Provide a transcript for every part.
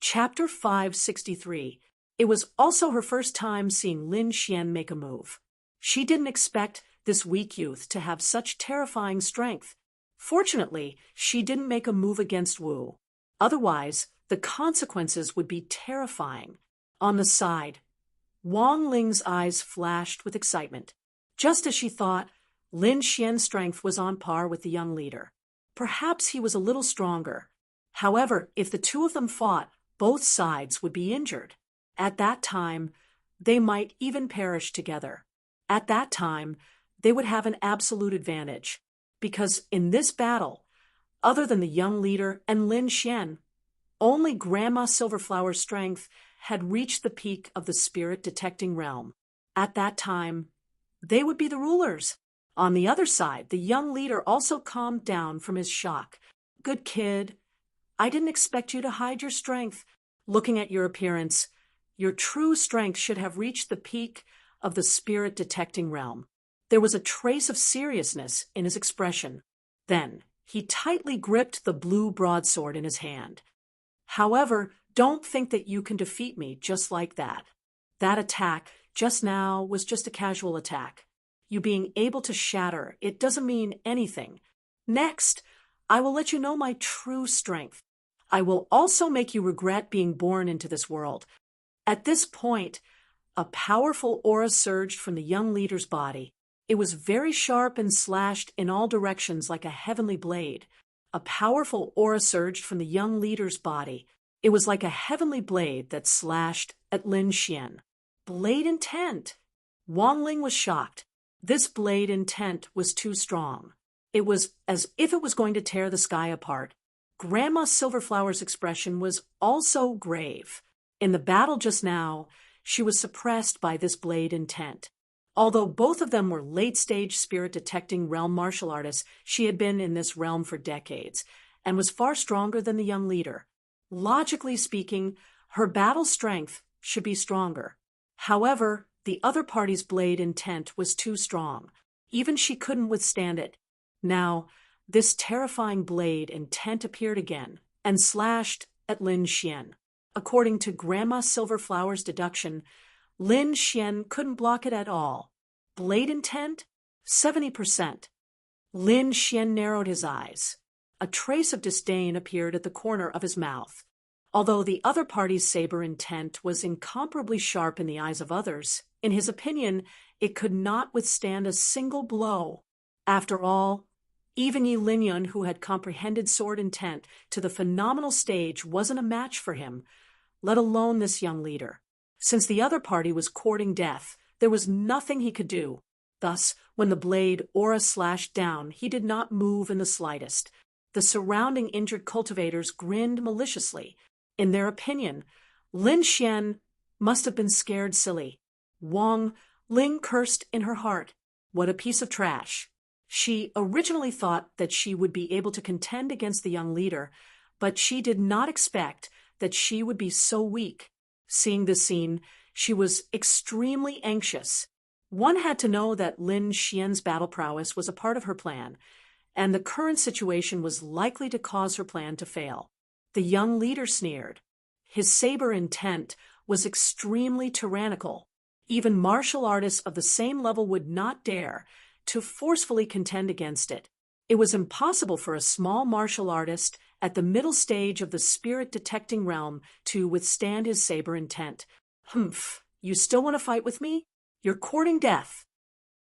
Chapter 563. It was also her first time seeing Lin Xian make a move. She didn't expect this weak youth to have such terrifying strength. Fortunately, she didn't make a move against Wu. Otherwise, the consequences would be terrifying. On the side, Wang Ling's eyes flashed with excitement. Just as she thought, Lin Xian's strength was on par with the young leader. Perhaps he was a little stronger. However, if the two of them fought, both sides would be injured. At that time, they might even perish together. At that time, they would have an absolute advantage. Because in this battle, other than the young leader and Lin Xian, only Grandma Silverflower's strength had reached the peak of the spirit-detecting realm. At that time, they would be the rulers. On the other side, the young leader also calmed down from his shock. "Good kid. I didn't expect you to hide your strength. Looking at your appearance, your true strength should have reached the peak of the spirit-detecting realm." There was a trace of seriousness in his expression. Then, he tightly gripped the blue broadsword in his hand. "However, don't think that you can defeat me just like that. That attack just now was just a casual attack. You being able to shatter, it doesn't mean anything. Next, I will let you know my true strength. I will also make you regret being born into this world." At this point, a powerful aura surged from the young leader's body. It was very sharp and slashed in all directions like a heavenly blade. A powerful aura surged from the young leader's body. It was like a heavenly blade that slashed at Lin Xian. Blade intent! Wang Ling was shocked. This blade intent was too strong. It was as if it was going to tear the sky apart. Grandma Silverflower's expression was also grave. In the battle just now, she was suppressed by this blade intent. Although both of them were late-stage spirit-detecting realm martial artists, she had been in this realm for decades, and was far stronger than the young leader. Logically speaking, her battle strength should be stronger. However, the other party's blade intent was too strong. Even she couldn't withstand it. Now, this terrifying blade intent appeared again, and slashed at Lin Xian. According to Grandma Silverflower's deduction, Lin Xian couldn't block it at all. Blade intent? 70%. Lin Xian narrowed his eyes. A trace of disdain appeared at the corner of his mouth. Although the other party's saber intent was incomparably sharp in the eyes of others, in his opinion, it could not withstand a single blow. After all, even Yi Linyun, who had comprehended sword intent to the phenomenal stage, wasn't a match for him, let alone this young leader. Since the other party was courting death, there was nothing he could do. Thus, when the blade aura slashed down, he did not move in the slightest. The surrounding injured cultivators grinned maliciously. In their opinion, Lin Xian must have been scared silly. Wang Ling cursed in her heart. What a piece of trash. She originally thought that she would be able to contend against the young leader, but she did not expect that she would be so weak. Seeing this scene, she was extremely anxious. One had to know that Lin Xian's battle prowess was a part of her plan, and the current situation was likely to cause her plan to fail. The young leader sneered. His saber intent was extremely tyrannical. Even martial artists of the same level would not dare to forcefully contend against it. It was impossible for a small martial artist at the middle stage of the spirit-detecting realm to withstand his saber intent. "Humph, you still want to fight with me? You're courting death."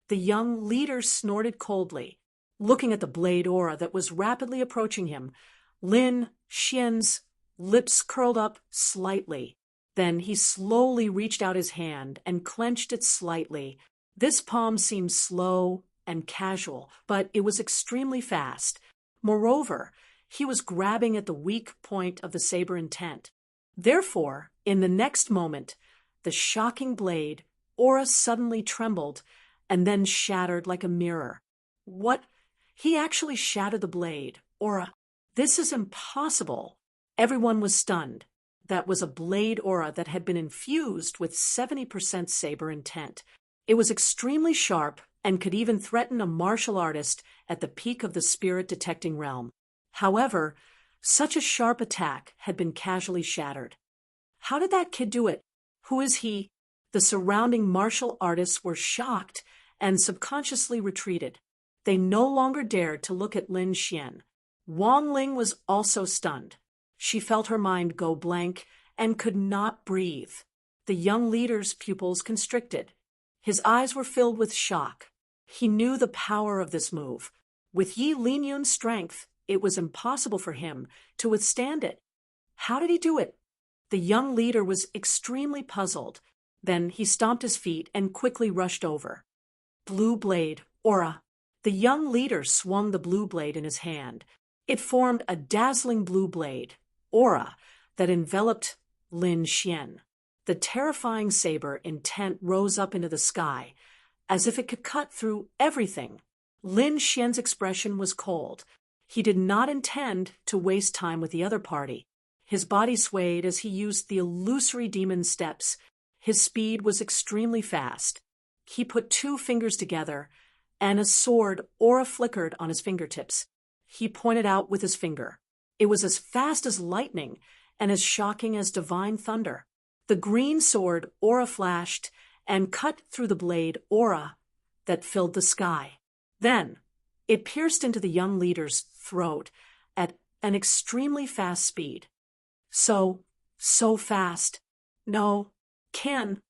The young leader snorted coldly. Looking at the blade aura that was rapidly approaching him, Lin Xian's lips curled up slightly. Then he slowly reached out his hand and clenched it slightly. This palm seemed slow and casual, but it was extremely fast. Moreover, he was grabbing at the weak point of the saber intent. Therefore, in the next moment, the shocking blade aura suddenly trembled and then shattered like a mirror. What? He actually shattered the blade aura. This is impossible. Everyone was stunned. That was a blade aura that had been infused with 70% saber intent. It was extremely sharp and could even threaten a martial artist at the peak of the spirit-detecting realm. However, such a sharp attack had been casually shattered. How did that kid do it? Who is he? The surrounding martial artists were shocked and subconsciously retreated. They no longer dared to look at Lin Xian. Wang Ling was also stunned. She felt her mind go blank and could not breathe. The young leader's pupils constricted. His eyes were filled with shock. He knew the power of this move. With Yi Linyun's strength, it was impossible for him to withstand it. How did he do it? The young leader was extremely puzzled. Then he stomped his feet and quickly rushed over. Blue blade, aura. The young leader swung the blue blade in his hand. It formed a dazzling blue blade, aura, that enveloped Lin Xian. The terrifying saber intent rose up into the sky, as if it could cut through everything. Lin Xian's expression was cold. He did not intend to waste time with the other party. His body swayed as he used the illusory demon steps. His speed was extremely fast. He put two fingers together, and a sword aura flickered on his fingertips. He pointed out with his finger. It was as fast as lightning and as shocking as divine thunder. The green sword aura flashed and cut through the blade aura that filled the sky. Then, it pierced into the young leader's throat at an extremely fast speed. So fast. No, can.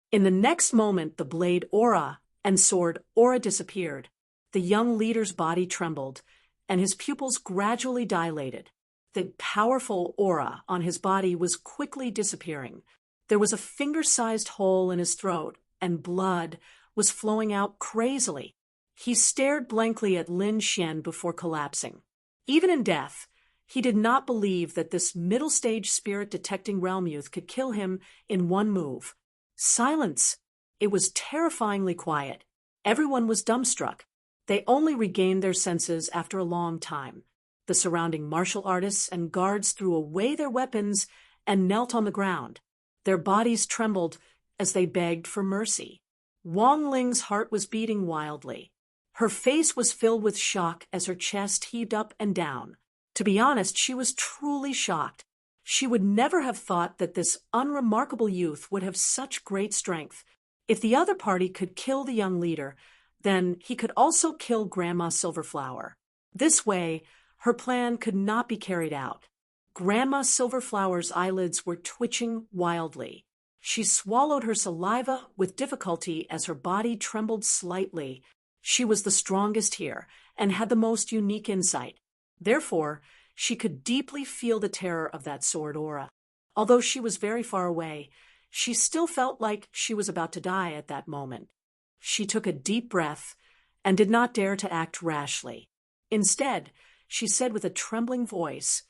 In the next moment, the blade aura and sword aura disappeared. The young leader's body trembled, and his pupils gradually dilated. The powerful aura on his body was quickly disappearing. There was a finger-sized hole in his throat, and blood was flowing out crazily. He stared blankly at Lin Xian before collapsing. Even in death, he did not believe that this middle-stage spirit-detecting realm youth could kill him in one move. Silence. It was terrifyingly quiet. Everyone was dumbstruck. They only regained their senses after a long time. The surrounding martial artists and guards threw away their weapons and knelt on the ground. Their bodies trembled as they begged for mercy. Wang Ling's heart was beating wildly. Her face was filled with shock as her chest heaved up and down. To be honest, she was truly shocked. She would never have thought that this unremarkable youth would have such great strength. If the other party could kill the young leader, then he could also kill Grandma Silverflower. This way, her plan could not be carried out. Grandma Silverflower's eyelids were twitching wildly. She swallowed her saliva with difficulty as her body trembled slightly. She was the strongest here and had the most unique insight. Therefore, she could deeply feel the terror of that sword aura. Although she was very far away, she still felt like she was about to die at that moment. She took a deep breath and did not dare to act rashly. Instead, she said with a trembling voice,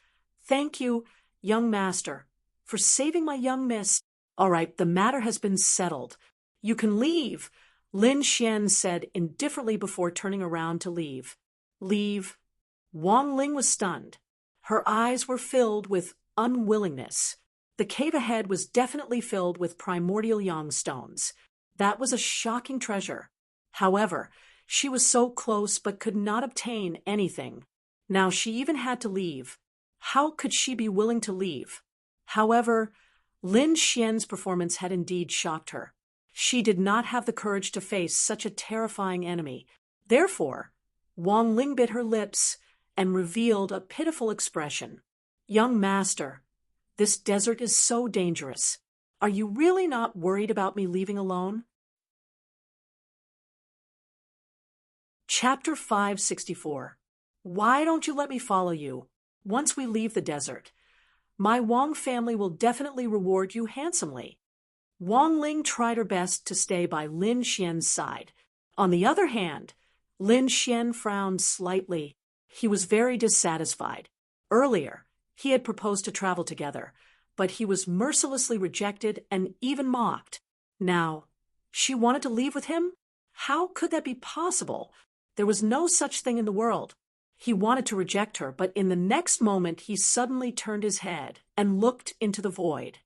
"Thank you, young master, for saving my young miss. All right, the matter has been settled. You can leave," Lin Xian said indifferently before turning around to leave. Leave? Wang Ling was stunned. Her eyes were filled with unwillingness. The cave ahead was definitely filled with primordial yang stones. That was a shocking treasure. However, she was so close but could not obtain anything. Now she even had to leave. How could she be willing to leave? However, Lin Xian's performance had indeed shocked her. She did not have the courage to face such a terrifying enemy. Therefore, Wang Ling bit her lips and revealed a pitiful expression. "Young master, this desert is so dangerous. Are you really not worried about me leaving alone?" Chapter 564. Why don't you let me follow you? Once we leave the desert, my Wang family will definitely reward you handsomely. Wang Ling tried her best to stay by Lin Xian's side. On the other hand, Lin Xian frowned slightly. He was very dissatisfied. Earlier, he had proposed to travel together, but he was mercilessly rejected and even mocked. Now, she wanted to leave with him? How could that be possible? There was no such thing in the world. He wanted to reject her, but in the next moment he suddenly turned his head and looked into the void.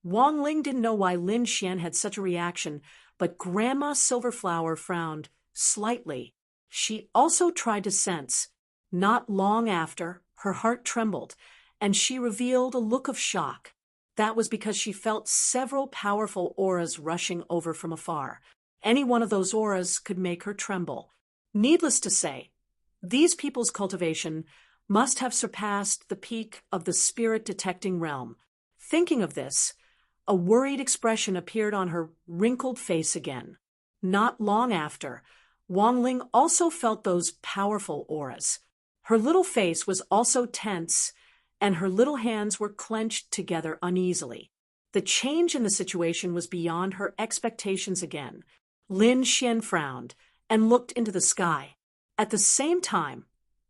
Wang Ling didn't know why Lin Xian had such a reaction, but Grandma Silverflower frowned slightly. She also tried to sense. Not long after, her heart trembled, and she revealed a look of shock. that was because she felt several powerful auras rushing over from afar. Any one of those auras could make her tremble. Needless to say, these people's cultivation must have surpassed the peak of the spirit-detecting realm. Thinking of this, a worried expression appeared on her wrinkled face again. Not long after, Wang Ling also felt those powerful auras. Her little face was also tense, and her little hands were clenched together uneasily. The change in the situation was beyond her expectations again. Lin Xian frowned and looked into the sky. At the same time,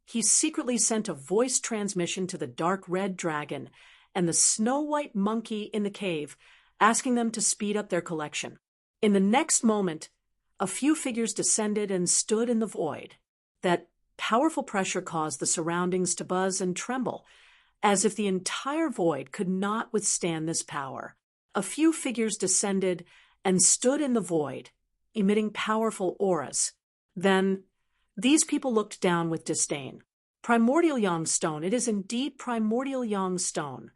he secretly sent a voice transmission to the dark red dragon and the snow-white monkey in the cave, asking them to speed up their collection. In the next moment, a few figures descended and stood in the void. That powerful pressure caused the surroundings to buzz and tremble, as if the entire void could not withstand this power. A few figures descended and stood in the void, emitting powerful auras. Then, these people looked down with disdain. Primordial Yang Stone, it is indeed Primordial Yang Stone.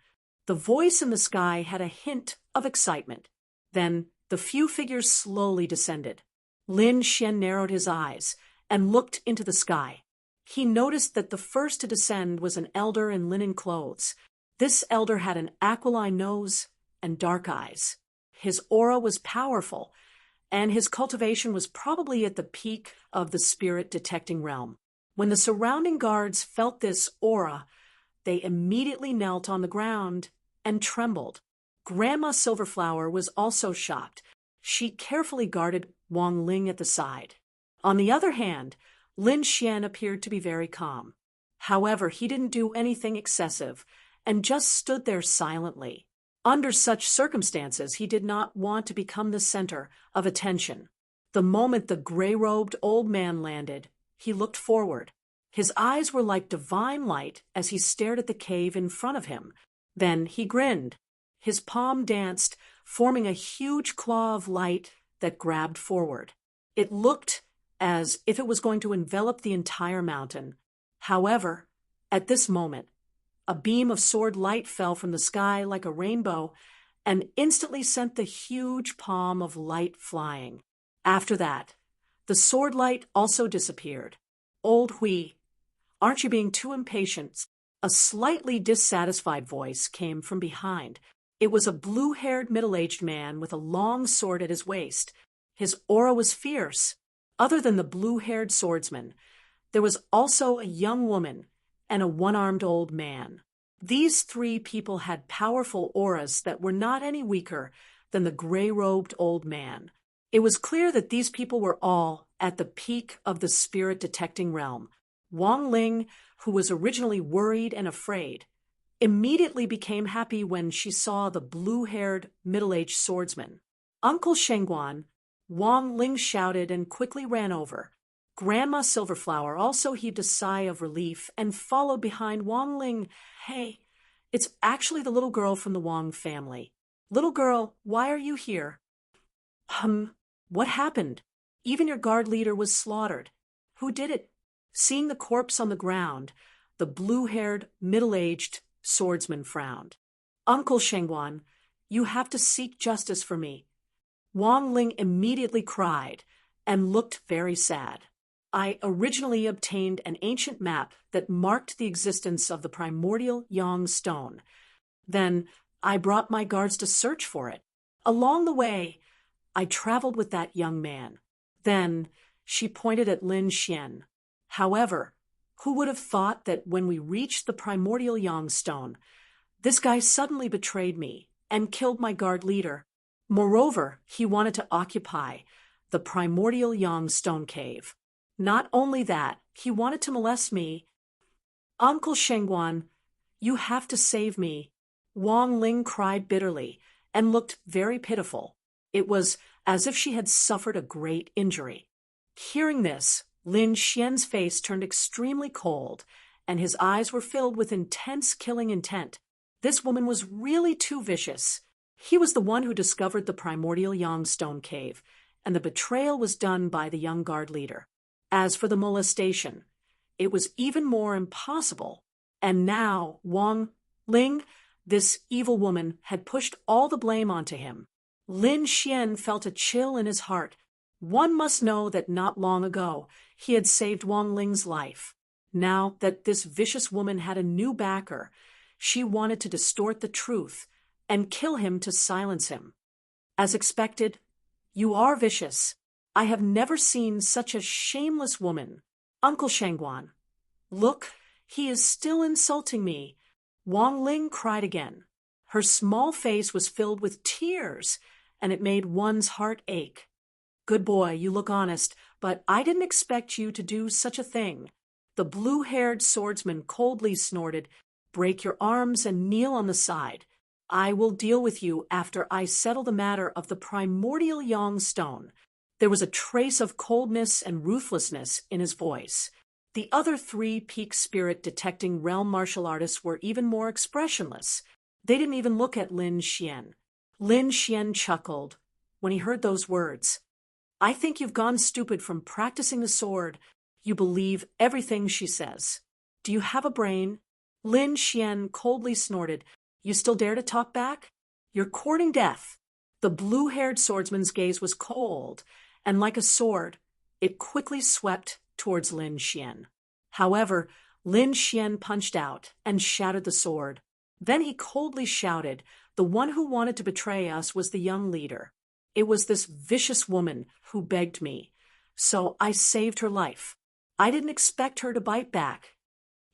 The voice in the sky had a hint of excitement. Then, the few figures slowly descended. Lin Xian narrowed his eyes and looked into the sky. He noticed that the first to descend was an elder in linen clothes. This elder had an aquiline nose and dark eyes. His aura was powerful, and his cultivation was probably at the peak of the spirit-detecting realm. When the surrounding guards felt this aura, they immediately knelt on the ground and trembled. Grandma Silverflower was also shocked. She carefully guarded Wang Ling at the side. On the other hand, Lin Xian appeared to be very calm. However, he didn't do anything excessive and just stood there silently. Under such circumstances, he did not want to become the center of attention. The moment the gray-robed old man landed, he looked forward. His eyes were like divine light as he stared at the cave in front of him. Then he grinned. His palm danced, forming a huge claw of light that grabbed forward. It looked as if it was going to envelop the entire mountain. However, at this moment, a beam of sword light fell from the sky like a rainbow and instantly sent the huge palm of light flying. After that, the sword light also disappeared. Old Hui, aren't you being too impatient? A slightly dissatisfied voice came from behind. It was a blue-haired middle-aged man with a long sword at his waist. His aura was fierce. Other than the blue-haired swordsman, there was also a young woman and a one-armed old man. These three people had powerful auras that were not any weaker than the gray-robed old man. It was clear that these people were all at the peak of the spirit-detecting realm. Wang Ling, who was originally worried and afraid, immediately became happy when she saw the blue-haired, middle-aged swordsman. Uncle Shengguan, Wang Ling shouted and quickly ran over. Grandma Silverflower also heaved a sigh of relief and followed behind Wang Ling. Hey, it's actually the little girl from the Wang family. Little girl, why are you here? What happened? Even your guard leader was slaughtered. Who did it? Seeing the corpse on the ground, the blue-haired, middle-aged swordsman frowned. Uncle Shengguan, you have to seek justice for me. Wang Ling immediately cried and looked very sad. I originally obtained an ancient map that marked the existence of the primordial Yang Stone. Then I brought my guards to search for it. Along the way, I traveled with that young man. Then she pointed at Lin Xian. However, who would have thought that when we reached the primordial Yang Stone, this guy suddenly betrayed me and killed my guard leader. Moreover, he wanted to occupy the primordial Yang Stone cave. Not only that, he wanted to molest me. Uncle Shengguan, you have to save me. Wang Ling cried bitterly and looked very pitiful. It was as if she had suffered a great injury. Hearing this, Lin Xian's face turned extremely cold, and his eyes were filled with intense killing intent. This woman was really too vicious. He was the one who discovered the primordial Yang Stone cave, and the betrayal was done by the young guard leader. As for the molestation, it was even more impossible. And now Wang Ling, This evil woman had pushed all the blame onto him. Lin Xian felt a chill in his heart. One must know that not long ago he had saved Wang Ling's life. Now that this vicious woman had a new backer, she wanted to distort the truth and kill him to silence him. As expected, you are vicious. I have never seen such a shameless woman. Uncle Shangguan. Look, he is still insulting me. Wang Ling cried again. Her small face was filled with tears, and it made one's heart ache. Good boy, you look honest, but I didn't expect you to do such a thing. The blue-haired swordsman coldly snorted. Break your arms and kneel on the side. I will deal with you after I settle the matter of the primordial Yang stone. There was a trace of coldness and ruthlessness in his voice. The other three peak spirit detecting realm martial artists were even more expressionless. They didn't even look at Lin Xian. Lin Xian chuckled when he heard those words. I think you've gone stupid from practicing the sword. You believe everything she says. Do you have a brain? Lin Xian coldly snorted. You still dare to talk back? You're courting death. The blue-haired swordsman's gaze was cold, and like a sword, it quickly swept towards Lin Xian. However, Lin Xian punched out and shattered the sword. Then he coldly shouted, the one who wanted to betray us was the young leader. It was this vicious woman who begged me, so I saved her life. I didn't expect her to bite back.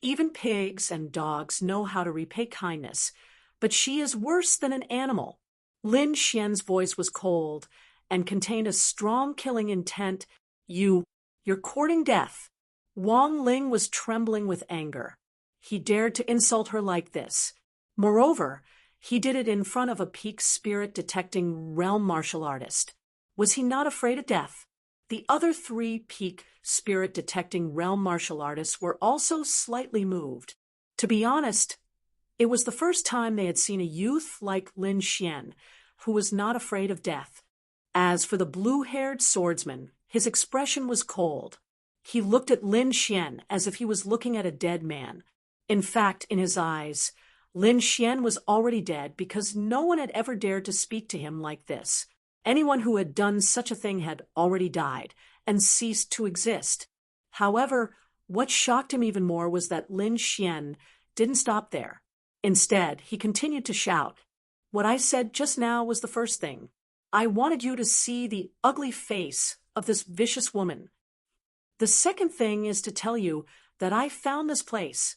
Even pigs and dogs know how to repay kindness, but she is worse than an animal. Lin Xian's voice was cold and contained a strong killing intent. You're courting death. Wang Ling was trembling with anger. He dared to insult her like this. Moreover, he did it in front of a peak spirit detecting realm martial artist. Was he not afraid of death? The other three peak spirit detecting realm martial artists were also slightly moved. To be honest, it was the first time they had seen a youth like Lin Xian, who was not afraid of death. As for the blue-haired swordsman, his expression was cold. He looked at Lin Xian as if he was looking at a dead man. In fact, in his eyes, Lin Xian was already dead because no one had ever dared to speak to him like this. Anyone who had done such a thing had already died and ceased to exist. However, what shocked him even more was that Lin Xian didn't stop there. Instead, he continued to shout. What I said just now was the first thing. I wanted you to see the ugly face of this vicious woman. The second thing is to tell you that I found this place.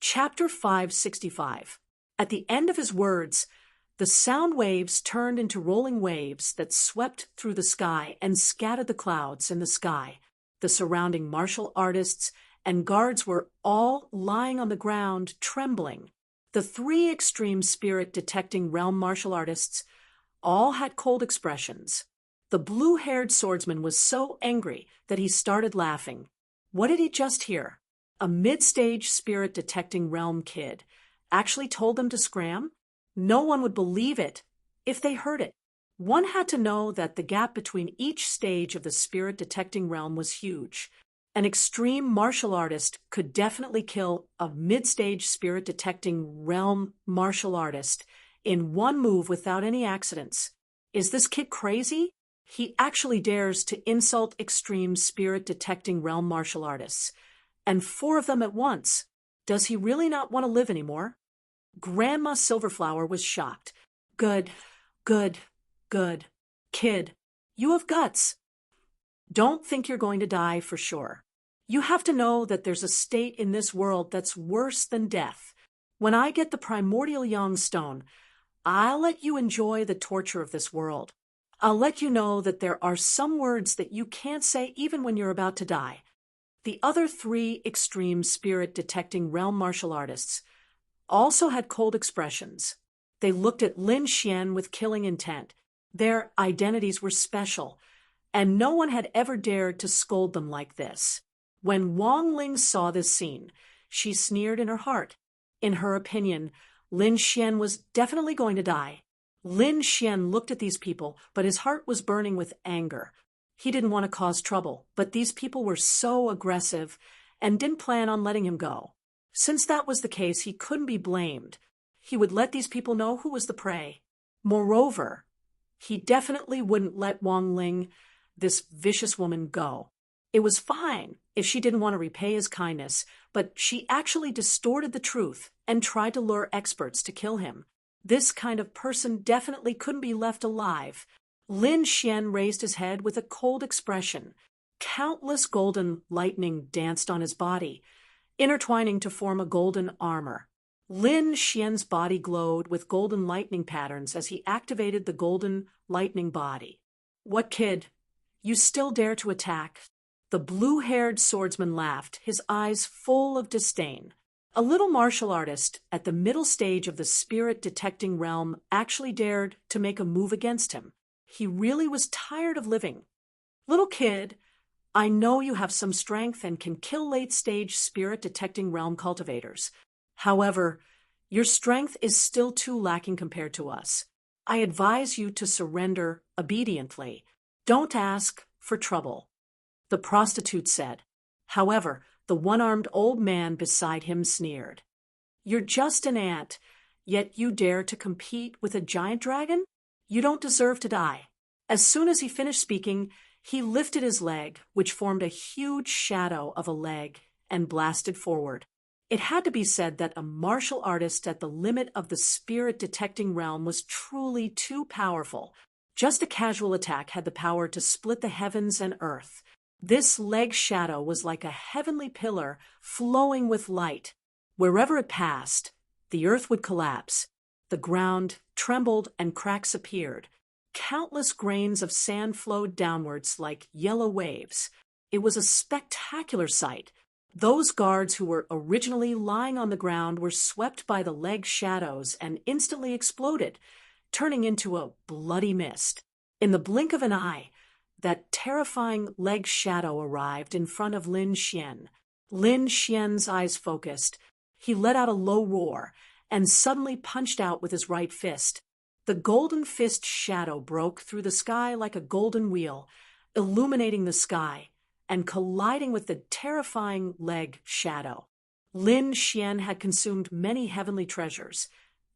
Chapter 565. At the end of his words, the sound waves turned into rolling waves that swept through the sky and scattered the clouds in the sky. The surrounding martial artists and guards were all lying on the ground, trembling. The three extreme spirit detecting realm martial artists all had cold expressions. The blue-haired swordsman was so angry that he started laughing. What did he just hear? A mid-stage spirit detecting realm kid actually told them to scram? No one would believe it if they heard it. One had to know that the gap between each stage of the spirit detecting realm was huge. An extreme martial artist could definitely kill a mid-stage spirit detecting realm martial artist in one move without any accidents. Is this kid crazy? He actually dares to insult extreme spirit detecting realm martial artists. And 4 of them at once. Does he really not want to live anymore? Grandma Silverflower was shocked. Good. Kid, you have guts. Don't think you're going to die for sure. You have to know that there's a state in this world that's worse than death. When I get the primordial Yang stone, I'll let you enjoy the torture of this world. I'll let you know that there are some words that you can't say even when you're about to die. The other 3 extreme spirit detecting realm martial artists also had cold expressions. They looked at Lin Xian with killing intent. Their identities were special, and no one had ever dared to scold them like this. When Wang Ling saw this scene, she sneered in her heart. In her opinion, Lin Xian was definitely going to die. Lin Xian looked at these people, but his heart was burning with anger. He didn't want to cause trouble, but these people were so aggressive and didn't plan on letting him go. Since that was the case, he couldn't be blamed. He would let these people know who was the prey. Moreover, he definitely wouldn't let Wang Ling, this vicious woman, go. It was fine if she didn't want to repay his kindness, but she actually distorted the truth and tried to lure experts to kill him. This kind of person definitely couldn't be left alive. Lin Xian raised his head with a cold expression. Countless golden lightning danced on his body, intertwining to form a golden armor. Lin Xian's body glowed with golden lightning patterns as he activated the golden lightning body. "What, kid? You still dare to attack?" The blue-haired swordsman laughed, his eyes full of disdain. A little martial artist at the middle stage of the spirit-detecting realm actually dared to make a move against him. He really was tired of living. "Little kid, I know you have some strength and can kill late-stage spirit-detecting realm cultivators. However, your strength is still too lacking compared to us. I advise you to surrender obediently. Don't ask for trouble," the prostitute said. However, the one-armed old man beside him sneered. "You're just an ant, yet you dare to compete with a giant dragon? You don't deserve to die." As soon as he finished speaking, he lifted his leg, which formed a huge shadow of a leg, and blasted forward. It had to be said that a martial artist at the limit of the spirit-detecting realm was truly too powerful. Just a casual attack had the power to split the heavens and earth. This leg shadow was like a heavenly pillar flowing with light. Wherever it passed, the earth would collapse. The ground trembled and cracks appeared. Countless grains of sand flowed downwards like yellow waves. It was a spectacular sight. Those guards who were originally lying on the ground were swept by the leg shadows and instantly exploded, turning into a bloody mist. In the blink of an eye, that terrifying leg shadow arrived in front of Lin Xian. Lin Xian's eyes focused. He let out a low roar and suddenly punched out with his right fist. The golden fist shadow broke through the sky like a golden wheel, illuminating the sky and colliding with the terrifying leg shadow. Lin Xian had consumed many heavenly treasures,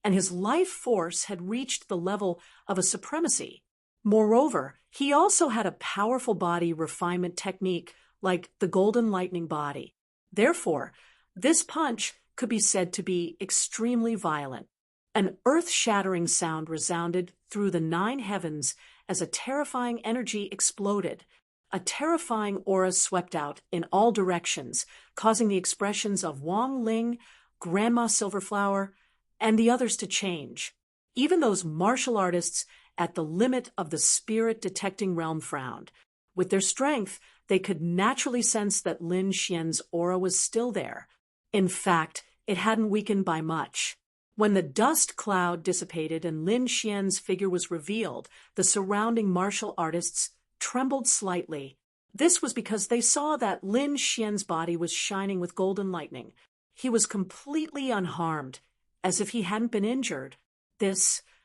and his life force had reached the level of a supremacy. Moreover, he also had a powerful body refinement technique like the golden lightning body. Therefore, this punch could be said to be extremely violent. An earth-shattering sound resounded through the 9 heavens as a terrifying energy exploded. A terrifying aura swept out in all directions, causing the expressions of Wang Ling, Grandma Silverflower, and the others to change. Even those martial artists at the limit of the spirit-detecting realm frowned. With their strength, they could naturally sense that Lin Xian's aura was still there. In fact, it hadn't weakened by much. When the dust cloud dissipated and Lin Xian's figure was revealed, the surrounding martial artists trembled slightly. This was because they saw that Lin Xian's body was shining with golden lightning. He was completely unharmed, as if he hadn't been injured.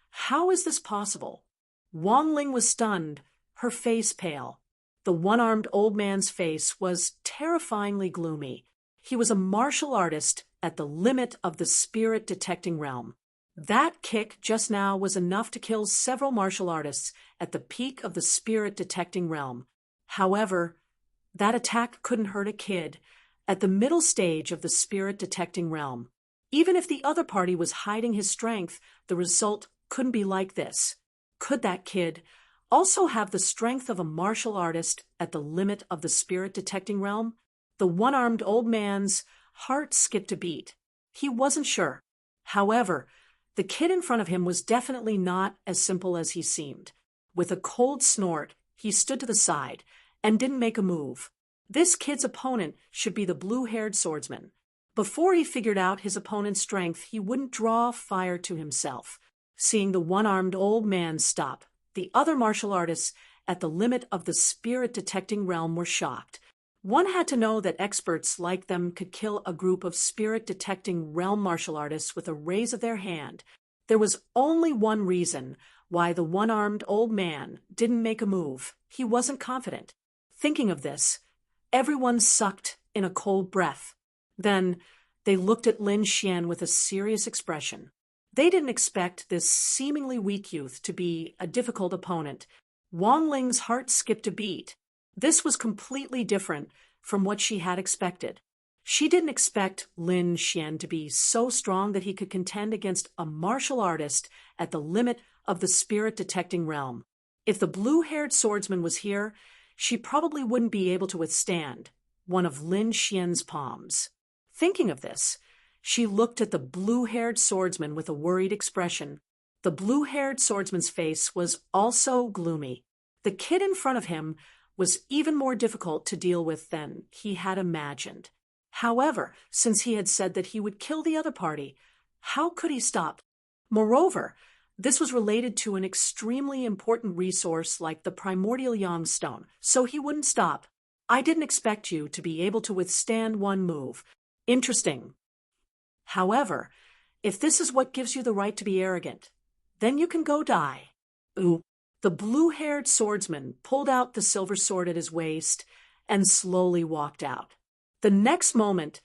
How is this possible? Wang Ling was stunned, her face pale. The one-armed old man's face was terrifyingly gloomy. He was a martial artist at the limit of the spirit-detecting realm. That kick just now was enough to kill several martial artists at the peak of the spirit-detecting realm. However, that attack couldn't hurt a kid at the middle stage of the spirit-detecting realm. Even if the other party was hiding his strength, the result couldn't be like this. Could that kid also have the strength of a martial artist at the limit of the spirit-detecting realm? The one-armed old man's heart skipped a beat. He wasn't sure. However, the kid in front of him was definitely not as simple as he seemed. With a cold snort, he stood to the side and didn't make a move. This kid's opponent should be the blue-haired swordsman. Before he figured out his opponent's strength, he wouldn't draw fire to himself. Seeing the one-armed old man stop, the other martial artists at the limit of the spirit-detecting realm were shocked. One had to know that experts like them could kill a group of spirit-detecting realm martial artists with a raise of their hand. There was only one reason why the one-armed old man didn't make a move. He wasn't confident. Thinking of this, everyone sucked in a cold breath. Then, They looked at Lin Xian with a serious expression. They didn't expect this seemingly weak youth to be a difficult opponent. Wang Ling's heart skipped a beat. This was completely different from what she had expected. She didn't expect Lin Xian to be so strong that he could contend against a martial artist at the limit of the spirit-detecting realm. If the blue-haired swordsman was here, she probably wouldn't be able to withstand one of Lin Xian's palms. Thinking of this, she looked at the blue-haired swordsman with a worried expression. The blue-haired swordsman's face was also gloomy. The kid in front of him was even more difficult to deal with than he had imagined. However, since he had said that he would kill the other party, how could he stop? Moreover, this was related to an extremely important resource like the primordial yang stone, so he wouldn't stop. I didn't expect you to be able to withstand one move. Interesting. However, if this is what gives you the right to be arrogant, then you can go die. Ooh. The blue-haired swordsman pulled out the silver sword at his waist and slowly walked out. The next moment,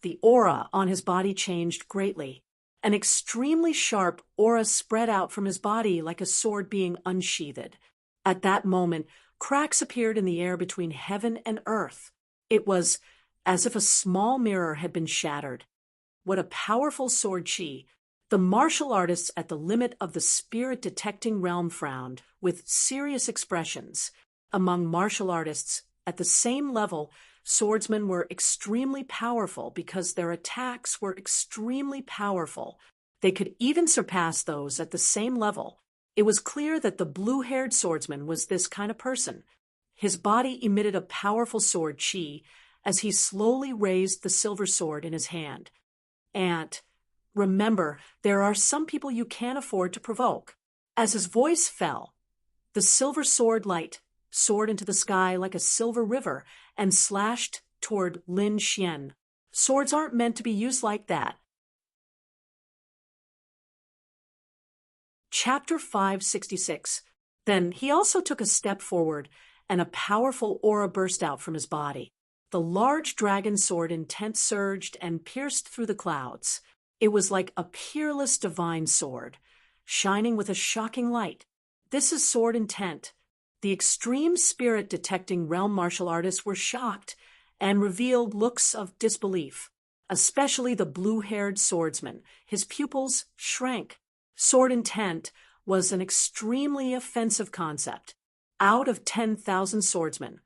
the aura on his body changed greatly. An extremely sharp aura spread out from his body like a sword being unsheathed. At that moment, cracks appeared in the air between heaven and earth. It was as if a small mirror had been shattered. What a powerful sword chi! The martial artists at the limit of the spirit-detecting realm frowned with serious expressions. Among martial artists at the same level, swordsmen were extremely powerful because their attacks were extremely powerful. They could even surpass those at the same level. It was clear that the blue-haired swordsman was this kind of person. His body emitted a powerful sword chi as he slowly raised the silver sword in his hand. And remember, there are some people you can't afford to provoke. As his voice fell, the silver sword light soared into the sky like a silver river and slashed toward Lin Xian. Swords aren't meant to be used like that. Chapter 566. Then he also took a step forward, and a powerful aura burst out from his body. The large dragon sword intent surged and pierced through the clouds. It was like a peerless divine sword, shining with a shocking light. This is sword intent. The extreme spirit-detecting realm martial artists were shocked and revealed looks of disbelief, especially the blue-haired swordsman. His pupils shrank. Sword intent was an extremely offensive concept. Out of 10,000 swordsmen,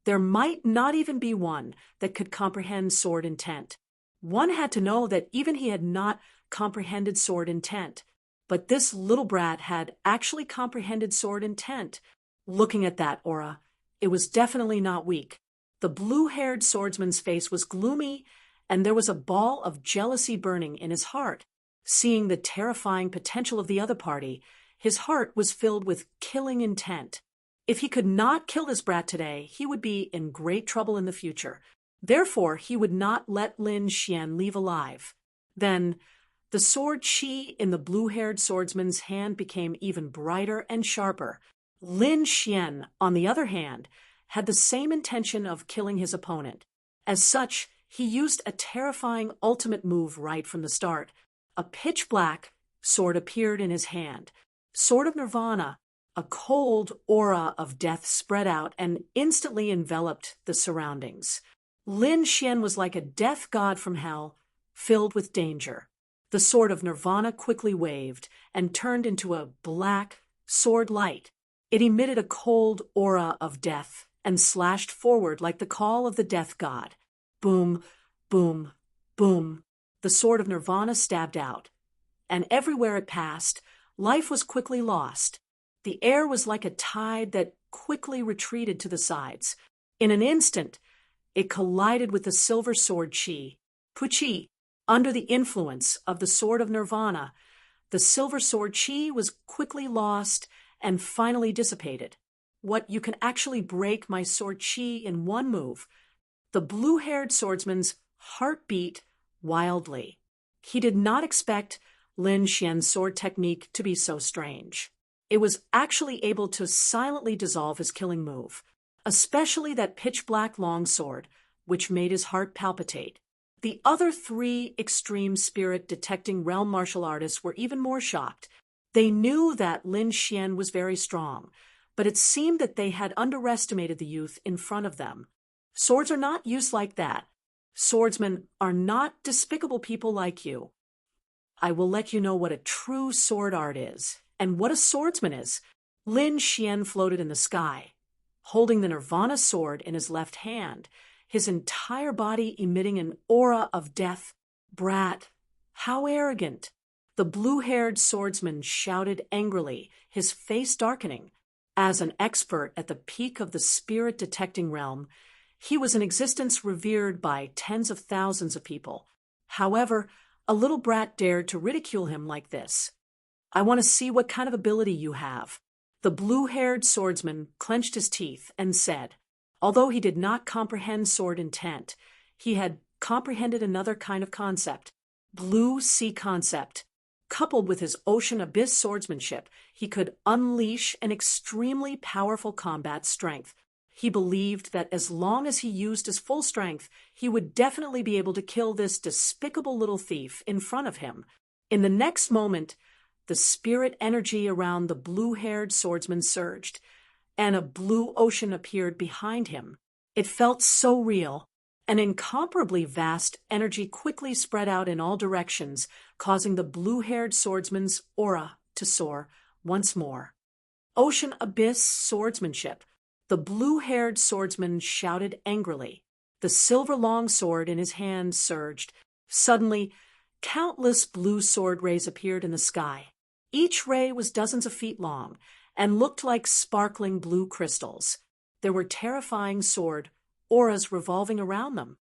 there might not even be one that could comprehend sword intent. One had to know that even he had not comprehended sword intent. But this little brat had actually comprehended sword intent. Looking at that aura, it was definitely not weak. The blue-haired swordsman's face was gloomy, and there was a ball of jealousy burning in his heart. Seeing the terrifying potential of the other party, his heart was filled with killing intent. If he could not kill this brat today, he would be in great trouble in the future. Therefore, he would not let Lin Xian leave alive. Then, the sword chi in the blue-haired swordsman's hand became even brighter and sharper. Lin Xian, on the other hand, had the same intention of killing his opponent. As such, he used a terrifying ultimate move right from the start. A pitch-black sword appeared in his hand. Sword of Nirvana. A cold aura of death spread out and instantly enveloped the surroundings. Lin Xian was like a death god from hell, filled with danger. The sword of Nirvana quickly waved and turned into a black sword light. It emitted a cold aura of death and slashed forward like the call of the death god. Boom, boom, boom. The sword of Nirvana stabbed out, and everywhere it passed, life was quickly lost. The air was like a tide that quickly retreated to the sides. In an instant, it collided with the silver sword chi. Puchi, under the influence of the sword of Nirvana, the silver sword chi was quickly lost and finally dissipated. What, you can actually break my sword chi in one move? The blue-haired swordsman's heart beat wildly. He did not expect Lin Xian's sword technique to be so strange. It was actually able to silently dissolve his killing move, especially that pitch-black long sword, which made his heart palpitate. The other three extreme spirit detecting realm martial artists were even more shocked. They knew that Lin Xian was very strong, but it seemed that they had underestimated the youth in front of them. Swords are not used like that. Swordsmen are not despicable people like you. I will let you know what a true sword art is, and what a swordsman is. Lin Xian floated in the sky, holding the Nirvana sword in his left hand, his entire body emitting an aura of death. Brat, how arrogant! The blue-haired swordsman shouted angrily, his face darkening. As an expert at the peak of the spirit-detecting realm, he was in existence revered by tens of thousands of people. However, a little brat dared to ridicule him like this. I want to see what kind of ability you have. The blue-haired swordsman clenched his teeth and said, although he did not comprehend sword intent, he had comprehended another kind of concept, blue sea concept. Coupled with his ocean abyss swordsmanship, he could unleash an extremely powerful combat strength. He believed that as long as he used his full strength, he would definitely be able to kill this despicable little thief in front of him. In the next moment, the spirit energy around the blue-haired swordsman surged, and a blue ocean appeared behind him. It felt so real. An incomparably vast energy quickly spread out in all directions, causing the blue-haired swordsman's aura to soar once more. Ocean abyss swordsmanship. The blue-haired swordsman shouted angrily. The silver longsword in his hand surged. Suddenly, countless blue sword rays appeared in the sky. Each ray was dozens of feet long and looked like sparkling blue crystals. There were terrifying sword auras revolving around them.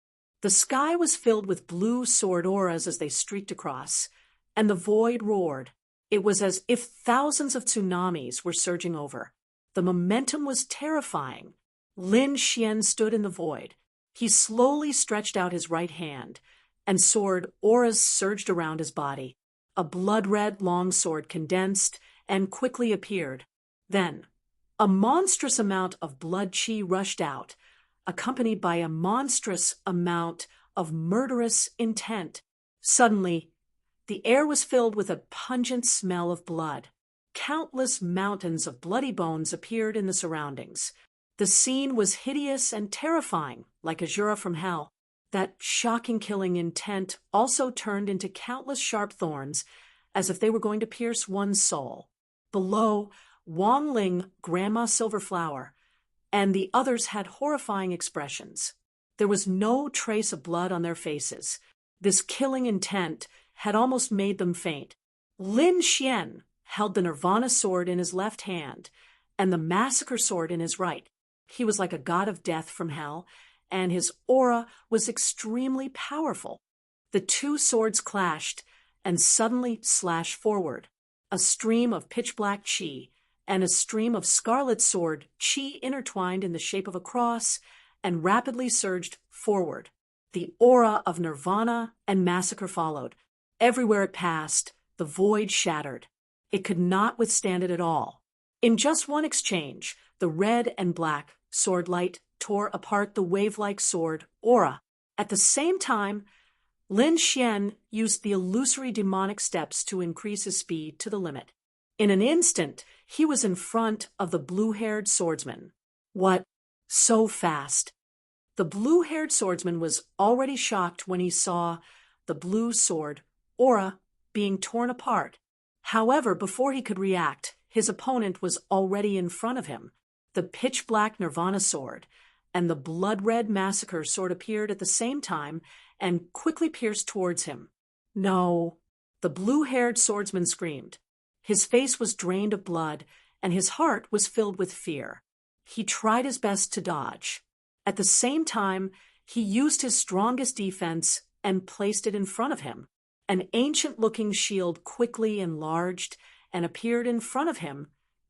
The sky was filled with blue sword auras as they streaked across, and the void roared. It was as if thousands of tsunamis were surging over. The momentum was terrifying. Lin Xian stood in the void. He slowly stretched out his right hand, and sword auras surged around his body. A blood-red longsword condensed and quickly appeared. Then, a monstrous amount of blood chi rushed out, accompanied by a monstrous amount of murderous intent. Suddenly, the air was filled with a pungent smell of blood. Countless mountains of bloody bones appeared in the surroundings. The scene was hideous and terrifying, like Azura from hell. That shocking killing intent also turned into countless sharp thorns, as if they were going to pierce one's soul. Below, Wang Ling, Grandma Silverflower, and the others had horrifying expressions. There was no trace of blood on their faces. This killing intent had almost made them faint. Lin Xian held the Nirvana sword in his left hand and the massacre sword in his right. He was like a god of death from hell, and his aura was extremely powerful. The two swords clashed and suddenly slashed forward. A stream of pitch-black chi and a stream of scarlet sword chi intertwined in the shape of a cross and rapidly surged forward. The aura of Nirvana and massacre followed. Everywhere it passed, the void shattered. It could not withstand it at all. In just one exchange, the red and black sword light tore apart the wave-like sword aura. At the same time, Lin Xian used the illusory demonic steps to increase his speed to the limit. In an instant, he was in front of the blue-haired swordsman. What? So fast! The blue-haired swordsman was already shocked when he saw the blue sword aura being torn apart. However, before he could react, his opponent was already in front of him. The pitch-black Nirvana sword and the blood-red massacre sword appeared at the same time and quickly pierced towards him. No! The blue-haired swordsman screamed. His face was drained of blood, and his heart was filled with fear. He tried his best to dodge. At the same time, he used his strongest defense and placed it in front of him. An ancient-looking shield quickly enlarged and appeared in front of him,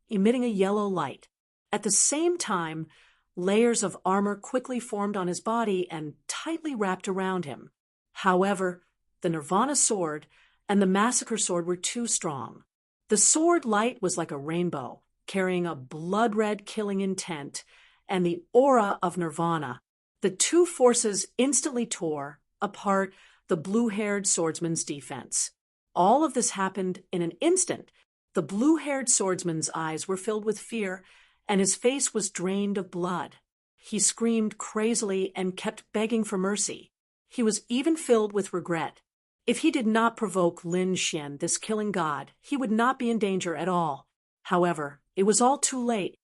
emitting a yellow light. At the same time, layers of armor quickly formed on his body and tightly wrapped around him. However, the Nirvana sword and the massacre sword were too strong. The sword light was like a rainbow, carrying a blood-red killing intent and the aura of Nirvana. The two forces instantly tore apart the blue-haired swordsman's defense. All of this happened in an instant. The blue-haired swordsman's eyes were filled with fear, and his face was drained of blood. He screamed crazily and kept begging for mercy. He was even filled with regret. If he did not provoke Lin Xian, this killing god, he would not be in danger at all. However, it was all too late.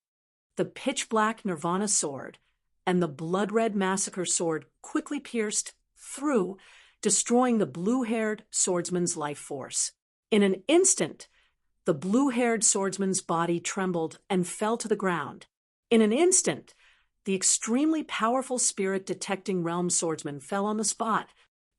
The pitch-black Nirvana sword and the blood-red massacre sword quickly pierced through, destroying the blue-haired swordsman's life force. In an instant, the blue-haired swordsman's body trembled and fell to the ground. In an instant, the extremely powerful spirit-detecting realm swordsman fell on the spot.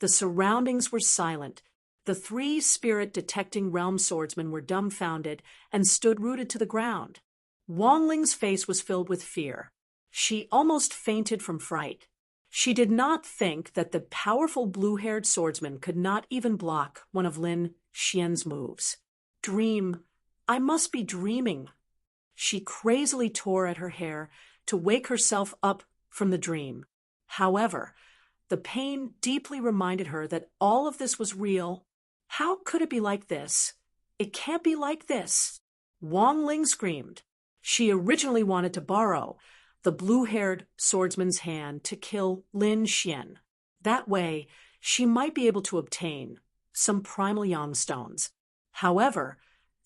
The surroundings were silent. The three spirit-detecting realm swordsmen were dumbfounded and stood rooted to the ground. Wang Ling's face was filled with fear. She almost fainted from fright. She did not think that the powerful blue-haired swordsman could not even block one of Lin Xian's moves. Dream. I must be dreaming. She crazily tore at her hair to wake herself up from the dream. However, the pain deeply reminded her that all of this was real. How could it be like this? It can't be like this. Wang Ling screamed. She originally wanted to borrow the blue-haired swordsman's hand to kill Lin Xian. That way, she might be able to obtain some primal yang stones. However,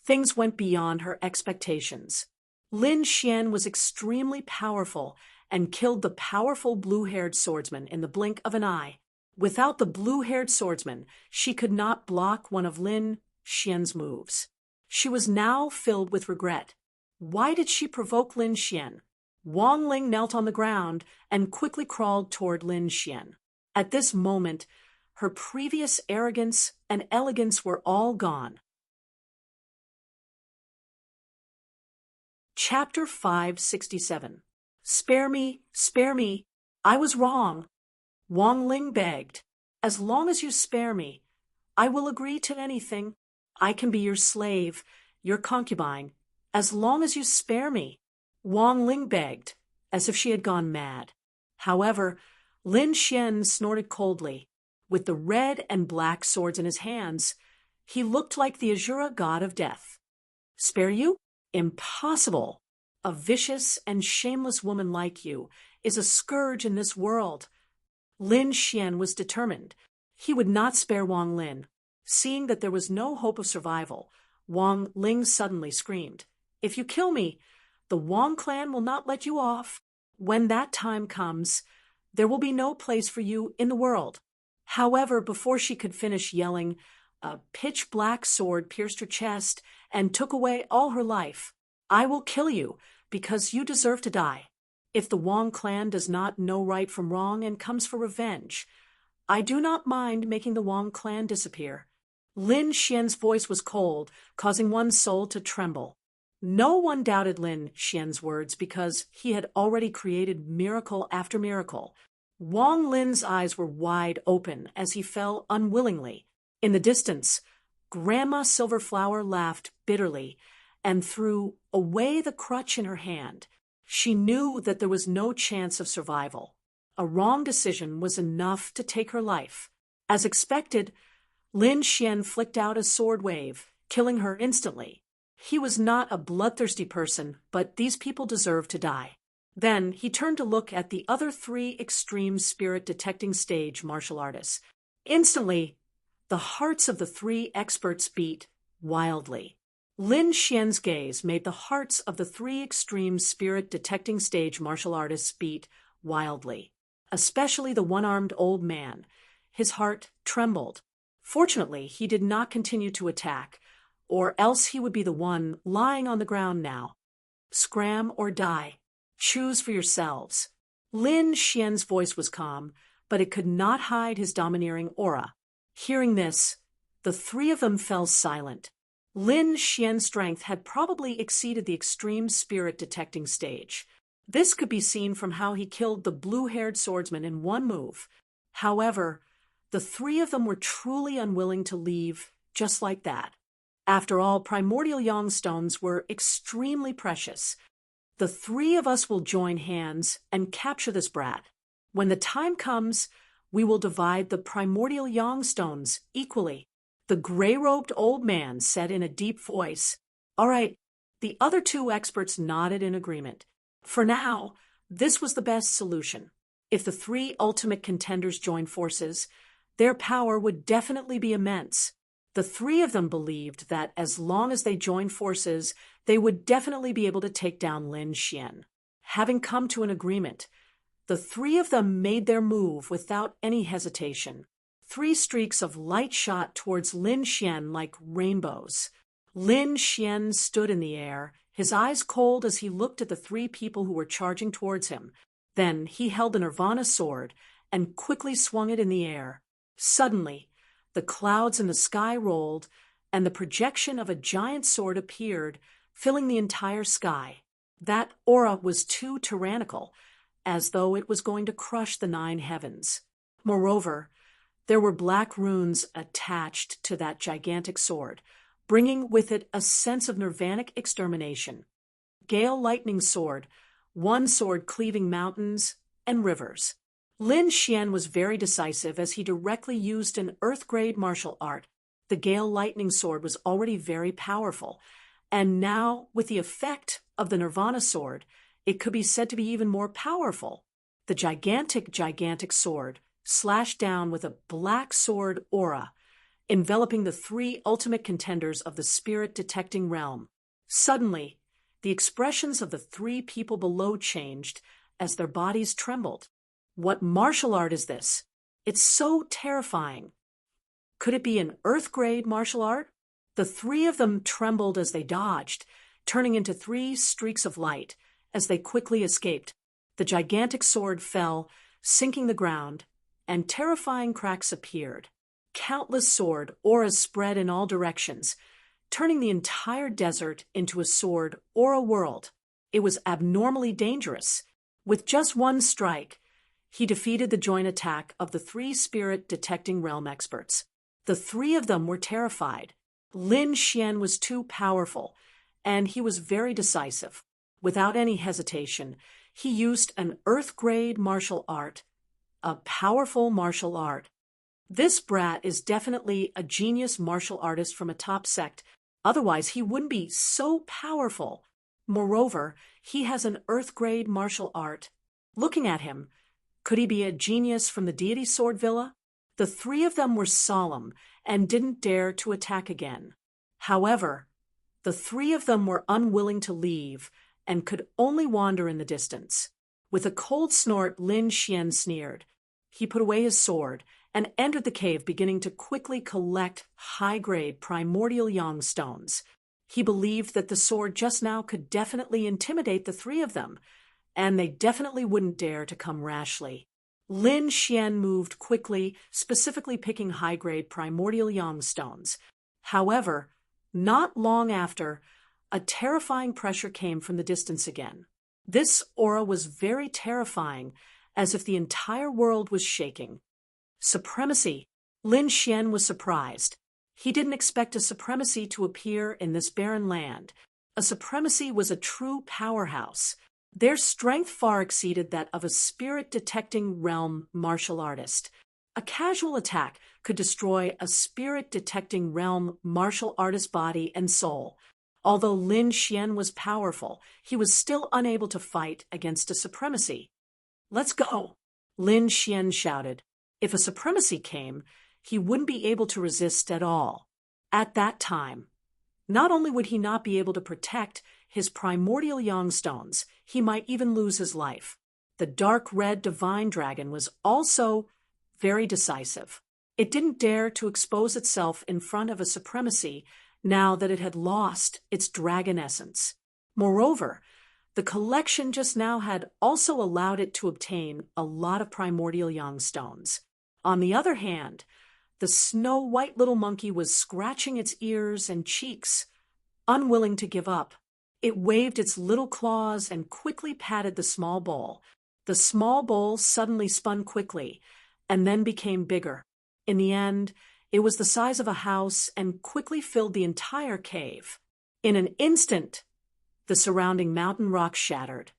things went beyond her expectations. Lin Xian was extremely powerful and killed the powerful blue-haired swordsman in the blink of an eye. Without the blue-haired swordsman, she could not block one of Lin Xian's moves. She was now filled with regret. Why did she provoke Lin Xian? Wang Ling knelt on the ground and quickly crawled toward Lin Xian. At this moment, her previous arrogance and elegance were all gone. Chapter 567. Spare me, spare me. I was wrong. Wang Ling begged. As long as you spare me, I will agree to anything. I can be your slave, your concubine, as long as you spare me. Wang Ling begged, as if she had gone mad. However, Lin Xian snorted coldly. With the red and black swords in his hands, he looked like the Azura god of death. Spare you? Impossible. A vicious and shameless woman like you is a scourge in this world. Lin Xian was determined. He would not spare Wang Ling. Seeing that there was no hope of survival, Wang Ling suddenly screamed, "If you kill me, the Wang clan will not let you off. When that time comes, there will be no place for you in the world." However, before she could finish yelling, a pitch-black sword pierced her chest and took away all her life. "I will kill you, because you deserve to die. If the Wang clan does not know right from wrong and comes for revenge, I do not mind making the Wang clan disappear." Lin Xian's voice was cold, causing one's soul to tremble. No one doubted Lin Xian's words because he had already created miracle after miracle. Wang Lin's eyes were wide open as he fell unwillingly. In the distance, Grandma Silverflower laughed bitterly and threw away the crutch in her hand. She knew that there was no chance of survival. A wrong decision was enough to take her life. As expected, Lin Xian flicked out a sword wave, killing her instantly. He was not a bloodthirsty person, but these people deserved to die. Then he turned to look at the other three extreme spirit-detecting stage martial artists. Instantly, the hearts of the three experts beat wildly. Lin Xian's gaze made the hearts of the three extreme spirit-detecting stage martial artists beat wildly, especially the one-armed old man. His heart trembled. Fortunately, he did not continue to attack, or else he would be the one lying on the ground now. Scram or die. Choose for yourselves. Lin Xian's voice was calm, but it could not hide his domineering aura. Hearing this, the three of them fell silent. Lin Xian's strength had probably exceeded the extreme spirit-detecting stage. This could be seen from how he killed the blue-haired swordsman in one move. However, the three of them were truly unwilling to leave just like that. After all, primordial yang stones were extremely precious. The three of us will join hands and capture this brat. When the time comes, We will divide the primordial yang stones equally. The gray-robed old man said in a deep voice. All right, the other two experts nodded in agreement. For now, this was the best solution. If the three ultimate contenders joined forces, their power would definitely be immense. The three of them believed that as long as they joined forces, they would definitely be able to take down Lin Xian. Having come to an agreement, the three of them made their move without any hesitation. 3 streaks of light shot towards Lin Xian like rainbows. Lin Xian stood in the air, his eyes cold as he looked at the 3 people who were charging towards him. Then he held the Nirvana sword and quickly swung it in the air. Suddenly, the clouds in the sky rolled, and the projection of a giant sword appeared, filling the entire sky. That aura was too tyrannical, as though it was going to crush the 9 heavens. Moreover, there were black runes attached to that gigantic sword, bringing with it a sense of nirvanic extermination. Gale lightning sword, one sword cleaving mountains and rivers. Lin Xian was very decisive as he directly used an earth-grade martial art. The Gale lightning sword was already very powerful, and now, with the effect of the Nirvana sword, it could be said to be even more powerful. The gigantic sword slashed down with a black sword aura, enveloping the 3 ultimate contenders of the spirit-detecting realm. Suddenly, the expressions of the 3 people below changed as their bodies trembled. What martial art is this? It's so terrifying. Could it be an earth-grade martial art? The 3 of them trembled as they dodged, turning into 3 streaks of light as they quickly escaped. The gigantic sword fell, sinking the ground, and terrifying cracks appeared. Countless sword auras spread in all directions, turning the entire desert into a sword aura world. It was abnormally dangerous. With just one strike, he defeated the joint attack of the 3 spirit-detecting realm experts. The 3 of them were terrified. Lin Xian was too powerful, and he was very decisive. Without any hesitation, he used an earth-grade martial art, a powerful martial art. This brat is definitely a genius martial artist from a top sect, otherwise he wouldn't be so powerful. Moreover, he has an earth-grade martial art. Looking at him, could he be a genius from the deity sword villa? The 3 of them were solemn and didn't dare to attack again. However, the 3 of them were unwilling to leave and could only wander in the distance. With a cold snort, Lin Xian sneered. He put away his sword and entered the cave, beginning to quickly collect high-grade primordial yang stones. He believed that the sword just now could definitely intimidate the 3 of them, and they definitely wouldn't dare to come rashly. Lin Xian moved quickly, specifically picking high-grade primordial yang stones. However, not long after, a terrifying pressure came from the distance again. This aura was very terrifying, as if the entire world was shaking. Supremacy. Lin Xian was surprised. He didn't expect a supremacy to appear in this barren land. A supremacy was a true powerhouse. Their strength far exceeded that of a spirit-detecting realm martial artist. A casual attack could destroy a spirit-detecting realm martial artist body and soul. Although Lin Xian was powerful, he was still unable to fight against a supremacy. "Let's go," Lin Xian shouted. If a supremacy came, he wouldn't be able to resist at all. At that time, not only would he not be able to protect his primordial yang stones, he might even lose his life. The dark red divine dragon was also very decisive. It didn't dare to expose itself in front of a supremacy now that it had lost its dragon essence. Moreover, the collection just now had also allowed it to obtain a lot of primordial yang stones. On the other hand, the snow-white little monkey was scratching its ears and cheeks, unwilling to give up. It waved its little claws and quickly patted the small bowl. The small bowl suddenly spun quickly and then became bigger. In the end, it was the size of a house and quickly filled the entire cave. In an instant, the surrounding mountain rock shattered,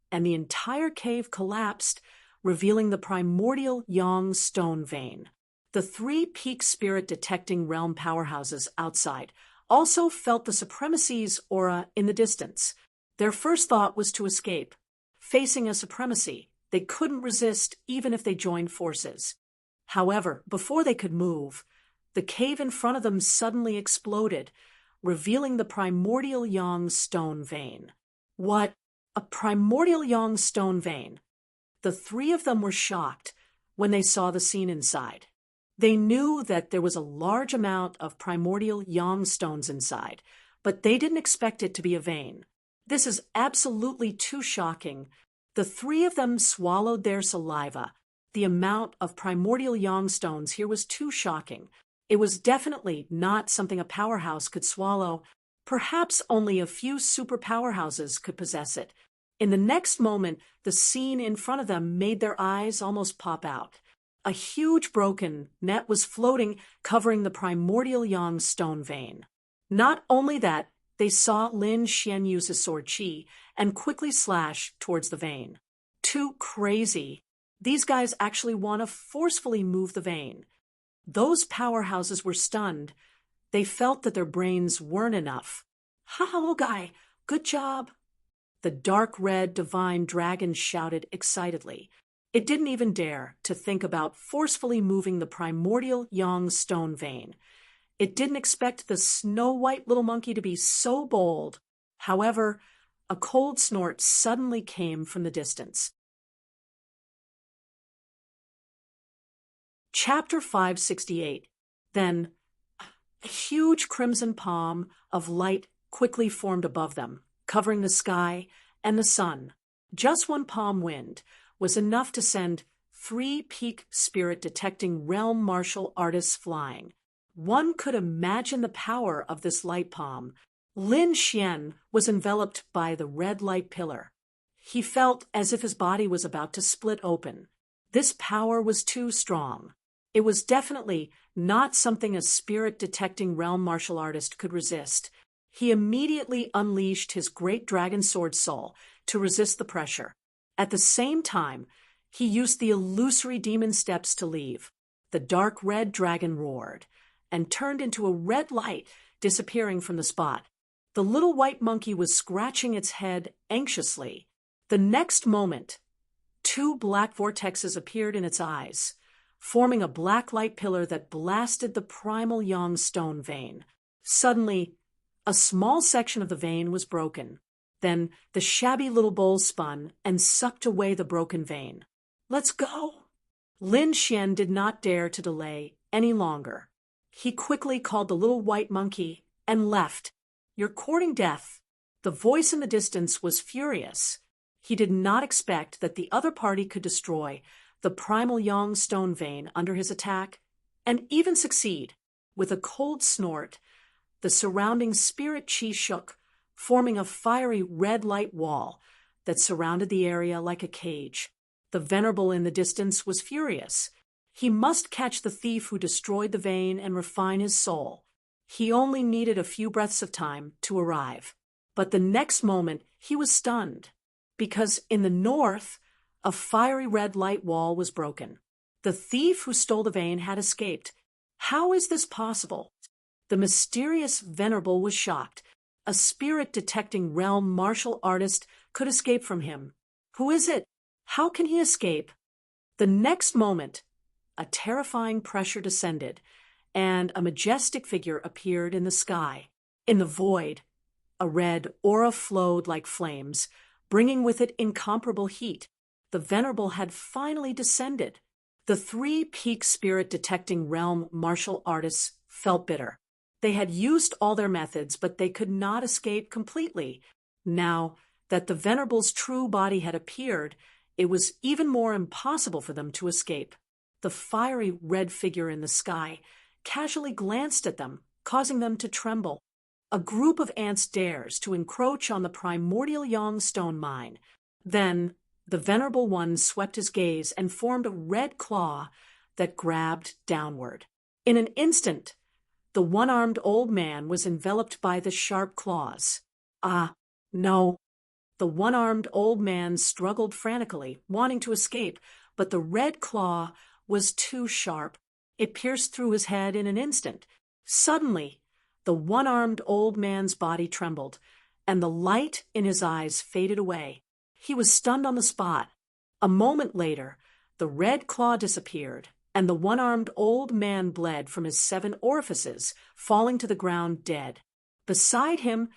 and the entire cave collapsed revealing the primordial Yang stone vein. The three peak spirit detecting realm powerhouses outside also felt the supremacy's aura in the distance. Their first thought was to escape. Facing a supremacy, they couldn't resist even if they joined forces. However, before they could move, the cave in front of them suddenly exploded, revealing the primordial Yang stone vein. What? A primordial Yang stone vein? The three of them were shocked when they saw the scene inside. They knew that there was a large amount of primordial Yang stones inside, but they didn't expect it to be a vein. This is absolutely too shocking. The three of them swallowed their saliva. The amount of primordial Yang stones here was too shocking. It was definitely not something a powerhouse could swallow. Perhaps only a few super powerhouses could possess it. In the next moment, the scene in front of them made their eyes almost pop out. A huge broken net was floating, covering the primordial Yang stone vein. Not only that, they saw Lin Xian use his sword Qi and quickly slash towards the vein. Too crazy. These guys actually want to forcefully move the vein. Those powerhouses were stunned. They felt that their brains weren't enough. Ha, little guy, good job. The dark red divine dragon shouted excitedly. It didn't even dare to think about forcefully moving the primordial Yang stone vein. It didn't expect the snow-white little monkey to be so bold. However, a cold snort suddenly came from the distance. Chapter 568. Then, a huge crimson palm of light quickly formed above them, covering the sky and the sun. Just one palm wind was enough to send 3 peak spirit detecting realm martial artists flying. One could imagine the power of this light palm. Lin Xian was enveloped by the red light pillar. He felt as if his body was about to split open. This power was too strong. It was definitely not something a spirit-detecting realm martial artist could resist. He immediately unleashed his great dragon sword soul to resist the pressure. At the same time, he used the illusory demon steps to leave. The dark red dragon roared and turned into a red light, disappearing from the spot. The little white monkey was scratching its head anxiously. The next moment, 2 black vortexes appeared in its eyes, forming a black light pillar that blasted the primal Yang stone vein. Suddenly, a small section of the vein was broken. Then the shabby little bowl spun and sucked away the broken vein. Let's go! Lin Xian did not dare to delay any longer. He quickly called the little white monkey and left. You're courting death. The voice in the distance was furious. He did not expect that the other party could destroy the primal Yang stone vein under his attack, and even succeed. With a cold snort, the surrounding spirit Qi shook, forming a fiery red light wall that surrounded the area like a cage. The venerable in the distance was furious. He must catch the thief who destroyed the vein and refine his soul. He only needed a few breaths of time to arrive. But the next moment, he was stunned, because in the north, a fiery red light wall was broken. The thief who stole the vein had escaped. How is this possible? The mysterious venerable was shocked. A spirit-detecting realm martial artist could escape from him. Who is it? How can he escape? The next moment, a terrifying pressure descended, and a majestic figure appeared in the sky. In the void, a red aura flowed like flames, bringing with it incomparable heat. The venerable had finally descended. The 3 peak spirit-detecting realm martial artists felt bitter. They had used all their methods, but they could not escape completely. Now that the venerable's true body had appeared, it was even more impossible for them to escape. The fiery red figure in the sky casually glanced at them, causing them to tremble. A group of ants dares to encroach on the primordial Yang stone mine. Then the venerable one swept his gaze and formed a red claw that grabbed downward. In an instant, the one-armed old man was enveloped by the sharp claws. Ah, no. The one-armed old man struggled frantically, wanting to escape, but the red claw was too sharp. It pierced through his head in an instant. Suddenly, the one-armed old man's body trembled, and the light in his eyes faded away. He was stunned on the spot. A moment later, the red claw disappeared, and the one-armed old man bled from his 7 orifices, falling to the ground dead. Beside him,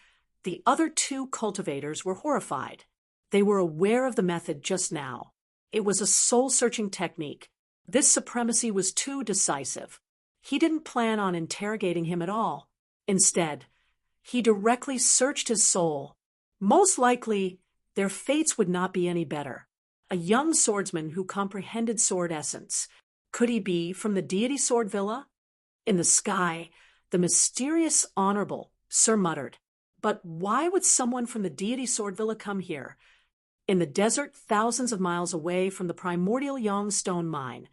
the other 2 cultivators were horrified. They were aware of the method just now. It was a soul-searching technique. This supremacy was too decisive. He didn't plan on interrogating him at all. Instead, he directly searched his soul. Most likely, their fates would not be any better. A young swordsman who comprehended sword essence. Could he be from the deity Sword Villa? In the sky, the mysterious Honorable Sir muttered, "But why would someone from the deity Sword Villa come here?" In the desert thousands of miles away from the primordial Yang stone mine,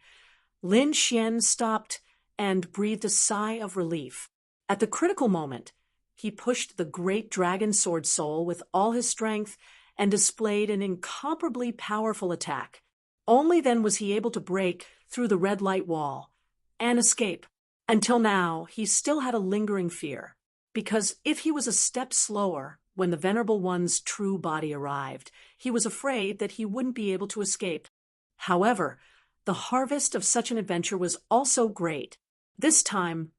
Lin Xian stopped and breathed a sigh of relief. At the critical moment, he pushed the great dragon sword soul with all his strength and displayed an incomparably powerful attack. Only then was he able to break through the red light wall and escape. Until now, he still had a lingering fear, because if he was a step slower when the Venerable One's true body arrived, he was afraid that he wouldn't be able to escape. However, the harvest of such an adventure was also great. This time,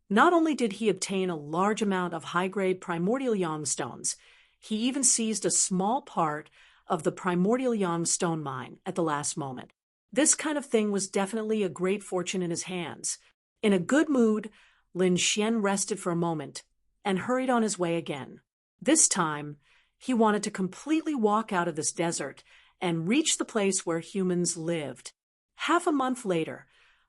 not only did he obtain a large amount of high-grade primordial Yang stones, he even seized a small part of the primordial Yang stone mine at the last moment. This kind of thing was definitely a great fortune in his hands. In a good mood, Lin Xian rested for a moment and hurried on his way again. This time, he wanted to completely walk out of this desert and reach the place where humans lived. Half a month later,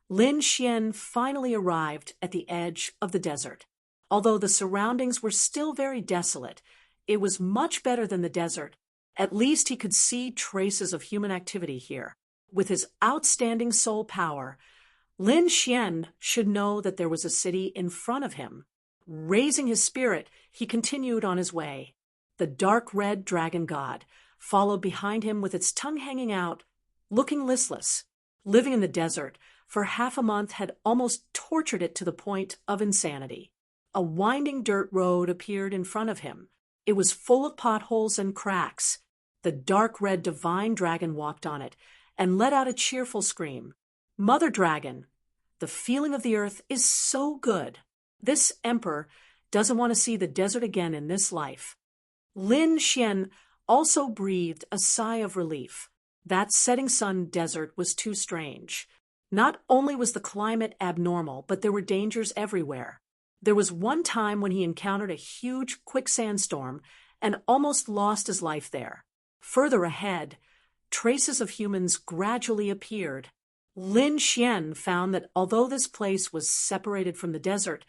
Lin Xian finally arrived at the edge of the desert. Although the surroundings were still very desolate, it was much better than the desert. At least he could see traces of human activity here. With his outstanding soul power, Lin Xian should know that there was a city in front of him. Raising his spirit, he continued on his way. The dark red dragon god followed behind him with its tongue hanging out, looking listless. Living in the desert for half a month had almost tortured it to the point of insanity. A winding dirt road appeared in front of him. It was full of potholes and cracks. The dark red divine dragon walked on it and let out a cheerful scream. "Mother Dragon, the feeling of the earth is so good. This emperor doesn't want to see the desert again in this life." Lin Xian also breathed a sigh of relief. That setting sun desert was too strange. Not only was the climate abnormal, but there were dangers everywhere. There was one time when he encountered a huge quicksand storm and almost lost his life there. Further ahead, traces of humans gradually appeared. Lin Xian found that although this place was separated from the desert,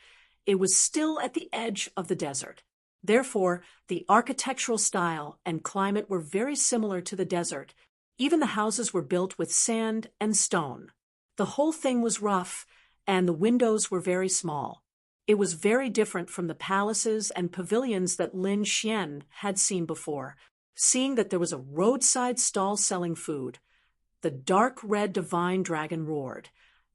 it was still at the edge of the desert. Therefore, the architectural style and climate were very similar to the desert. Even the houses were built with sand and stone. The whole thing was rough, and the windows were very small. It was very different from the palaces and pavilions that Lin Xian had seen before. Seeing that there was a roadside stall selling food, the dark red divine dragon roared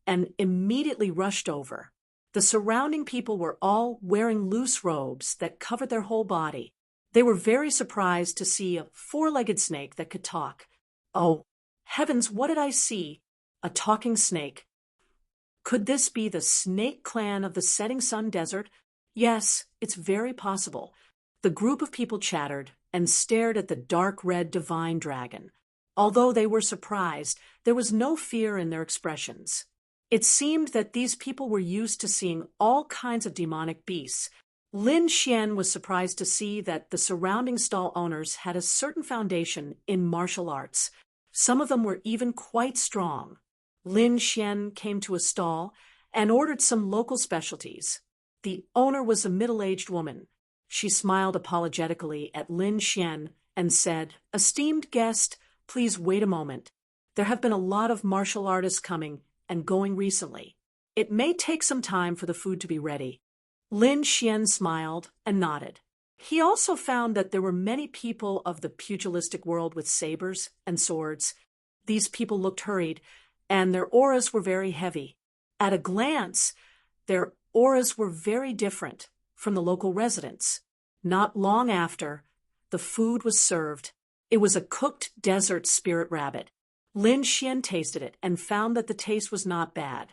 and immediately rushed over. The surrounding people were all wearing loose robes that covered their whole body. They were very surprised to see a 4-legged snake that could talk. Oh, heavens, what did I see? A talking snake. Could this be the snake clan of the setting sun desert? Yes, it's very possible. The group of people chattered and stared at the dark red divine dragon. Although they were surprised, there was no fear in their expressions. It seemed that these people were used to seeing all kinds of demonic beasts. Lin Xian was surprised to see that the surrounding stall owners had a certain foundation in martial arts. Some of them were even quite strong. Lin Xian came to a stall and ordered some local specialties. The owner was a middle-aged woman. She smiled apologetically at Lin Xian and said, "Esteemed guest, please wait a moment. There have been a lot of martial artists coming and going recently. It may take some time for the food to be ready." Lin Xian smiled and nodded. He also found that there were many people of the pugilistic world with sabers and swords. these people looked hurried, and their auras were very heavy. At a glance, their auras were very different from the local residents. Not long after, the food was served. It was a cooked desert spirit rabbit. Lin Xian tasted it and found that the taste was not bad.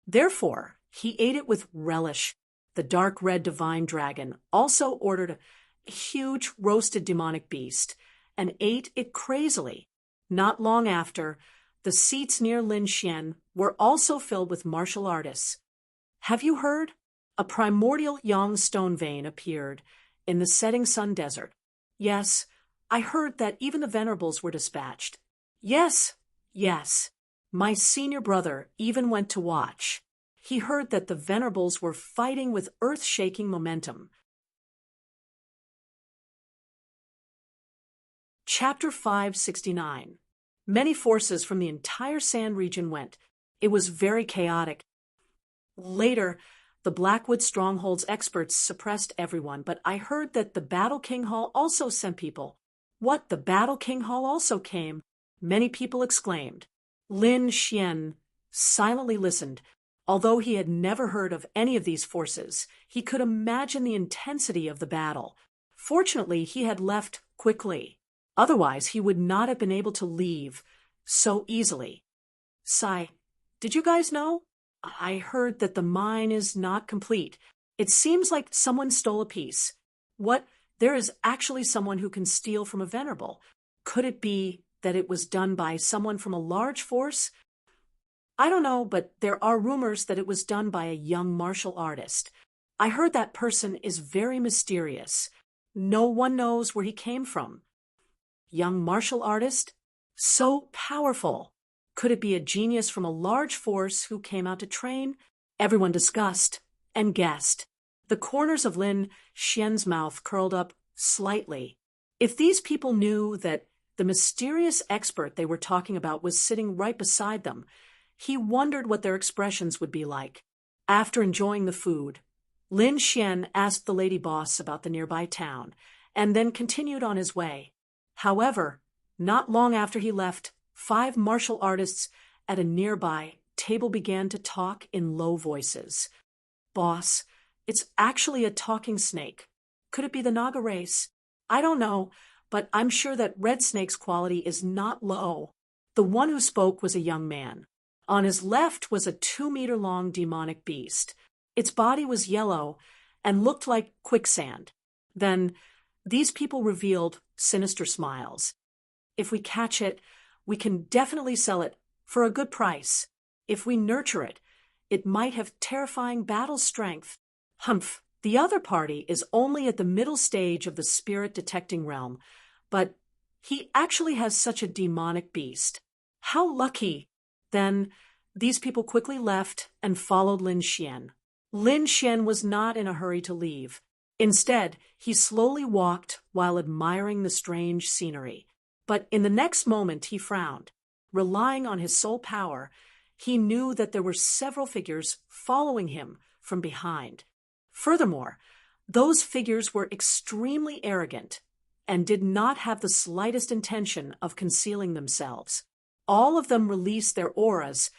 Therefore, he ate it with relish. The dark red divine dragon also ordered a huge roasted demonic beast and ate it crazily. Not long after, the seats near Lin Xian were also filled with martial artists. Have you heard? A primordial yang stone vein appeared in the setting sun desert. Yes, I heard that even the venerables were dispatched. Yes. My senior brother even went to watch. He heard that the venerables were fighting with earth-shaking momentum. Chapter 569. Many forces from the entire sand region went. It was very chaotic. Later, the Blackwood Stronghold's experts suppressed everyone, but I heard that the Battle King Hall also sent people. What, the Battle King Hall also came? Many people exclaimed. Lin Xian silently listened. Although he had never heard of any of these forces, he could imagine the intensity of the battle. Fortunately, he had left quickly. Otherwise, he would not have been able to leave so easily. Sigh, did you guys know? I heard that the mine is not complete. It seems like someone stole a piece. What? There is actually someone who can steal from a venerable. Could it be that it was done by someone from a large force? I don't know, but there are rumors that it was done by a young martial artist. I heard that person is very mysterious. No one knows where he came from. Young martial artist? So powerful. Could it be a genius from a large force who came out to train? Everyone discussed and guessed. The corners of Lin Xian's mouth curled up slightly. If these people knew that the mysterious expert they were talking about was sitting right beside them, he wondered what their expressions would be like. After enjoying the food, Lin Xian asked the lady boss about the nearby town, and then continued on his way. However, not long after he left, 5 martial artists at a nearby table began to talk in low voices. Boss, it's actually a talking snake. Could it be the Naga race? I don't know, but I'm sure that Red Snake's quality is not low. The one who spoke was a young man. On his left was a 2-meter-long demonic beast. Its body was yellow and looked like quicksand. Then, these people revealed sinister smiles. If we catch it, we can definitely sell it for a good price. If we nurture it, it might have terrifying battle strength. Humph, the other party is only at the middle stage of the spirit detecting realm, but he actually has such a demonic beast. How lucky! Then, these people quickly left and followed Lin Xian. Lin Xian was not in a hurry to leave. Instead, he slowly walked while admiring the strange scenery. But in the next moment he frowned. Relying on his soul power, he knew that there were several figures following him from behind. Furthermore, those figures were extremely arrogant and did not have the slightest intention of concealing themselves. All of them released their auras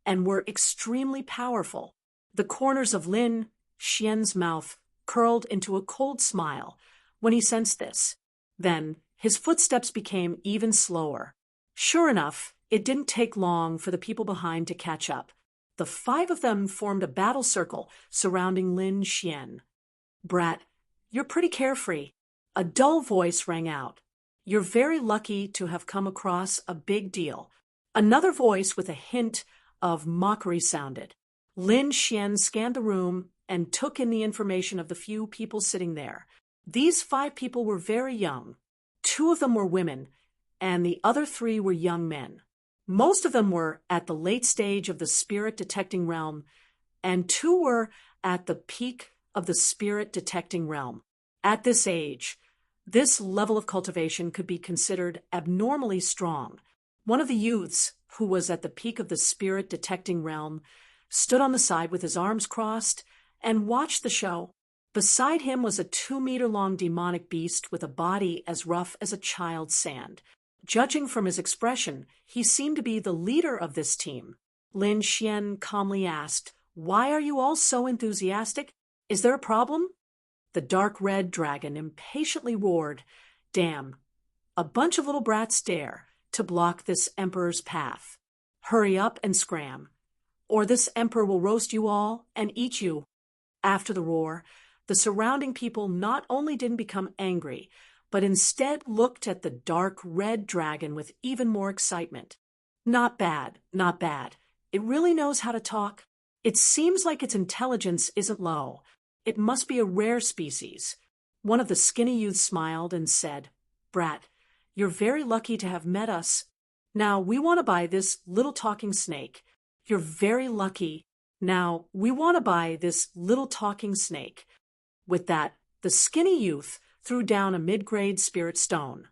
and were extremely powerful. The corners of Lin Xian's mouth curled into a cold smile when he sensed this. Then his footsteps became even slower. Sure enough, it didn't take long for the people behind to catch up. The 5 of them formed a battle circle surrounding Lin Xian. Brat, you're pretty carefree. A dull voice rang out. You're very lucky to have come across a big deal. Another voice with a hint of mockery sounded. Lin Xian scanned the room and took in the information of the few people sitting there. These 5 people were very young. 2 of them were women, and the other 3 were young men. Most of them were at the late stage of the spirit detecting realm, and 2 were at the peak of the spirit detecting realm. At this age, this level of cultivation could be considered abnormally strong. One of the youths, who was at the peak of the spirit detecting realm, stood on the side with his arms crossed and watched the show. Beside him was a 2-meter-long demonic beast with a body as rough as a child's sand. Judging from his expression, he seemed to be the leader of this team. Lin Xian calmly asked, "Why are you all so enthusiastic? Is there a problem?" The dark red dragon impatiently roared, "Damn, a bunch of little brats dare to block this emperor's path. Hurry up and scram, or this emperor will roast you all and eat you." After the roar, the surrounding people not only didn't become angry, but instead looked at the dark red dragon with even more excitement. "Not bad, not bad. It really knows how to talk. It seems like its intelligence isn't low. It must be a rare species." One of the skinny youths smiled and said, "Brat, you're very lucky to have met us. Now we want to buy this little talking snake. You're very lucky. Now we want to buy this little talking snake." With that, the skinny youth threw down a mid-grade spirit stone.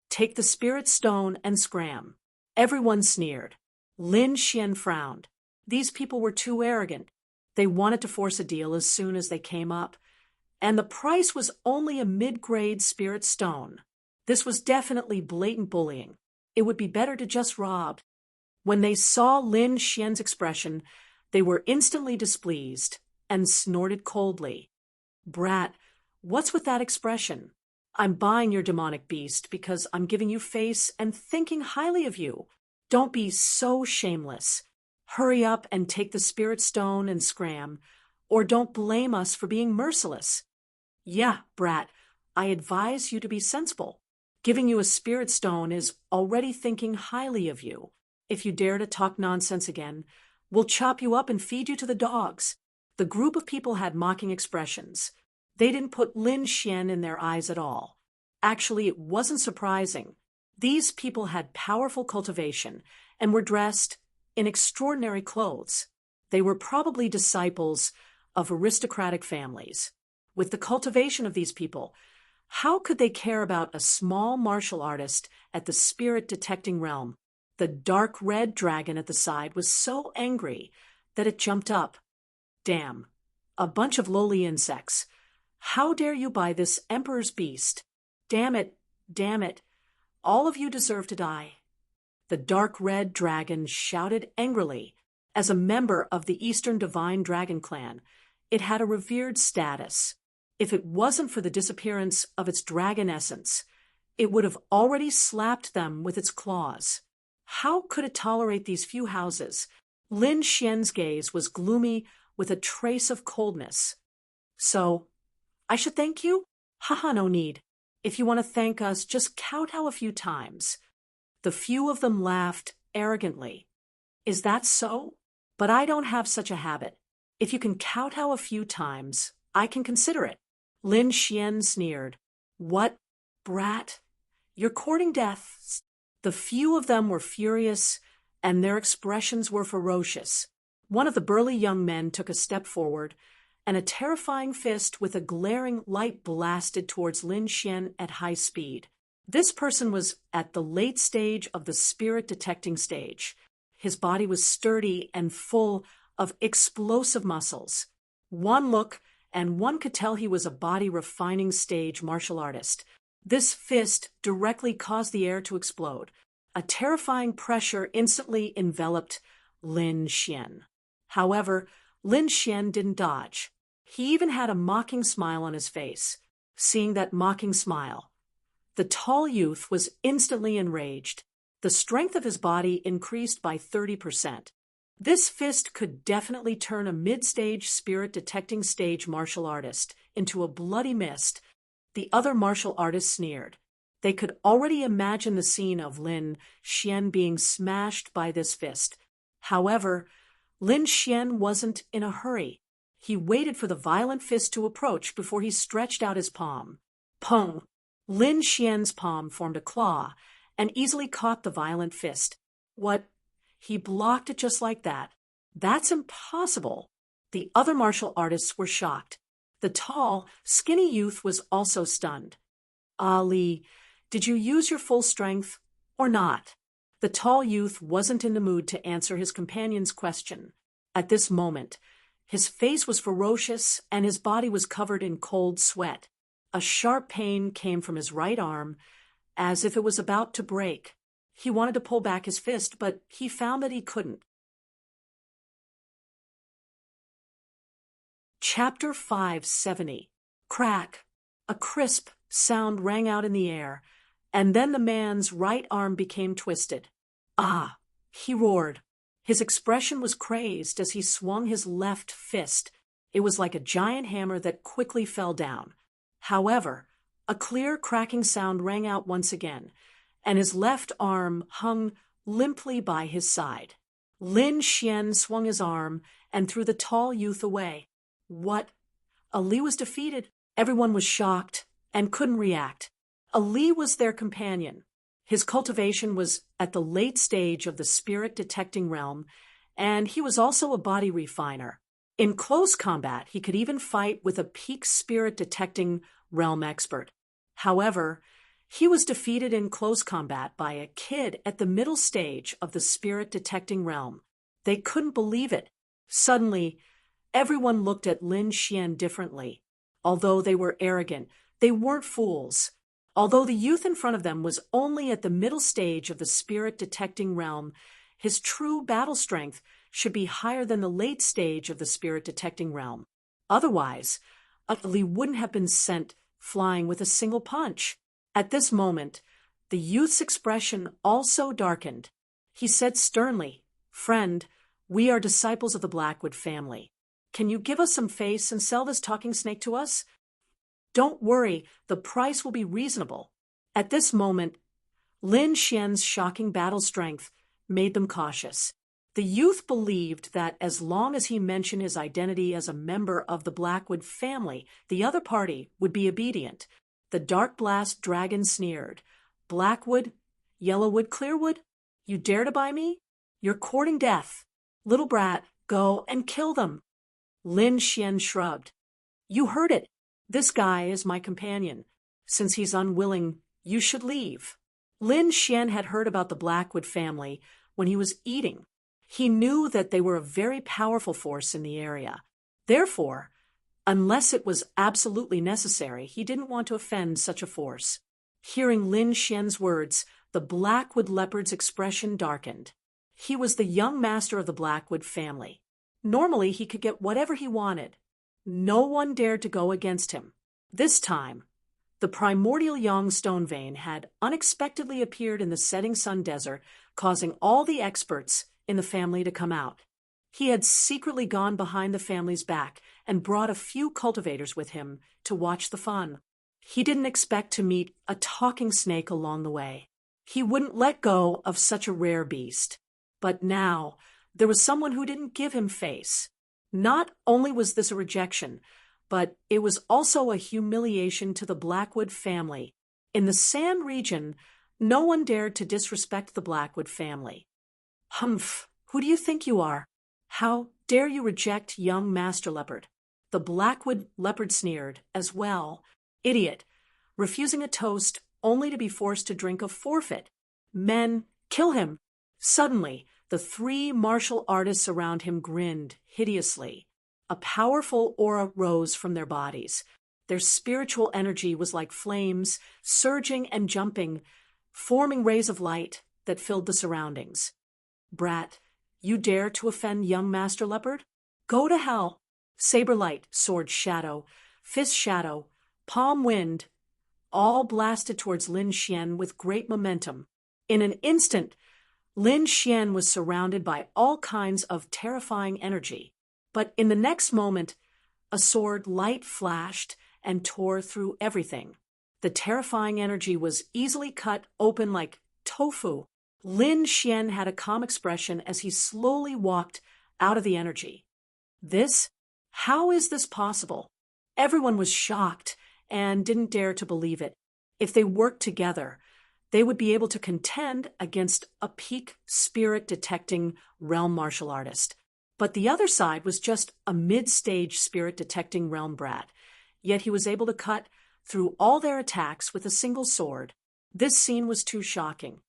"Take the spirit stone and scram." Everyone sneered. Lin Xian frowned. These people were too arrogant. They wanted to force a deal as soon as they came up. And the price was only a mid-grade spirit stone. This was definitely blatant bullying. It would be better to just rob. When they saw Lin Xian's expression, they were instantly displeased and snorted coldly. "Brat, what's with that expression? I'm buying your demonic beast because I'm giving you face and thinking highly of you. Don't be so shameless. Hurry up and take the spirit stone and scram, or don't blame us for being merciless." "Yeah, brat, I advise you to be sensible. Giving you a spirit stone is already thinking highly of you. If you dare to talk nonsense again, we'll chop you up and feed you to the dogs." The group of people had mocking expressions. They didn't put Lin Xian in their eyes at all. Actually, it wasn't surprising. These people had powerful cultivation and were dressed in extraordinary clothes. They were probably disciples of aristocratic families. With the cultivation of these people, how could they care about a small martial artist at the spirit detecting realm? The dark red dragon at the side was so angry that it jumped up. "Damn, a bunch of lowly insects. How dare you buy this emperor's beast? Damn it, damn it. All of you deserve to die." The dark red dragon shouted angrily. As a member of the Eastern Divine Dragon clan, it had a revered status. If it wasn't for the disappearance of its dragon essence, it would have already slapped them with its claws. How could it tolerate these few houses? Lin Xian's gaze was gloomy with a trace of coldness. "So, I should thank you? Haha, no need. If you want to thank us, just kowtow a few times." The few of them laughed arrogantly. "Is that so? But I don't have such a habit. If you can kowtow a few times, I can consider it." Lin Xian sneered. "What, brat? You're courting death." The few of them were furious, and their expressions were ferocious. One of the burly young men took a step forward, and a terrifying fist with a glaring light blasted towards Lin Xian at high speed. This person was at the late stage of the spirit detecting stage. His body was sturdy and full of explosive muscles. One look, and one could tell he was a body refining stage martial artist. This fist directly caused the air to explode. A terrifying pressure instantly enveloped Lin Xian. However, Lin Xian didn't dodge. He even had a mocking smile on his face. Seeing that mocking smile, the tall youth was instantly enraged. The strength of his body increased by 30%. This fist could definitely turn a mid-stage spirit-detecting stage martial artist into a bloody mist. The other martial artists sneered. They could already imagine the scene of Lin Xian being smashed by this fist. However, Lin Xian wasn't in a hurry. He waited for the violent fist to approach before he stretched out his palm. Pong! Lin Xian's palm formed a claw and easily caught the violent fist. What? He blocked it just like that. That's impossible. The other martial artists were shocked. The tall, skinny youth was also stunned. Ali, did you use your full strength or not? The tall youth wasn't in the mood to answer his companion's question. At this moment, his face was ferocious and his body was covered in cold sweat. A sharp pain came from his right arm, as if it was about to break. He wanted to pull back his fist, but he found that he couldn't. Chapter 570. Crack. A crisp sound rang out in the air, and then the man's right arm became twisted. Ah! He roared. His expression was crazed as he swung his left fist. It was like a giant hammer that quickly fell down. However, a clear cracking sound rang out once again, and his left arm hung limply by his side. Lin Xian swung his arm and threw the tall youth away. What? Ali was defeated. Everyone was shocked and couldn't react. Ali was their companion. His cultivation was at the late stage of the spirit-detecting realm, and he was also a body refiner. In close combat, he could even fight with a peak spirit-detecting realm expert. However, he was defeated in close combat by a kid at the middle stage of the spirit-detecting realm. They couldn't believe it. Suddenly, everyone looked at Lin Xian differently. Although they were arrogant, they weren't fools. Although the youth in front of them was only at the middle stage of the spirit-detecting realm, his true battle strength should be higher than the late stage of the spirit-detecting realm. Otherwise, Ali wouldn't have been sent flying with a single punch. At this moment, the youth's expression also darkened. He said sternly, "Friend, we are disciples of the Blackwood family. Can you give us some face and sell this talking snake to us? Don't worry, the price will be reasonable." At this moment, Lin Xian's shocking battle strength made them cautious. The youth believed that as long as he mentioned his identity as a member of the Blackwood family, the other party would be obedient. The Dark Blast dragon sneered. "Blackwood, Yellowwood, Clearwood? You dare to buy me? You're courting death. Little brat, go and kill them." Lin Xian shrugged. "You heard it. This guy is my companion. Since he's unwilling, you should leave." Lin Xian had heard about the Blackwood family when he was eating. He knew that they were a very powerful force in the area. Therefore, unless it was absolutely necessary, he didn't want to offend such a force. Hearing Lin Xian's words, the Blackwood leopard's expression darkened. He was the young master of the Blackwood family. Normally, he could get whatever he wanted. No one dared to go against him. This time, the primordial Yang stone vein had unexpectedly appeared in the setting sun desert, causing all the experts in the family to come out. He had secretly gone behind the family's back and brought a few cultivators with him to watch the fun. He didn't expect to meet a talking snake along the way. He wouldn't let go of such a rare beast. But now, there was someone who didn't give him face. Not only was this a rejection, but it was also a humiliation to the Blackwood family. In the Sand region, no one dared to disrespect the Blackwood family. "Humph, who do you think you are? How dare you reject young Master Leopard?" The Blackwood leopard sneered as well. "Idiot, refusing a toast only to be forced to drink a forfeit. Men, kill him." Suddenly, the three martial artists around him grinned hideously. A powerful aura rose from their bodies. Their spiritual energy was like flames, surging and jumping, forming rays of light that filled the surroundings. "Brat, you dare to offend young Master Leopard? Go to hell." Saber light, sword shadow, fist shadow, palm wind, all blasted towards Lin Xian with great momentum. In an instant, Lin Xian was surrounded by all kinds of terrifying energy. But in the next moment, a sword light flashed and tore through everything. The terrifying energy was easily cut open like tofu. Lin Xian had a calm expression as he slowly walked out of the energy. How is this possible? Everyone was shocked and didn't dare to believe it. If they worked together, they would be able to contend against a peak spirit-detecting realm martial artist. But the other side was just a mid-stage spirit-detecting realm brat, yet he was able to cut through all their attacks with a single sword. This scene was too shocking.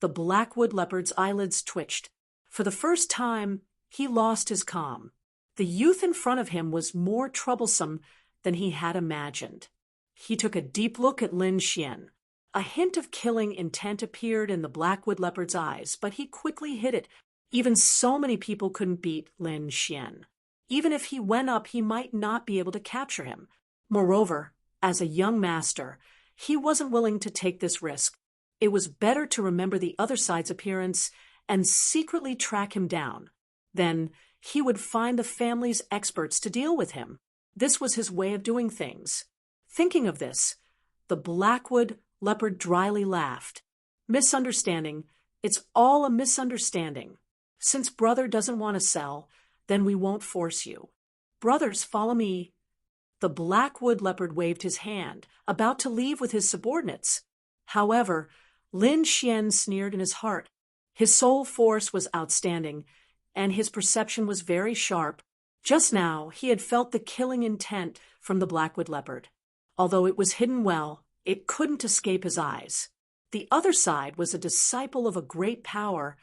The Blackwood leopard's eyelids twitched. For the first time, he lost his calm. The youth in front of him was more troublesome than he had imagined. He took a deep look at Lin Xian. A hint of killing intent appeared in the black-wood leopard's eyes, but he quickly hid it. Even so many people couldn't beat Lin Xian. Even if he went up, he might not be able to capture him. Moreover, as a young master, he wasn't willing to take this risk. It was better to remember the other side's appearance and secretly track him down. Then he would find the family's experts to deal with him. This was his way of doing things. Thinking of this, the blackwood leopard dryly laughed. Misunderstanding. It's all a misunderstanding. Since brother doesn't want to sell, then we won't force you. Brothers, follow me. The blackwood leopard waved his hand, about to leave with his subordinates. However, Lin Xian sneered in his heart. His soul force was outstanding, and his perception was very sharp. Just now, he had felt the killing intent from the blackwood leopard. Although it was hidden well, it couldn't escape his eyes. The other side was a disciple of a great power,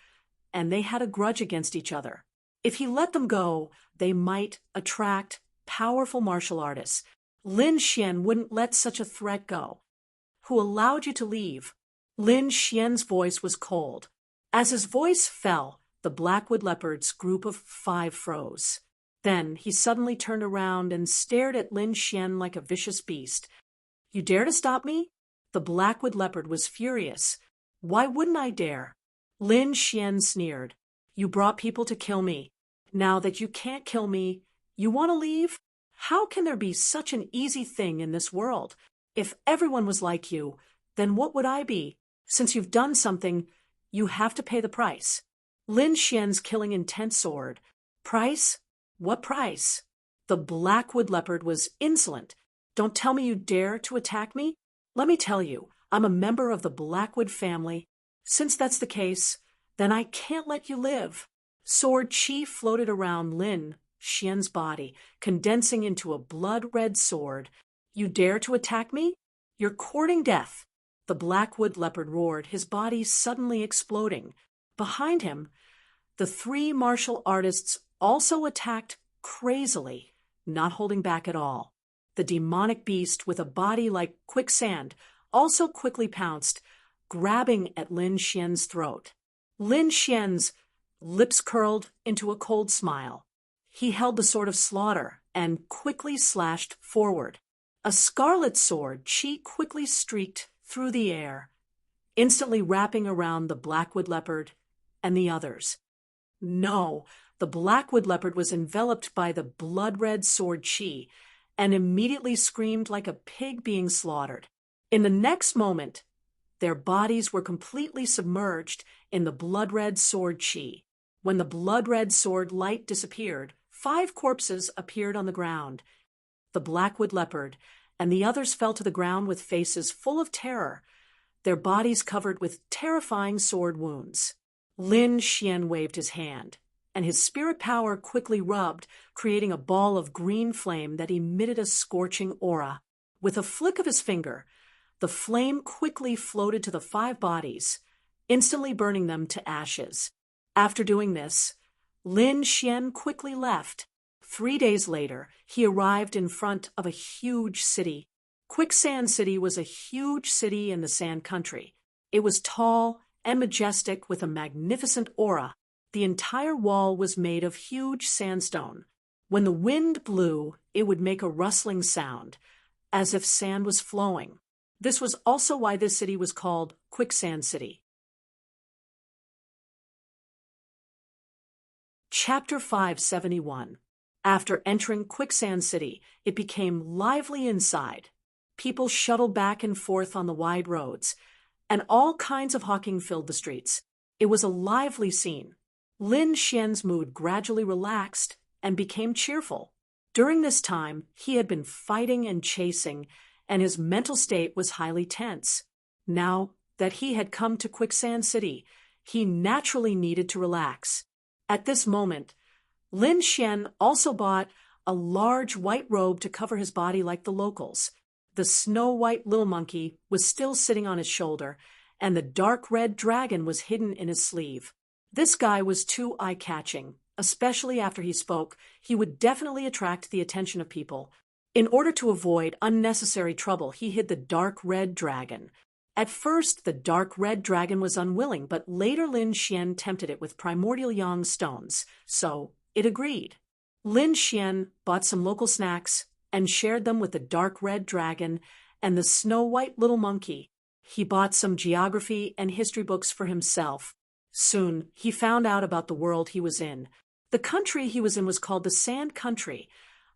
and they had a grudge against each other. If he let them go, they might attract powerful martial artists. Lin Xian wouldn't let such a threat go. Who allowed you to leave? Lin Xian's voice was cold. As his voice fell, the blackwood leopard's group of 5 froze. Then he suddenly turned around and stared at Lin Xian like a vicious beast. You dare to stop me? The blackwood leopard was furious. Why wouldn't I dare? Lin Xian sneered. You brought people to kill me. Now that you can't kill me, you want to leave? How can there be such an easy thing in this world? If everyone was like you, then what would I be? Since you've done something, you have to pay the price. Lin Xian's killing intent soared. Price? What price? The blackwood leopard was insolent. Don't tell me you dare to attack me? Let me tell you, I'm a member of the blackwood family. Since that's the case, then I can't let you live. Sword chi floated around Lin Xian's body, condensing into a blood-red sword. You dare to attack me? You're courting death. The blackwood leopard roared, his body suddenly exploding. Behind him, the 3 martial artists also attacked crazily, not holding back at all. The demonic beast with a body like quicksand also quickly pounced, grabbing at Lin Xian's throat. Lin Xian's lips curled into a cold smile. He held the sword of slaughter and quickly slashed forward. A scarlet sword, chi quickly streaked through the air, instantly wrapping around the blackwood leopard and the others. No, the blackwood leopard was enveloped by the blood-red sword chi and immediately screamed like a pig being slaughtered. In the next moment, their bodies were completely submerged in the blood-red sword chi. When the blood-red sword light disappeared, 5 corpses appeared on the ground. The blackwood leopard and the others fell to the ground with faces full of terror, their bodies covered with terrifying sword wounds. Lin Xian waved his hand, and his spirit power quickly rubbed, creating a ball of green flame that emitted a scorching aura. With a flick of his finger, the flame quickly floated to the 5 bodies, instantly burning them to ashes. After doing this, Lin Xian quickly left. 3 days later, he arrived in front of a huge city. Quicksand City was a huge city in the Sand Country. It was tall and majestic with a magnificent aura. The entire wall was made of huge sandstone. When the wind blew, it would make a rustling sound, as if sand was flowing. This was also why this city was called Quicksand City. Chapter 571. After entering Quicksand City, it became lively inside. People shuttled back and forth on the wide roads, and all kinds of hawking filled the streets. It was a lively scene. Lin Xian's mood gradually relaxed and became cheerful. During this time, he had been fighting and chasing, and his mental state was highly tense. Now that he had come to Quicksand City, he naturally needed to relax. At this moment, Lin Xian also bought a large white robe to cover his body like the locals. The snow-white little monkey was still sitting on his shoulder, and the dark red dragon was hidden in his sleeve. This guy was too eye-catching, especially after he spoke. He would definitely attract the attention of people. In order to avoid unnecessary trouble, he hid the dark red dragon. At first, the dark red dragon was unwilling, but later Lin Xian tempted it with primordial yang stones, so it agreed. Lin Xian bought some local snacks and shared them with the dark red dragon and the snow-white little monkey. He bought some geography and history books for himself. Soon, he found out about the world he was in. The country he was in was called the Sand Country,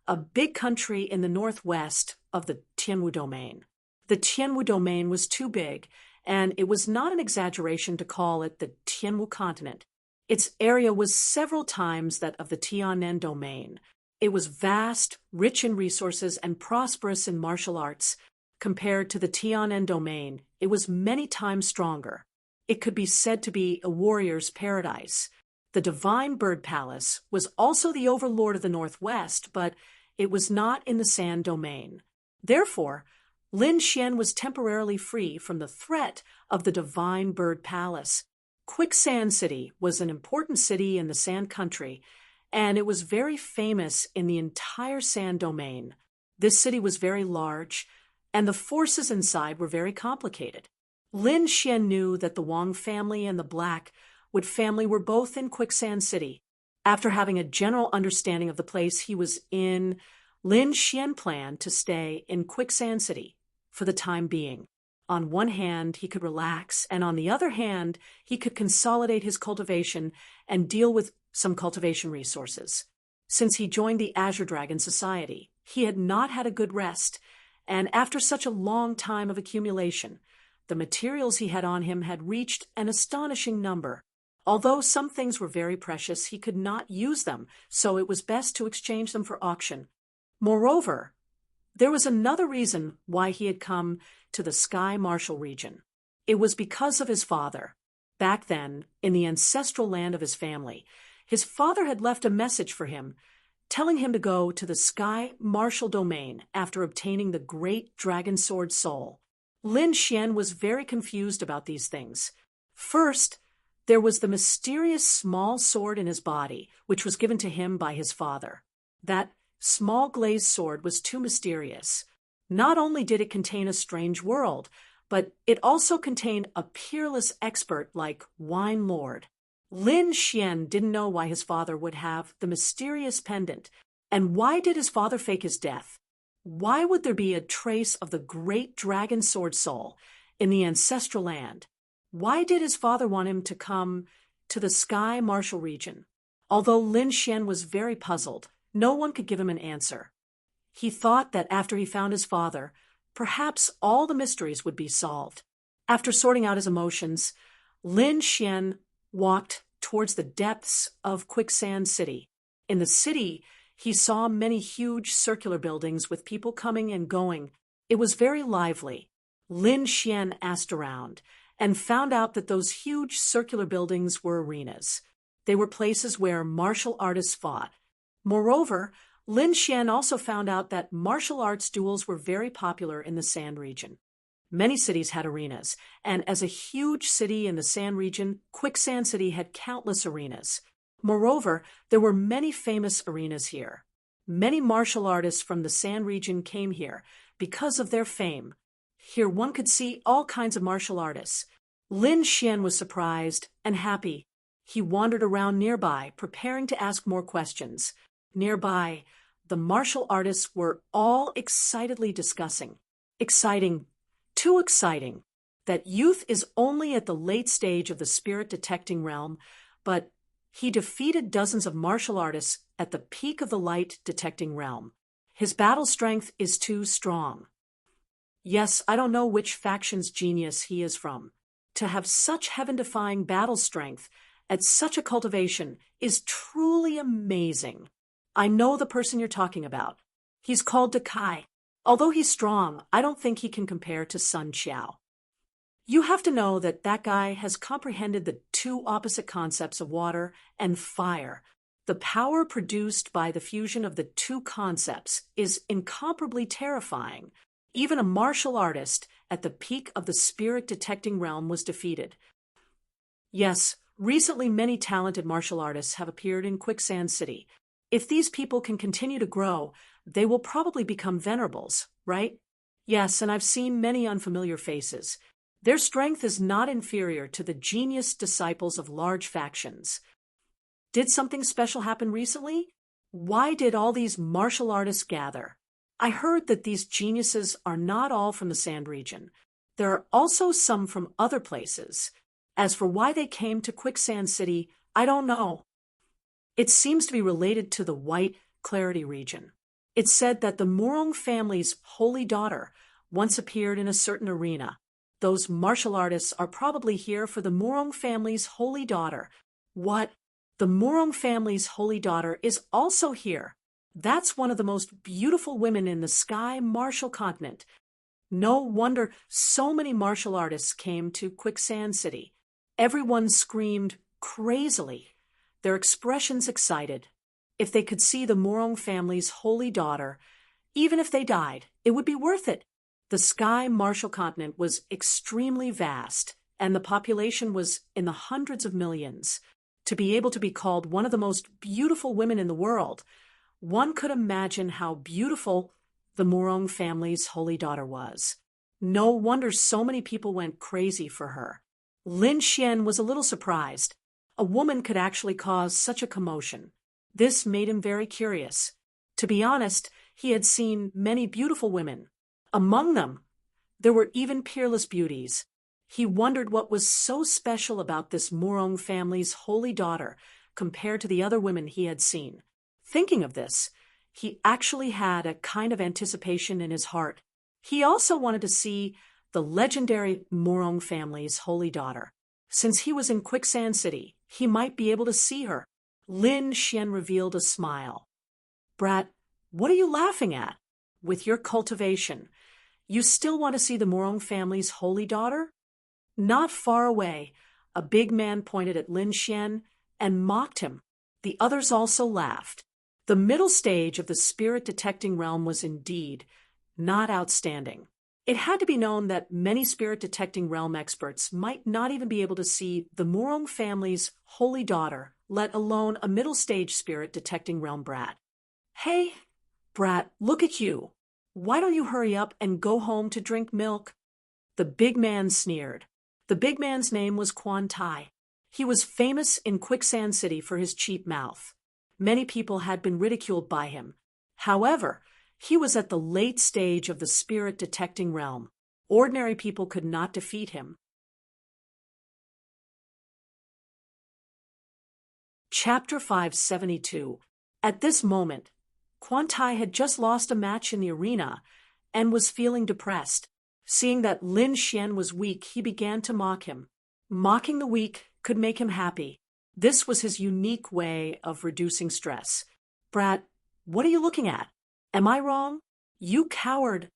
a big country in the northwest of the Tianwu domain. The Tianwu domain was too big, and it was not an exaggeration to call it the Tianwu continent. Its area was several times that of the Tianen domain. It was vast, rich in resources, and prosperous in martial arts. Compared to the Tianen domain, it was many times stronger. It could be said to be a warrior's paradise. The Divine Bird Palace was also the overlord of the Northwest, but it was not in the Sand domain. Therefore, Lin Xian was temporarily free from the threat of the Divine Bird Palace. Quicksand City was an important city in the Sand Country, and it was very famous in the entire Sand domain. This city was very large, and the forces inside were very complicated. Lin Xian knew that the Wang family and the Blackwood family were both in Quicksand City. After having a general understanding of the place he was in, Lin Xian planned to stay in Quicksand City for the time being. On one hand, he could relax, and on the other hand, he could consolidate his cultivation and deal with some cultivation resources. Since he joined the Azure Dragon Society, he had not had a good rest, and after such a long time of accumulation, the materials he had on him had reached an astonishing number. Although some things were very precious, he could not use them, so it was best to exchange them for auction. Moreover, there was another reason why he had come to the Sky Martial region. It was because of his father. Back then, in the ancestral land of his family, his father had left a message for him, telling him to go to the Sky Martial domain after obtaining the great dragon sword soul. Lin Xian was very confused about these things. First, there was the mysterious small sword in his body, which was given to him by his father. That small glazed sword was too mysterious. Not only did it contain a strange world, but it also contained a peerless expert like Wine Lord. Lin Xian didn't know why his father would have the mysterious pendant, and why did his father fake his death? Why would there be a trace of the great dragon sword soul in the ancestral land? Why did his father want him to come to the Sky Martial region? Although Lin Xian was very puzzled, no one could give him an answer. He thought that after he found his father, perhaps all the mysteries would be solved. After sorting out his emotions, Lin Xian walked towards the depths of Quicksand City. In the city, he saw many huge circular buildings with people coming and going. It was very lively. Lin Xian asked around and found out that those huge circular buildings were arenas. They were places where martial artists fought. Moreover, Lin Xian also found out that martial arts duels were very popular in the Sand region. Many cities had arenas, and as a huge city in the Sand region, Quicksand City had countless arenas. Moreover, there were many famous arenas here. Many martial artists from the Sand region came here because of their fame. Here one could see all kinds of martial artists. Lin Xian was surprised and happy. He wandered around nearby, preparing to ask more questions. Nearby, the martial artists were all excitedly discussing. Exciting, too exciting, that youth is only at the late stage of the spirit-detecting realm, but he defeated dozens of martial artists at the peak of the light-detecting realm. His battle strength is too strong. Yes, I don't know which faction's genius he is from. To have such heaven-defying battle strength at such a cultivation is truly amazing. I know the person you're talking about. He's called Dakai. Although he's strong, I don't think he can compare to Sun Xiao. You have to know that that guy has comprehended the two opposite concepts of water and fire. The power produced by the fusion of the two concepts is incomparably terrifying. Even a martial artist at the peak of the spirit-detecting realm was defeated. Yes, recently many talented martial artists have appeared in Quicksand City. If these people can continue to grow, they will probably become venerables, right? Yes, and I've seen many unfamiliar faces. Their strength is not inferior to the genius disciples of large factions. Did something special happen recently? Why did all these martial artists gather? I heard that these geniuses are not all from the Sand region. There are also some from other places. As for why they came to Quicksand City, I don't know. It seems to be related to the White Clarity region. It's said that the Murong family's holy daughter once appeared in a certain arena. Those martial artists are probably here for the Murong family's holy daughter. What? The Murong family's holy daughter is also here. That's one of the most beautiful women in the Sky Martial Continent. No wonder so many martial artists came to Quicksand City. Everyone screamed crazily, their expressions excited. If they could see the Murong family's holy daughter, even if they died, it would be worth it. The Sky Martial Continent was extremely vast, and the population was in the hundreds of millions. To be able to be called one of the most beautiful women in the world, one could imagine how beautiful the Murong family's holy daughter was. No wonder so many people went crazy for her. Lin Xian was a little surprised. A woman could actually cause such a commotion. This made him very curious. To be honest, he had seen many beautiful women. Among them, there were even peerless beauties. He wondered what was so special about this Murong family's holy daughter compared to the other women he had seen. Thinking of this, he actually had a kind of anticipation in his heart. He also wanted to see the legendary Murong family's holy daughter. Since he was in Quicksand City, he might be able to see her. Lin Xian revealed a smile. Brat, what are you laughing at? With your cultivation, you still want to see the Murong family's holy daughter? Not far away, a big man pointed at Lin Xian and mocked him. The others also laughed. The middle stage of the spirit-detecting realm was indeed not outstanding. It had to be known that many spirit-detecting realm experts might not even be able to see the Murong family's holy daughter, let alone a middle-stage spirit-detecting realm brat. Hey, brat, look at you. Why don't you hurry up and go home to drink milk? The big man sneered. The big man's name was Quan Tai. He was famous in Quicksand City for his cheap mouth. Many people had been ridiculed by him. However, he was at the late stage of the spirit-detecting realm. Ordinary people could not defeat him. Chapter 572. At this moment, Quan Tai had just lost a match in the arena and was feeling depressed. Seeing that Lin Xian was weak, he began to mock him. Mocking the weak could make him happy. This was his unique way of reducing stress. Brat, what are you looking at? Am I wrong? You coward.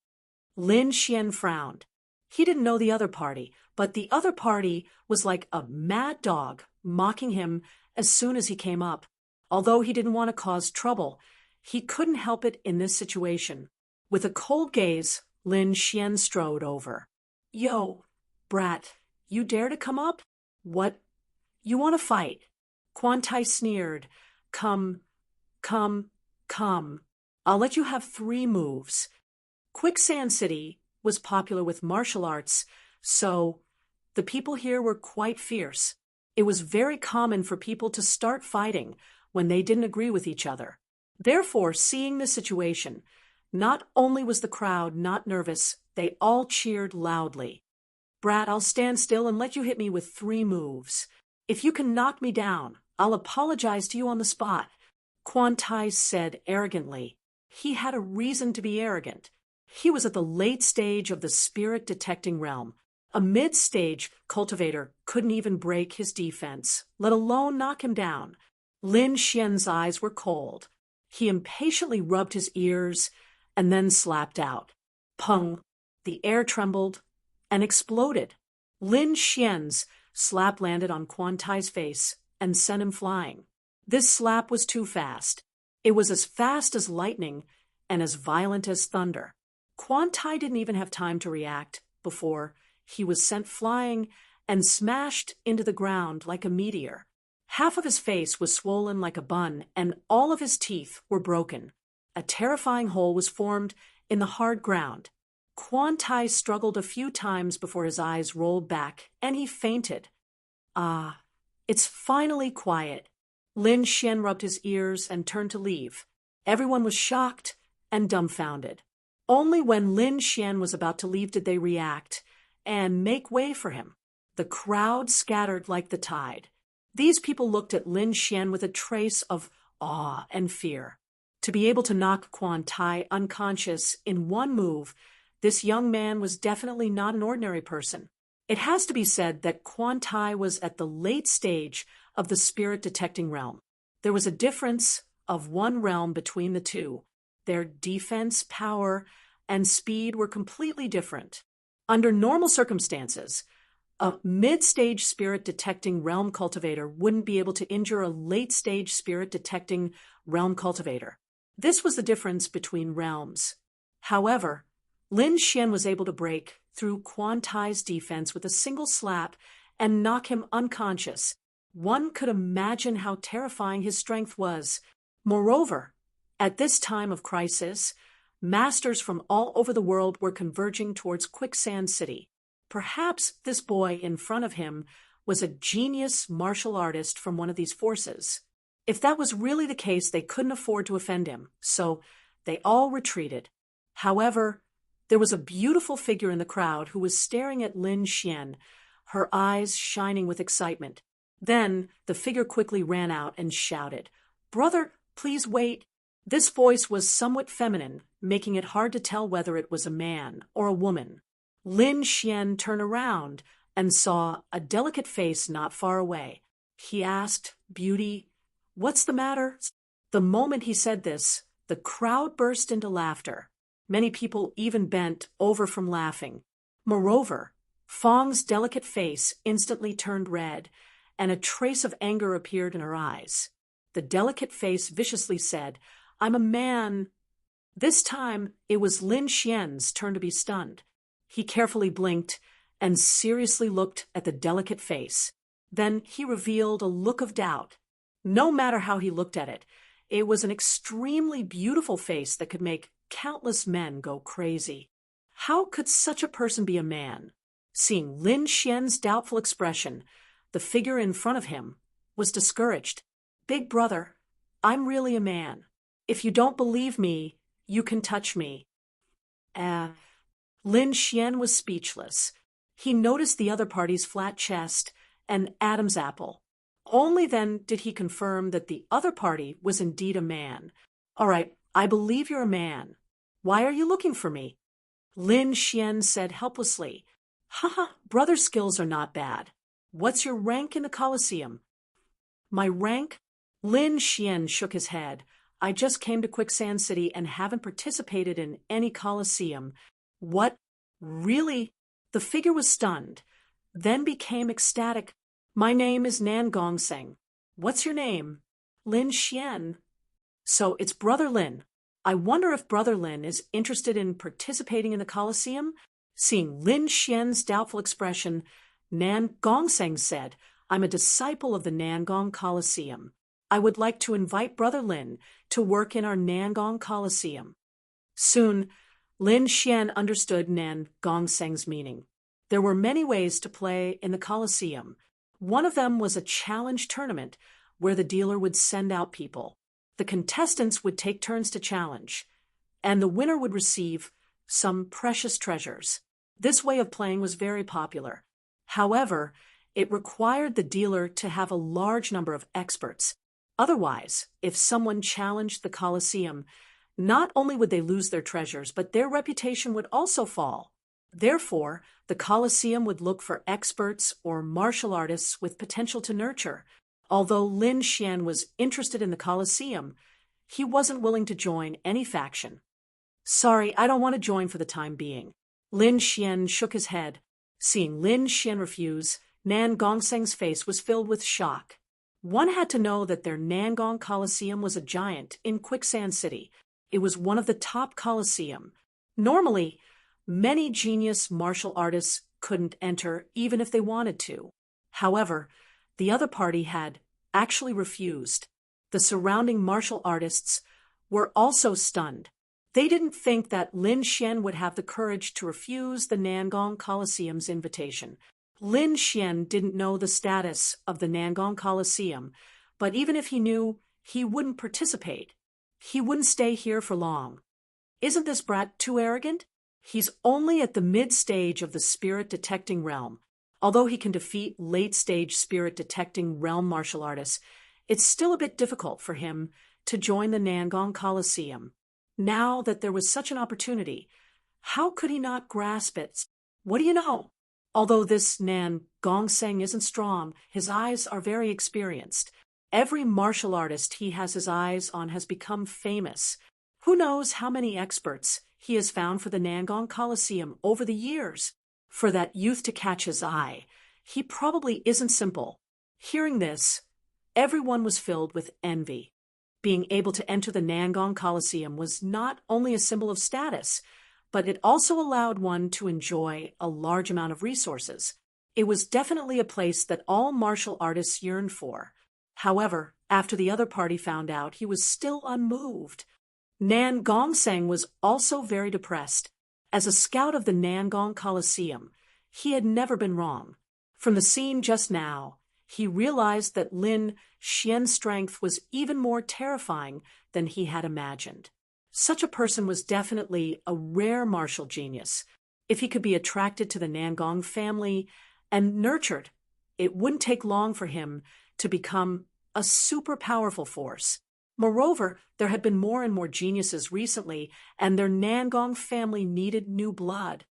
Lin Xian frowned. He didn't know the other party, but the other party was like a mad dog, mocking him as soon as he came up. Although he didn't want to cause trouble, he couldn't help it in this situation. With a cold gaze, Lin Xian strode over. Yo, brat, you dare to come up? What? You want to fight? Quan Tai sneered. Come. I'll let you have 3 moves. Quicksand City was popular with martial arts, so the people here were quite fierce. It was very common for people to start fighting when they didn't agree with each other. Therefore, seeing the situation, not only was the crowd not nervous, they all cheered loudly. Brat, I'll stand still and let you hit me with 3 moves. If you can knock me down, I'll apologize to you on the spot. Quan Tai said arrogantly. He had a reason to be arrogant. He was at the late stage of the spirit-detecting realm. A mid-stage cultivator couldn't even break his defense, let alone knock him down. Lin Xian's eyes were cold. He impatiently rubbed his ears and then slapped out. Pung! The air trembled and exploded. Lin Xian's slap landed on Quan Tai's face and sent him flying. This slap was too fast. It was as fast as lightning and as violent as thunder. Quan Tai didn't even have time to react before he was sent flying and smashed into the ground like a meteor. Half of his face was swollen like a bun, and all of his teeth were broken. A terrifying hole was formed in the hard ground. Quan Tai struggled a few times before his eyes rolled back, and he fainted. Ah, it's finally quiet. Lin Xian rubbed his ears and turned to leave. Everyone was shocked and dumbfounded. Only when Lin Xian was about to leave did they react and make way for him. The crowd scattered like the tide. These people looked at Lin Xian with a trace of awe and fear. To be able to knock Quan Tai unconscious in one move, this young man was definitely not an ordinary person. It has to be said that Quan Tai was at the late stage of the spirit detecting realm. There was a difference of one realm between the two. Their defense, power, and speed were completely different. Under normal circumstances, a mid-stage spirit detecting realm cultivator wouldn't be able to injure a late-stage spirit detecting realm cultivator. This was the difference between realms. However, Lin Xian was able to break through Quan Tai's defense with a single slap and knock him unconscious. One could imagine how terrifying his strength was. Moreover, at this time of crisis, masters from all over the world were converging towards Quicksand City. Perhaps this boy in front of him was a genius martial artist from one of these forces. If that was really the case, they couldn't afford to offend him, so they all retreated. However, there was a beautiful figure in the crowd who was staring at Lin Xian, her eyes shining with excitement. Then the figure quickly ran out and shouted, "Brother, please wait." This voice was somewhat feminine, making it hard to tell whether it was a man or a woman. Lin Xian turned around and saw a delicate face not far away. He asked, "Beauty, what's the matter?" The moment he said this, the crowd burst into laughter. Many people even bent over from laughing. Moreover, Fong's delicate face instantly turned red, and a trace of anger appeared in her eyes. The delicate face viciously said, "I'm a man." This time, it was Lin Xian's turn to be stunned. He carefully blinked and seriously looked at the delicate face. Then he revealed a look of doubt. No matter how he looked at it, it was an extremely beautiful face that could make countless men go crazy. How could such a person be a man? Seeing Lin Xian's doubtful expression, the figure in front of him was discouraged. "Big brother, I'm really a man. If you don't believe me, you can touch me." Lin Xian was speechless. He noticed the other party's flat chest and Adam's apple. Only then did he confirm that the other party was indeed a man. "All right, I believe you're a man. Why are you looking for me?" Lin Xian said helplessly, "Haha, brother skills are not bad. What's your rank in the Colosseum?" "My rank?" Lin Xian shook his head. "I just came to Quicksand City and haven't participated in any Colosseum." "What? Really?" The figure was stunned, then became ecstatic. "My name is Nan Gongseng." "What's your name?" "Lin Xian." "So it's Brother Lin. I wonder if Brother Lin is interested in participating in the Colosseum?" Seeing Lin Xian's doubtful expression, Nan Gongseng said, "I'm a disciple of the Nangong Colosseum. I would like to invite Brother Lin to work in our Nangong Colosseum." Soon, Lin Xian understood Nan Gongseng's meaning. There were many ways to play in the Colosseum. One of them was a challenge tournament where the dealer would send out people. The contestants would take turns to challenge, and the winner would receive some precious treasures. This way of playing was very popular. However, it required the dealer to have a large number of experts. Otherwise, if someone challenged the Colosseum, not only would they lose their treasures, but their reputation would also fall. Therefore, the Colosseum would look for experts or martial artists with potential to nurture. Although Lin Xian was interested in the Colosseum, he wasn't willing to join any faction. "Sorry, I don't want to join for the time being." Lin Xian shook his head. Seeing Lin Xian refuse, Nan Gongseng's face was filled with shock. One had to know that their Nangong Colosseum was a giant in Quicksand City. It was one of the top Colosseum. Normally, many genius martial artists couldn't enter even if they wanted to. However, the other party had actually refused. The surrounding martial artists were also stunned. They didn't think that Lin Xian would have the courage to refuse the Nangong Coliseum's invitation. Lin Xian didn't know the status of the Nangong Coliseum, but even if he knew, he wouldn't participate. He wouldn't stay here for long. Isn't this brat too arrogant? He's only at the mid-stage of the spirit-detecting realm. Although he can defeat late-stage spirit-detecting realm martial artists, it's still a bit difficult for him to join the Nangong Coliseum. Now that there was such an opportunity, how could he not grasp it? What do you know? Although this Nan Gongseng isn't strong, his eyes are very experienced. Every martial artist he has his eyes on has become famous. Who knows how many experts he has found for the Nangong Coliseum over the years? For that youth to catch his eye, he probably isn't simple. Hearing this, everyone was filled with envy. Being able to enter the Nangong Coliseum was not only a symbol of status, but it also allowed one to enjoy a large amount of resources. It was definitely a place that all martial artists yearned for. However, after the other party found out, he was still unmoved. Nan Gongseng was also very depressed. As a scout of the Nangong Coliseum, he had never been wrong. From the scene just now, he realized that Lin Xian's strength was even more terrifying than he had imagined. Such a person was definitely a rare martial genius. If he could be attracted to the Nangong family and nurtured, it wouldn't take long for him to become a super powerful force. Moreover, there had been more and more geniuses recently, and their Nangong family needed new blood.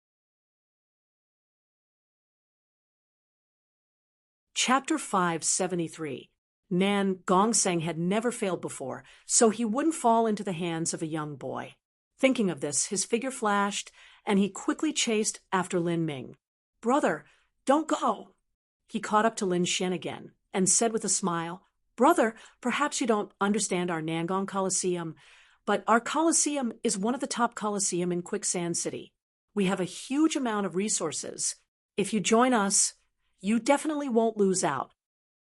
Chapter 573. Nan Gongseng had never failed before, so he wouldn't fall into the hands of a young boy. Thinking of this, his figure flashed, and he quickly chased after Lin Ming. "Brother, don't go!" He caught up to Lin Xian again, and said with a smile, "Brother, perhaps you don't understand our Nangong Coliseum, but our Coliseum is one of the top Coliseum in Quicksand City. We have a huge amount of resources. If you join us, you definitely won't lose out."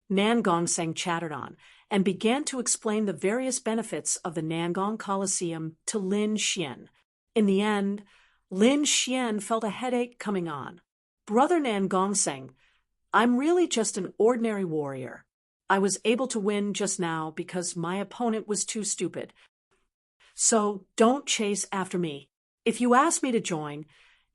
Nan Gongseng chattered on and began to explain the various benefits of the Nangong Coliseum to Lin Xian. In the end, Lin Xian felt a headache coming on. "Brother Nan Gongseng, I'm really just an ordinary warrior. I was able to win just now because my opponent was too stupid. So don't chase after me. If you ask me to join,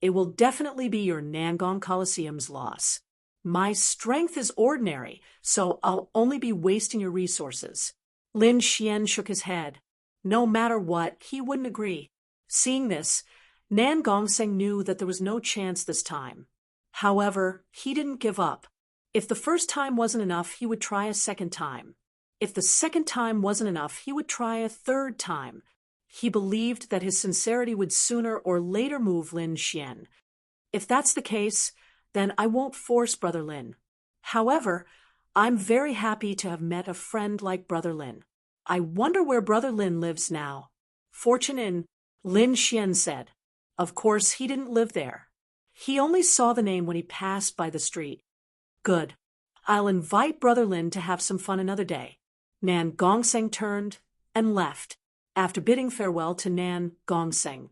it will definitely be your Nangong Coliseum's loss. My strength is ordinary, so I'll only be wasting your resources." Lin Xian shook his head. No matter what, he wouldn't agree. Seeing this, Nan Gongseng knew that there was no chance this time. However, he didn't give up. If the first time wasn't enough, he would try a second time. If the second time wasn't enough, he would try a third time. He believed that his sincerity would sooner or later move Lin Xian. If that's the case, then I won't force Brother Lin. However, I'm very happy to have met a friend like Brother Lin. I wonder where Brother Lin lives now. "Fortune in," Lin Xian said. Of course, he didn't live there. He only saw the name when he passed by the street. "Good. I'll invite Brother Lin to have some fun another day." Nan Gongseng turned and left. After bidding farewell to Nan Gongseng,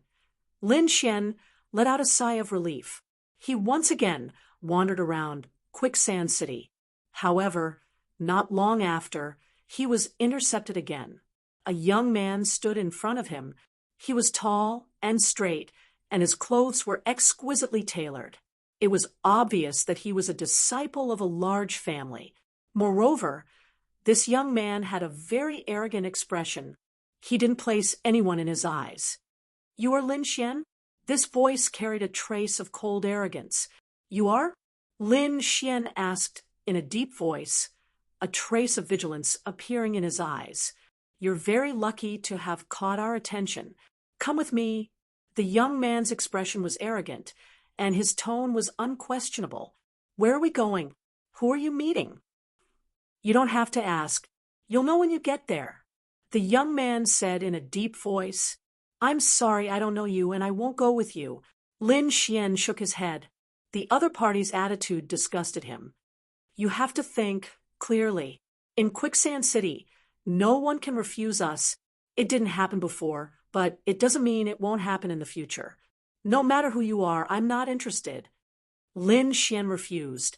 Lin Xian let out a sigh of relief. He once again wandered around Quicksand City. However, not long after, he was intercepted again. A young man stood in front of him. He was tall and straight, and his clothes were exquisitely tailored. It was obvious that he was a disciple of a large family. Moreover, this young man had a very arrogant expression. He didn't place anyone in his eyes. "You are Lin Xian?" This voice carried a trace of cold arrogance. "You are?" Lin Xian asked in a deep voice, a trace of vigilance appearing in his eyes. "You're very lucky to have caught our attention. Come with me." The young man's expression was arrogant, and his tone was unquestionable. "Where are we going? Who are you meeting?" "You don't have to ask. You'll know when you get there." The young man said in a deep voice, "I'm sorry I don't know you and I won't go with you." Lin Xian shook his head. The other party's attitude disgusted him. "You have to think clearly. In Quicksand City, no one can refuse us. It didn't happen before, but it doesn't mean it won't happen in the future. No matter who you are, I'm not interested. Lin Xian refused.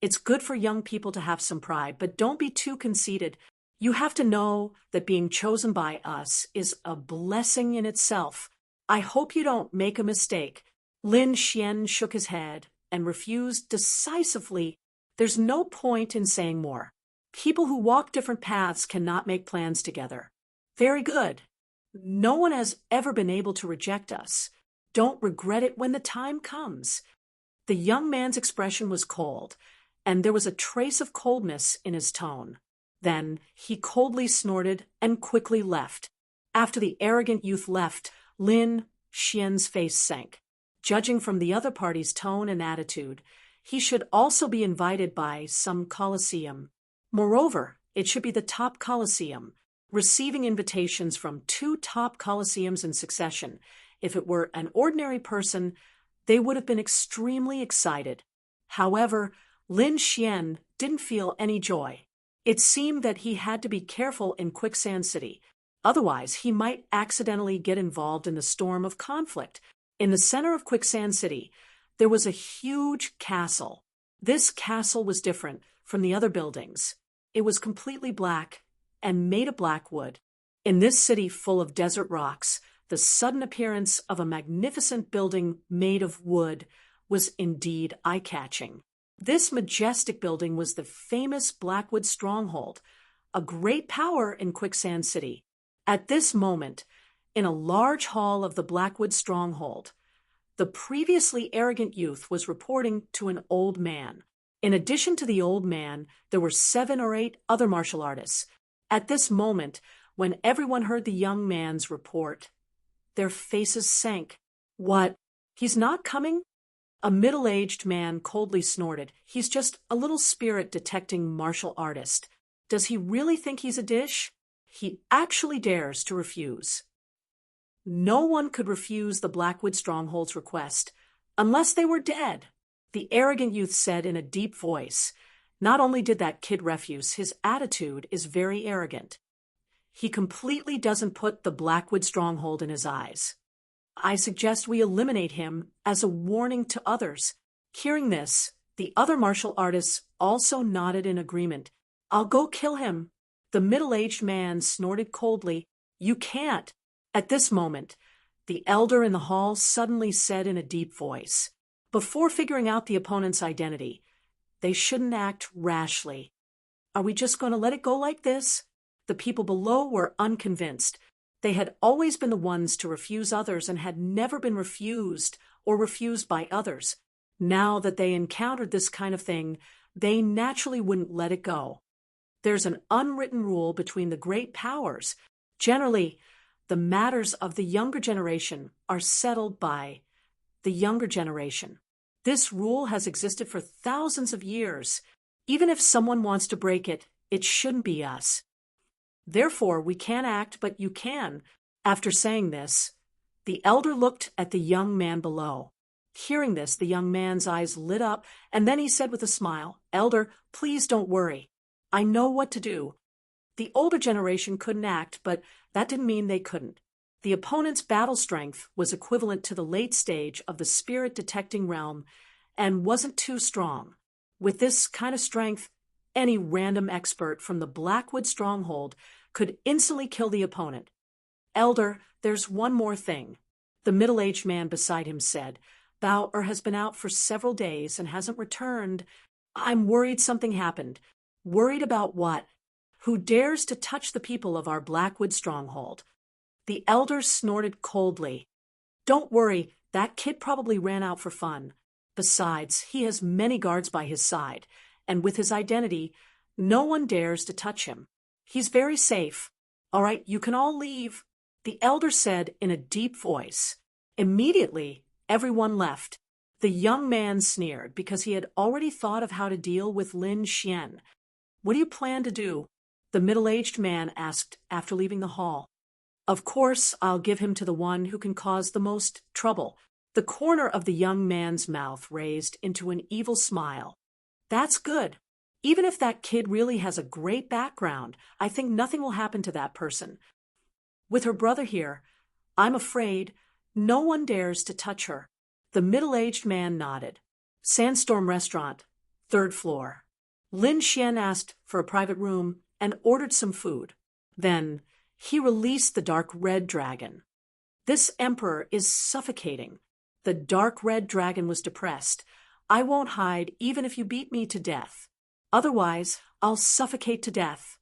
It's good for young people to have some pride, but don't be too conceited. You have to know that being chosen by us is a blessing in itself. I hope you don't make a mistake. Lin Xian shook his head and refused decisively. There's no point in saying more. People who walk different paths cannot make plans together. Very good. No one has ever been able to reject us. Don't regret it when the time comes. The young man's expression was cold, and there was a trace of coldness in his tone. Then he coldly snorted and quickly left. After the arrogant youth left, Lin Xian's face sank. Judging from the other party's tone and attitude, he should also be invited by some coliseum. Moreover, it should be the top coliseum, receiving invitations from 2 top coliseums in succession. If it were an ordinary person, they would have been extremely excited. However, Lin Xian didn't feel any joy. It seemed that he had to be careful in Quicksand City. Otherwise, he might accidentally get involved in the storm of conflict. In the center of Quicksand City, there was a huge castle. This castle was different from the other buildings. It was completely black and made of black wood. In this city full of desert rocks, the sudden appearance of a magnificent building made of wood was indeed eye-catching. This majestic building was the famous Blackwood Stronghold, a great power in Quicksand City. At this moment, in a large hall of the Blackwood Stronghold, the previously arrogant youth was reporting to an old man. In addition to the old man, there were 7 or 8 other martial artists. At this moment, when everyone heard the young man's report, their faces sank. What? He's not coming? A middle-aged man coldly snorted. He's just a little spirit-detecting martial artist. Does he really think he's a dish? He actually dares to refuse. No one could refuse the Blackwood Stronghold's request, unless they were dead, the arrogant youth said in a deep voice. Not only did that kid refuse, his attitude is very arrogant. He completely doesn't put the Blackwood Stronghold in his eyes. I suggest we eliminate him as a warning to others. Hearing this, the other martial artists also nodded in agreement. I'll go kill him. The middle-aged man snorted coldly. You can't. At this moment, the elder in the hall suddenly said in a deep voice, before figuring out the opponent's identity, they shouldn't act rashly. Are we just going to let it go like this? The people below were unconvinced. They had always been the ones to refuse others and had never been refused or refused by others. Now that they encountered this kind of thing, they naturally wouldn't let it go. There's an unwritten rule between the great powers. Generally, the matters of the younger generation are settled by the younger generation. This rule has existed for thousands of years. Even if someone wants to break it, it shouldn't be us. Therefore, we can't act, but you can. After saying this, the elder looked at the young man below. Hearing this, the young man's eyes lit up, and then he said with a smile, Elder, please don't worry. I know what to do. The older generation couldn't act, but that didn't mean they couldn't. The opponent's battle strength was equivalent to the late stage of the spirit-detecting realm and wasn't too strong. With this kind of strength, any random expert from the Blackwood Stronghold could instantly kill the opponent. Elder, there's one more thing. The middle-aged man beside him said, Bao has been out for several days and hasn't returned. I'm worried something happened. Worried about what? Who dares to touch the people of our Blackwood Stronghold? The elder snorted coldly. Don't worry, that kid probably ran out for fun. Besides, he has many guards by his side, and with his identity, no one dares to touch him. He's very safe. All right, you can all leave, the elder said in a deep voice. Immediately, everyone left. The young man sneered because he had already thought of how to deal with Lin Xian. What do you plan to do? The middle-aged man asked after leaving the hall. Of course, I'll give him to the one who can cause the most trouble. The corner of the young man's mouth raised into an evil smile. That's good. Even if that kid really has a great background, I think nothing will happen to that person. With her brother here, I'm afraid no one dares to touch her. The middle-aged man nodded. Sandstorm Restaurant, 3rd floor. Lin Xian asked for a private room and ordered some food. Then he released the dark red dragon. This emperor is suffocating. The dark red dragon was depressed. I won't hide even if you beat me to death. Otherwise, I'll suffocate to death.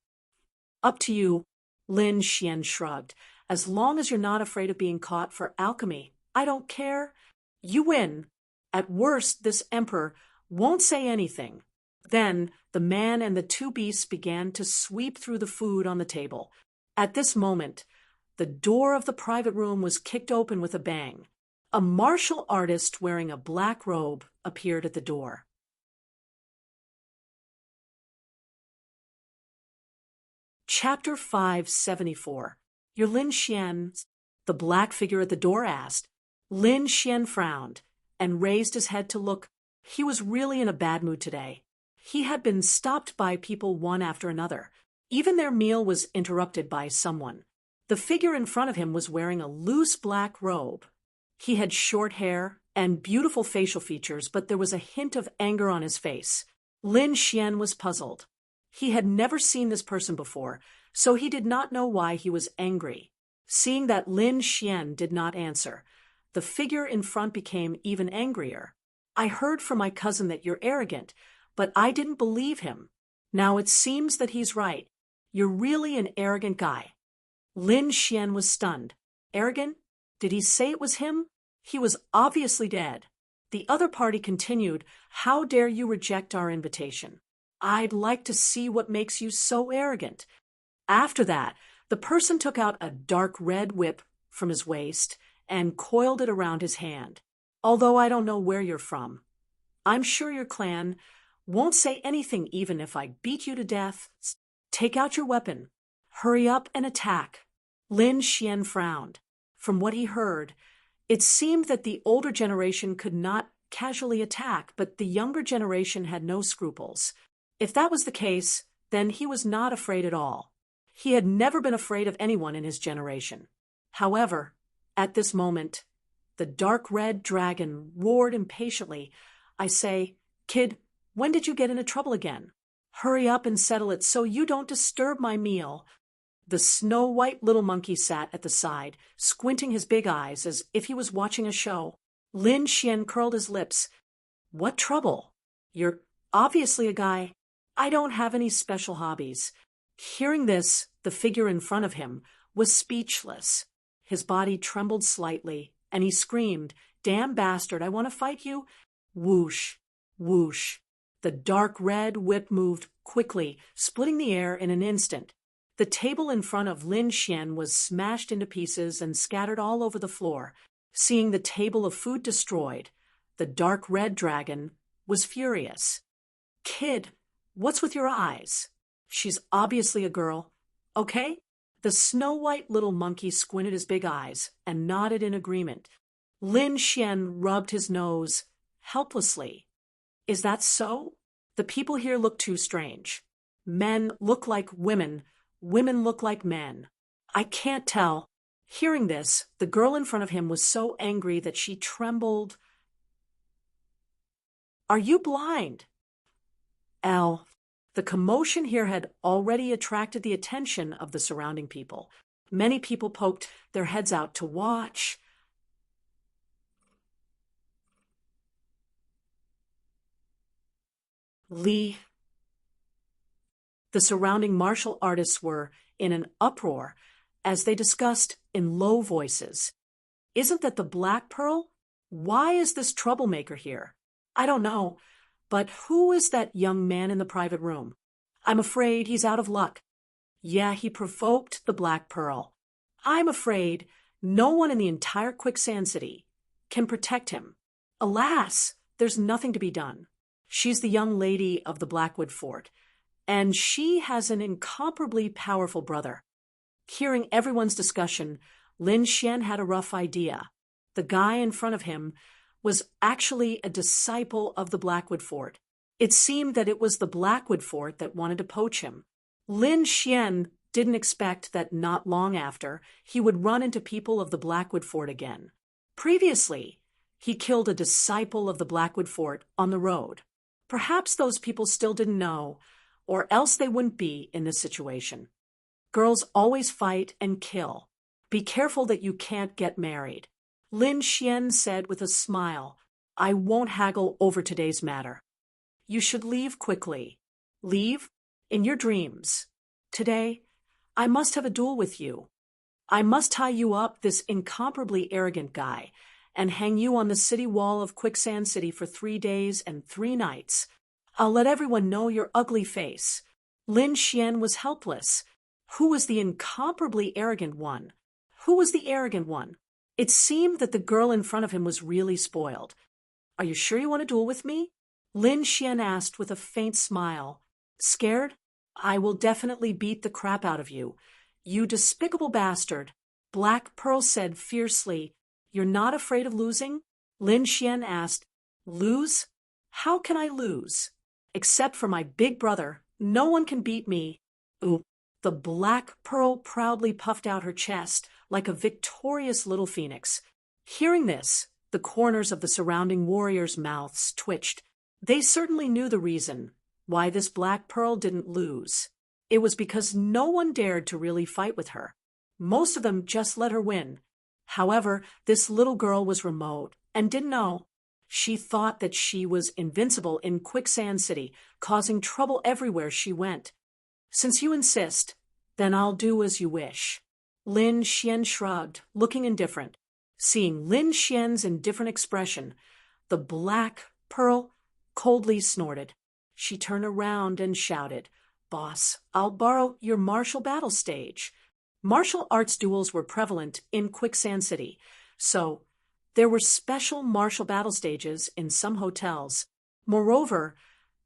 Up to you, Lin Xian shrugged. As long as you're not afraid of being caught for alchemy, I don't care. You win. At worst, this emperor won't say anything. Then the man and the 2 beasts began to sweep through the food on the table. At this moment, the door of the private room was kicked open with a bang. A martial artist wearing a black robe appeared at the door. Chapter 574. You're Lin Xian? The black figure at the door asked. Lin Xian frowned and raised his head to look. He was really in a bad mood today. He had been stopped by people one after another. Even their meal was interrupted by someone. The figure in front of him was wearing a loose black robe. He had short hair and beautiful facial features, but there was a hint of anger on his face. Lin Xian was puzzled. He had never seen this person before, so he did not know why he was angry. Seeing that Lin Xian did not answer, the figure in front became even angrier. I heard from my cousin that you're arrogant, but I didn't believe him. Now it seems that he's right. You're really an arrogant guy. Lin Xian was stunned. Arrogant? Did he say it was him? He was obviously dead. The other party continued, How dare you reject our invitation? I'd like to see what makes you so arrogant. After that, the person took out a dark red whip from his waist and coiled it around his hand. Although I don't know where you're from, I'm sure your clan won't say anything even if I beat you to death. Take out your weapon. Hurry up and attack. Lin Xian frowned. From what he heard, it seemed that the older generation could not casually attack, but the younger generation had no scruples. If that was the case, then he was not afraid at all. He had never been afraid of anyone in his generation. However, at this moment, the dark red dragon roared impatiently. I say, Kid, when did you get into trouble again? Hurry up and settle it so you don't disturb my meal. The snow-white little monkey sat at the side, squinting his big eyes as if he was watching a show. Lin Xian curled his lips. What trouble? You're obviously a guy. I don't have any special hobbies. Hearing this, the figure in front of him was speechless. His body trembled slightly, and he screamed, Damn bastard, I want to fight you. Whoosh, whoosh. The dark red whip moved quickly, splitting the air in an instant. The table in front of Lin Xian was smashed into pieces and scattered all over the floor. Seeing the table of food destroyed, the dark red dragon was furious. Kid, what's with your eyes? She's obviously a girl. Okay? The snow-white little monkey squinted his big eyes and nodded in agreement. Lin Xian rubbed his nose helplessly. Is that so? The people here look too strange. Men look like women. Women look like men. I can't tell. Hearing this, the girl in front of him was so angry that she trembled. Are you blind? The commotion here had already attracted the attention of the surrounding people. Many people poked their heads out to watch. The surrounding martial artists were in an uproar as they discussed in low voices. Isn't that the Black Pearl? Why is this troublemaker here? I don't know, but who is that young man in the private room? I'm afraid he's out of luck. Yeah, he provoked the Black Pearl. I'm afraid no one in the entire Quicksand City can protect him. Alas, there's nothing to be done. She's the young lady of the Blackwood Fort, and she has an incomparably powerful brother. Hearing everyone's discussion, Lin Xian had a rough idea. The guy in front of him was actually a disciple of the Blackwood Fort. It seemed that it was the Blackwood Fort that wanted to poach him. Lin Xian didn't expect that not long after, he would run into people of the Blackwood Fort again. Previously, he killed a disciple of the Blackwood Fort on the road. Perhaps those people still didn't know, or else they wouldn't be in this situation. Girls always fight and kill. Be careful that you can't get married. Lin Xian said with a smile, I won't haggle over today's matter. You should leave quickly. Leave? In your dreams. Today, I must have a duel with you. I must tie you up, this incomparably arrogant guy, and hang you on the city wall of Quicksand City for 3 days and 3 nights. I'll let everyone know your ugly face. Lin Xian was helpless. Who was the incomparably arrogant one? Who was the arrogant one? It seemed that the girl in front of him was really spoiled. Are you sure you want to duel with me? Lin Xian asked with a faint smile. Scared? I will definitely beat the crap out of you. You despicable bastard. Black Pearl said fiercely. You're not afraid of losing? Lin Xian asked. Lose? How can I lose? Except for my big brother, no one can beat me. Ooh. The Black Pearl proudly puffed out her chest like a victorious little phoenix. Hearing this, the corners of the surrounding warriors' mouths twitched. They certainly knew the reason why this Black Pearl didn't lose. It was because no one dared to really fight with her. Most of them just let her win. However, this little girl was remote and didn't know. She thought that she was invincible in Quicksand City, causing trouble everywhere she went. Since you insist, then I'll do as you wish. Lin Xian shrugged, looking indifferent. Seeing Lin Xian's indifferent expression, the Black Pearl coldly snorted. She turned around and shouted, Boss, I'll borrow your martial battle stage. Martial arts duels were prevalent in Quicksand City, so there were special martial battle stages in some hotels. Moreover,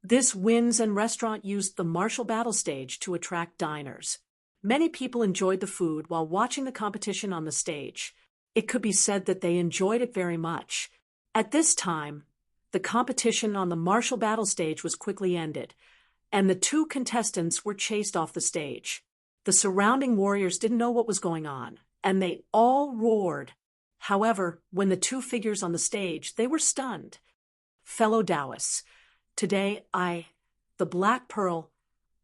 this Winds and Restaurant used the martial battle stage to attract diners. Many people enjoyed the food while watching the competition on the stage. It could be said that they enjoyed it very much. At this time, the competition on the martial battle stage was quickly ended, and the 2 contestants were chased off the stage. The surrounding warriors didn't know what was going on, and they all roared. However, when the 2 figures on the stage, they were stunned. Fellow Taoists, today the Black Pearl,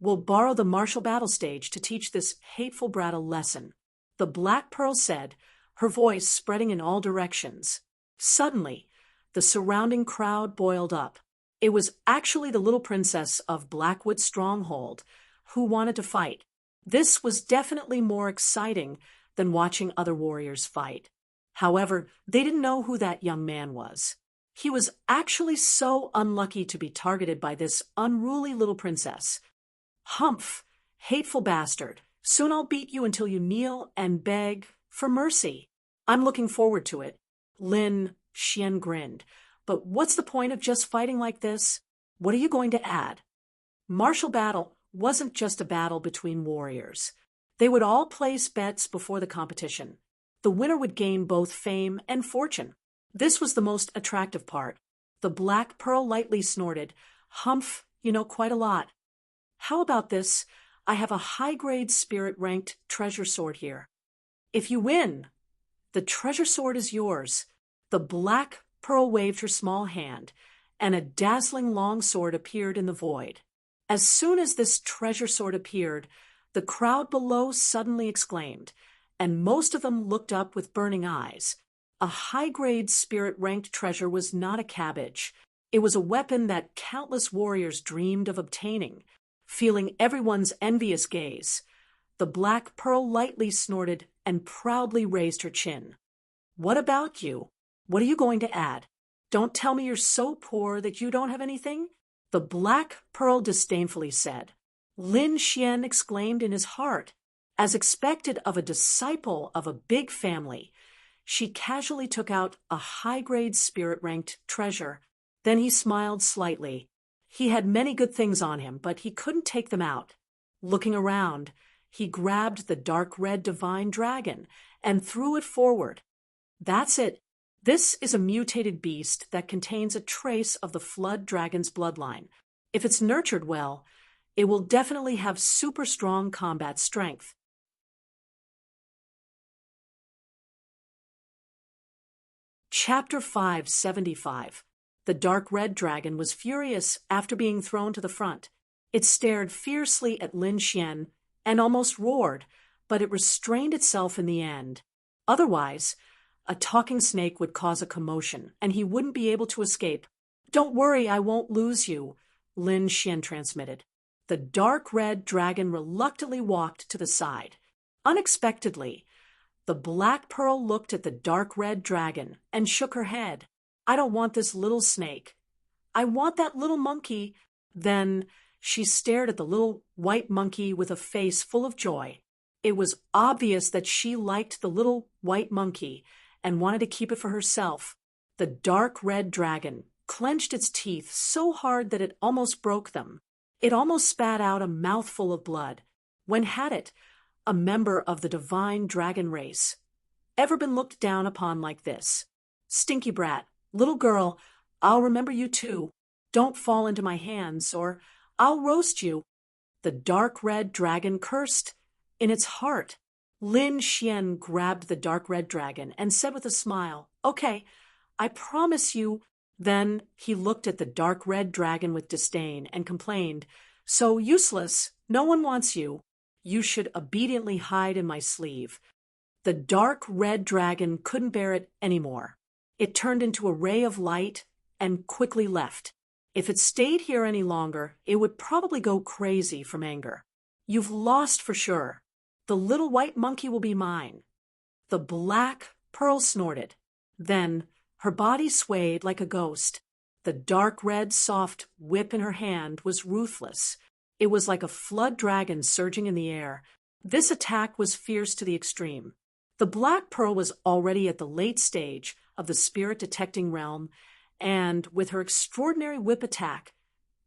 will borrow the martial battle stage to teach this hateful brat a lesson. The Black Pearl said, her voice spreading in all directions. Suddenly, the surrounding crowd boiled up. It was actually the little princess of Blackwood Stronghold who wanted to fight. This was definitely more exciting than watching other warriors fight. However, they didn't know who that young man was. He was actually so unlucky to be targeted by this unruly little princess. Humph, hateful bastard. Soon I'll beat you until you kneel and beg for mercy. I'm looking forward to it. Lin Xian grinned. But what's the point of just fighting like this? What are you going to add? Martial battle wasn't just a battle between warriors. They would all place bets before the competition. The winner would gain both fame and fortune. This was the most attractive part. The Black Pearl lightly snorted. Humph, you know quite a lot. How about this? I have a high-grade spirit-ranked treasure sword here. If you win, the treasure sword is yours. The Black Pearl waved her small hand, and a dazzling long sword appeared in the void. As soon as this treasure sword appeared, the crowd below suddenly exclaimed, and most of them looked up with burning eyes. A high-grade spirit-ranked treasure was not a cabbage. It was a weapon that countless warriors dreamed of obtaining. Feeling everyone's envious gaze, the Black Pearl lightly snorted and proudly raised her chin. What about you? What are you going to add? Don't tell me you're so poor that you don't have anything? The Black Pearl disdainfully said. Lin Xian exclaimed in his heart. As expected of a disciple of a big family, she casually took out a high-grade spirit-ranked treasure. Then he smiled slightly. He had many good things on him, but he couldn't take them out. Looking around, he grabbed the dark red divine dragon and threw it forward. That's it. This is a mutated beast that contains a trace of the flood dragon's bloodline. If it's nurtured well, It will definitely have super strong combat strength. Chapter 575. The dark red dragon was furious after being thrown to the front. It stared fiercely at Lin Xian and almost roared, but it restrained itself in the end. Otherwise, a talking snake would cause a commotion, and he wouldn't be able to escape. "Don't worry, I won't lose you," Lin Xian transmitted. The dark red dragon reluctantly walked to the side. Unexpectedly, the Black Pearl looked at the dark red dragon and shook her head. "I don't want this little snake. I want that little monkey." Then she stared at the little white monkey with a face full of joy. It was obvious that she liked the little white monkey and wanted to keep it for herself. The dark red dragon clenched its teeth so hard that it almost broke them. It almost spat out a mouthful of blood. When had it, a member of the divine dragon race, ever been looked down upon like this? "Stinky brat, little girl, I'll remember you too. Don't fall into my hands, or I'll roast you." The dark red dragon cursed in its heart. Lin Xian grabbed the dark red dragon and said with a smile, "Okay, I promise you." Then he looked at the dark red dragon with disdain and complained, "So useless, no one wants you. You should obediently hide in my sleeve." The dark red dragon couldn't bear it anymore. It turned into a ray of light and quickly left. If it stayed here any longer, it would probably go crazy from anger. "You've lost for sure. The little white monkey will be mine." The Black Pearl snorted. Then her body swayed like a ghost. The dark red soft whip in her hand was ruthless. It was like a flood dragon surging in the air. This attack was fierce to the extreme. The Black Pearl was already at the late stage of the spirit detecting realm, and with her extraordinary whip attack,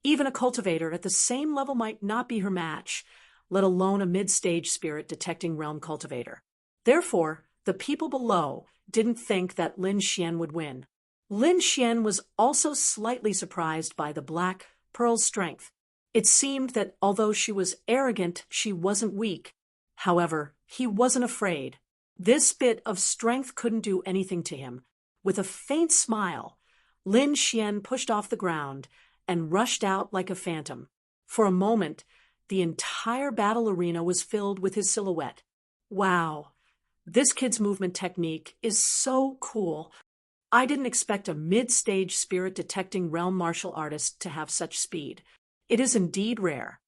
even a cultivator at the same level might not be her match, let alone a mid-stage spirit detecting realm cultivator. Therefore, the people below didn't think that Lin Xian would win. Lin Xian was also slightly surprised by the Black Pearl's strength. It seemed that although she was arrogant, she wasn't weak. However, he wasn't afraid. This bit of strength couldn't do anything to him. With a faint smile, Lin Xian pushed off the ground and rushed out like a phantom. For a moment, the entire battle arena was filled with his silhouette. Wow, this kid's movement technique is so cool. I didn't expect a mid-stage spirit detecting realm martial artist to have such speed. It is indeed rare.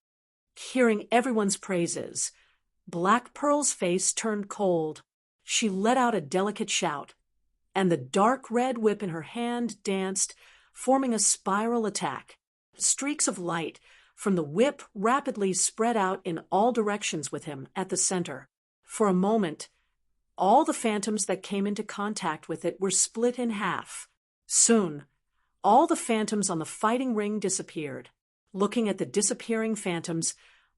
Hearing everyone's praises, Black Pearl's face turned cold. She let out a delicate shout, and the dark red whip in her hand danced, forming a spiral attack. Streaks of light from the whip rapidly spread out in all directions with him at the center. For a moment, all the phantoms that came into contact with it were split in half. Soon, all the phantoms on the fighting ring disappeared. Looking at the disappearing phantoms,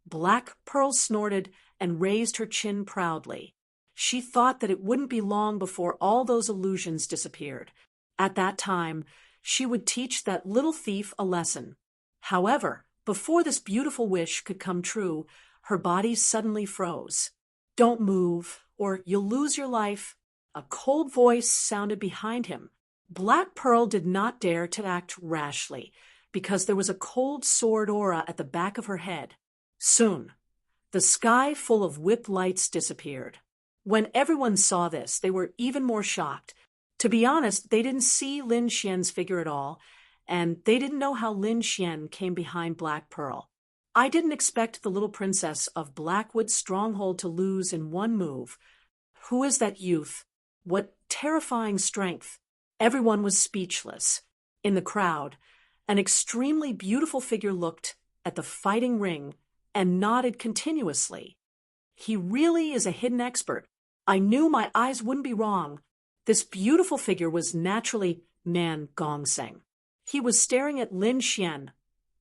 Black Pearl snorted and raised her chin proudly. She thought that it wouldn't be long before all those illusions disappeared. At that time, she would teach that little thief a lesson. However, before this beautiful wish could come true, her body suddenly froze. "Don't move, or you'll lose your life." A cold voice sounded behind him. Black Pearl did not dare to act rashly, because there was a cold sword aura at the back of her head. Soon, the sky full of whip lights disappeared. When everyone saw this, they were even more shocked. To be honest, they didn't see Lin Xian's figure at all, and they didn't know how Lin Xian came behind Black Pearl. I didn't expect the little princess of Blackwood's stronghold to lose in one move. Who is that youth? What terrifying strength! Everyone was speechless. In the crowd, an extremely beautiful figure looked at the fighting ring and nodded continuously. He really is a hidden expert. I knew my eyes wouldn't be wrong. This beautiful figure was naturally Nan Gongseng. He was staring at Lin Xian,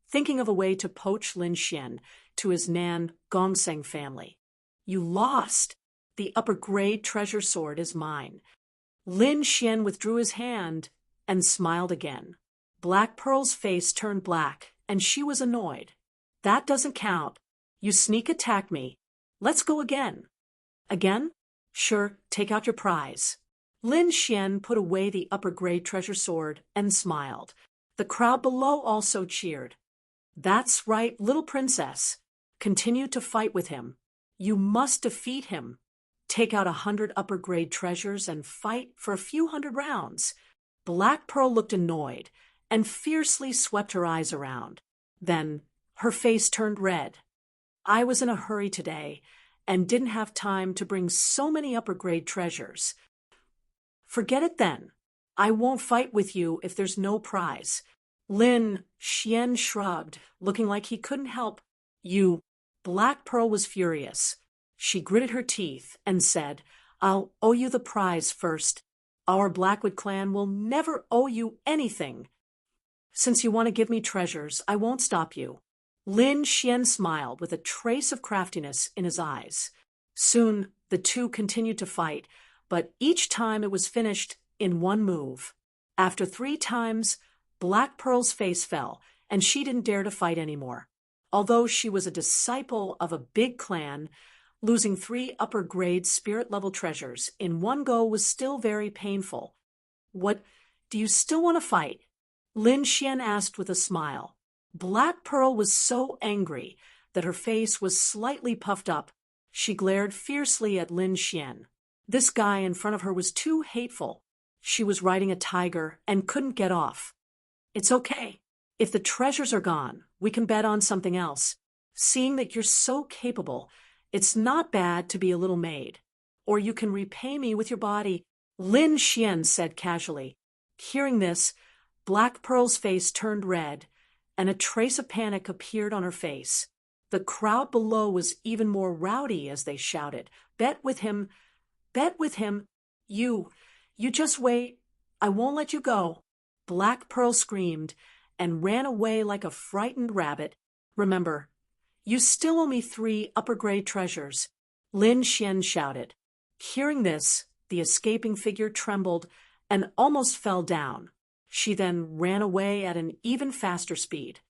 thinking of a way to poach Lin Xian to his Nan Gongseng family. "You lost. The upper grade treasure sword is mine." Lin Xian withdrew his hand and smiled again. Black Pearl's face turned black, and she was annoyed. That doesn't count. You sneak attacked me. Let's go again. Again? Sure, take out your prize. Lin Xian put away the upper-grade treasure sword and smiled. The crowd below also cheered. That's right, little princess. Continue to fight with him. You must defeat him. Take out 100 upper-grade treasures and fight for a few hundred rounds. Black Pearl looked annoyed and fiercely swept her eyes around. Then her face turned red. I was in a hurry today and didn't have time to bring so many upper-grade treasures. Forget it then. I won't fight with you if there's no prize. Lin Xian shrugged, looking like he couldn't help. You. Black Pearl was furious. She gritted her teeth and said, I'll owe you the prize first. Our Blackwood clan will never owe you anything. Since you want to give me treasures, I won't stop you. Lin Xian smiled with a trace of craftiness in his eyes. Soon the two continued to fight, but each time it was finished in one move. After 3 times, Black Pearl's face fell, and she didn't dare to fight anymore. Although she was a disciple of a big clan, losing 3 upper-grade spirit-level treasures in one go was still very painful. What, do you still want to fight? Lin Xian asked with a smile. Black Pearl was so angry that her face was slightly puffed up. She glared fiercely at Lin Xian. This guy in front of her was too hateful. She was riding a tiger and couldn't get off. It's okay. If the treasures are gone, we can bet on something else. Seeing that you're so capable, it's not bad to be a little maid. Or you can repay me with your body, Lin Xian said casually. Hearing this, Black Pearl's face turned red, and a trace of panic appeared on her face. The crowd below was even more rowdy as they shouted, Bet with him! Bet with him! You just wait. I won't let you go. Black Pearl screamed and ran away like a frightened rabbit. Remember, you still owe me 3 upper-grade treasures, Lin Xian shouted. Hearing this, the escaping figure trembled and almost fell down. She then ran away at an even faster speed.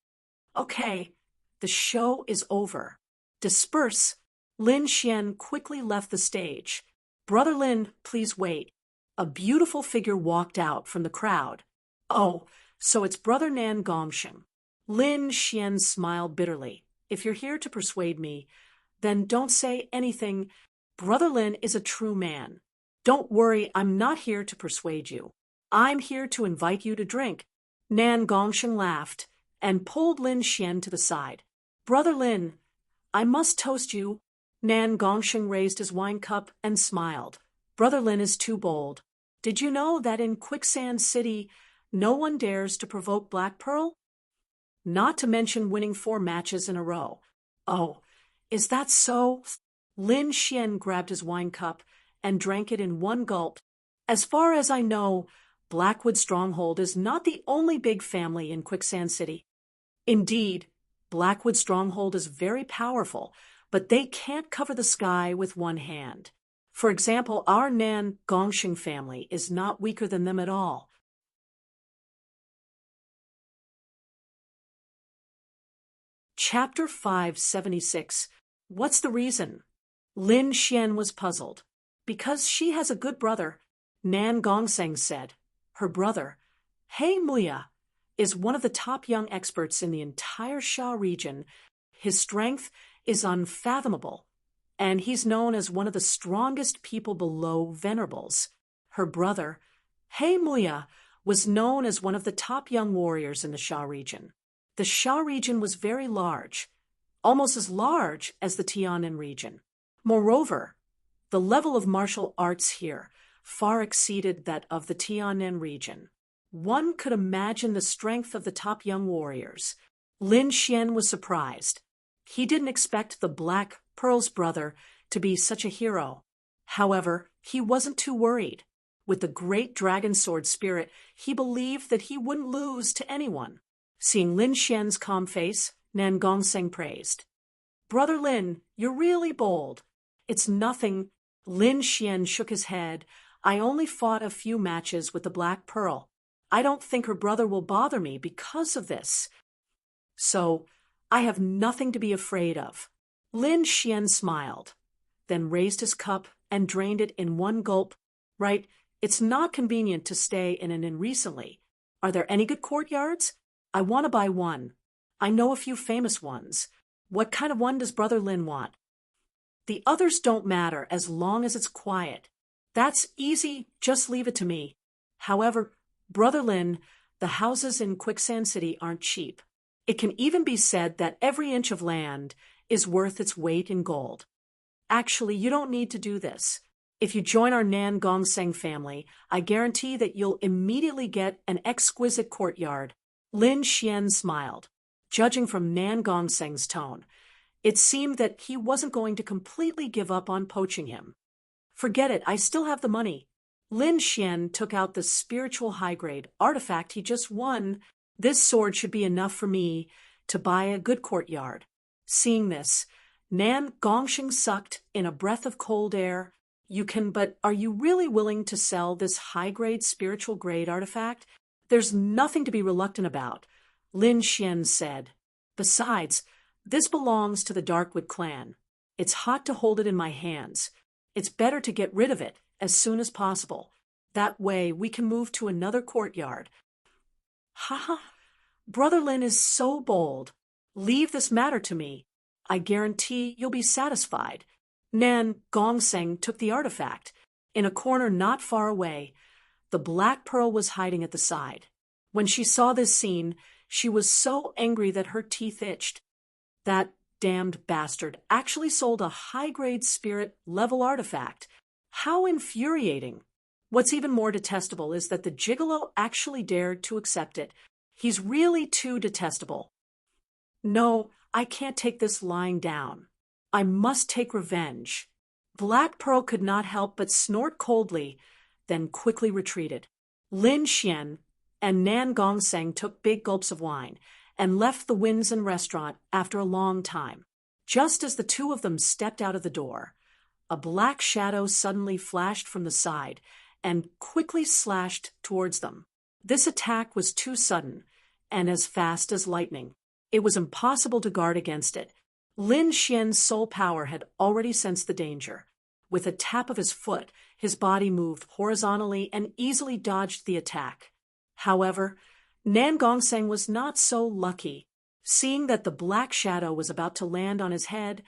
Okay, the show is over. Disperse. Lin Xian quickly left the stage. Brother Lin, please wait. A beautiful figure walked out from the crowd. Oh, so it's Brother Nan Gongsheng. Lin Xian smiled bitterly. If you're here to persuade me, then don't say anything. Brother Lin is a true man. Don't worry, I'm not here to persuade you. I'm here to invite you to drink. Nan Gongsheng laughed and pulled Lin Xian to the side. Brother Lin, I must toast you. Nan Gongsheng raised his wine cup and smiled. Brother Lin is too bold. Did you know that in Quicksand City, no one dares to provoke Black Pearl? Not to mention winning 4 matches in a row. Oh, is that so? Lin Xian grabbed his wine cup and drank it in one gulp. As far as I know, Blackwood Stronghold is not the only big family in Quicksand City. Indeed, Blackwood Stronghold is very powerful, but they can't cover the sky with one hand. For example, our Nan Gongsheng family is not weaker than them at all. Chapter 576. What's the reason? Lin Xian was puzzled. Because she has a good brother, Nan Gongsheng said. Her brother, He Muya, is one of the top young experts in the entire Sha region. His strength is unfathomable, and he's known as one of the strongest people below Venerables. Her brother, He Muya, was known as one of the top young warriors in the Sha region. The Sha region was very large, almost as large as the Tianan region. Moreover, the level of martial arts here far exceeded that of the Tianan region. One could imagine the strength of the top young warriors. Lin Xian was surprised. He didn't expect the Black Pearl's brother to be such a hero. However, he wasn't too worried. With the great dragon sword spirit, he believed that he wouldn't lose to anyone. Seeing Lin Xian's calm face, Nan Gongsheng praised. Brother Lin, you're really bold. It's nothing. Lin Xian shook his head. I only fought a few matches with the Black Pearl. I don't think her brother will bother me because of this. So, I have nothing to be afraid of. Lin Xian smiled, then raised his cup and drained it in one gulp. Right, it's not convenient to stay in an inn recently. Are there any good courtyards? I want to buy one. I know a few famous ones. What kind of one does Brother Lin want? The others don't matter as long as it's quiet. That's easy, just leave it to me. However, Brother Lin, the houses in Quicksand City aren't cheap. It can even be said that every inch of land is worth its weight in gold. Actually, you don't need to do this. If you join our Nan Gongseng family, I guarantee that you'll immediately get an exquisite courtyard. Lin Xian smiled. Judging from Nan Gongseng's tone, it seemed that he wasn't going to completely give up on poaching him. Forget it, I still have the money. Lin Xian took out the spiritual high-grade artifact he just won. This sword should be enough for me to buy a good courtyard. Seeing this, Nan Gongsheng sucked in a breath of cold air. But are you really willing to sell this high-grade spiritual grade artifact? There's nothing to be reluctant about, Lin Xian said. Besides, this belongs to the Darkwood clan. It's hot to hold it in my hands. It's better to get rid of it as soon as possible. That way we can move to another courtyard. Ha! Brother Lin is so bold. Leave this matter to me. I guarantee you'll be satisfied. Nan Gongseng took the artifact. In a corner not far away, the Black Pearl was hiding at the side. When she saw this scene, she was so angry that her teeth itched. That damned bastard actually sold a high-grade spirit-level artifact. How infuriating! What's even more detestable is that the gigolo actually dared to accept it. He's really too detestable. No, I can't take this lying down. I must take revenge. Black Pearl could not help but snort coldly, then quickly retreated. Lin Xian and Nan Gongseng took big gulps of wine and left the Windsor restaurant after a long time. Just as the two of them stepped out of the door, a black shadow suddenly flashed from the side and quickly slashed towards them. This attack was too sudden and as fast as lightning. It was impossible to guard against it. Lin Xian's soul power had already sensed the danger. With a tap of his foot, his body moved horizontally and easily dodged the attack. However, Nan Gongseng was not so lucky. Seeing that the black shadow was about to land on his head,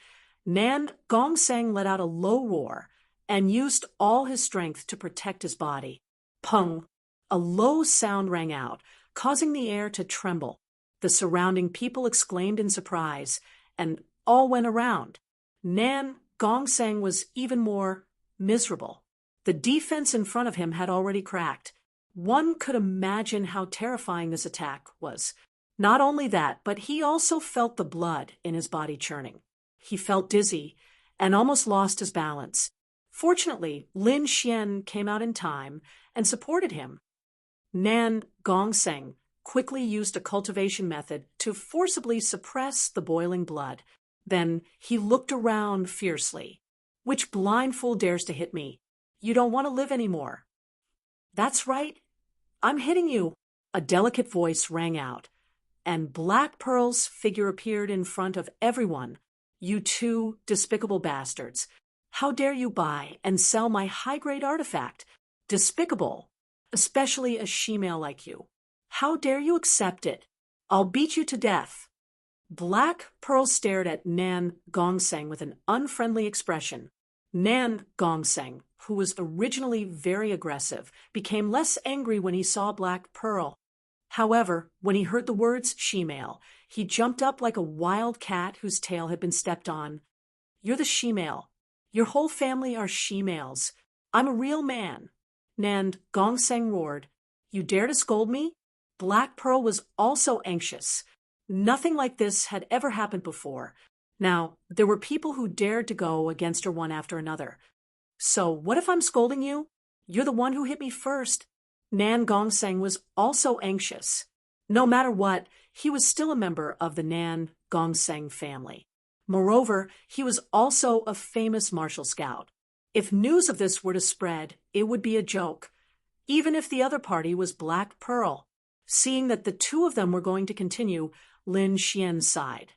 Nan Gongseng let out a low roar and used all his strength to protect his body. Pung! A low sound rang out, causing the air to tremble. The surrounding people exclaimed in surprise, and all went around. Nan Gongseng was even more miserable. The defense in front of him had already cracked. One could imagine how terrifying this attack was. Not only that, but he also felt the blood in his body churning. He felt dizzy and almost lost his balance. Fortunately, Lin Xian came out in time and supported him. Nan Gongseng quickly used a cultivation method to forcibly suppress the boiling blood. Then he looked around fiercely. Which blind fool dares to hit me? You don't want to live anymore. That's right. I'm hitting you. A delicate voice rang out, and Black Pearl's figure appeared in front of everyone. You two despicable bastards. How dare you buy and sell my high-grade artifact? Despicable. Especially a she-male like you. How dare you accept it? I'll beat you to death. Black Pearl stared at Nan Gongseng with an unfriendly expression. Nan Gongseng, who was originally very aggressive, became less angry when he saw Black Pearl. However, when he heard the words she-male, he jumped up like a wild cat whose tail had been stepped on. You're the she-male. Your whole family are she-males. I'm a real man. Nan Gongseng roared. You dare to scold me? Black Pearl was also anxious. Nothing like this had ever happened before. Now, there were people who dared to go against her one after another. So what if I'm scolding you? You're the one who hit me first. Nan Gongseng was also anxious. No matter what, he was still a member of the Nan Gongseng family. Moreover, he was also a famous martial scout. If news of this were to spread, it would be a joke, even if the other party was Black Pearl. Seeing that the two of them were going to continue, Lin Xian sighed.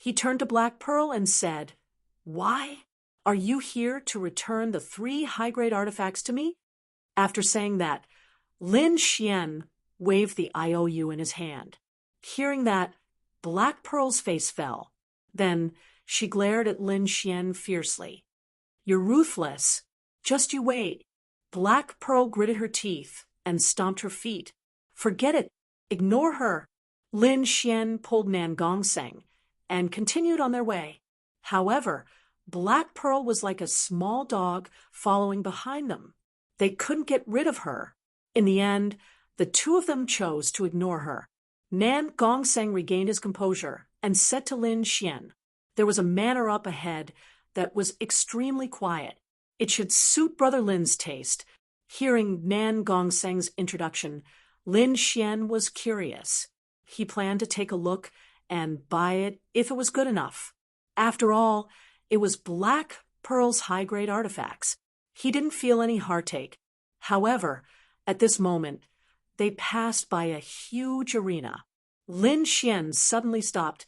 He turned to Black Pearl and said, "Why are you here to return the 3 high-grade artifacts to me?" After saying that, Lin Xian waved the IOU in his hand. Hearing that, Black Pearl's face fell. Then she glared at Lin Xian fiercely. "You're ruthless. Just you wait." Black Pearl gritted her teeth and stomped her feet. "Forget it. Ignore her." Lin Xian pulled Nan Gongseng and continued on their way. However, Black Pearl was like a small dog following behind them. They couldn't get rid of her. In the end, the 2 of them chose to ignore her. Nan Gongseng regained his composure and said to Lin Xian, there was a manor up ahead that was extremely quiet. It should suit Brother Lin's taste. Hearing Nan Gongseng's introduction, Lin Xian was curious. He planned to take a look and buy it if it was good enough. After all, it was Black Pearl's high-grade artifacts. He didn't feel any heartache. However, at this moment, they passed by a huge arena. Lin Xian suddenly stopped.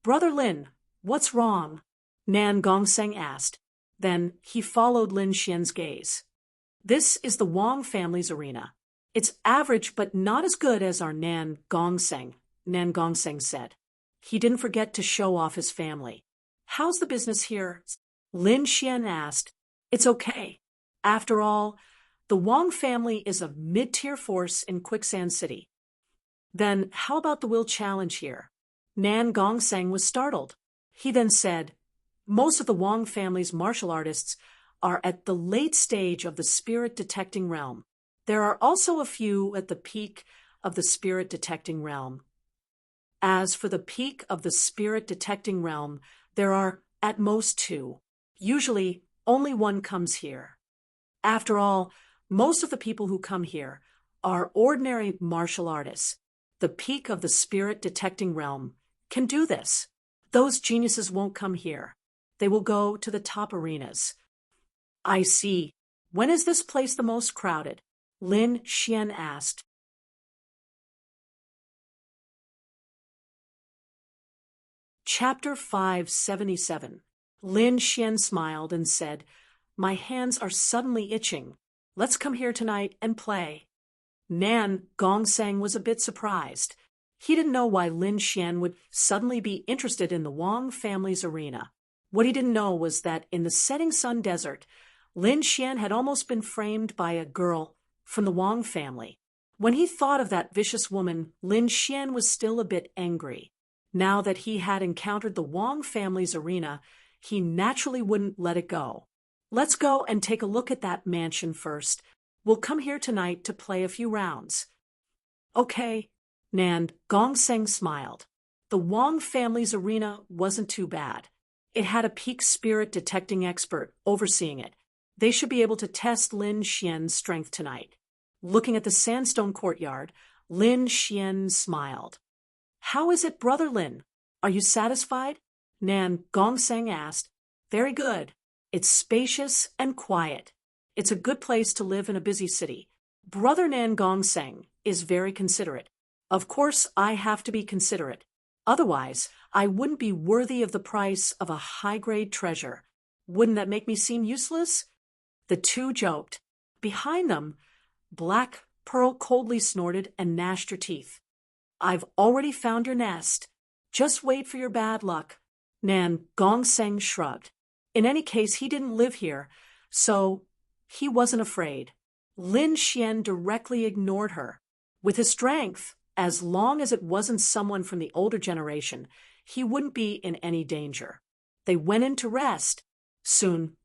"Brother Lin, what's wrong?" Nan Gongseng asked. Then he followed Lin Xian's gaze. "This is the Wang family's arena. It's average but not as good as our Nan Gongseng said. He didn't forget to show off his family. "How's the business here?" Lin Xian asked. "It's okay. After all, the Wang family is a mid-tier force in Quicksand City." "Then how about the will challenge here?" Nan Gongseng was startled. He then said, "Most of the Wang family's martial artists are at the late stage of the spirit detecting realm. There are also a few at the peak of the spirit detecting realm. As for the peak of the spirit detecting realm, there are at most 2. Usually, only 1 comes here. After all, most of the people who come here are ordinary martial artists. The peak of the spirit detecting realm can do this. Those geniuses won't come here. They will go to the top arenas." "I see. When is this place the most crowded?" Lin Xian asked. Chapter 577. Lin Xian smiled and said, "My hands are suddenly itching. Let's come here tonight and play." Nan Gongseng was a bit surprised. He didn't know why Lin Xian would suddenly be interested in the Wang family's arena. What he didn't know was that in the setting sun desert, Lin Xian had almost been framed by a girl from the Wang family. When he thought of that vicious woman, Lin Xian was still a bit angry. Now that he had encountered the Wang family's arena, he naturally wouldn't let it go. "Let's go and take a look at that mansion first. We'll come here tonight to play a few rounds." "Okay." Nan Gongseng smiled. The Wang family's arena wasn't too bad. It had a peak spirit detecting expert overseeing it. They should be able to test Lin Xian's strength tonight. Looking at the sandstone courtyard, Lin Xian smiled. "How is it, Brother Lin? Are you satisfied?" Nan Gongseng asked. "Very good. It's spacious and quiet. It's a good place to live in a busy city. Brother Nan Gongseng is very considerate. Of course, I have to be considerate. Otherwise, I wouldn't be worthy of the price of a high-grade treasure. Wouldn't that make me seem useless?" The 2 joked. Behind them, Black Pearl coldly snorted and gnashed her teeth. "I've already found your nest. Just wait for your bad luck." Nan Gongseng shrugged. In any case, he didn't live here, so he wasn't afraid. Lin Xian directly ignored her. With his strength, as long as it wasn't someone from the older generation, he wouldn't be in any danger. They went in to rest. Soon,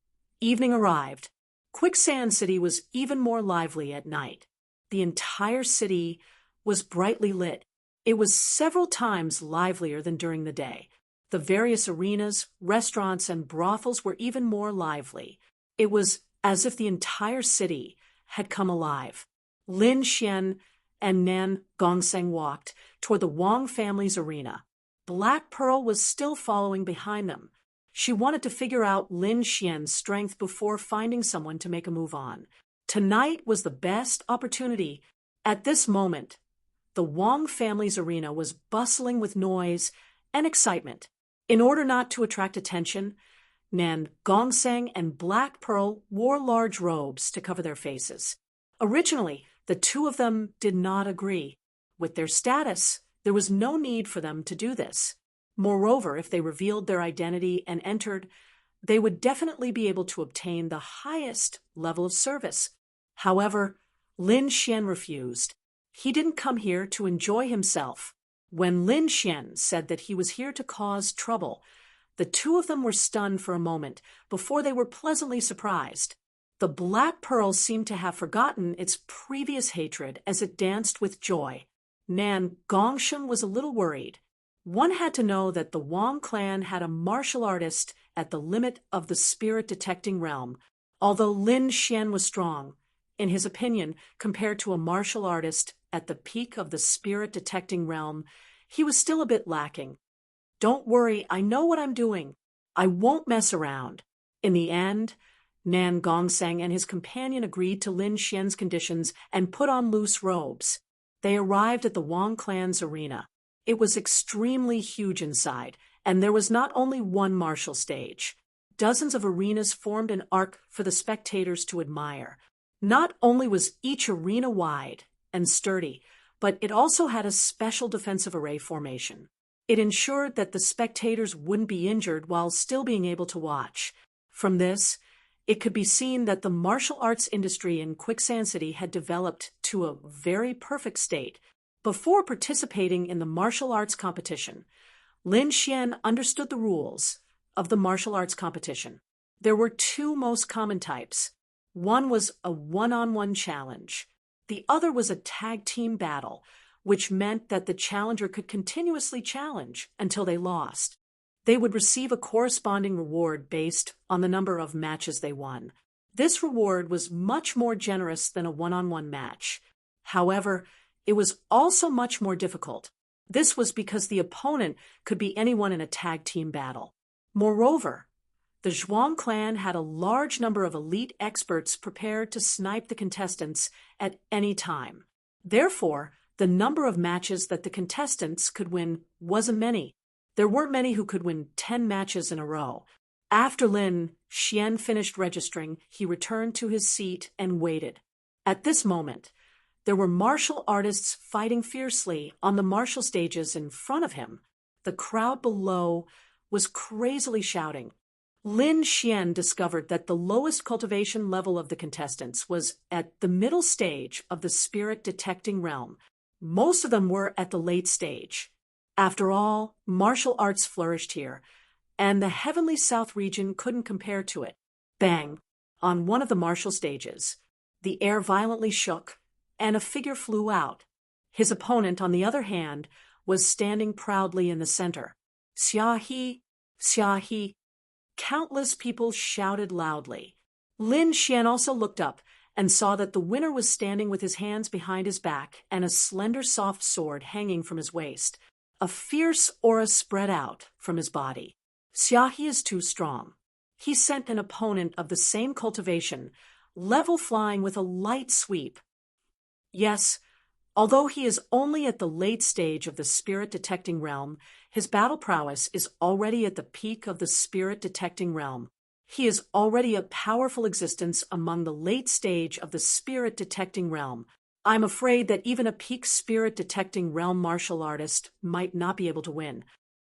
evening arrived. Quicksand City was even more lively at night. The entire city was brightly lit. It was several times livelier than during the day. The various arenas, restaurants, and brothels were even more lively. It was as if the entire city had come alive. Lin Xian and Nan Gongseng walked toward the Wang family's arena. Black Pearl was still following behind them. She wanted to figure out Lin Xian's strength before finding someone to make a move on. Tonight was the best opportunity. At this moment, the Wang family's arena was bustling with noise and excitement. In order not to attract attention, Nan Gongseng and Black Pearl wore large robes to cover their faces. Originally, the two of them did not agree. With their status, there was no need for them to do this. Moreover, if they revealed their identity and entered, they would definitely be able to obtain the highest level of service. However, Lin Xian refused. He didn't come here to enjoy himself. When Lin Xian said that he was here to cause trouble, the two of them were stunned for a moment before they were pleasantly surprised. The Black Pearl seemed to have forgotten its previous hatred as it danced with joy. Nan Gongshen was a little worried. One had to know that the Wang clan had a martial artist at the limit of the spirit-detecting realm, although Lin Xian was strong. In his opinion, compared to a martial artist at the peak of the spirit-detecting realm, he was still a bit lacking. "Don't worry, I know what I'm doing. I won't mess around." In the end, Nan Gongseng and his companion agreed to Lin Xian's conditions and put on loose robes. They arrived at the Wang clan's arena. It was extremely huge inside, and there was not only one martial stage. Dozens of arenas formed an arc for the spectators to admire. Not only was each arena wide and sturdy, but it also had a special defensive array formation. It ensured that the spectators wouldn't be injured while still being able to watch. From this, it could be seen that the martial arts industry in Quicksand City had developed to a very perfect state. Before participating in the martial arts competition, Lin Xian understood the rules of the martial arts competition. There were two most common types. One was a one-on-one challenge. The other was a tag team battle, which meant that the challenger could continuously challenge until they lost. They would receive a corresponding reward based on the number of matches they won. This reward was much more generous than a one-on-one match. However, it was also much more difficult. This was because the opponent could be anyone in a tag team battle. Moreover, the Zhuang clan had a large number of elite experts prepared to snipe the contestants at any time. Therefore, the number of matches that the contestants could win wasn't many. There weren't many who could win 10 matches in a row. After Lin Xian finished registering, he returned to his seat and waited. At this moment, there were martial artists fighting fiercely on the martial stages in front of him. The crowd below was crazily shouting. Lin Xian discovered that the lowest cultivation level of the contestants was at the middle stage of the spirit-detecting realm. Most of them were at the late stage. After all, martial arts flourished here, and the Heavenly South region couldn't compare to it. Bang! On one of the martial stages, the air violently shook, and a figure flew out. His opponent, on the other hand, was standing proudly in the center. "Xia He! Xia He!" Countless people shouted loudly. Lin Xian also looked up and saw that the winner was standing with his hands behind his back and a slender soft sword hanging from his waist. A fierce aura spread out from his body. "Xia He is too strong." He sent an opponent of the same cultivation, level flying with a light sweep. Yes, although he is only at the late stage of the spirit-detecting realm, his battle prowess is already at the peak of the spirit-detecting realm. He is already a powerful existence among the late stage of the spirit-detecting realm. I'm afraid that even a peak spirit-detecting realm martial artist might not be able to win.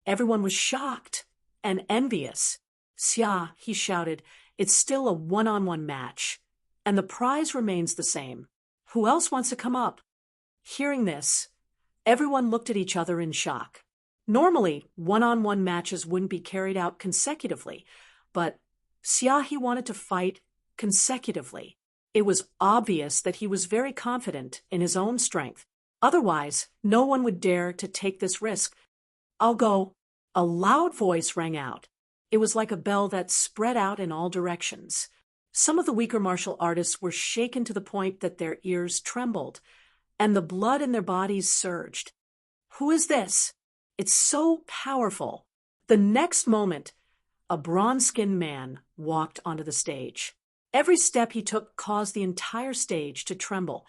Everyone was shocked and envious. "Xia," he shouted, "it's still a one-on-one match, and the prize remains the same. Who else wants to come up?" Hearing this, everyone looked at each other in shock. Normally, one-on-one matches wouldn't be carried out consecutively, but Xia He wanted to fight consecutively. It was obvious that he was very confident in his own strength. Otherwise, no one would dare to take this risk. "I'll go." A loud voice rang out. It was like a bell that spread out in all directions. Some of the weaker martial artists were shaken to the point that their ears trembled, and the blood in their bodies surged. "Who is this? It's so powerful." The next moment, a bronze-skinned man walked onto the stage. Every step he took caused the entire stage to tremble.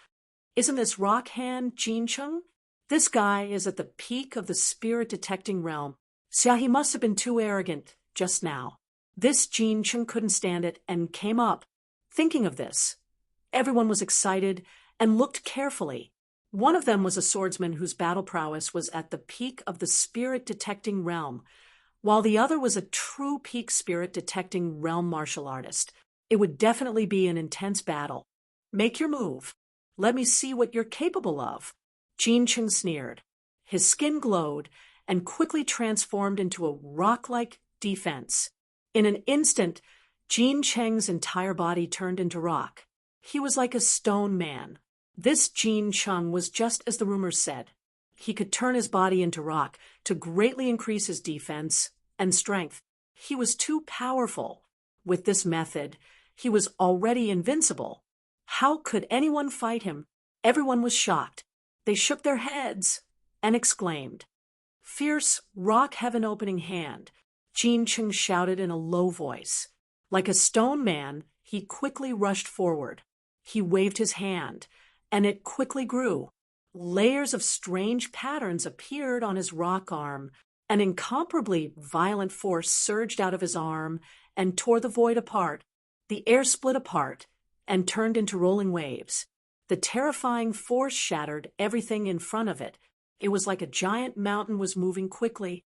"Isn't this Rock Hand Jin Chung? This guy is at the peak of the spirit-detecting realm. He must have been too arrogant just now. This Jin Chung couldn't stand it and came up. Thinking of this, everyone was excited and looked carefully. One of them was a swordsman whose battle prowess was at the peak of the spirit-detecting realm, while the other was a true peak spirit-detecting realm martial artist. It would definitely be an intense battle. Make your move. Let me see what you're capable of. Jin Chung sneered. His skin glowed and quickly transformed into a rock-like defense. In an instant, Jin Cheng's entire body turned into rock. He was like a stone man. This Jin Chung was just as the rumors said. He could turn his body into rock to greatly increase his defense and strength. He was too powerful. With this method, he was already invincible. How could anyone fight him? Everyone was shocked. They shook their heads and exclaimed. Fierce, rock heaven-opening hand, Jin Chung shouted in a low voice. Like a stone man, he quickly rushed forward. He waved his hand, and it quickly grew. Layers of strange patterns appeared on his rock arm. An incomparably violent force surged out of his arm and tore the void apart. The air split apart and turned into rolling waves. The terrifying force shattered everything in front of it. It was like a giant mountain was moving quickly.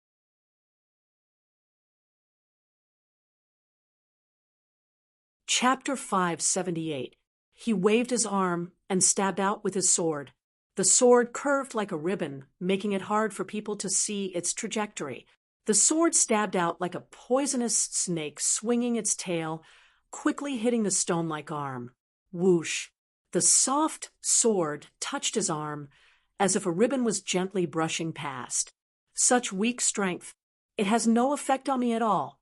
Chapter 578. He waved his arm and stabbed out with his sword. The sword curved like a ribbon, making it hard for people to see its trajectory. The sword stabbed out like a poisonous snake swinging its tail, quickly hitting the stone-like arm. Whoosh! The soft sword touched his arm, as if a ribbon was gently brushing past. Such weak strength. It has no effect on me at all.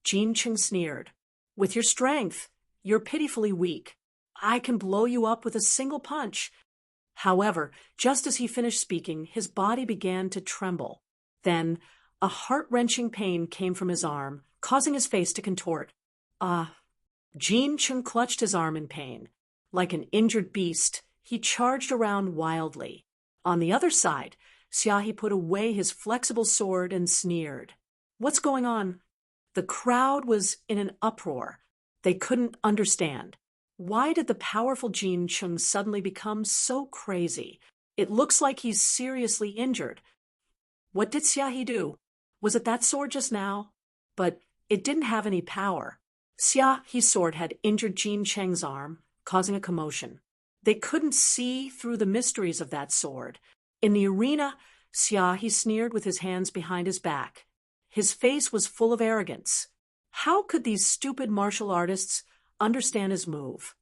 Jin Chung sneered. With your strength, you're pitifully weak. I can blow you up with a single punch. However, just as he finished speaking, his body began to tremble. Then, a heart-wrenching pain came from his arm, causing his face to contort. Jin Chung clutched his arm in pain. Like an injured beast, he charged around wildly. On the other side, Xiaohe put away his flexible sword and sneered. What's going on? The crowd was in an uproar. They couldn't understand. Why did the powerful Jin Chung suddenly become so crazy? It looks like he's seriously injured. What did Xiaohe do? Was it that sword just now? But it didn't have any power. Xiaohe's sword had injured Jin Cheng's arm, causing a commotion. They couldn't see through the mysteries of that sword. In the arena, Xiaohe sneered with his hands behind his back. His face was full of arrogance. How could these stupid martial artists understand his move?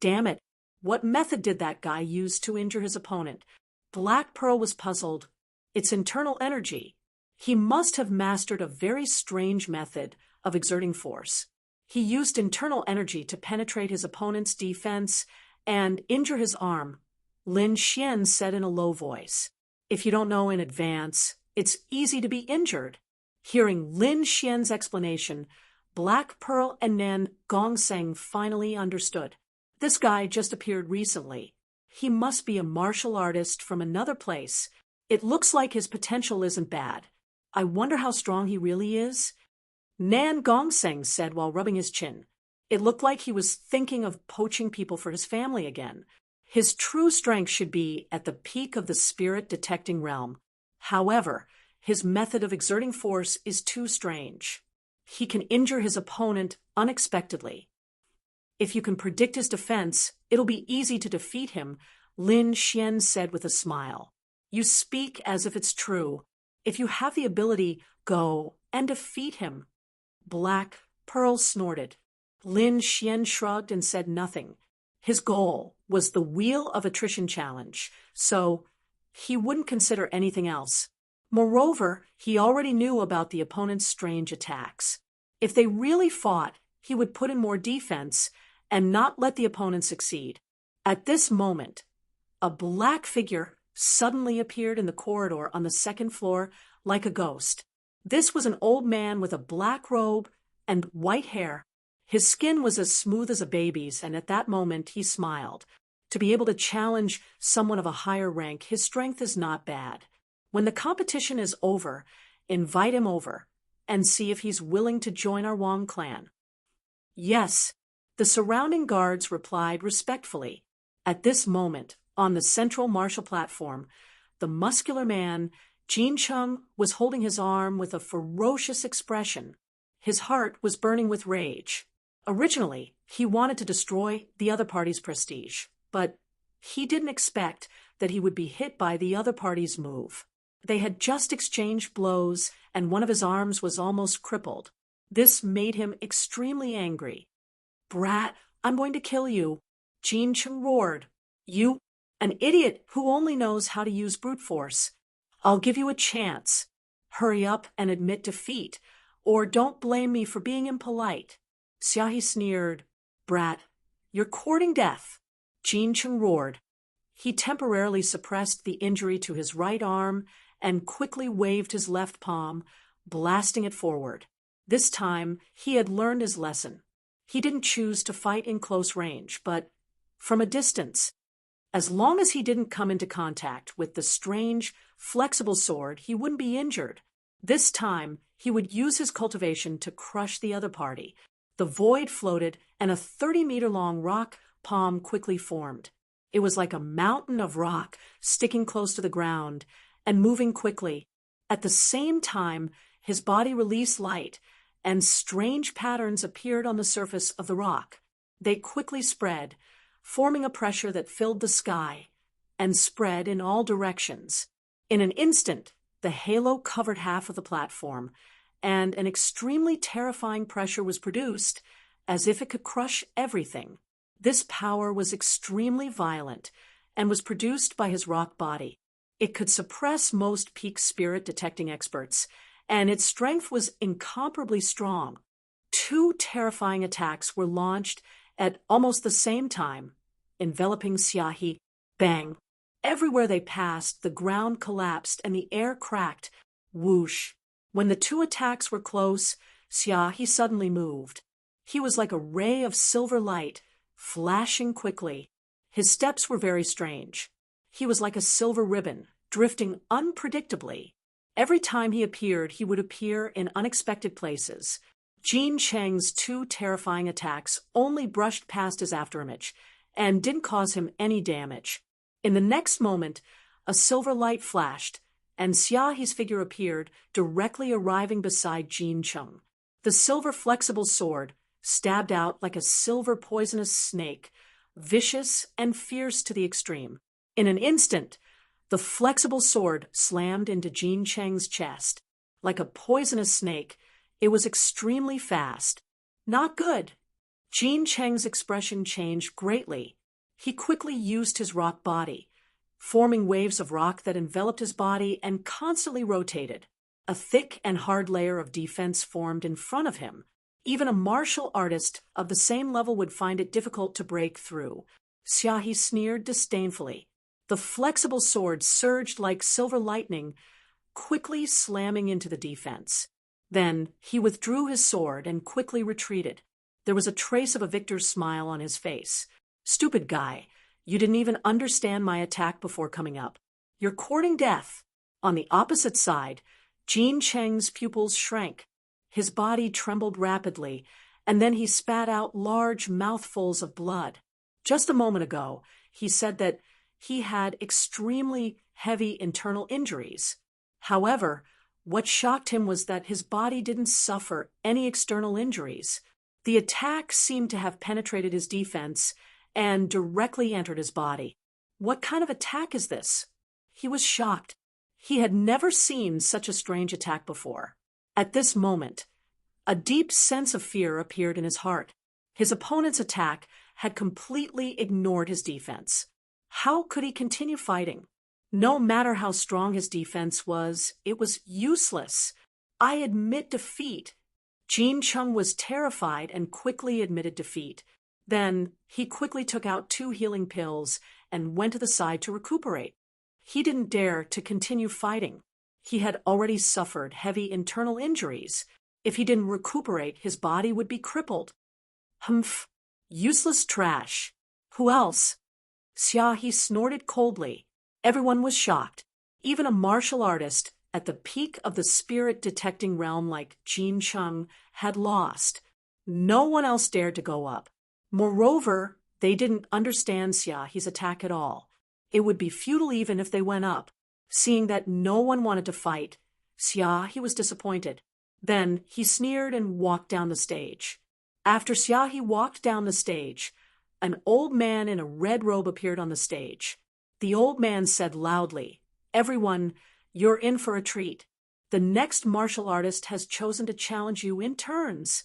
Damn it, what method did that guy use to injure his opponent? Black Pearl was puzzled. It's internal energy. He must have mastered a very strange method of exerting force. He used internal energy to penetrate his opponent's defense and injure his arm. Lin Xian said in a low voice. If you don't know in advance, it's easy to be injured. Hearing Lin Xian's explanation, Black Pearl and Nan Gongseng finally understood. This guy just appeared recently. He must be a martial artist from another place. It looks like his potential isn't bad. I wonder how strong he really is. Nan Gongseng said while rubbing his chin. It looked like he was thinking of poaching people for his family again. His true strength should be at the peak of the spirit-detecting realm. However, his method of exerting force is too strange. He can injure his opponent unexpectedly. If you can predict his defense, it'll be easy to defeat him, Lin Xian said with a smile. You speak as if it's true. If you have the ability, go and defeat him. Black Pearl snorted. Lin Xian shrugged and said nothing. His goal was the Wheel of Attrition challenge, so he wouldn't consider anything else. Moreover, he already knew about the opponent's strange attacks. If they really fought, he would put in more defense and not let the opponent succeed. At this moment, a black figure suddenly appeared in the corridor on the second floor like a ghost. This was an old man with a black robe and white hair. His skin was as smooth as a baby's, and at that moment he smiled. To be able to challenge someone of a higher rank, his strength is not bad. When the competition is over, invite him over and see if he's willing to join our Wong clan. Yes, the surrounding guards replied respectfully. At this moment, on the central martial platform, the muscular man, Jin Chung, was holding his arm with a ferocious expression. His heart was burning with rage. Originally, he wanted to destroy the other party's prestige, but he didn't expect that he would be hit by the other party's move. They had just exchanged blows, and one of his arms was almost crippled. This made him extremely angry. "Brat, I'm going to kill you," Jin Chung roared. "You, an idiot who only knows how to use brute force. I'll give you a chance. Hurry up and admit defeat, or don't blame me for being impolite." Xiaohi sneered. "Brat, you're courting death," Jin Chung roared. He temporarily suppressed the injury to his right arm and quickly waved his left palm, blasting it forward. This time, he had learned his lesson. He didn't choose to fight in close range, but from a distance. As long as he didn't come into contact with the strange, flexible sword, he wouldn't be injured. This time, he would use his cultivation to crush the other party. The void floated, and a 30-meter-long rock palm quickly formed. It was like a mountain of rock sticking close to the ground and moving quickly. At the same time, his body released light, and strange patterns appeared on the surface of the rock. They quickly spread, forming a pressure that filled the sky and spread in all directions. In an instant, the halo covered half of the platform, and an extremely terrifying pressure was produced, as if it could crush everything. This power was extremely violent and was produced by his rock body. It could suppress most peak spirit detecting experts, and its strength was incomparably strong. 2 terrifying attacks were launched at almost the same time, enveloping Xiaohi. Bang! Everywhere they passed, the ground collapsed and the air cracked. Whoosh! When the 2 attacks were close, Xiaohi suddenly moved. He was like a ray of silver light, flashing quickly. His steps were very strange. He was like a silver ribbon, drifting unpredictably. Every time he appeared, he would appear in unexpected places. Jin Cheng's 2 terrifying attacks only brushed past his afterimage and didn't cause him any damage. In the next moment, a silver light flashed, and Xiaohi's figure appeared, directly arriving beside Jin Chung. The silver flexible sword stabbed out like a silver poisonous snake, vicious and fierce to the extreme. In an instant, the flexible sword slammed into Jin Cheng's chest. Like a poisonous snake, it was extremely fast. Not good. Jin Cheng's expression changed greatly. He quickly used his rock body, forming waves of rock that enveloped his body and constantly rotated. A thick and hard layer of defense formed in front of him. Even a martial artist of the same level would find it difficult to break through. Xiaohi sneered disdainfully. The flexible sword surged like silver lightning, quickly slamming into the defense. Then he withdrew his sword and quickly retreated. There was a trace of a victor's smile on his face. "Stupid guy, you didn't even understand my attack before coming up. You're courting death." On the opposite side, Jin Cheng's pupils shrank. His body trembled rapidly, and then he spat out large mouthfuls of blood. Just a moment ago, he said that he had extremely heavy internal injuries. However, what shocked him was that his body didn't suffer any external injuries. The attack seemed to have penetrated his defense and directly entered his body. What kind of attack is this? He was shocked. He had never seen such a strange attack before. At this moment, a deep sense of fear appeared in his heart. His opponent's attack had completely ignored his defense. How could he continue fighting? No matter how strong his defense was, it was useless. "I admit defeat." Jin Chung was terrified and quickly admitted defeat. Then he quickly took out 2 healing pills and went to the side to recuperate. He didn't dare to continue fighting. He had already suffered heavy internal injuries. If he didn't recuperate, his body would be crippled. Humph! Useless trash. Who else? Xiaohi snorted coldly. Everyone was shocked. Even a martial artist at the peak of the spirit-detecting realm like Jin Chung, had lost. No one else dared to go up. Moreover, they didn't understand Xiaohe's attack at all. It would be futile even if they went up. Seeing that no one wanted to fight, Xiaohe was disappointed. Then he sneered and walked down the stage. After Xiaohe walked down the stage, an old man in a red robe appeared on the stage. The old man said loudly, "Everyone, you're in for a treat. The next martial artist has chosen to challenge you in turns."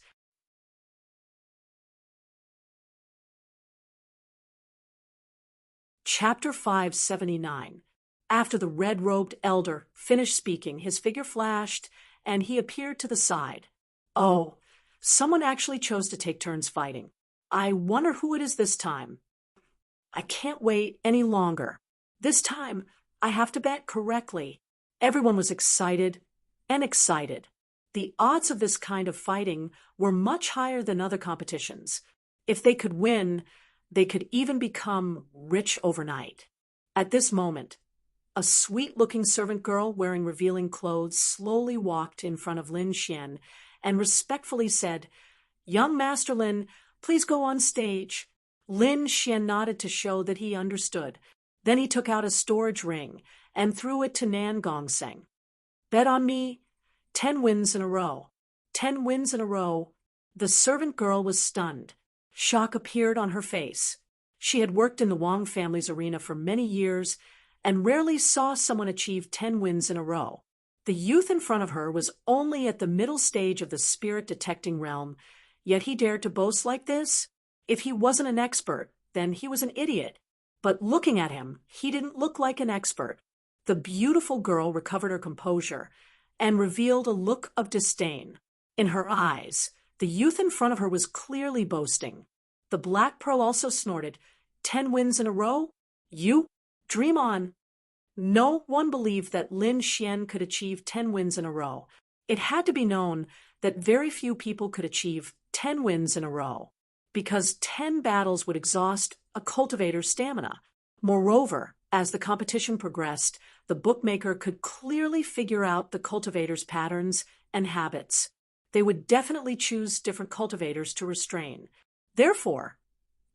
Chapter 579. After the red-robed elder finished speaking, his figure flashed, and he appeared to the side. Oh, someone actually chose to take turns fighting. I wonder who it is this time. I can't wait any longer. This time, I have to bet correctly. Everyone was excited and excited. The odds of this kind of fighting were much higher than other competitions. If they could win, they could even become rich overnight. At this moment, a sweet-looking servant girl wearing revealing clothes slowly walked in front of Lin Xian and respectfully said, "Young Master Lin, please go on stage." Lin Xian nodded to show that he understood. Then he took out a storage ring and threw it to Nan Gongseng. "Bet on me 10 wins in a row." 10 wins in a row. The servant girl was stunned. Shock appeared on her face. She had worked in the Wang family's arena for many years and rarely saw someone achieve 10 wins in a row. The youth in front of her was only at the middle stage of the spirit-detecting realm, yet he dared to boast like this? If he wasn't an expert, then he was an idiot. But looking at him, he didn't look like an expert. The beautiful girl recovered her composure and revealed a look of disdain. In her eyes, the youth in front of her was clearly boasting. The Black Pearl also snorted, 10 wins in a row? You? Dream on." No one believed that Lin Xian could achieve 10 wins in a row. It had to be known that very few people could achieve 10 wins in a row, because 10 battles would exhaust a cultivator's stamina. Moreover, as the competition progressed, the bookmaker could clearly figure out the cultivator's patterns and habits. They would definitely choose different cultivators to restrain. Therefore,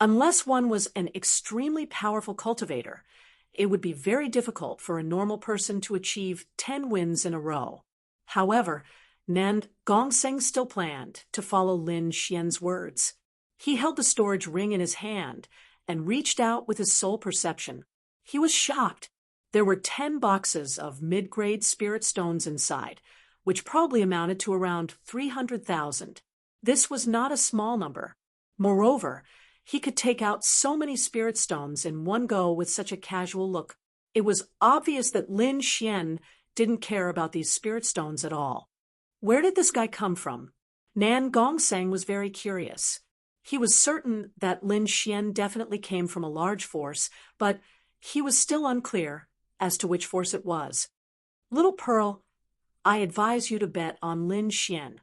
unless one was an extremely powerful cultivator, it would be very difficult for a normal person to achieve 10 wins in a row. However, Nan Gongseng still planned to follow Lin Xian's words. He held the storage ring in his hand and reached out with his soul perception. He was shocked. There were 10 boxes of mid-grade spirit stones inside, which probably amounted to around 300,000. This was not a small number. Moreover, he could take out so many spirit stones in one go with such a casual look. It was obvious that Lin Xian didn't care about these spirit stones at all. Where did this guy come from? Nan Gongseng was very curious. He was certain that Lin Xian definitely came from a large force, but he was still unclear as to which force it was. "Little Pearl, I advise you to bet on Lin Xian."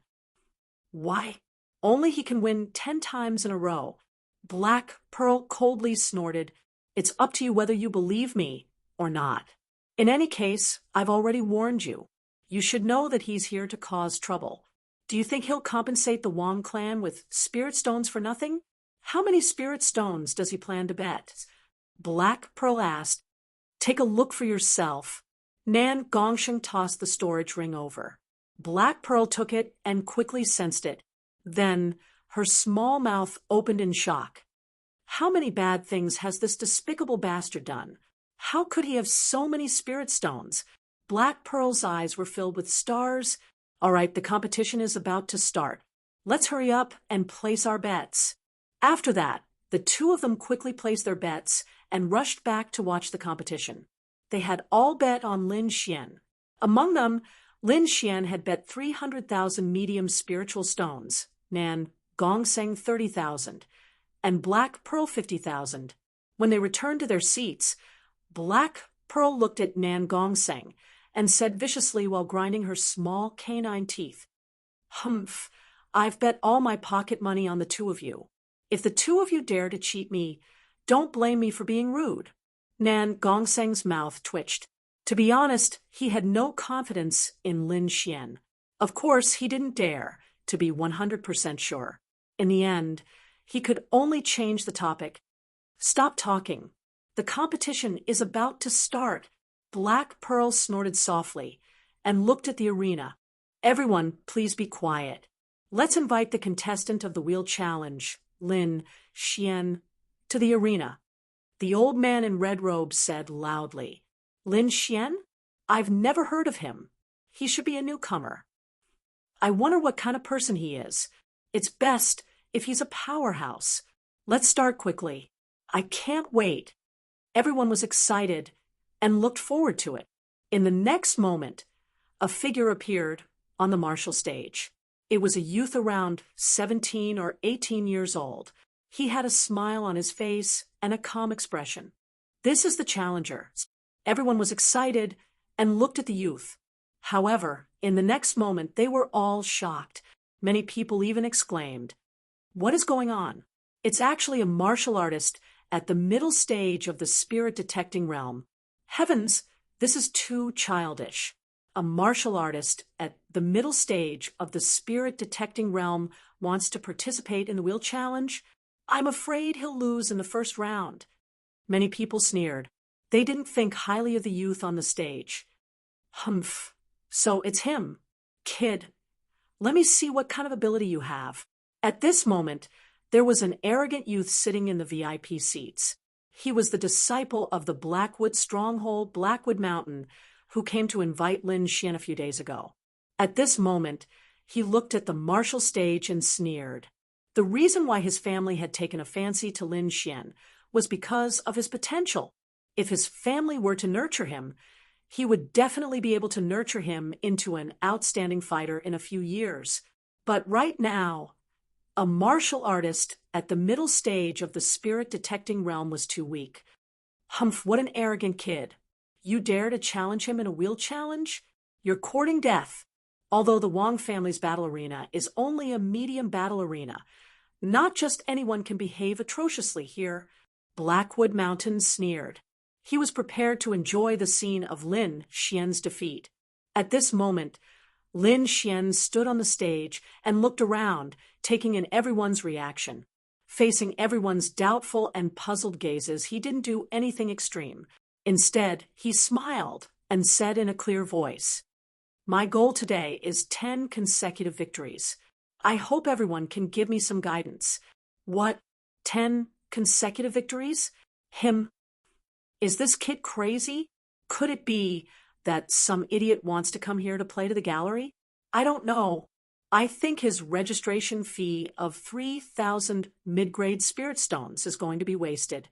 "Why? Only he can win 10 times in a row." Black Pearl coldly snorted, "It's up to you whether you believe me or not. In any case, I've already warned you. You should know that he's here to cause trouble. Do you think he'll compensate the Wang clan with spirit stones for nothing? How many spirit stones does he plan to bet?" Black Pearl asked. "Take a look for yourself." Nan Gongsheng tossed the storage ring over. Black Pearl took it and quickly sensed it. Then her small mouth opened in shock. How many bad things has this despicable bastard done? How could he have so many spirit stones? Black Pearl's eyes were filled with stars. "All right, the competition is about to start. Let's hurry up and place our bets." After that, the two of them quickly placed their bets and rushed back to watch the competition. They had all bet on Lin Xian. Among them, Lin Xian had bet 300,000 medium spiritual stones, Nan Gongseng 30,000, and Black Pearl 50,000. When they returned to their seats, Black Pearl looked at Nan Gongseng and said viciously while grinding her small canine teeth, "Humph, I've bet all my pocket money on the two of you. If the two of you dare to cheat me, don't blame me for being rude." Nan Gongseng's mouth twitched. To be honest, he had no confidence in Lin Xian. Of course, he didn't dare to be 100% sure. In the end, he could only change the topic. Stop talking. The competition is about to start. Black Pearl snorted softly and looked at the arena. Everyone, please be quiet. Let's invite the contestant of the wheel challenge, Lin Xian, to the arena. The old man in red robes said loudly, Lin Xian? I've never heard of him. He should be a newcomer. I wonder what kind of person he is. It's best if he's a powerhouse. Let's start quickly. I can't wait. Everyone was excited and looked forward to it. In the next moment, a figure appeared on the martial stage. It was a youth around 17 or 18 years old. He had a smile on his face and a calm expression. This is the challenger. Everyone was excited and looked at the youth. However, in the next moment, they were all shocked. Many people even exclaimed, "What is going on?" It's actually a martial artist at the middle stage of the spirit detecting realm. Heavens, this is too childish. A martial artist at the middle stage of the spirit detecting realm wants to participate in the wheel challenge? I'm afraid he'll lose in the first round. Many people sneered. They didn't think highly of the youth on the stage. Humph. So it's him. Kid, let me see what kind of ability you have. At this moment, there was an arrogant youth sitting in the VIP seats. He was the disciple of the Blackwood stronghold, Blackwood Mountain, who came to invite Lin Xian a few days ago. At this moment, he looked at the martial stage and sneered. The reason why his family had taken a fancy to Lin Xian was because of his potential. If his family were to nurture him, he would definitely be able to nurture him into an outstanding fighter in a few years. But right now, a martial artist at the middle stage of the spirit detecting realm was too weak. Humph, what an arrogant kid. You dare to challenge him in a wheel challenge? You're courting death. Although the Wang family's battle arena is only a medium battle arena, not just anyone can behave atrociously here. Blackwood Mountain sneered. He was prepared to enjoy the scene of Lin Xian's defeat. At this moment, Lin Xian stood on the stage and looked around, taking in everyone's reaction. Facing everyone's doubtful and puzzled gazes, he didn't do anything extreme. Instead, he smiled and said in a clear voice, "My goal today is 10 consecutive victories. I hope everyone can give me some guidance." What? 10 consecutive victories? Is this kid crazy? Could it be that some idiot wants to come here to play to the gallery? I don't know. I think his registration fee of 3,000 mid-grade spirit stones is going to be wasted.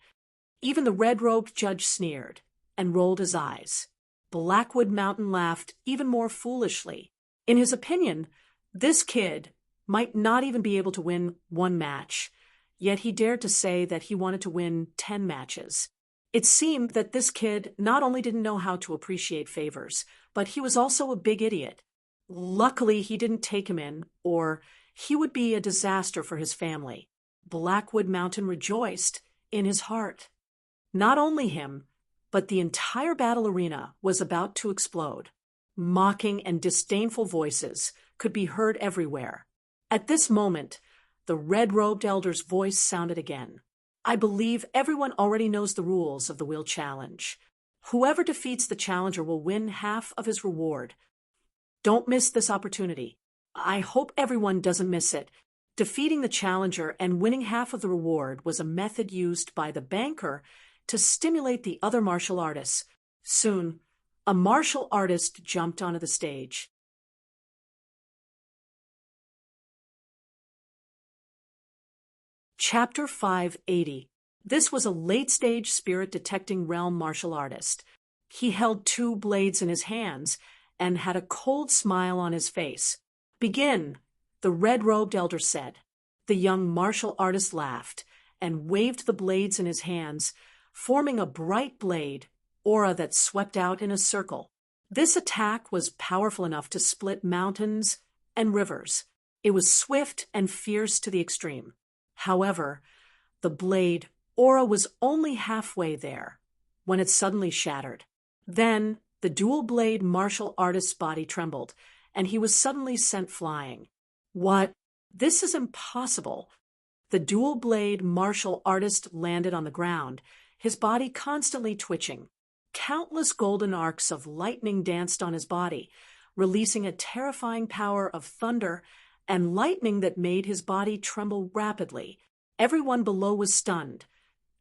Even the red-robed judge sneered and rolled his eyes. Blackwood Mountain laughed even more foolishly. In his opinion, this kid might not even be able to win one match, yet he dared to say that he wanted to win 10 matches. It seemed that this kid not only didn't know how to appreciate favors, but he was also a big idiot. Luckily, he didn't take him in, or he would be a disaster for his family. Blackwood Mountain rejoiced in his heart. Not only him, but the entire battle arena was about to explode. Mocking and disdainful voices could be heard everywhere. At this moment, the red-robed elder's voice sounded again. I believe everyone already knows the rules of the wheel challenge. Whoever defeats the challenger will win half of his reward. Don't miss this opportunity. I hope everyone doesn't miss it. Defeating the challenger and winning half of the reward was a method used by the banker to stimulate the other martial artists. Soon, a martial artist jumped onto the stage. Chapter 580. This was a late-stage spirit-detecting realm martial artist. He held 2 blades in his hands and had a cold smile on his face. Begin, the red-robed elder said. The young martial artist laughed and waved the blades in his hands, forming a bright blade, aura that swept out in a circle. This attack was powerful enough to split mountains and rivers. It was swift and fierce to the extreme. However, the blade aura was only halfway there when it suddenly shattered. Then, The dual-blade martial artist's body trembled, and he was suddenly sent flying. What? This is impossible. The dual-blade martial artist landed on the ground, his body constantly twitching. Countless golden arcs of lightning danced on his body, releasing a terrifying power of thunder and lightning that made his body tremble rapidly. Everyone below was stunned,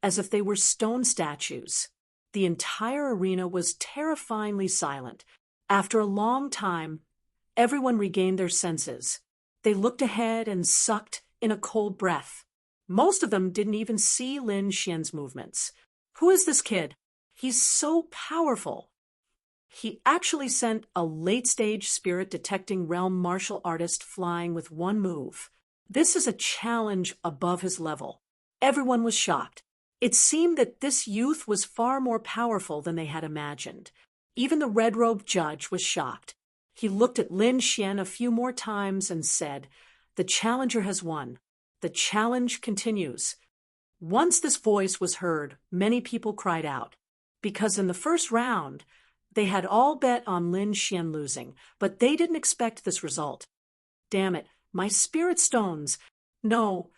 as if they were stone statues. The entire arena was terrifyingly silent. After a long time, everyone regained their senses. They looked ahead and sucked in a cold breath. Most of them didn't even see Lin Xian's movements. Who is this kid? He's so powerful. He actually sent a late-stage spirit-detecting realm martial artist flying with one move. This is a challenge above his level. Everyone was shocked. It seemed that this youth was far more powerful than they had imagined. Even the red-robed judge was shocked. He looked at Lin Xian a few more times and said, "The challenger has won. The challenge continues." Once this voice was heard, many people cried out, because in the first round, they had all bet on Lin Xian losing, but they didn't expect this result. Damn it, my spirit stones. No,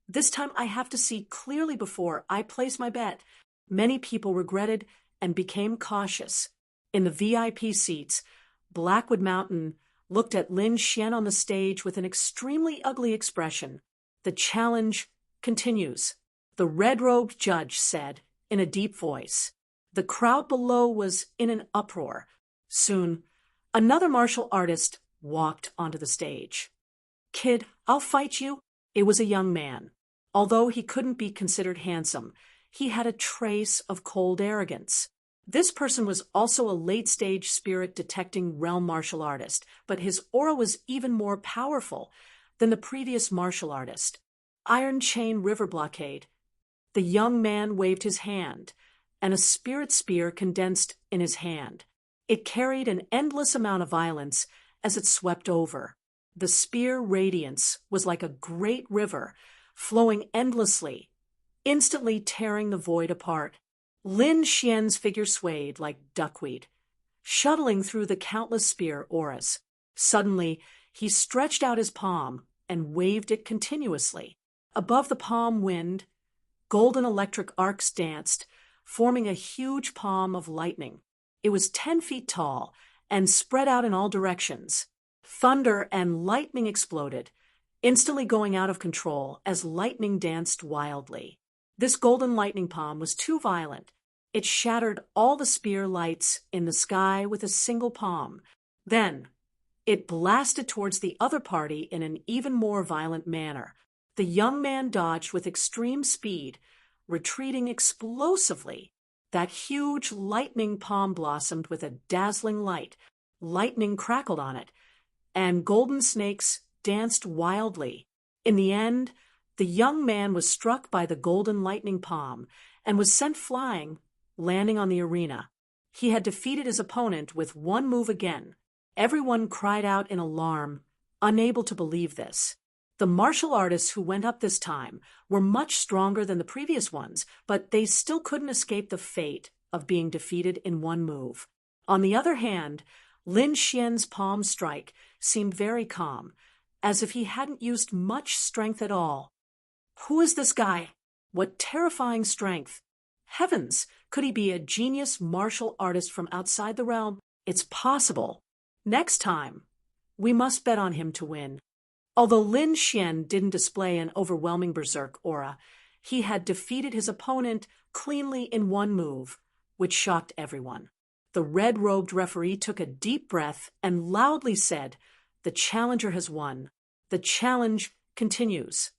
this time I have to see clearly before I place my bet. Many people regretted and became cautious. In the VIP seats, Blackwood Mountain looked at Lin Xian on the stage with an extremely ugly expression. The challenge continues, the red-robed judge said in a deep voice. The crowd below was in an uproar. Soon, another martial artist walked onto the stage. "Kid, I'll fight you." It was a young man. Although he couldn't be considered handsome, he had a trace of cold arrogance. This person was also a late-stage spirit-detecting realm martial artist, but his aura was even more powerful than the previous martial artist. Iron Chain River Blockade. The young man waved his hand, and a spirit spear condensed in his hand. It carried an endless amount of violence as it swept over. The spear radiance was like a great river, flowing endlessly, instantly tearing the void apart. Lin Xian's figure swayed like duckweed, shuttling through the countless spear auras. Suddenly, he stretched out his palm and waved it continuously. Above the palm wind, golden electric arcs danced, forming a huge palm of lightning. It was 10 feet tall and spread out in all directions. Thunder and lightning exploded, instantly going out of control as lightning danced wildly. This golden lightning palm was too violent. It shattered all the spear lights in the sky with a single palm. Then, it blasted towards the other party in an even more violent manner. The young man dodged with extreme speed, retreating explosively. That huge lightning palm blossomed with a dazzling light. Lightning crackled on it, and golden snakes danced wildly. In the end, the young man was struck by the golden lightning palm and was sent flying, landing on the arena. He had defeated his opponent with one move again. Everyone cried out in alarm, unable to believe this. The martial artists who went up this time were much stronger than the previous ones, but they still couldn't escape the fate of being defeated in one move. On the other hand, Lin Xian's palm strike seemed very calm, as if he hadn't used much strength at all. Who is this guy? What terrifying strength! Heavens, could he be a genius martial artist from outside the realm? It's possible. Next time, we must bet on him to win. Although Lin Xian didn't display an overwhelming berserk aura, he had defeated his opponent cleanly in one move, which shocked everyone. The red-robed referee took a deep breath and loudly said, "The challenger has won. The challenge continues."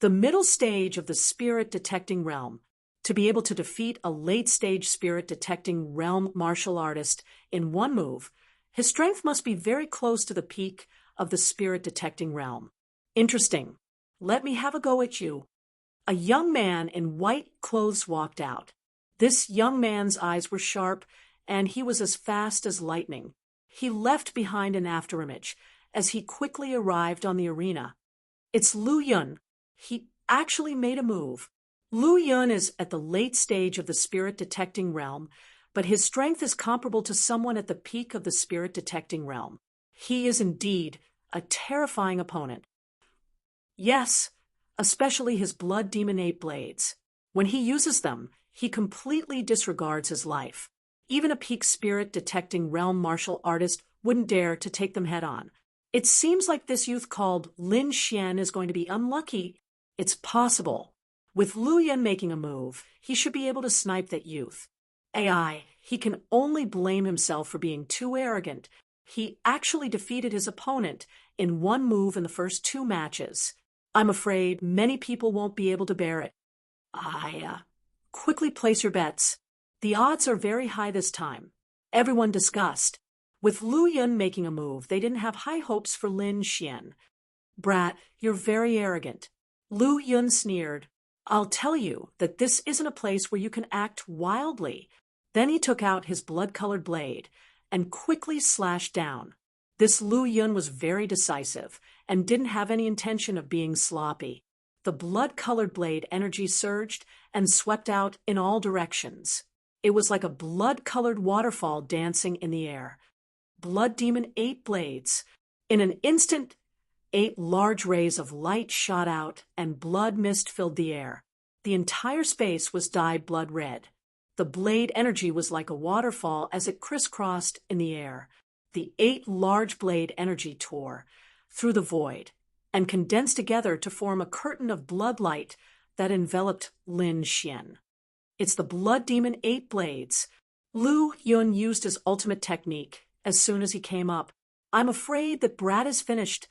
The middle stage of the spirit-detecting realm. To be able to defeat a late-stage spirit-detecting realm martial artist in one move, his strength must be very close to the peak of the spirit-detecting realm. Interesting. Let me have a go at you. A young man in white clothes walked out. This young man's eyes were sharp, and he was as fast as lightning. He left behind an afterimage as he quickly arrived on the arena. It's Lu Yun. He actually made a move. Lu Yun is at the late stage of the spirit-detecting realm, but his strength is comparable to someone at the peak of the spirit-detecting realm. He is indeed a terrifying opponent. Yes, especially his blood demon 8 blades. When he uses them, he completely disregards his life. Even a peak spirit-detecting realm martial artist wouldn't dare to take them head-on. It seems like this youth called Lin Xian is going to be unlucky. It's possible. With Lu Yun making a move, he should be able to snipe that youth. He can only blame himself for being too arrogant. He actually defeated his opponent in one move in the first 2 matches. I'm afraid many people won't be able to bear it. Quickly place your bets. The odds are very high this time. Everyone discussed. With Lu Yun making a move, they didn't have high hopes for Lin Xian. Brat, you're very arrogant. Lu Yun sneered. I'll tell you that this isn't a place where you can act wildly. Then he took out his blood-colored blade and quickly slashed down. This Lu Yun was very decisive and didn't have any intention of being sloppy. The blood-colored blade energy surged and swept out in all directions. It was like a blood-colored waterfall dancing in the air. Blood Demon 8 blades. In an instant, 8 large rays of light shot out and blood mist filled the air. The entire space was dyed blood red. The blade energy was like a waterfall as it crisscrossed in the air. The 8 large blade energy tore through the void and condensed together to form a curtain of blood light that enveloped Lin Xian. It's the Blood Demon 8 blades. Lu Yun used his ultimate technique as soon as he came up. I'm afraid that Brad is finished.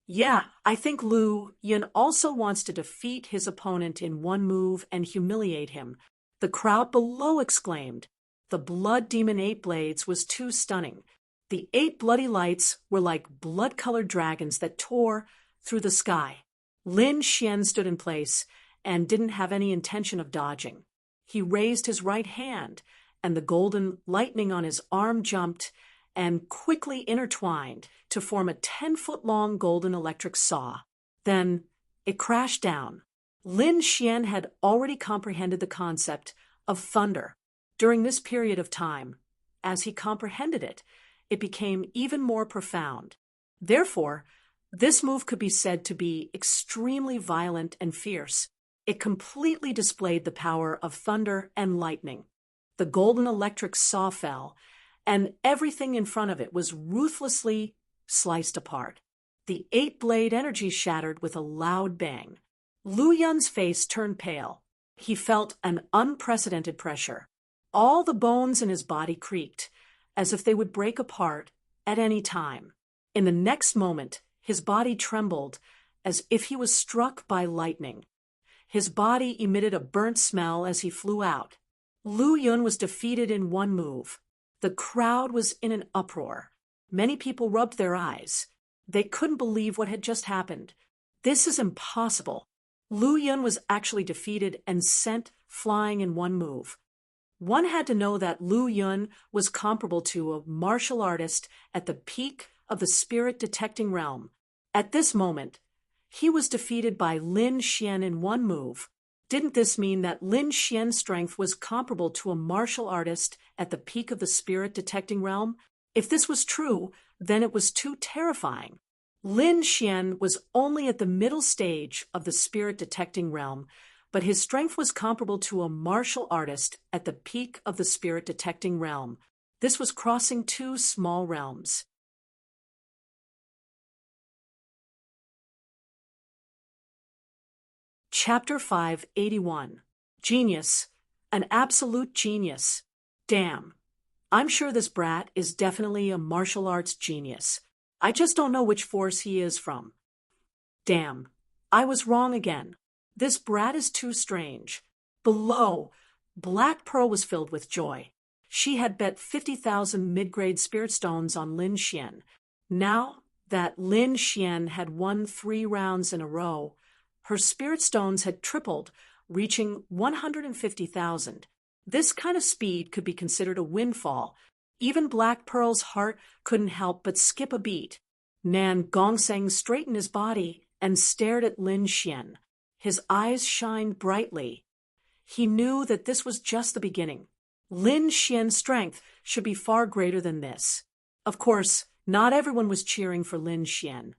Yeah, I think Lu Yun also wants to defeat his opponent in one move and humiliate him. The crowd below exclaimed. The Blood Demon 8 blades was too stunning. The 8 bloody lights were like blood-colored dragons that tore through the sky. Lin Xian stood in place and didn't have any intention of dodging. He raised his right hand, and the golden lightning on his arm jumped and quickly intertwined to form a 10-foot-long golden electric saw. Then it crashed down. Lin Xian had already comprehended the concept of thunder. During this period of time, as he comprehended it, it became even more profound. Therefore, this move could be said to be extremely violent and fierce. It completely displayed the power of thunder and lightning. The golden electric saw fell, and everything in front of it was ruthlessly sliced apart. The 8-blade energy shattered with a loud bang. Lu Yun's face turned pale. He felt an unprecedented pressure. All the bones in his body creaked, as if they would break apart at any time. In the next moment, his body trembled as if he was struck by lightning. His body emitted a burnt smell as he flew out. Lu Yun was defeated in one move. The crowd was in an uproar. Many people rubbed their eyes. They couldn't believe what had just happened. This is impossible. Lu Yun was actually defeated and sent flying in one move. One had to know that Lu Yun was comparable to a martial artist at the peak of the spirit-detecting realm. At this moment, he was defeated by Lin Xian in one move. Didn't this mean that Lin Xian's strength was comparable to a martial artist at the peak of the spirit-detecting realm? If this was true, then it was too terrifying. Lin Xian was only at the middle stage of the spirit-detecting realm, but his strength was comparable to a martial artist at the peak of the spirit-detecting realm. This was crossing 2 small realms. Chapter 581. Genius. An absolute genius. Damn. I'm sure this brat is definitely a martial arts genius. I just don't know which force he is from. Damn. I was wrong again. This brat is too strange. Below, Black Pearl was filled with joy. She had bet 50,000 mid-grade spirit stones on Lin Xian. Now that Lin Xian had won 3 rounds in a row, her spirit stones had tripled, reaching 150,000. This kind of speed could be considered a windfall. Even Black Pearl's heart couldn't help but skip a beat. Nan Gongseng straightened his body and stared at Lin Xian. His eyes shined brightly. He knew that this was just the beginning. Lin Xian's strength should be far greater than this. Of course, not everyone was cheering for Lin Xian.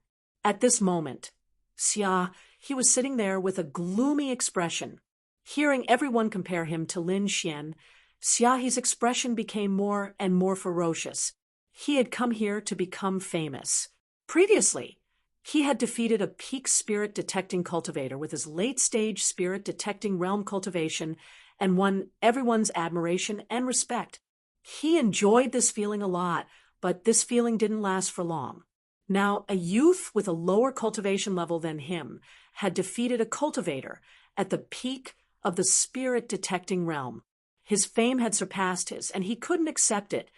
At this moment, Xia, he was sitting there with a gloomy expression. Hearing everyone compare him to Lin Xian, Xiao's expression became more and more ferocious. He had come here to become famous. Previously, he had defeated a peak spirit detecting cultivator with his late-stage spirit detecting realm cultivation and won everyone's admiration and respect. He enjoyed this feeling a lot, but this feeling didn't last for long. Now, a youth with a lower cultivation level than him had defeated a cultivator at the peak of the spirit detecting realm. His fame had surpassed his, and he couldn't accept it.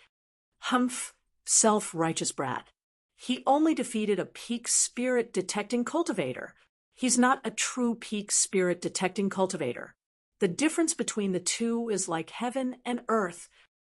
Humph, self-righteous brat. He only defeated a peak spirit detecting cultivator. He's not a true peak spirit detecting cultivator. The difference between the two is like heaven and earth.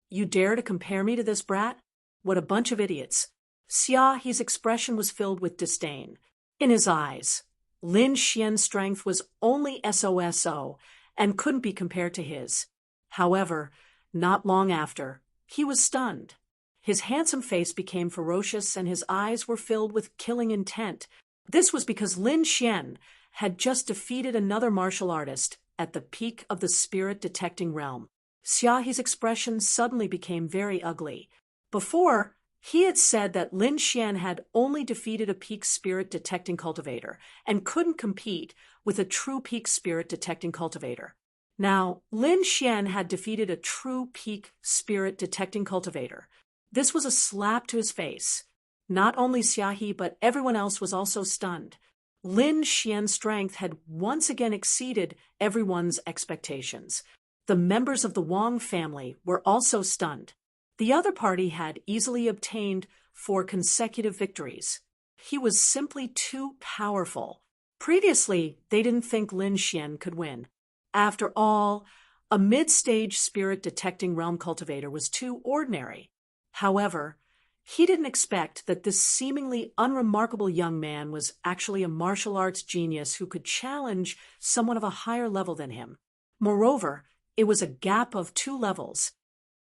You dare to compare me to this brat? What a bunch of idiots. Xiao's expression was filled with disdain. In his eyes, Lin Xian's strength was only SOSO and couldn't be compared to his. However, not long after, he was stunned. His handsome face became ferocious and his eyes were filled with killing intent. This was because Lin Xian had just defeated another martial artist at the peak of the spirit detecting realm. Xiao's expression suddenly became very ugly. Before, he had said that Lin Xian had only defeated a peak spirit detecting cultivator and couldn't compete with a true peak spirit detecting cultivator. Now, Lin Xian had defeated a true peak spirit detecting cultivator. This was a slap to his face. Not only Xiaohe, but everyone else was also stunned. Lin Xian's strength had once again exceeded everyone's expectations. The members of the Wang family were also stunned. The other party had easily obtained 4 consecutive victories. He was simply too powerful. Previously, they didn't think Lin Xian could win. After all, a mid-stage spirit detecting realm cultivator was too ordinary. However, he didn't expect that this seemingly unremarkable young man was actually a martial arts genius who could challenge someone of a higher level than him. Moreover, it was a gap of 2 levels.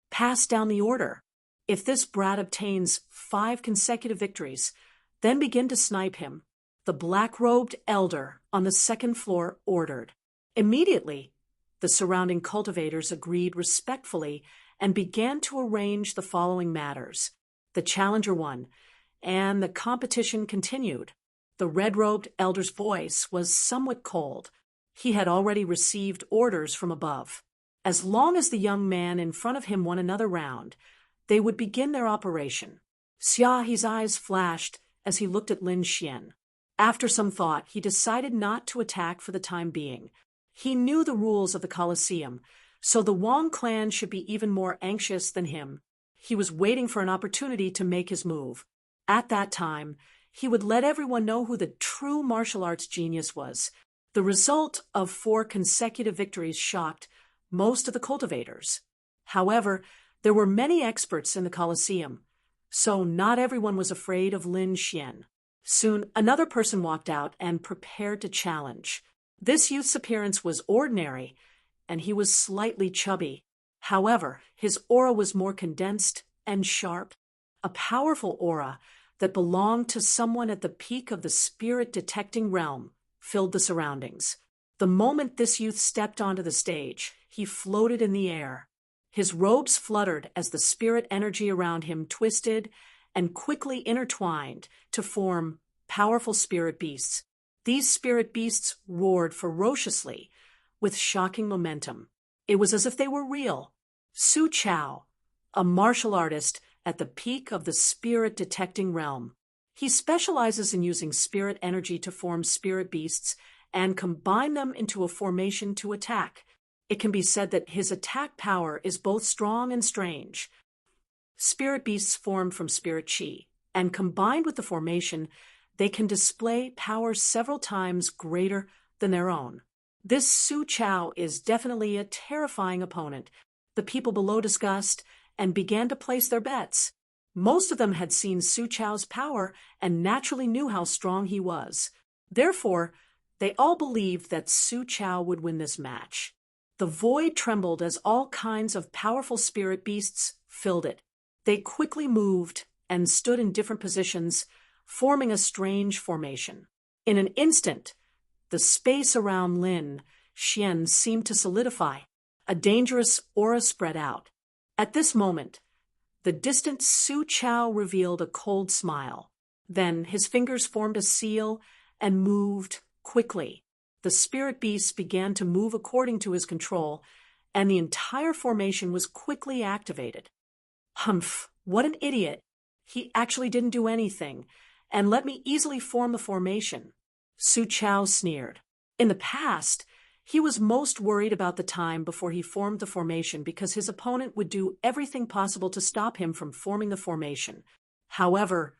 Pass down the order. If this brat obtains 5 consecutive victories, then begin to snipe him, the black-robed elder on the 2nd floor ordered. Immediately, the surrounding cultivators agreed respectfully and began to arrange the following matters. The challenger won, and the competition continued. The red-robed elder's voice was somewhat cold. He had already received orders from above. As long as the young man in front of him won another round, they would begin their operation. Xiaohe's eyes flashed as he looked at Lin Xian. After some thought, he decided not to attack for the time being. He knew the rules of the Colosseum, so the Wang clan should be even more anxious than him. He was waiting for an opportunity to make his move. At that time, he would let everyone know who the true martial arts genius was. The result of 4 consecutive victories shocked most of the cultivators. However, there were many experts in the Colosseum, so not everyone was afraid of Lin Xian. Soon, another person walked out and prepared to challenge. This youth's appearance was ordinary, and he was slightly chubby. However, his aura was more condensed and sharp, a powerful aura that belonged to someone at the peak of the spirit-detecting realm filled the surroundings. The moment this youth stepped onto the stage, he floated in the air. His robes fluttered as the spirit energy around him twisted and quickly intertwined to form powerful spirit beasts. These spirit beasts roared ferociously, with shocking momentum. It was as if they were real. Su Chao, a martial artist at the peak of the spirit-detecting realm. He specializes in using spirit energy to form spirit beasts and combine them into a formation to attack. It can be said that his attack power is both strong and strange. Spirit beasts formed from spirit chi, and combined with the formation, they can display power several times greater than their own. This Su Chao is definitely a terrifying opponent. The people below discussed and began to place their bets. Most of them had seen Su Chao's power and naturally knew how strong he was. Therefore, they all believed that Su Chao would win this match. The void trembled as all kinds of powerful spirit beasts filled it. They quickly moved and stood in different positions, forming a strange formation. In an instant, the space around Lin Xian seemed to solidify. A dangerous aura spread out. At this moment, the distant Su Chao revealed a cold smile. Then his fingers formed a seal and moved quickly. The spirit beasts began to move according to his control, and the entire formation was quickly activated. Humph, what an idiot. He actually didn't do anything, and let me easily form the formation. Su Chao sneered. In the past, he was most worried about the time before he formed the formation because his opponent would do everything possible to stop him from forming the formation. However,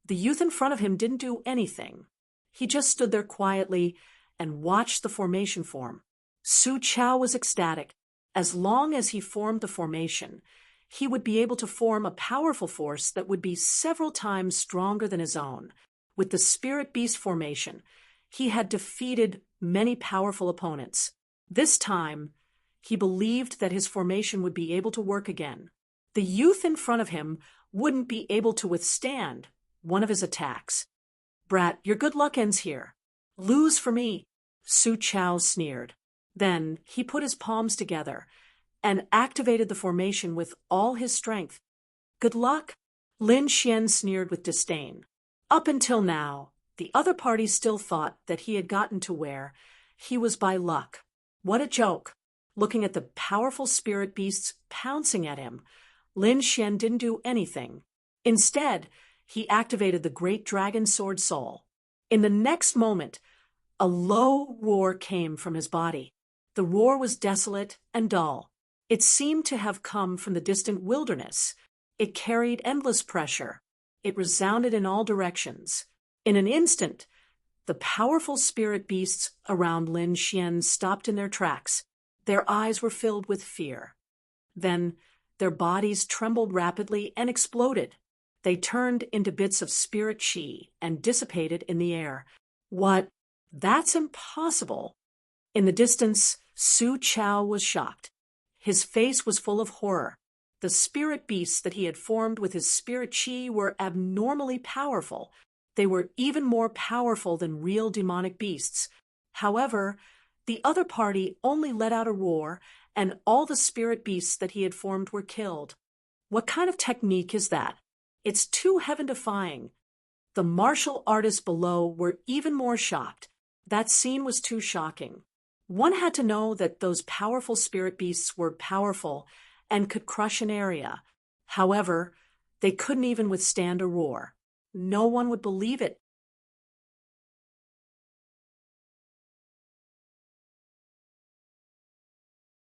the youth in front of him didn't do anything. He just stood there quietly and watched the formation form. Su Chao was ecstatic. As long as he formed the formation, he would be able to form a powerful force that would be several times stronger than his own. With the Spirit Beast formation, he had defeated many powerful opponents. This time, he believed that his formation would be able to work again. The youth in front of him wouldn't be able to withstand one of his attacks. Brat, your good luck ends here. Lose for me, Su Chao sneered. Then he put his palms together and activated the formation with all his strength. Good luck? Lin Xian sneered with disdain. Up until now, the other party still thought that he had gotten to where he was by luck. What a joke! Looking at the powerful spirit beasts pouncing at him, Lin Xian didn't do anything. Instead, he activated the great dragon sword soul. In the next moment, a low roar came from his body. The roar was desolate and dull. It seemed to have come from the distant wilderness. It carried endless pressure. It resounded in all directions. In an instant, the powerful spirit beasts around Lin Xian stopped in their tracks. Their eyes were filled with fear. Then their bodies trembled rapidly and exploded. They turned into bits of spirit qi and dissipated in the air. What? That's impossible. In the distance, Su Chao was shocked. His face was full of horror. The spirit beasts that he had formed with his spirit qi were abnormally powerful. They were even more powerful than real demonic beasts. However, the other party only let out a roar, and all the spirit beasts that he had formed were killed. What kind of technique is that? It's too heaven-defying. The martial artists below were even more shocked. That scene was too shocking. One had to know that those powerful spirit beasts were powerful and could crush an area. However, they couldn't even withstand a roar. No one would believe it.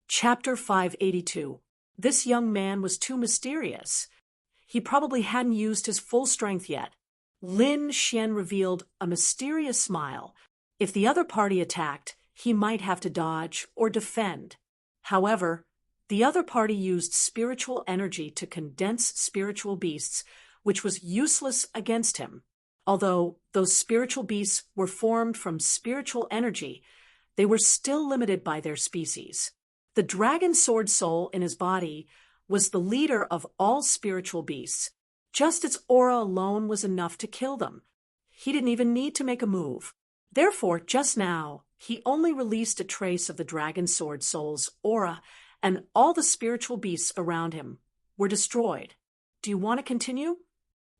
Chapter 582. This young man was too mysterious. He probably hadn't used his full strength yet. Lin Xian revealed a mysterious smile. If the other party attacked, he might have to dodge or defend. However, the other party used spiritual energy to condense spiritual beasts, which was useless against him. Although those spiritual beasts were formed from spiritual energy, they were still limited by their species. The dragon sword soul in his body was the leader of all spiritual beasts. Just its aura alone was enough to kill them. He didn't even need to make a move. Therefore, just now, he only released a trace of the dragon sword soul's aura, and all the spiritual beasts around him were destroyed. Do you want to continue?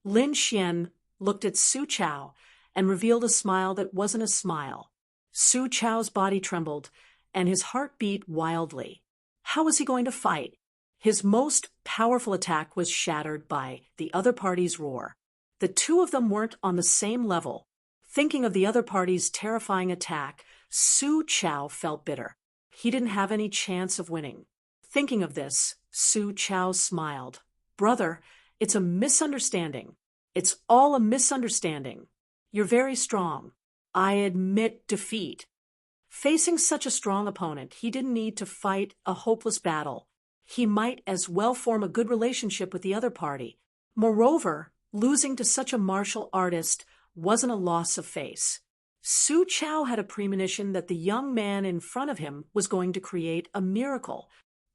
Lin Xian looked at Su Chao and revealed a smile that wasn't a smile. Su Chao's body trembled, and his heart beat wildly. How was he going to fight? His most powerful attack was shattered by the other party's roar. The two of them weren't on the same level. Thinking of the other party's terrifying attack, Su Chao felt bitter. He didn't have any chance of winning. Thinking of this, Su Chao smiled. Brother, it's a misunderstanding. It's all a misunderstanding. You're very strong. I admit defeat. Facing such a strong opponent, he didn't need to fight a hopeless battle. He might as well form a good relationship with the other party. Moreover, losing to such a martial artist wasn't a loss of face. Su Chao had a premonition that the young man in front of him was going to create a miracle.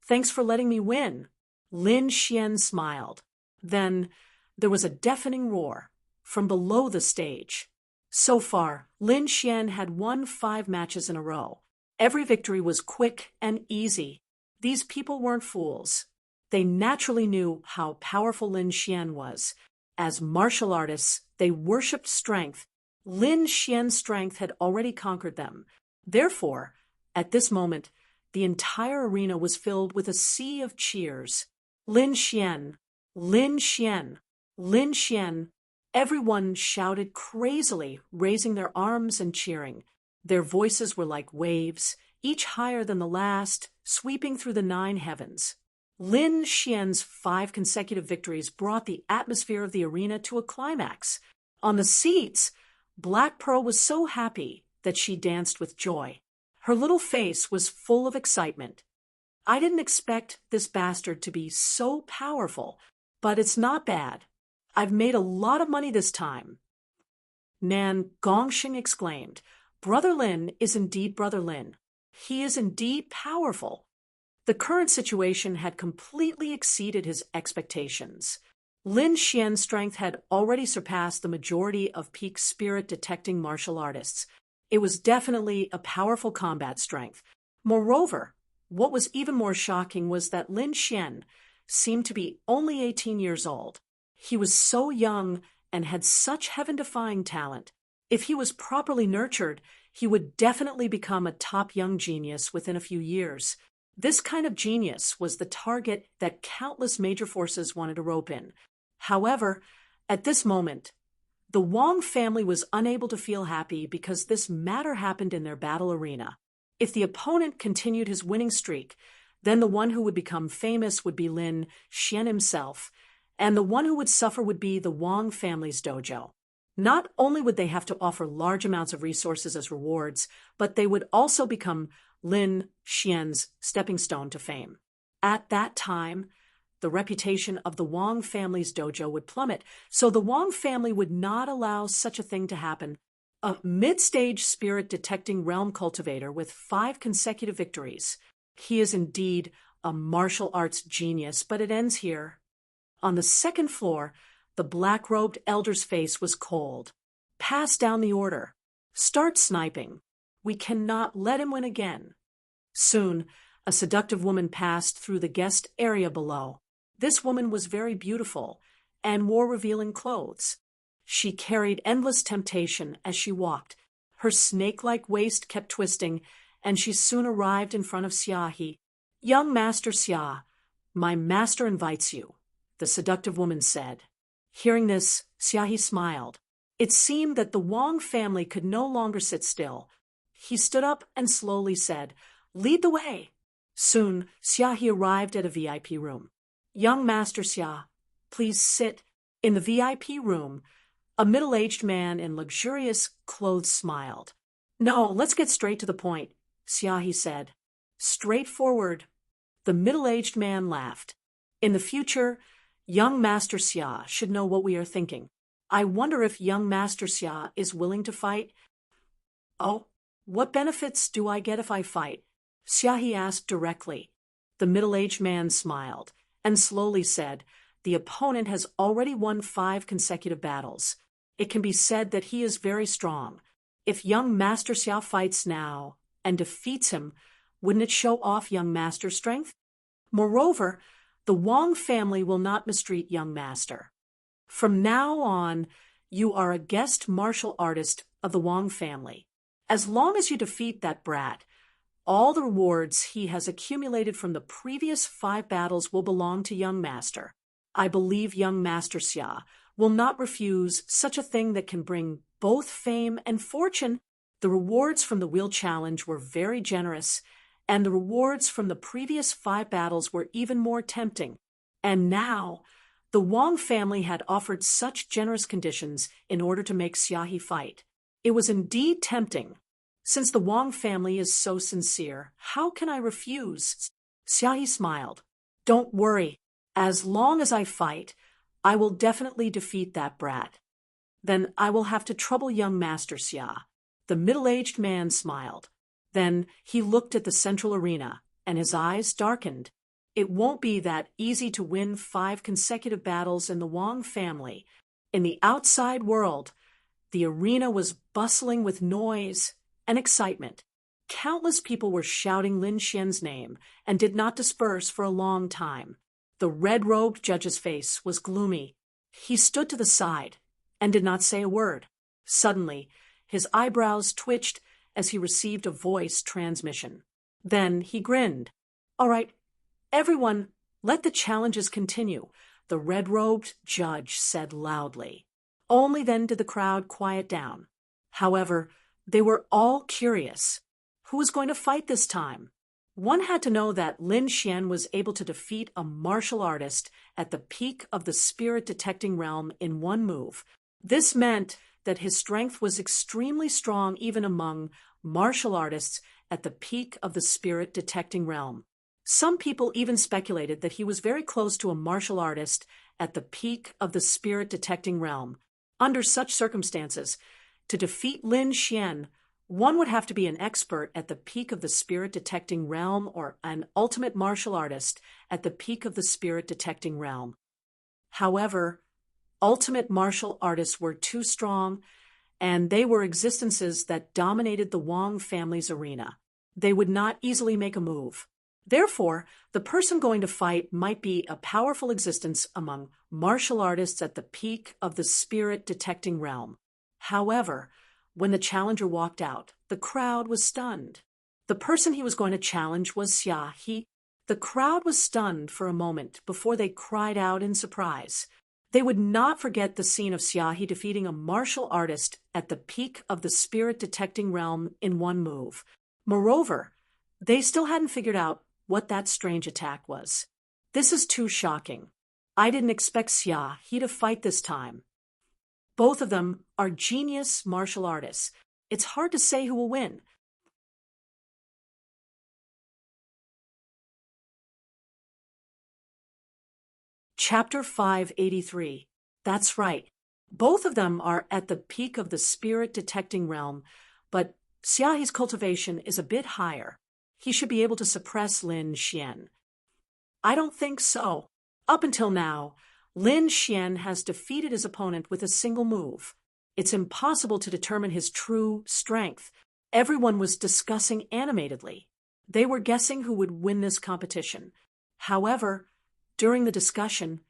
"Thanks for letting me win." Lin Xian smiled. Then there was a deafening roar from below the stage. So far, Lin Xian had won 5 matches in a row. Every victory was quick and easy. These people weren't fools. They naturally knew how powerful Lin Xian was. As martial artists, they worshipped strength. Lin Xian's strength had already conquered them. Therefore, at this moment, the entire arena was filled with a sea of cheers. "Lin Xian! Lin Xian! Lin Xian!" Everyone shouted crazily, raising their arms and cheering. Their voices were like waves, each higher than the last, sweeping through the 9 heavens. Lin Xian's 5 consecutive victories brought the atmosphere of the arena to a climax. On the seats, Black Pearl was so happy that she danced with joy. Her little face was full of excitement. "I didn't expect this bastard to be so powerful, but it's not bad. I've made a lot of money this time." Nan Gongxing exclaimed, "Brother Lin is indeed Brother Lin. He is indeed powerful." The current situation had completely exceeded his expectations. Lin Xian's strength had already surpassed the majority of peak spirit-detecting martial artists. It was definitely a powerful combat strength. Moreover, what was even more shocking was that Lin Xian seemed to be only 18 years old. He was so young and had such heaven-defying talent. If he was properly nurtured, he would definitely become a top young genius within a few years. This kind of genius was the target that countless major forces wanted to rope in. However, at this moment, the Wang family was unable to feel happy because this matter happened in their battle arena. If the opponent continued his winning streak, then the one who would become famous would be Lin Xian himself, and the one who would suffer would be the Wang family's dojo. Not only would they have to offer large amounts of resources as rewards, but they would also become Lin Xian's stepping stone to fame. At that time, the reputation of the Wang family's dojo would plummet, so the Wang family would not allow such a thing to happen. A mid-stage spirit-detecting realm cultivator with 5 consecutive victories. He is indeed a martial arts genius, but it ends here. On the 2nd floor, the black-robed elder's face was cold. "Pass down the order. Start sniping. We cannot let him win again." Soon, a seductive woman passed through the guest area below. This woman was very beautiful and wore revealing clothes. She carried endless temptation as she walked. Her snake-like waist kept twisting, and she soon arrived in front of Xiaohe. "Young Master Xia, my master invites you," the seductive woman said. Hearing this, Xiaohe smiled. It seemed that the Wang family could no longer sit still. He stood up and slowly said, "Lead the way." Soon, Xiaohe arrived at a VIP room. "Young Master Xia, please sit." In the VIP room, a middle-aged man in luxurious clothes smiled. "No, let's get straight to the point," Xiaohe said. "Straightforward." The middle-aged man laughed. "In the future, young Master Xia should know what we are thinking. I wonder if young Master Xia is willing to fight." "Oh, what benefits do I get if I fight?" Xiaohe asked directly. The middle-aged man smiled and slowly said, "The opponent has already won 5 consecutive battles. It can be said that he is very strong. If young Master Xia fights now and defeats him, wouldn't it show off young Master's strength? Moreover, the Wang family will not mistreat young Master. From now on, you are a guest martial artist of the Wang family. As long as you defeat that brat, all the rewards he has accumulated from the previous 5 battles will belong to young Master. I believe young Master Xia will not refuse such a thing that can bring both fame and fortune." The rewards from the wheel challenge were very generous, and the rewards from the previous 5 battles were even more tempting. And now, the Wang family had offered such generous conditions in order to make Xiaohe fight. It was indeed tempting. Since the Wang family is so sincere, how can I refuse? Xiaohe smiled. "Don't worry. As long as I fight, I will definitely defeat that brat. Then I will have to trouble young Master Xia. The middle-aged man smiled. Then he looked at the central arena, and his eyes darkened. It won't be that easy to win 5 consecutive battles in the Wang family. In the outside world, the arena was bustling with noise and excitement. Countless people were shouting Lin Xian's name and did not disperse for a long time. The red-robed judge's face was gloomy. He stood to the side and did not say a word. Suddenly, his eyebrows twitched as he received a voice transmission. Then he grinned. "All right, everyone, let the challenges continue," the red-robed judge said loudly. Only then did the crowd quiet down. However, they were all curious. Who was going to fight this time? One had to know that Lin Xian was able to defeat a martial artist at the peak of the spirit-detecting realm in one move. This meant that his strength was extremely strong even among martial artists at the peak of the spirit-detecting realm. Some people even speculated that he was very close to a martial artist at the peak of the spirit-detecting realm. Under such circumstances, to defeat Lin Xian, one would have to be an expert at the peak of the spirit-detecting realm or an ultimate martial artist at the peak of the spirit-detecting realm. However, ultimate martial artists were too strong, and they were existences that dominated the Wang family's arena. They would not easily make a move. Therefore, the person going to fight might be a powerful existence among martial artists at the peak of the spirit-detecting realm. However, when the challenger walked out, the crowd was stunned. The person he was going to challenge was Xia He. The crowd was stunned for a moment before they cried out in surprise. They would not forget the scene of Xia He defeating a martial artist at the peak of the spirit-detecting realm in one move. Moreover, they still hadn't figured out what that strange attack was. "This is too shocking. I didn't expect Xia He to fight this time. Both of them are genius martial artists. It's hard to say who will win." Chapter 583. That's right. Both of them are at the peak of the spirit-detecting realm, but Xia He's cultivation is a bit higher. He should be able to suppress Lin Xian. "I don't think so. Up until now, Lin Xian has defeated his opponent with a single move. It's impossible to determine his true strength." Everyone was discussing animatedly. They were guessing who would win this competition. However, during the discussion,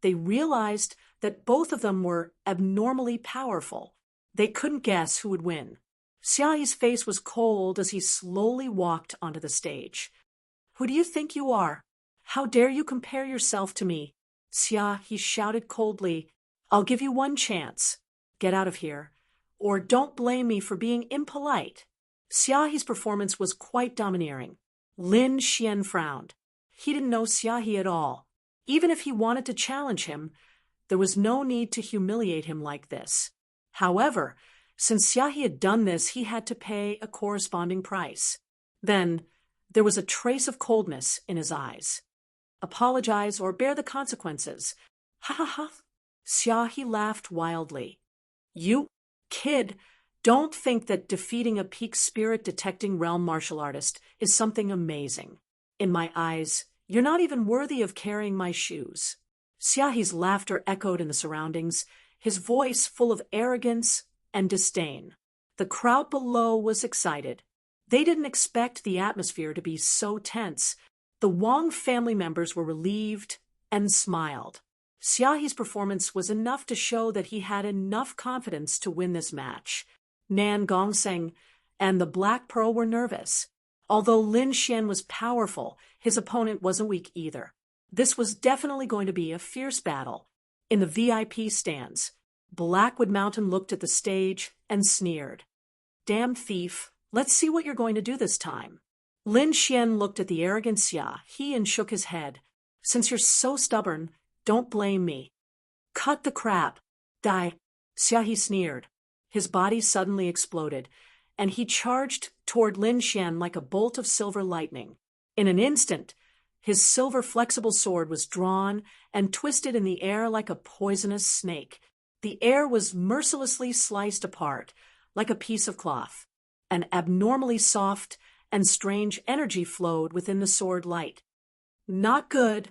they realized that both of them were abnormally powerful. They couldn't guess who would win. Xia Yi's face was cold as he slowly walked onto the stage. "Who do you think you are? How dare you compare yourself to me?" Xia Yi shouted coldly. "I'll give you one chance. Get out of here. Or don't blame me for being impolite." Xia Yi's performance was quite domineering. Lin Xian frowned. He didn't know Xia Yi at all. Even if he wanted to challenge him, there was no need to humiliate him like this. However, since Xia Yi had done this, he had to pay a corresponding price. Then, there was a trace of coldness in his eyes. "Apologize or bear the consequences." "Ha ha ha." Xia Yi laughed wildly. "You, kid, don't think that defeating a peak spirit-detecting realm martial artist is something amazing. In my eyes, you're not even worthy of carrying my shoes." Xia Yi's laughter echoed in the surroundings, his voice full of arrogance and disdain. The crowd below was excited. They didn't expect the atmosphere to be so tense. The Wang family members were relieved and smiled. Xia Yi's performance was enough to show that he had enough confidence to win this match. Nan Gongseng and the Black Pearl were nervous. Although Lin Xian was powerful, his opponent wasn't weak either. This was definitely going to be a fierce battle. In the VIP stands, Blackwood Mountain looked at the stage and sneered. "Damn thief, let's see what you're going to do this time." Lin Xian looked at the arrogant Xia Yi and shook his head. "Since you're so stubborn, don't blame me." "Cut the crap. Die." Xia Yi sneered. His body suddenly exploded, and he charged toward Lin Xian like a bolt of silver lightning. In an instant, his silver flexible sword was drawn and twisted in the air like a poisonous snake. The air was mercilessly sliced apart, like a piece of cloth. An abnormally soft and strange energy flowed within the sword light. Not good.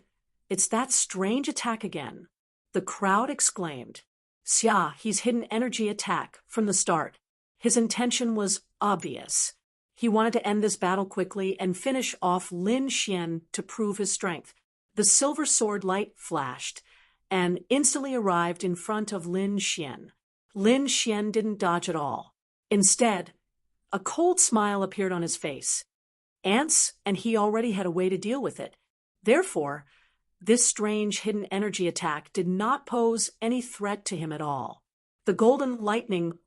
It's that strange attack again. The crowd exclaimed. Xia, he's hidden energy attack from the start. His intention was obvious. He wanted to end this battle quickly and finish off Lin Xian to prove his strength. The silver sword light flashed and instantly arrived in front of Lin Xian. Lin Xian didn't dodge at all. Instead, a cold smile appeared on his face. Ants, and he already had a way to deal with it. Therefore, this strange hidden energy attack did not pose any threat to him at all. The golden lightning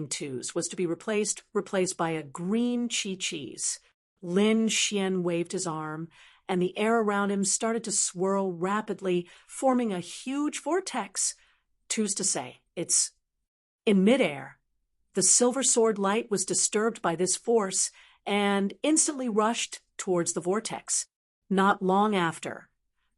twos was to be replaced by a green cheese. Lin Xian waved his arm, and the air around him started to swirl rapidly, forming a huge vortex. Who's to say, it's in midair. The silver sword light was disturbed by this force and instantly rushed towards the vortex. Not long after,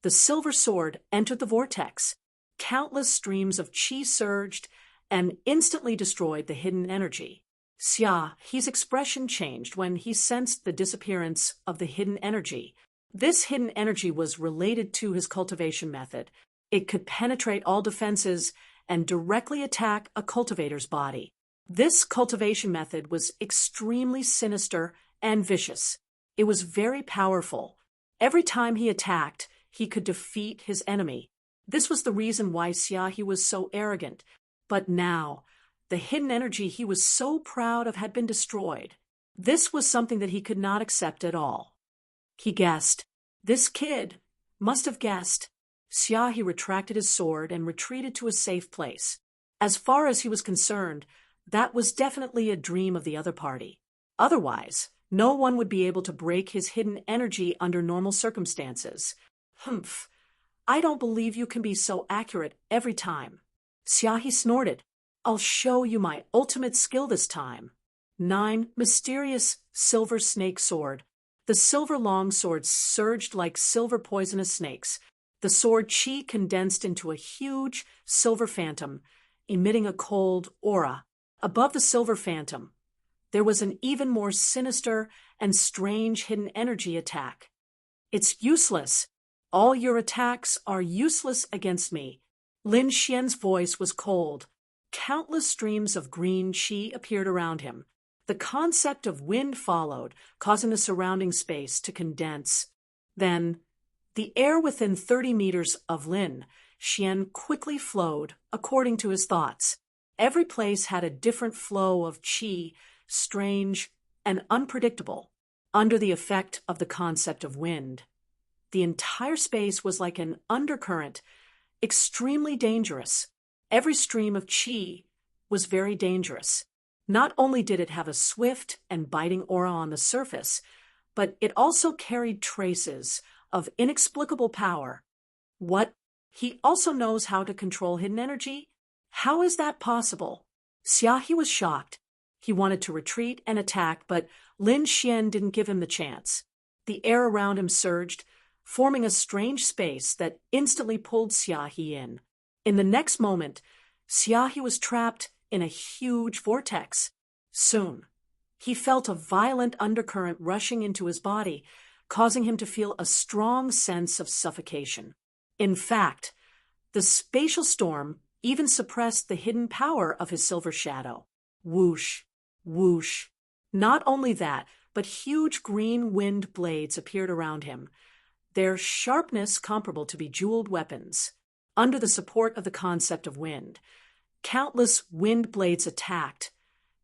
the silver sword entered the vortex. Countless streams of qi surged and instantly destroyed the hidden energy. Xia, his expression changed when he sensed the disappearance of the hidden energy. This hidden energy was related to his cultivation method. It could penetrate all defenses and directly attack a cultivator's body. This cultivation method was extremely sinister and vicious. It was very powerful. Every time he attacked, he could defeat his enemy. This was the reason why Xia was so arrogant. But now, the hidden energy he was so proud of had been destroyed. This was something that he could not accept at all. He guessed. This kid must have guessed. Xia retracted his sword and retreated to a safe place. As far as he was concerned, that was definitely a dream of the other party. Otherwise, no one would be able to break his hidden energy under normal circumstances. Humph. I don't believe you can be so accurate every time. Xia snorted. I'll show you my ultimate skill this time. 9. Mysterious silver snake sword. The silver long sword surged like silver poisonous snakes. The sword qi condensed into a huge silver phantom, emitting a cold aura. Above the silver phantom, there was an even more sinister and strange hidden energy attack. It's useless. All your attacks are useless against me. Lin Xian's voice was cold. Countless streams of green qi appeared around him. The concept of wind followed, causing the surrounding space to condense. Then, the air within 30 meters of Lin Xian quickly flowed according to his thoughts. Every place had a different flow of qi, strange and unpredictable, under the effect of the concept of wind. The entire space was like an undercurrent, extremely dangerous. Every stream of qi was very dangerous. Not only did it have a swift and biting aura on the surface, but it also carried traces of inexplicable power. What? He also knows how to control hidden energy? How is that possible? Xia was shocked. He wanted to retreat and attack, but Lin Xian didn't give him the chance. The air around him surged, forming a strange space that instantly pulled Xia in. In the next moment, Xia was trapped in a huge vortex. Soon, he felt a violent undercurrent rushing into his body, causing him to feel a strong sense of suffocation. In fact, the spatial storm even suppressed the hidden power of his silver shadow. Whoosh, whoosh. Not only that, but huge green wind blades appeared around him, their sharpness comparable to bejeweled weapons. Under the support of the concept of wind, countless wind blades attacked,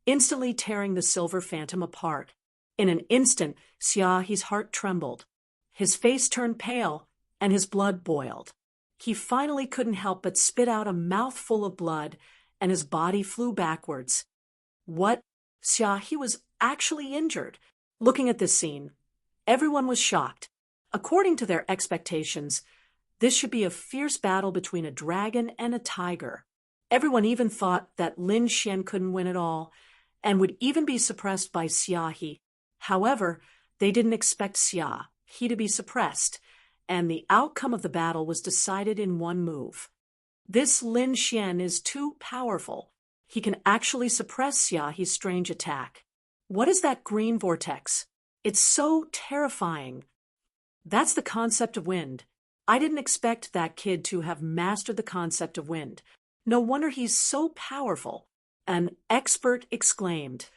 instantly tearing the silver phantom apart. In an instant, Xia's heart trembled. His face turned pale, and his blood boiled. He finally couldn't help but spit out a mouthful of blood, and his body flew backwards. What? Xia was actually injured. Looking at this scene, everyone was shocked. According to their expectations, this should be a fierce battle between a dragon and a tiger. Everyone even thought that Lin Xian couldn't win at all, and would even be suppressed by Xia. However, they didn't expect Xia to be suppressed, and the outcome of the battle was decided in one move. This Lin Xian is too powerful. He can actually suppress Xia's strange attack. What is that green vortex? It's so terrifying. That's the concept of wind. I didn't expect that kid to have mastered the concept of wind. No wonder he's so powerful. An expert exclaimed.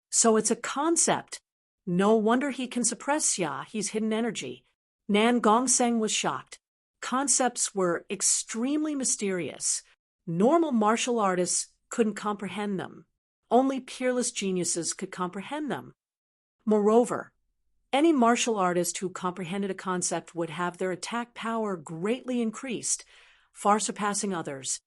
So it's a concept. No wonder he can suppress Xia, his hidden energy. Nan Gongseng was shocked. Concepts were extremely mysterious. Normal martial artists couldn't comprehend them. Only peerless geniuses could comprehend them. Moreover, any martial artist who comprehended a concept would have their attack power greatly increased, far surpassing others.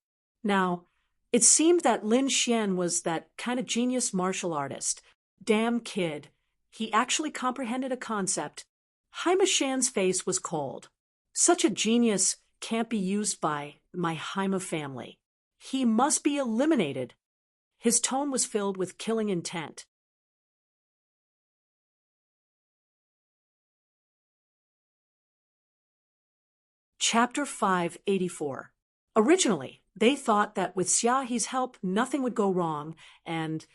Now, it seemed that Lin Xian was that kind of genius martial artist. Damn kid. He actually comprehended a concept. Haima Shan's face was cold. Such a genius can't be used by my Haima family. He must be eliminated. His tone was filled with killing intent. Chapter 584. Originally, they thought that with Xia He's help, nothing would go wrong, and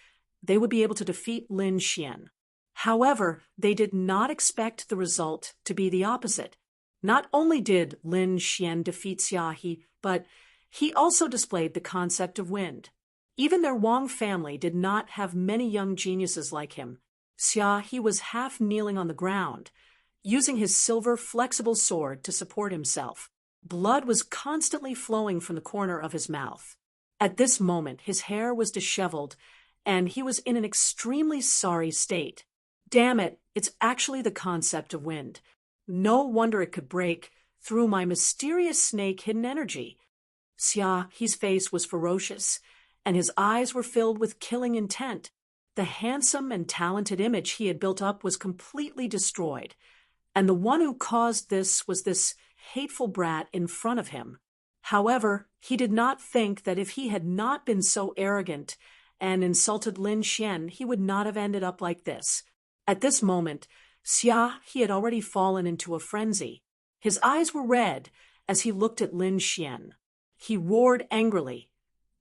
they would be able to defeat Lin Xian. However, they did not expect the result to be the opposite. Not only did Lin Xian defeat Xia He, but he also displayed the concept of wind. Even their Wang family did not have many young geniuses like him. Xia He was half kneeling on the ground, using his silver flexible sword to support himself. Blood was constantly flowing from the corner of his mouth. At this moment, his hair was disheveled, and he was in an extremely sorry state. Damn it, it's actually the concept of wind. No wonder it could break through my mysterious snake-hidden energy. Xia He's face was ferocious, and his eyes were filled with killing intent. The handsome and talented image he had built up was completely destroyed, and the one who caused this was this hateful brat in front of him. However, he did not think that if he had not been so arrogant and insulted Lin Xian, he would not have ended up like this. At this moment, Xia He had already fallen into a frenzy. His eyes were red as he looked at Lin Xian. He roared angrily,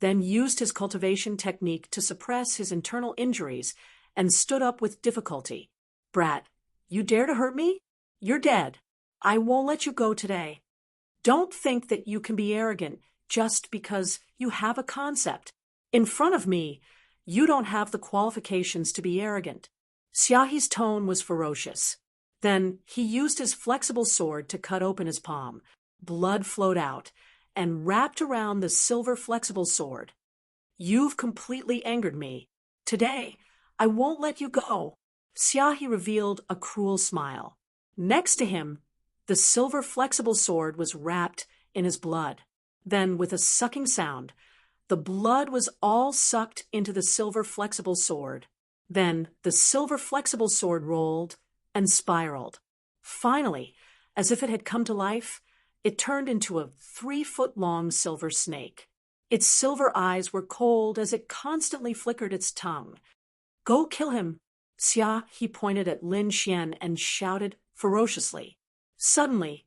then used his cultivation technique to suppress his internal injuries and stood up with difficulty. Brat, you dare to hurt me? You're dead. I won't let you go today. Don't think that you can be arrogant just because you have a concept. In front of me, you don't have the qualifications to be arrogant. Xia He's tone was ferocious. Then he used his flexible sword to cut open his palm. Blood flowed out and wrapped around the silver flexible sword. You've completely angered me. Today, I won't let you go. Xia He revealed a cruel smile. Next to him, the silver flexible sword was wrapped in his blood. Then, with a sucking sound, the blood was all sucked into the silver flexible sword. Then the silver flexible sword rolled and spiraled. Finally, as if it had come to life, it turned into a 3-foot-long silver snake. Its silver eyes were cold as it constantly flickered its tongue. Go kill him. Xia He pointed at Lin Xian and shouted ferociously. Suddenly,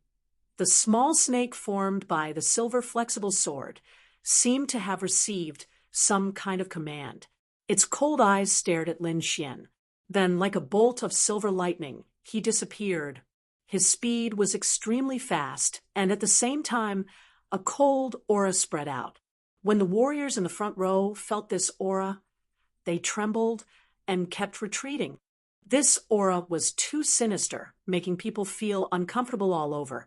the small snake formed by the silver flexible sword seemed to have received some kind of command. Its cold eyes stared at Lin Xian. Then, like a bolt of silver lightning, he disappeared. His speed was extremely fast, and at the same time, a cold aura spread out. When the warriors in the front row felt this aura, they trembled and kept retreating. This aura was too sinister, making people feel uncomfortable all over,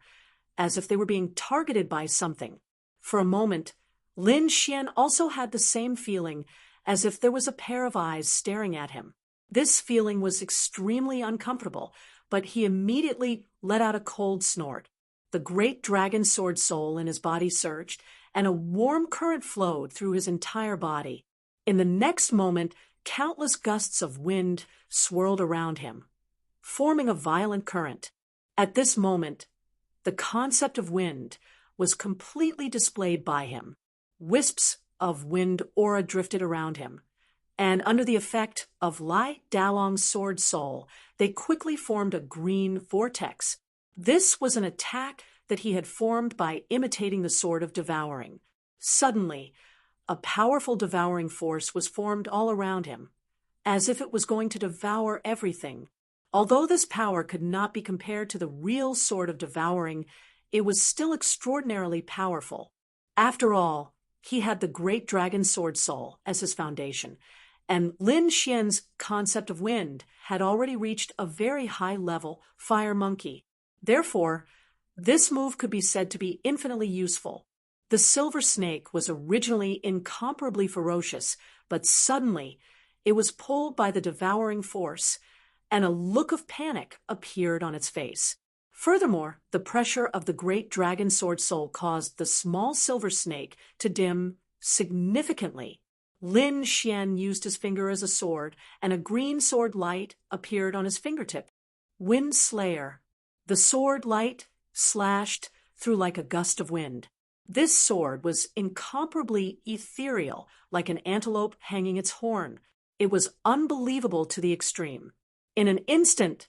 as if they were being targeted by something. For a moment, Lin Xian also had the same feeling, as if there was a pair of eyes staring at him. This feeling was extremely uncomfortable, but he immediately let out a cold snort. The great dragon sword soul in his body surged, and a warm current flowed through his entire body. In the next moment, countless gusts of wind swirled around him, forming a violent current. At this moment, the concept of wind was completely displayed by him. Wisps of wind aura drifted around him, and under the effect of Lai Dalong's sword soul, they quickly formed a green vortex. This was an attack that he had formed by imitating the sword of devouring. Suddenly, a powerful devouring force was formed all around him. as if it was going to devour everything. Although this power could not be compared to the real sort of devouring, it was still extraordinarily powerful. After all, he had the great dragon sword soul as his foundation, and Lin Xian's concept of wind had already reached a very high level fire monkey. Therefore, this move could be said to be infinitely useful. The silver snake was originally incomparably ferocious, but suddenly it was pulled by the devouring force, and a look of panic appeared on its face. Furthermore, the pressure of the great dragon sword soul caused the small silver snake to dim significantly. Lin Xian used his finger as a sword, and a green sword light appeared on his fingertip. Wind Slayer. The sword light slashed through like a gust of wind. This sword was incomparably ethereal, like an antelope hanging its horn. It was unbelievable to the extreme. In an instant,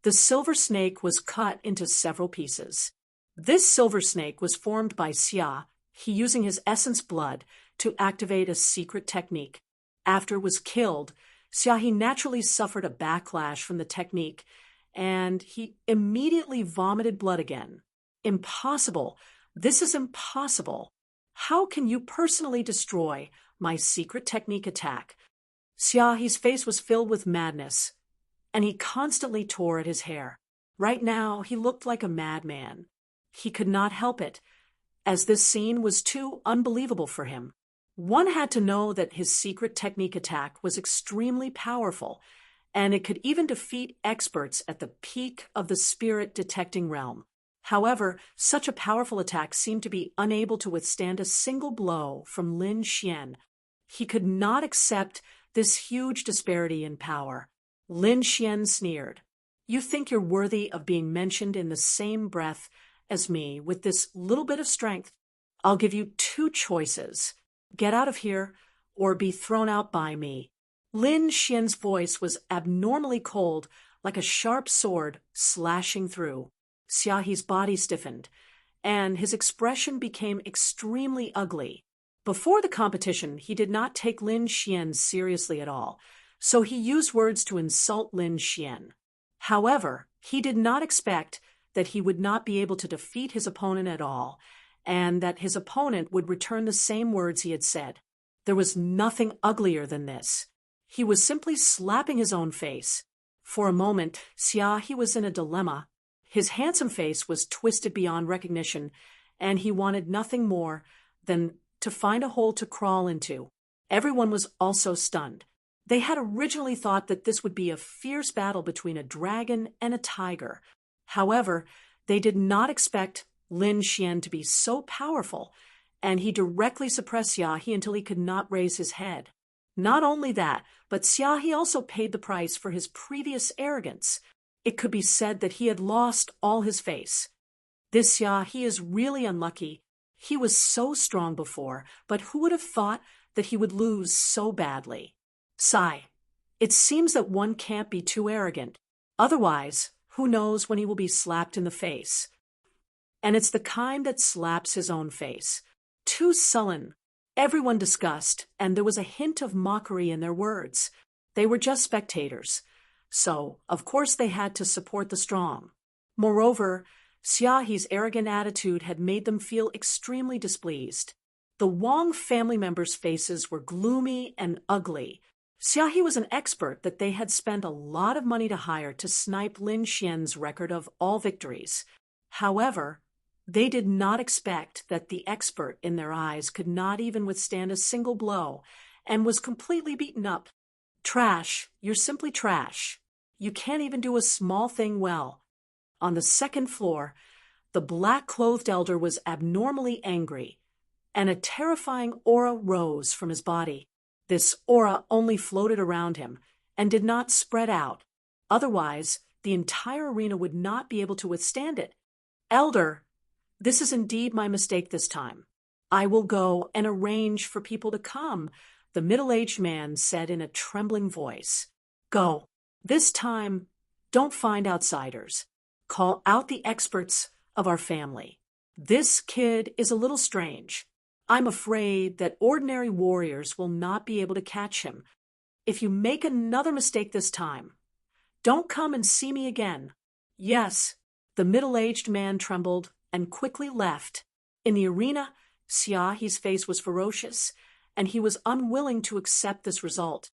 the silver snake was cut into several pieces. This silver snake was formed by Xia, he using his essence blood to activate a secret technique. After it was killed, Xia naturally suffered a backlash from the technique, and he immediately vomited blood again. Impossible. This is impossible. How can you personally destroy my secret technique attack? Xiao's face was filled with madness, and he constantly tore at his hair. Right now, he looked like a madman. He could not help it, as this scene was too unbelievable for him. One had to know that his secret technique attack was extremely powerful, and it could even defeat experts at the peak of the spirit detecting realm. However, such a powerful attack seemed to be unable to withstand a single blow from Lin Xian. He could not accept this huge disparity in power. Lin Xian sneered. You think you're worthy of being mentioned in the same breath as me with this little bit of strength? I'll give you two choices. Get out of here or be thrown out by me. Lin Xian's voice was abnormally cold, like a sharp sword slashing through. Xiao's body stiffened, and his expression became extremely ugly. Before the competition, he did not take Lin Xian seriously at all, so he used words to insult Lin Xian. However, he did not expect that he would not be able to defeat his opponent at all, and that his opponent would return the same words he had said. There was nothing uglier than this. He was simply slapping his own face. For a moment, Xia was in a dilemma. His handsome face was twisted beyond recognition, and he wanted nothing more than to find a hole to crawl into. Everyone was also stunned. They had originally thought that this would be a fierce battle between a dragon and a tiger. However, they did not expect Lin Xian to be so powerful, and he directly suppressed Xia until he could not raise his head. Not only that, but Xia also paid the price for his previous arrogance. It could be said that he had lost all his face. This Xia is really unlucky. He was so strong before, but who would have thought that he would lose so badly? Sigh. It seems that one can't be too arrogant. Otherwise, who knows when he will be slapped in the face? And it's the kind that slaps his own face. Too sullen. Everyone discussed, and there was a hint of mockery in their words. They were just spectators. So, of course, they had to support the strong. Moreover, Xiao's arrogant attitude had made them feel extremely displeased. The Wang family members' faces were gloomy and ugly. Xia was an expert that they had spent a lot of money to hire to snipe Lin Xian's record of all victories. However, they did not expect that the expert in their eyes could not even withstand a single blow and was completely beaten up. Trash. You're simply trash. You can't even do a small thing well. On the second floor, the black-clothed elder was abnormally angry, and a terrifying aura rose from his body. This aura only floated around him and did not spread out. Otherwise, the entire arena would not be able to withstand it. Elder, this is indeed my mistake this time. I will go and arrange for people to come, the middle-aged man said in a trembling voice. Go. This time, don't find outsiders. Call out the experts of our family. This kid is a little strange. I'm afraid that ordinary warriors will not be able to catch him. If you make another mistake this time, don't come and see me again." "Yes." The middle-aged man trembled and quickly left. In the arena, Xiao's face was ferocious, and he was unwilling to accept this result.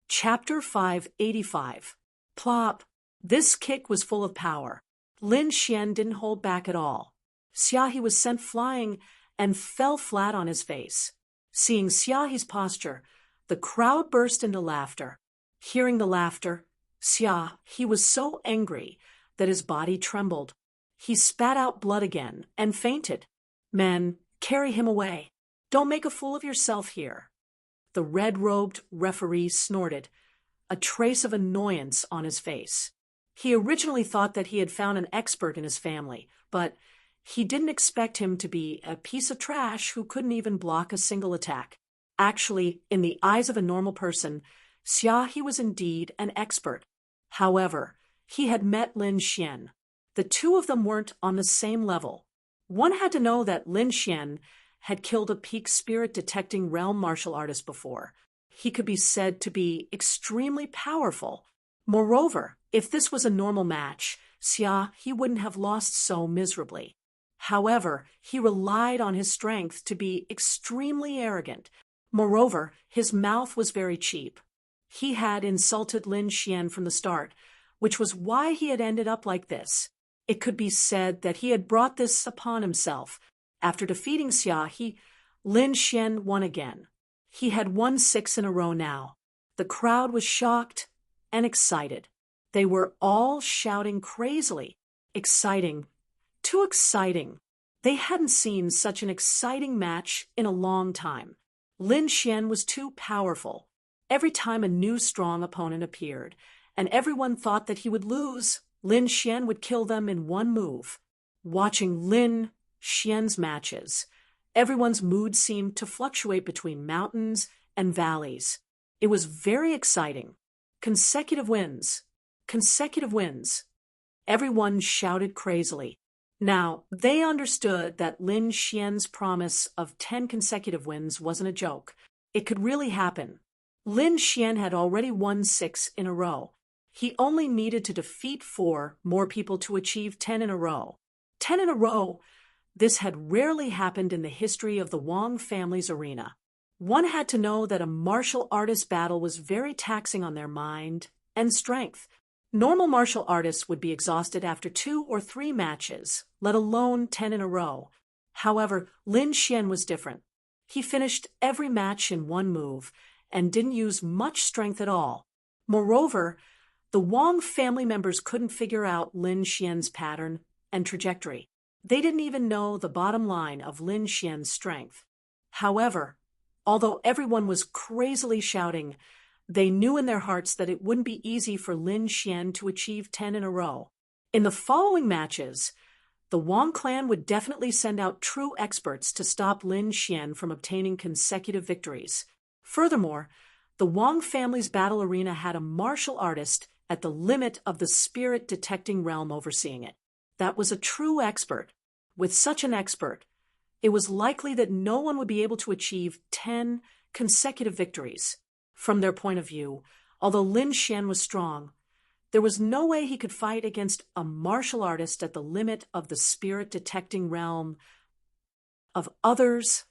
Chapter 585. Plop. This kick was full of power. Lin Xian didn't hold back at all. Xiaohi was sent flying and fell flat on his face. Seeing Xiaohi's posture, the crowd burst into laughter. Hearing the laughter, Xiaohi was so angry that his body trembled. He spat out blood again and fainted. "Men, carry him away. Don't make a fool of yourself here." The red-robed referee snorted, a trace of annoyance on his face. He originally thought that he had found an expert in his family, but he didn't expect him to be a piece of trash who couldn't even block a single attack. Actually, in the eyes of a normal person, Xiaohi was indeed an expert. However, he had met Lin Xian. The two of them weren't on the same level. One had to know that Lin Xian had killed a peak spirit-detecting realm martial artist before. He could be said to be extremely powerful. Moreover, if this was a normal match, he wouldn't have lost so miserably. However, he relied on his strength to be extremely arrogant. Moreover, his mouth was very cheap. He had insulted Lin Xian from the start, which was why he had ended up like this. It could be said that he had brought this upon himself. After defeating Lin Xian won again. He had won 6 in a row now. The crowd was shocked and excited. They were all shouting crazily. Exciting. Too exciting. They hadn't seen such an exciting match in a long time. Lin Xian was too powerful. Every time a new strong opponent appeared, and everyone thought that he would lose, Lin Xian would kill them in one move. Watching Lin Xian's matches, everyone's mood seemed to fluctuate between mountains and valleys. It was very exciting. Consecutive wins. Consecutive wins. Everyone shouted crazily. Now, they understood that Lin Xian's promise of 10 consecutive wins wasn't a joke. It could really happen. Lin Xian had already won 6 in a row. He only needed to defeat 4 more people to achieve 10 in a row. 10 in a row. This had rarely happened in the history of the Wang family's arena. One had to know that a martial artist battle was very taxing on their mind and strength. Normal martial artists would be exhausted after 2 or 3 matches, let alone 10 in a row. However, Lin Xian was different. He finished every match in one move and didn't use much strength at all. Moreover, the Wang family members couldn't figure out Lin Xian's pattern and trajectory. They didn't even know the bottom line of Lin Xian's strength. However, although everyone was crazily shouting, they knew in their hearts that it wouldn't be easy for Lin Xian to achieve 10 in a row. In the following matches, the Wang clan would definitely send out true experts to stop Lin Xian from obtaining consecutive victories. Furthermore, the Wang family's battle arena had a martial artist at the limit of the spirit-detecting realm overseeing it. That was a true expert. With such an expert, it was likely that no one would be able to achieve 10 consecutive victories. From their point of view, although Lin Xian was strong, there was no way he could fight against a martial artist at the limit of the spirit-detecting realm of others.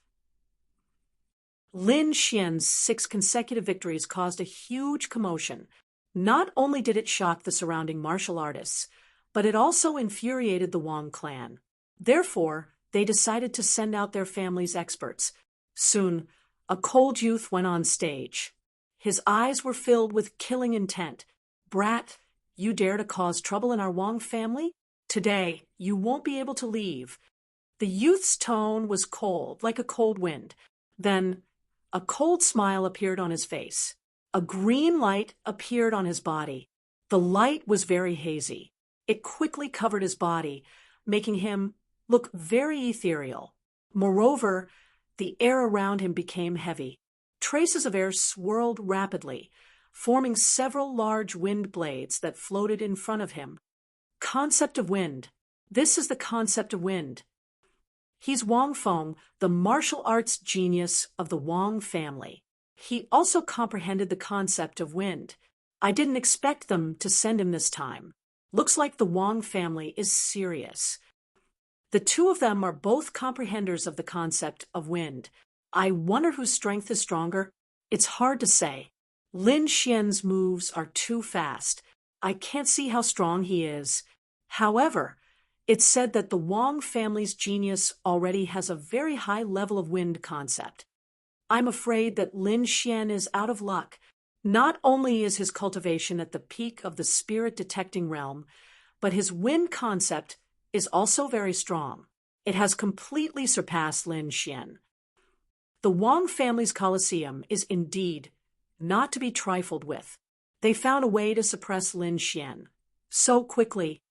Lin Xian's 6 consecutive victories caused a huge commotion. Not only did it shock the surrounding martial artists, but it also infuriated the Wang clan. Therefore, they decided to send out their family's experts. Soon, a cold youth went on stage. His eyes were filled with killing intent. "Brat, you dare to cause trouble in our Wang family? Today, you won't be able to leave." The youth's tone was cold, like a cold wind. Then, a cold smile appeared on his face. A green light appeared on his body. The light was very hazy. It quickly covered his body, making him look very ethereal. Moreover, the air around him became heavy. Traces of air swirled rapidly, forming several large wind blades that floated in front of him. Concept of wind. This is the concept of wind. He's Wang Feng, the martial arts genius of the Wang family. He also comprehended the concept of wind. I didn't expect them to send him this time. Looks like the Wang family is serious. The two of them are both comprehenders of the concept of wind. I wonder whose strength is stronger. It's hard to say. Lin Xian's moves are too fast. I can't see how strong he is. However, it's said that the Wang family's genius already has a very high level of wind concept. I'm afraid that Lin Xian is out of luck. Not only is his cultivation at the peak of the spirit-detecting realm, but his wind concept is also very strong. It has completely surpassed Lin Xian. The Wang family's Colosseum is indeed not to be trifled with. They found a way to suppress Lin Xian so quickly.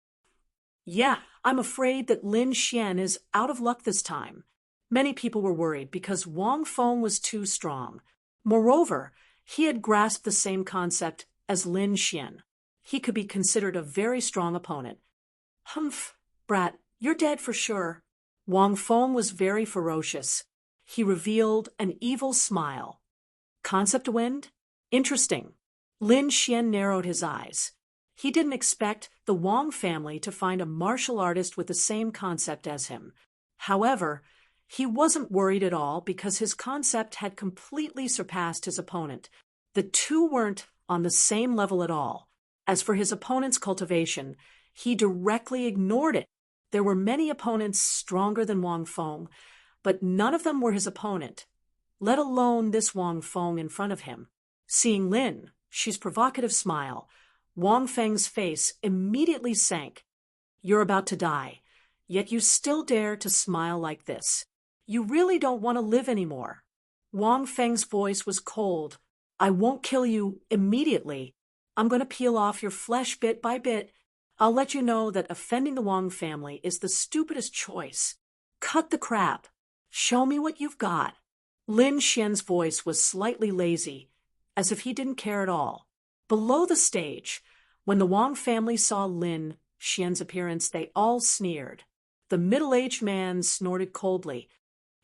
Yeah, I'm afraid that Lin Xian is out of luck this time. Many people were worried because Wang Feng was too strong. Moreover, he had grasped the same concept as Lin Xian. He could be considered a very strong opponent. Humph, brat, you're dead for sure. Wang Feng was very ferocious. He revealed an evil smile. Concept wind? Interesting. Lin Xian narrowed his eyes. He didn't expect the Wang family to find a martial artist with the same concept as him. However, he wasn't worried at all because his concept had completely surpassed his opponent. The two weren't on the same level at all. As for his opponent's cultivation, he directly ignored it. There were many opponents stronger than Wang Feng, but none of them were his opponent, let alone this Wang Feng in front of him. Seeing Lin Xian's provocative smile, Wang Feng's face immediately sank. You're about to die, yet you still dare to smile like this. You really don't want to live anymore. Wang Feng's voice was cold. I won't kill you immediately. I'm going to peel off your flesh bit by bit. I'll let you know that offending the Wang family is the stupidest choice. Cut the crap. Show me what you've got. Lin Xian's voice was slightly lazy, as if he didn't care at all. Below the stage, when the Wang family saw Lin Xian's appearance, they all sneered. The middle-aged man snorted coldly.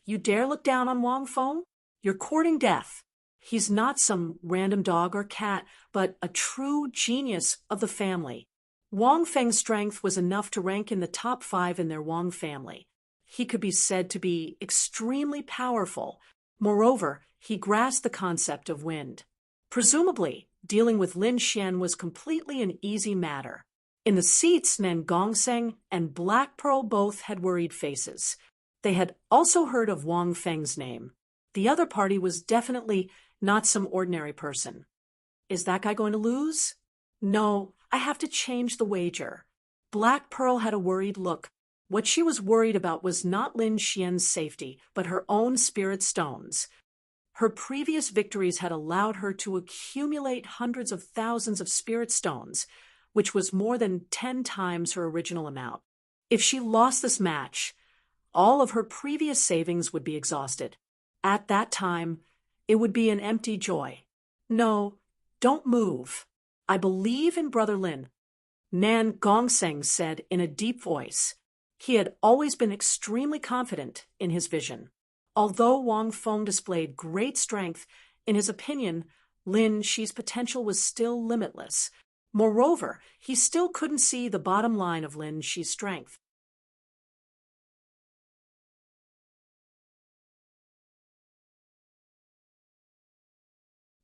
You dare look down on Wang Feng? You're courting death. He's not some random dog or cat, but a true genius of the family. Wang Feng's strength was enough to rank in the top 5 in their Wang family. He could be said to be extremely powerful. Moreover, he grasped the concept of wind. Presumably, dealing with Lin Xian was completely an easy matter. In the seats, Nan Gongsheng and Black Pearl both had worried faces. They had also heard of Wang Feng's name. The other party was definitely not some ordinary person. Is that guy going to lose? No, I have to change the wager. Black Pearl had a worried look. What she was worried about was not Lin Xian's safety, but her own spirit stones. Her previous victories had allowed her to accumulate hundreds of thousands of spirit stones, which was more than 10 times her original amount. If she lost this match, all of her previous savings would be exhausted. At that time, it would be an empty joy. No, don't move. I believe in Brother Lin, Nan Gongsheng said in a deep voice. He had always been extremely confident in his vision. Although Wang Feng displayed great strength, in his opinion, Lin Xi's potential was still limitless. Moreover, he still couldn't see the bottom line of Lin Xi's strength.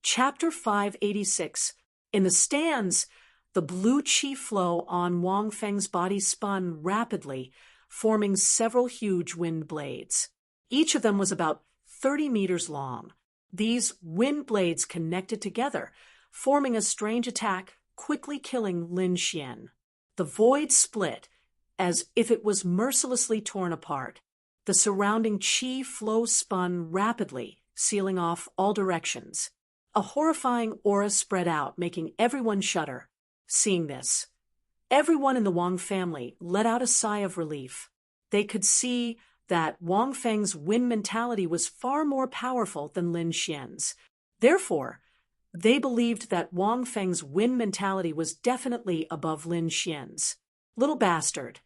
Chapter 586. In the stands, the blue qi flow on Wang Feng's body spun rapidly, forming several huge wind blades. Each of them was about 30 meters long. These wind blades connected together, forming a strange attack, quickly killing Lin Xian. The void split, as if it was mercilessly torn apart. The surrounding qi flow spun rapidly, sealing off all directions. A horrifying aura spread out, making everyone shudder. Seeing this, everyone in the Wang family let out a sigh of relief. They could see that Wang Feng's wind mentality was far more powerful than Lin Xian's. Therefore, they believed that Wang Feng's wind mentality was definitely above Lin Xian's. Little bastard,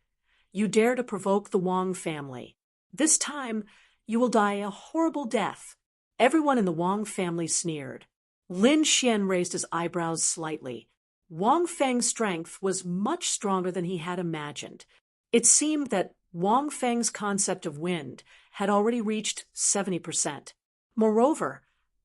you dare to provoke the Wang family. This time, you will die a horrible death." Everyone in the Wang family sneered. Lin Xian raised his eyebrows slightly. Wang Feng's strength was much stronger than he had imagined. It seemed that Wang Feng's concept of wind had already reached 70%. Moreover,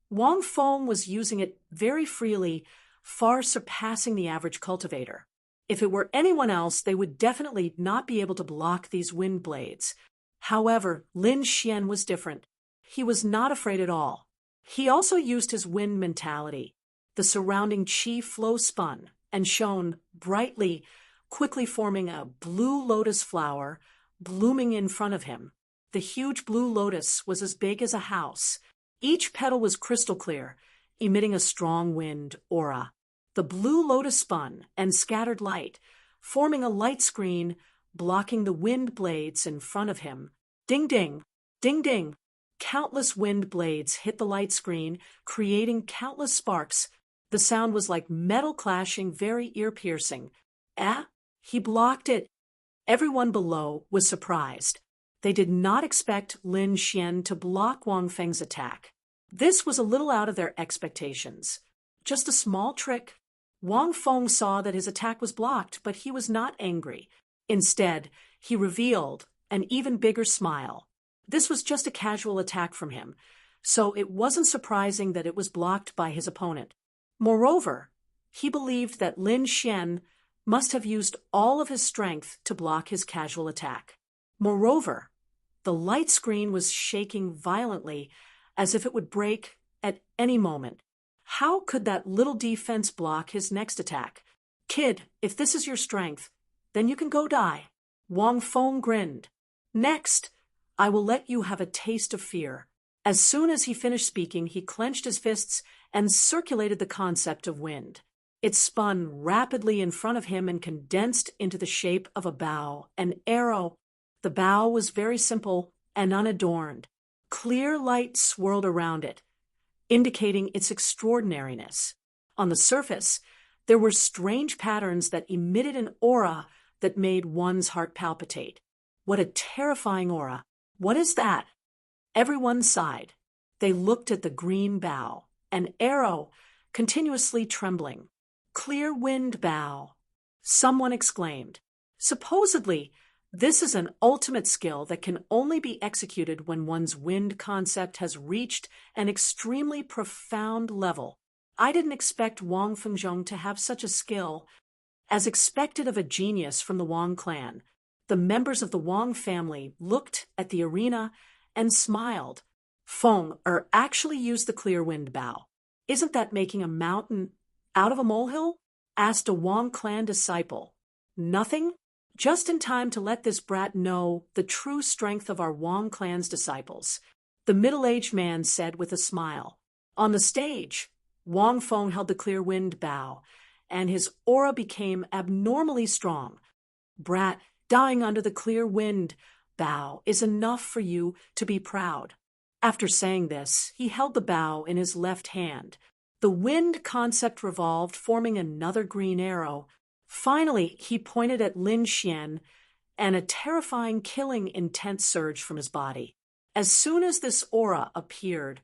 Wang Feng was using it very freely, far surpassing the average cultivator. If it were anyone else, they would definitely not be able to block these wind blades. However, Lin Xian was different. He was not afraid at all. He also used his wind mentality. The surrounding qi flow spun and shone brightly, quickly forming a blue lotus flower blooming in front of him. The huge blue lotus was as big as a house. Each petal was crystal clear, emitting a strong wind aura. The blue lotus spun and scattered light, forming a light screen blocking the wind blades in front of him. Ding ding, ding ding. Countless wind blades hit the light screen, creating countless sparks. The sound was like metal clashing, very ear-piercing. He blocked it. Everyone below was surprised. They did not expect Lin Xian to block Wang Feng's attack. This was a little out of their expectations. Just a small trick. Wang Feng saw that his attack was blocked, but he was not angry. Instead, he revealed an even bigger smile. This was just a casual attack from him, so it wasn't surprising that it was blocked by his opponent. Moreover, he believed that Lin Xian must have used all of his strength to block his casual attack. Moreover, the light screen was shaking violently, as if it would break at any moment. How could that little defense block his next attack? "Kid, if this is your strength, then you can go die." Wang Feng grinned. "Next, I will let you have a taste of fear." As soon as he finished speaking, he clenched his fists and circulated the concept of wind. It spun rapidly in front of him and condensed into the shape of a bow, an arrow. The bow was very simple and unadorned. Clear light swirled around it, indicating its extraordinariness. On the surface, there were strange patterns that emitted an aura that made one's heart palpitate. What a terrifying aura! What is that? Everyone sighed. They looked at the green bow, an arrow continuously trembling. "Clear wind bow," someone exclaimed. Supposedly, this is an ultimate skill that can only be executed when one's wind concept has reached an extremely profound level. I didn't expect Wang Fengzhong to have such a skill. As expected of a genius from the Wang clan, the members of the Wang family looked at the arena and smiled. "Feng actually used the clear wind bow. Isn't that making a mountain out of a molehill?" asked a Wang clan disciple. "Nothing? Just in time to let this brat know the true strength of our Wang clan's disciples," the middle-aged man said with a smile. On the stage, Wang Feng held the clear wind bow, and his aura became abnormally strong. "Brat, dying under the clear wind bow is enough for you to be proud." After saying this, he held the bow in his left hand. The wind concept revolved, forming another green arrow. Finally, he pointed at Lin Xian, and a terrifying, killing intent surged from his body. As soon as this aura appeared,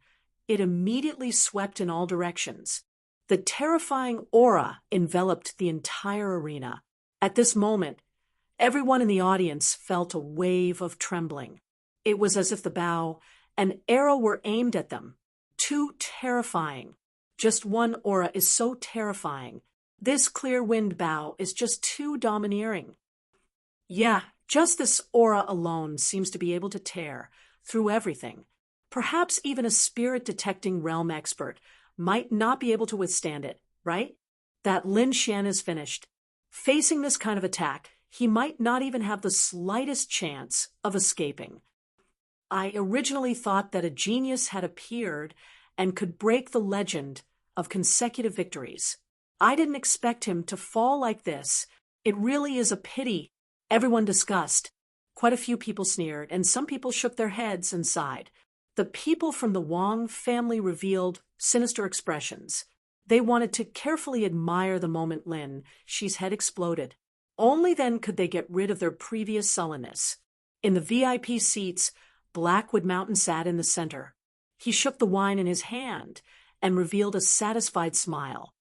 it immediately swept in all directions. The terrifying aura enveloped the entire arena. At this moment, everyone in the audience felt a wave of trembling. It was as if the bow and arrow were aimed at them. Too terrifying. Just one aura is so terrifying. This clear wind bow is just too domineering. Yeah, just this aura alone seems to be able to tear through everything. Perhaps even a spirit-detecting realm expert might not be able to withstand it, right? That Lin Xian is finished. Facing this kind of attack, he might not even have the slightest chance of escaping. I originally thought that a genius had appeared and could break the legend of consecutive victories. I didn't expect him to fall like this. It really is a pity. Everyone discussed. Quite a few people sneered, and some people shook their heads and sighed. The people from the Wang family revealed sinister expressions. They wanted to carefully admire the moment Lin Xi's head exploded. Only then could they get rid of their previous sullenness. In the VIP seats, Blackwood Mountain sat in the center. He shook the wine in his hand and revealed a satisfied smile.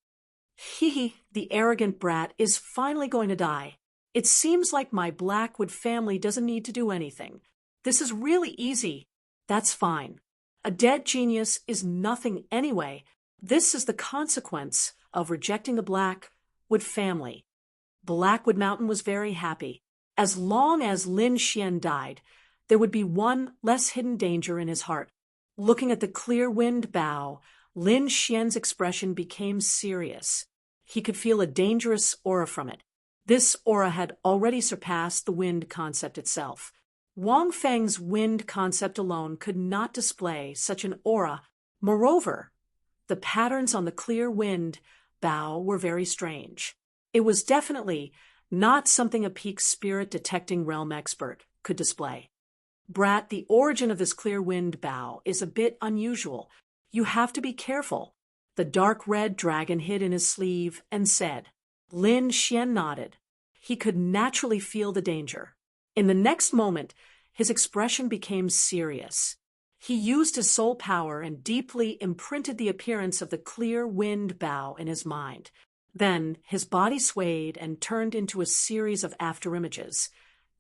The arrogant brat is finally going to die. It seems like my Blackwood family doesn't need to do anything. This is really easy. That's fine. A dead genius is nothing anyway. This is the consequence of rejecting the Blackwood family. Blackwood Mountain was very happy. As long as Lin Xian died, there would be one less hidden danger in his heart. Looking at the clear wind bow, Lin Xian's expression became serious. He could feel a dangerous aura from it. This aura had already surpassed the wind concept itself. Wang Feng's wind concept alone could not display such an aura. Moreover, the patterns on the clear wind bow were very strange. It was definitely not something a peak spirit detecting realm expert could display. Brat, the origin of this clear wind bow is a bit unusual. You have to be careful. The dark red dragon hid in his sleeve and said. Lin Xian nodded. He could naturally feel the danger. In the next moment, his expression became serious. He used his soul power and deeply imprinted the appearance of the clear wind bow in his mind. Then his body swayed and turned into a series of afterimages,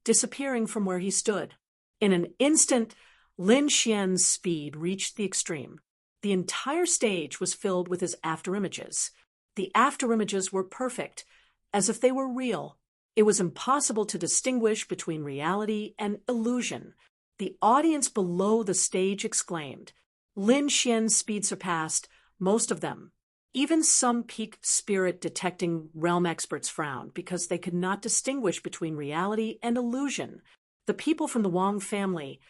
disappearing from where he stood. In an instant, Lin Xian's speed reached the extreme. The entire stage was filled with his afterimages. The afterimages were perfect, as if they were real. It was impossible to distinguish between reality and illusion. The audience below the stage exclaimed. Lin Xian's speed surpassed most of them. Even some peak spirit detecting realm experts frowned because they could not distinguish between reality and illusion. The people from the Wang family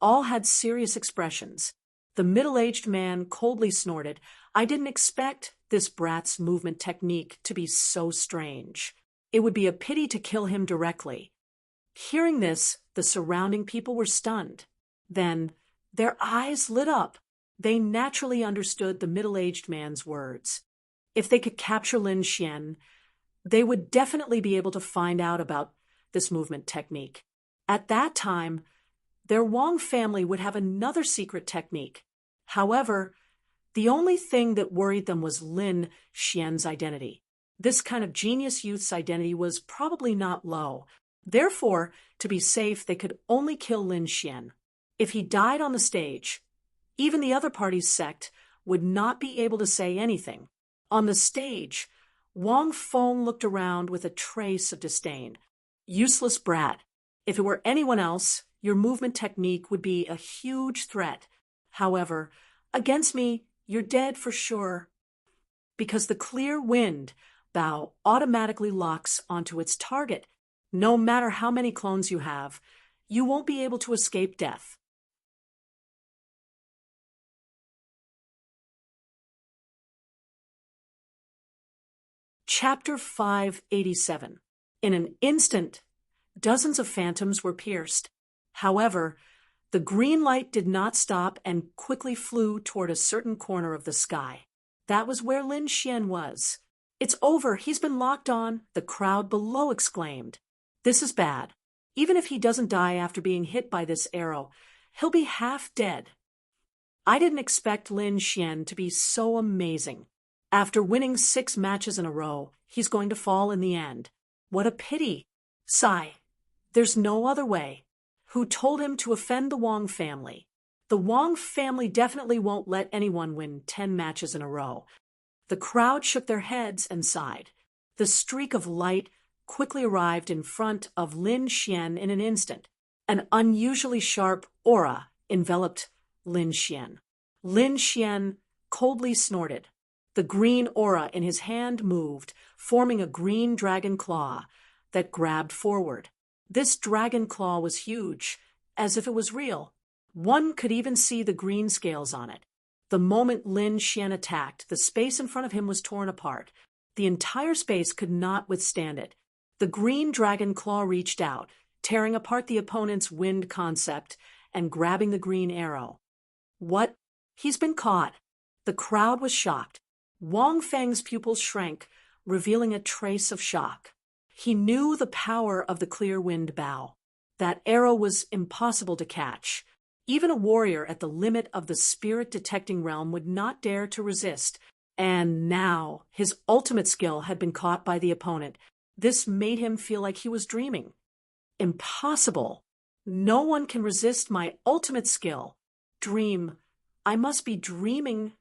all had serious expressions. The middle-aged man coldly snorted, I didn't expect this brat's movement technique to be so strange. It would be a pity to kill him directly. Hearing this, the surrounding people were stunned. Then, their eyes lit up. They naturally understood the middle-aged man's words. If they could capture Lin Xian, they would definitely be able to find out about this movement technique. At that time, their Wang family would have another secret technique. However, the only thing that worried them was Lin Xian's identity. This kind of genius youth's identity was probably not low. Therefore, to be safe, they could only kill Lin Xian. If he died on the stage, even the other party's sect would not be able to say anything. On the stage, Wang Feng looked around with a trace of disdain. Useless brat. If it were anyone else, your movement technique would be a huge threat. However, against me, you're dead for sure. Because the clear wind bow automatically locks onto its target. No matter how many clones you have, you won't be able to escape death. Chapter 587. In an instant, dozens of phantoms were pierced. However, the green light did not stop and quickly flew toward a certain corner of the sky. That was where Lin Xian was. It's over, he's been locked on, the crowd below exclaimed. This is bad. Even if he doesn't die after being hit by this arrow, he'll be half dead. I didn't expect Lin Xian to be so amazing. After winning 6 matches in a row, he's going to fall in the end. What a pity. Sigh. There's no other way. Who told him to offend the Wang family? The Wang family definitely won't let anyone win 10 matches in a row. The crowd shook their heads and sighed. The streak of light quickly arrived in front of Lin Xian in an instant. An unusually sharp aura enveloped Lin Xian. Lin Xian coldly snorted. The green aura in his hand moved, forming a green dragon claw that grabbed forward. This dragon claw was huge, as if it was real. One could even see the green scales on it. The moment Lin Xian attacked, the space in front of him was torn apart. The entire space could not withstand it. The green dragon claw reached out, tearing apart the opponent's wind concept and grabbing the green arrow. What? He's been caught. The crowd was shocked. Wang Feng's pupils shrank, revealing a trace of shock. He knew the power of the clear wind bow. That arrow was impossible to catch. Even a warrior at the limit of the spirit-detecting realm would not dare to resist. And now, his ultimate skill had been caught by the opponent. This made him feel like he was dreaming. Impossible. No one can resist my ultimate skill. Dream. I must be dreaming.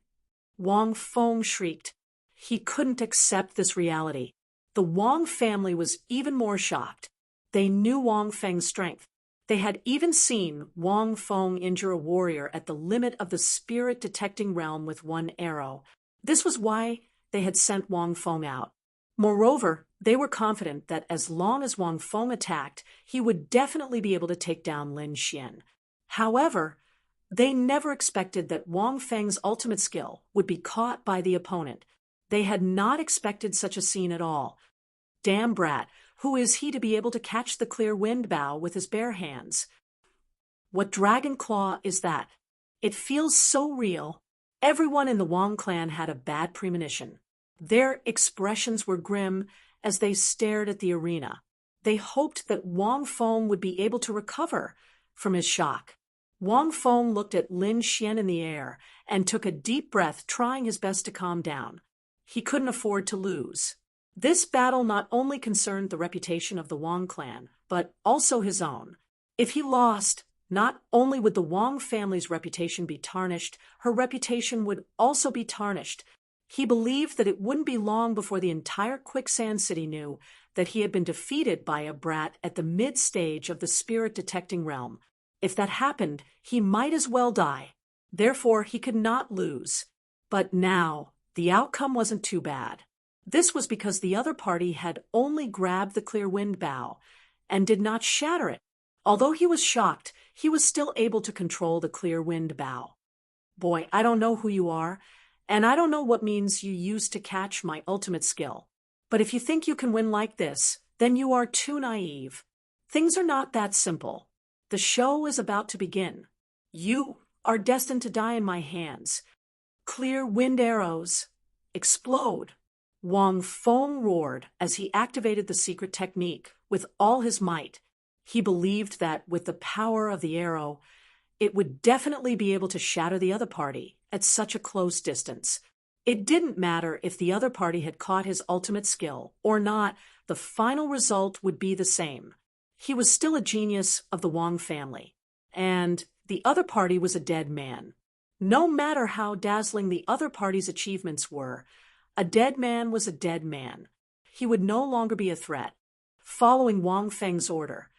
Wang Feng shrieked. He couldn't accept this reality. The Wang family was even more shocked. They knew Wang Feng's strength. They had even seen Wang Feng injure a warrior at the limit of the spirit-detecting realm with one arrow. This was why they had sent Wang Feng out. Moreover, they were confident that as long as Wang Feng attacked, he would definitely be able to take down Lin Xian. However, they never expected that Wang Feng's ultimate skill would be caught by the opponent. They had not expected such a scene at all. Damn brat, who is he to be able to catch the clear wind bow with his bare hands? What dragon claw is that? It feels so real. Everyone in the Wang clan had a bad premonition. Their expressions were grim as they stared at the arena. They hoped that Wang Feng would be able to recover from his shock. Wang Feng looked at Lin Xian in the air and took a deep breath, trying his best to calm down. He couldn't afford to lose. This battle not only concerned the reputation of the Wang clan, but also his own. If he lost, not only would the Wang family's reputation be tarnished, her reputation would also be tarnished. He believed that it wouldn't be long before the entire Quicksand City knew that he had been defeated by a brat at the mid-stage of the spirit-detecting realm. If that happened, he might as well die. Therefore, he could not lose. But now, the outcome wasn't too bad. This was because the other party had only grabbed the clear wind bow and did not shatter it. Although he was shocked, he was still able to control the clear wind bow. Boy, I don't know who you are, and I don't know what means you used to catch my ultimate skill. But if you think you can win like this, then you are too naive. Things are not that simple. The show is about to begin. You are destined to die in my hands. Clear wind arrows. Explode. Wang Feng roared as he activated the secret technique with all his might. He believed that with the power of the arrow, it would definitely be able to shatter the other party at such a close distance. It didn't matter if the other party had caught his ultimate skill or not, the final result would be the same. He was still a genius of the Wang family, and the other party was a dead man. No matter how dazzling the other party's achievements were, a dead man was a dead man. He would no longer be a threat. Following Wang Feng's order,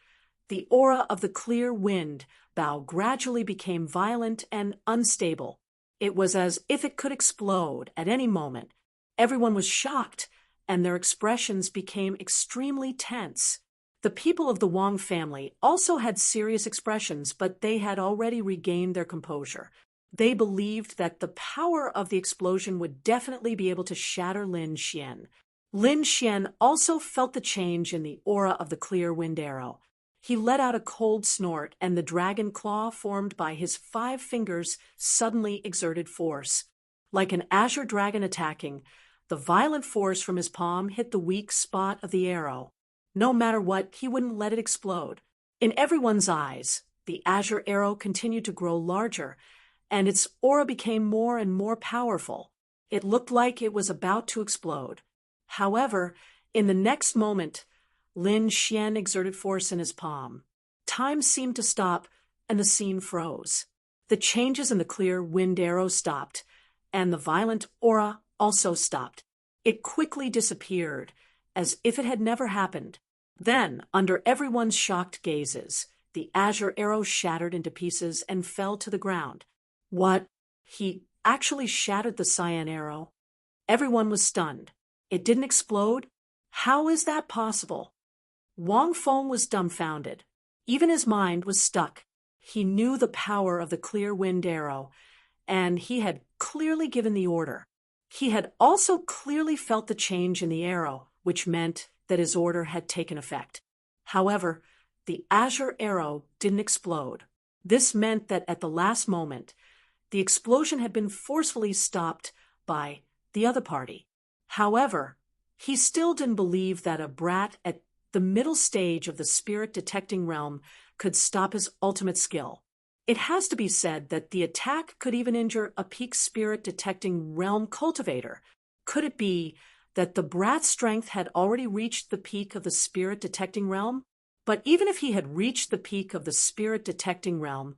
the aura of the clear wind bow gradually became violent and unstable. It was as if it could explode at any moment. Everyone was shocked, and their expressions became extremely tense. The people of the Wang family also had serious expressions, but they had already regained their composure. They believed that the power of the explosion would definitely be able to shatter Lin Xian. Lin Xian also felt the change in the aura of the clear wind arrow. He let out a cold snort, and the dragon claw formed by his 5 fingers suddenly exerted force. Like an azure dragon attacking, the violent force from his palm hit the weak spot of the arrow. No matter what, he wouldn't let it explode. In everyone's eyes, the azure arrow continued to grow larger, and its aura became more and more powerful. It looked like it was about to explode. However, in the next moment, Lin Xian exerted force in his palm. Time seemed to stop, and the scene froze. The changes in the clear wind arrow stopped, and the violent aura also stopped. It quickly disappeared, as if it had never happened. Then, under everyone's shocked gazes, the azure arrow shattered into pieces and fell to the ground. What? He actually shattered the cyan arrow? Everyone was stunned. It didn't explode? How is that possible? Wang Feng was dumbfounded. Even his mind was stuck. He knew the power of the clear wind arrow, and he had clearly given the order. He had also clearly felt the change in the arrow, which meant that his order had taken effect. However, the azure arrow didn't explode. This meant that at the last moment, the explosion had been forcefully stopped by the other party. However, he still didn't believe that a brat at the middle stage of the spirit-detecting realm could stop his ultimate skill. It has to be said that the attack could even injure a peak spirit detecting realm cultivator. Could it be that the brat's strength had already reached the peak of the spirit detecting realm? But even if he had reached the peak of the spirit detecting realm,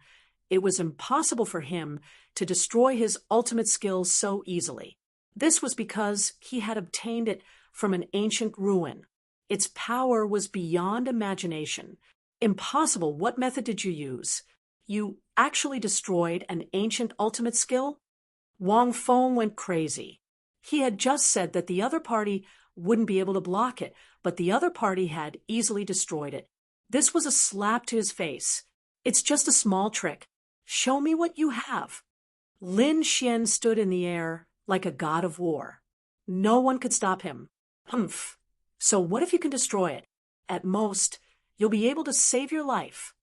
it was impossible for him to destroy his ultimate skill so easily. This was because he had obtained it from an ancient ruin. Its power was beyond imagination. Impossible. What method did you use? You actually destroyed an ancient ultimate skill? Wang Feng went crazy. He had just said that the other party wouldn't be able to block it, but the other party had easily destroyed it. This was a slap to his face. It's just a small trick. Show me what you have. Lin Xian stood in the air like a god of war. No one could stop him. Humph. So what if you can destroy it? At most, you'll be able to save your life.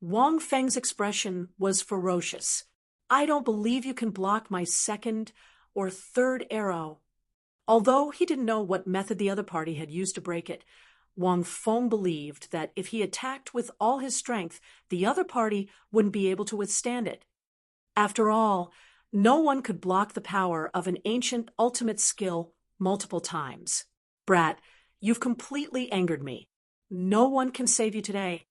Wang Feng's expression was ferocious. I don't believe you can block my second or third arrow. Although he didn't know what method the other party had used to break it, Wang Feng believed that if he attacked with all his strength, the other party wouldn't be able to withstand it. After all, no one could block the power of an ancient ultimate skill multiple times. Brat, you've completely angered me. No one can save you today.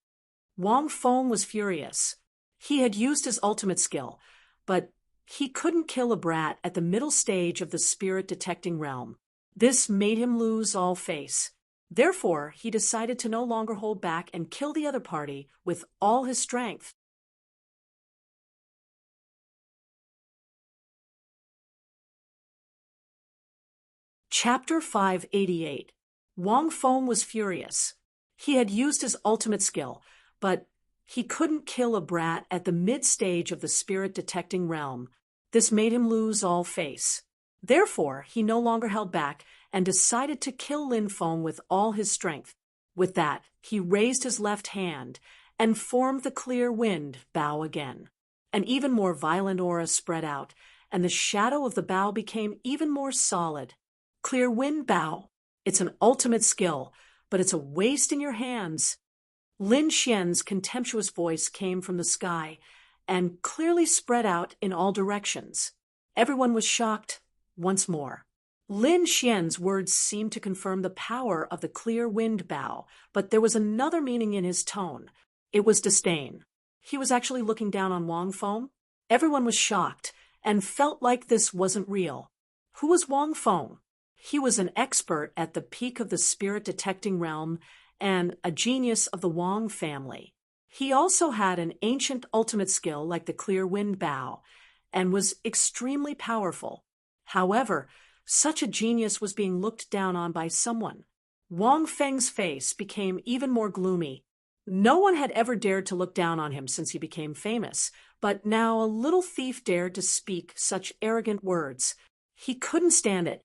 Wang Feng was furious. He had used his ultimate skill, but he couldn't kill a brat at the middle stage of the spirit detecting realm. This made him lose all face. Therefore, he decided to no longer hold back and kill the other party with all his strength. Chapter 588. Wang Feng was furious. He had used his ultimate skill, but he couldn't kill a brat at the mid-stage of the spirit detecting realm. This made him lose all face. Therefore, he no longer held back and decided to kill Lin Feng with all his strength. With that, he raised his left hand and formed the clear wind bow again. An even more violent aura spread out, and the shadow of the bow became even more solid. Clear wind bow. It's an ultimate skill, but it's a waste in your hands. Lin Xian's contemptuous voice came from the sky and clearly spread out in all directions. Everyone was shocked once more. Lin Xian's words seemed to confirm the power of the clear wind bow, but there was another meaning in his tone. It was disdain. He was actually looking down on Wang Feng. Everyone was shocked and felt like this wasn't real. Who was Wang Feng? He was an expert at the peak of the spirit detecting realm and a genius of the Wang family. He also had an ancient ultimate skill like the clear wind bow and was extremely powerful. However, such a genius was being looked down on by someone. Wang Feng's face became even more gloomy. No one had ever dared to look down on him since he became famous, but now a little thief dared to speak such arrogant words. He couldn't stand it.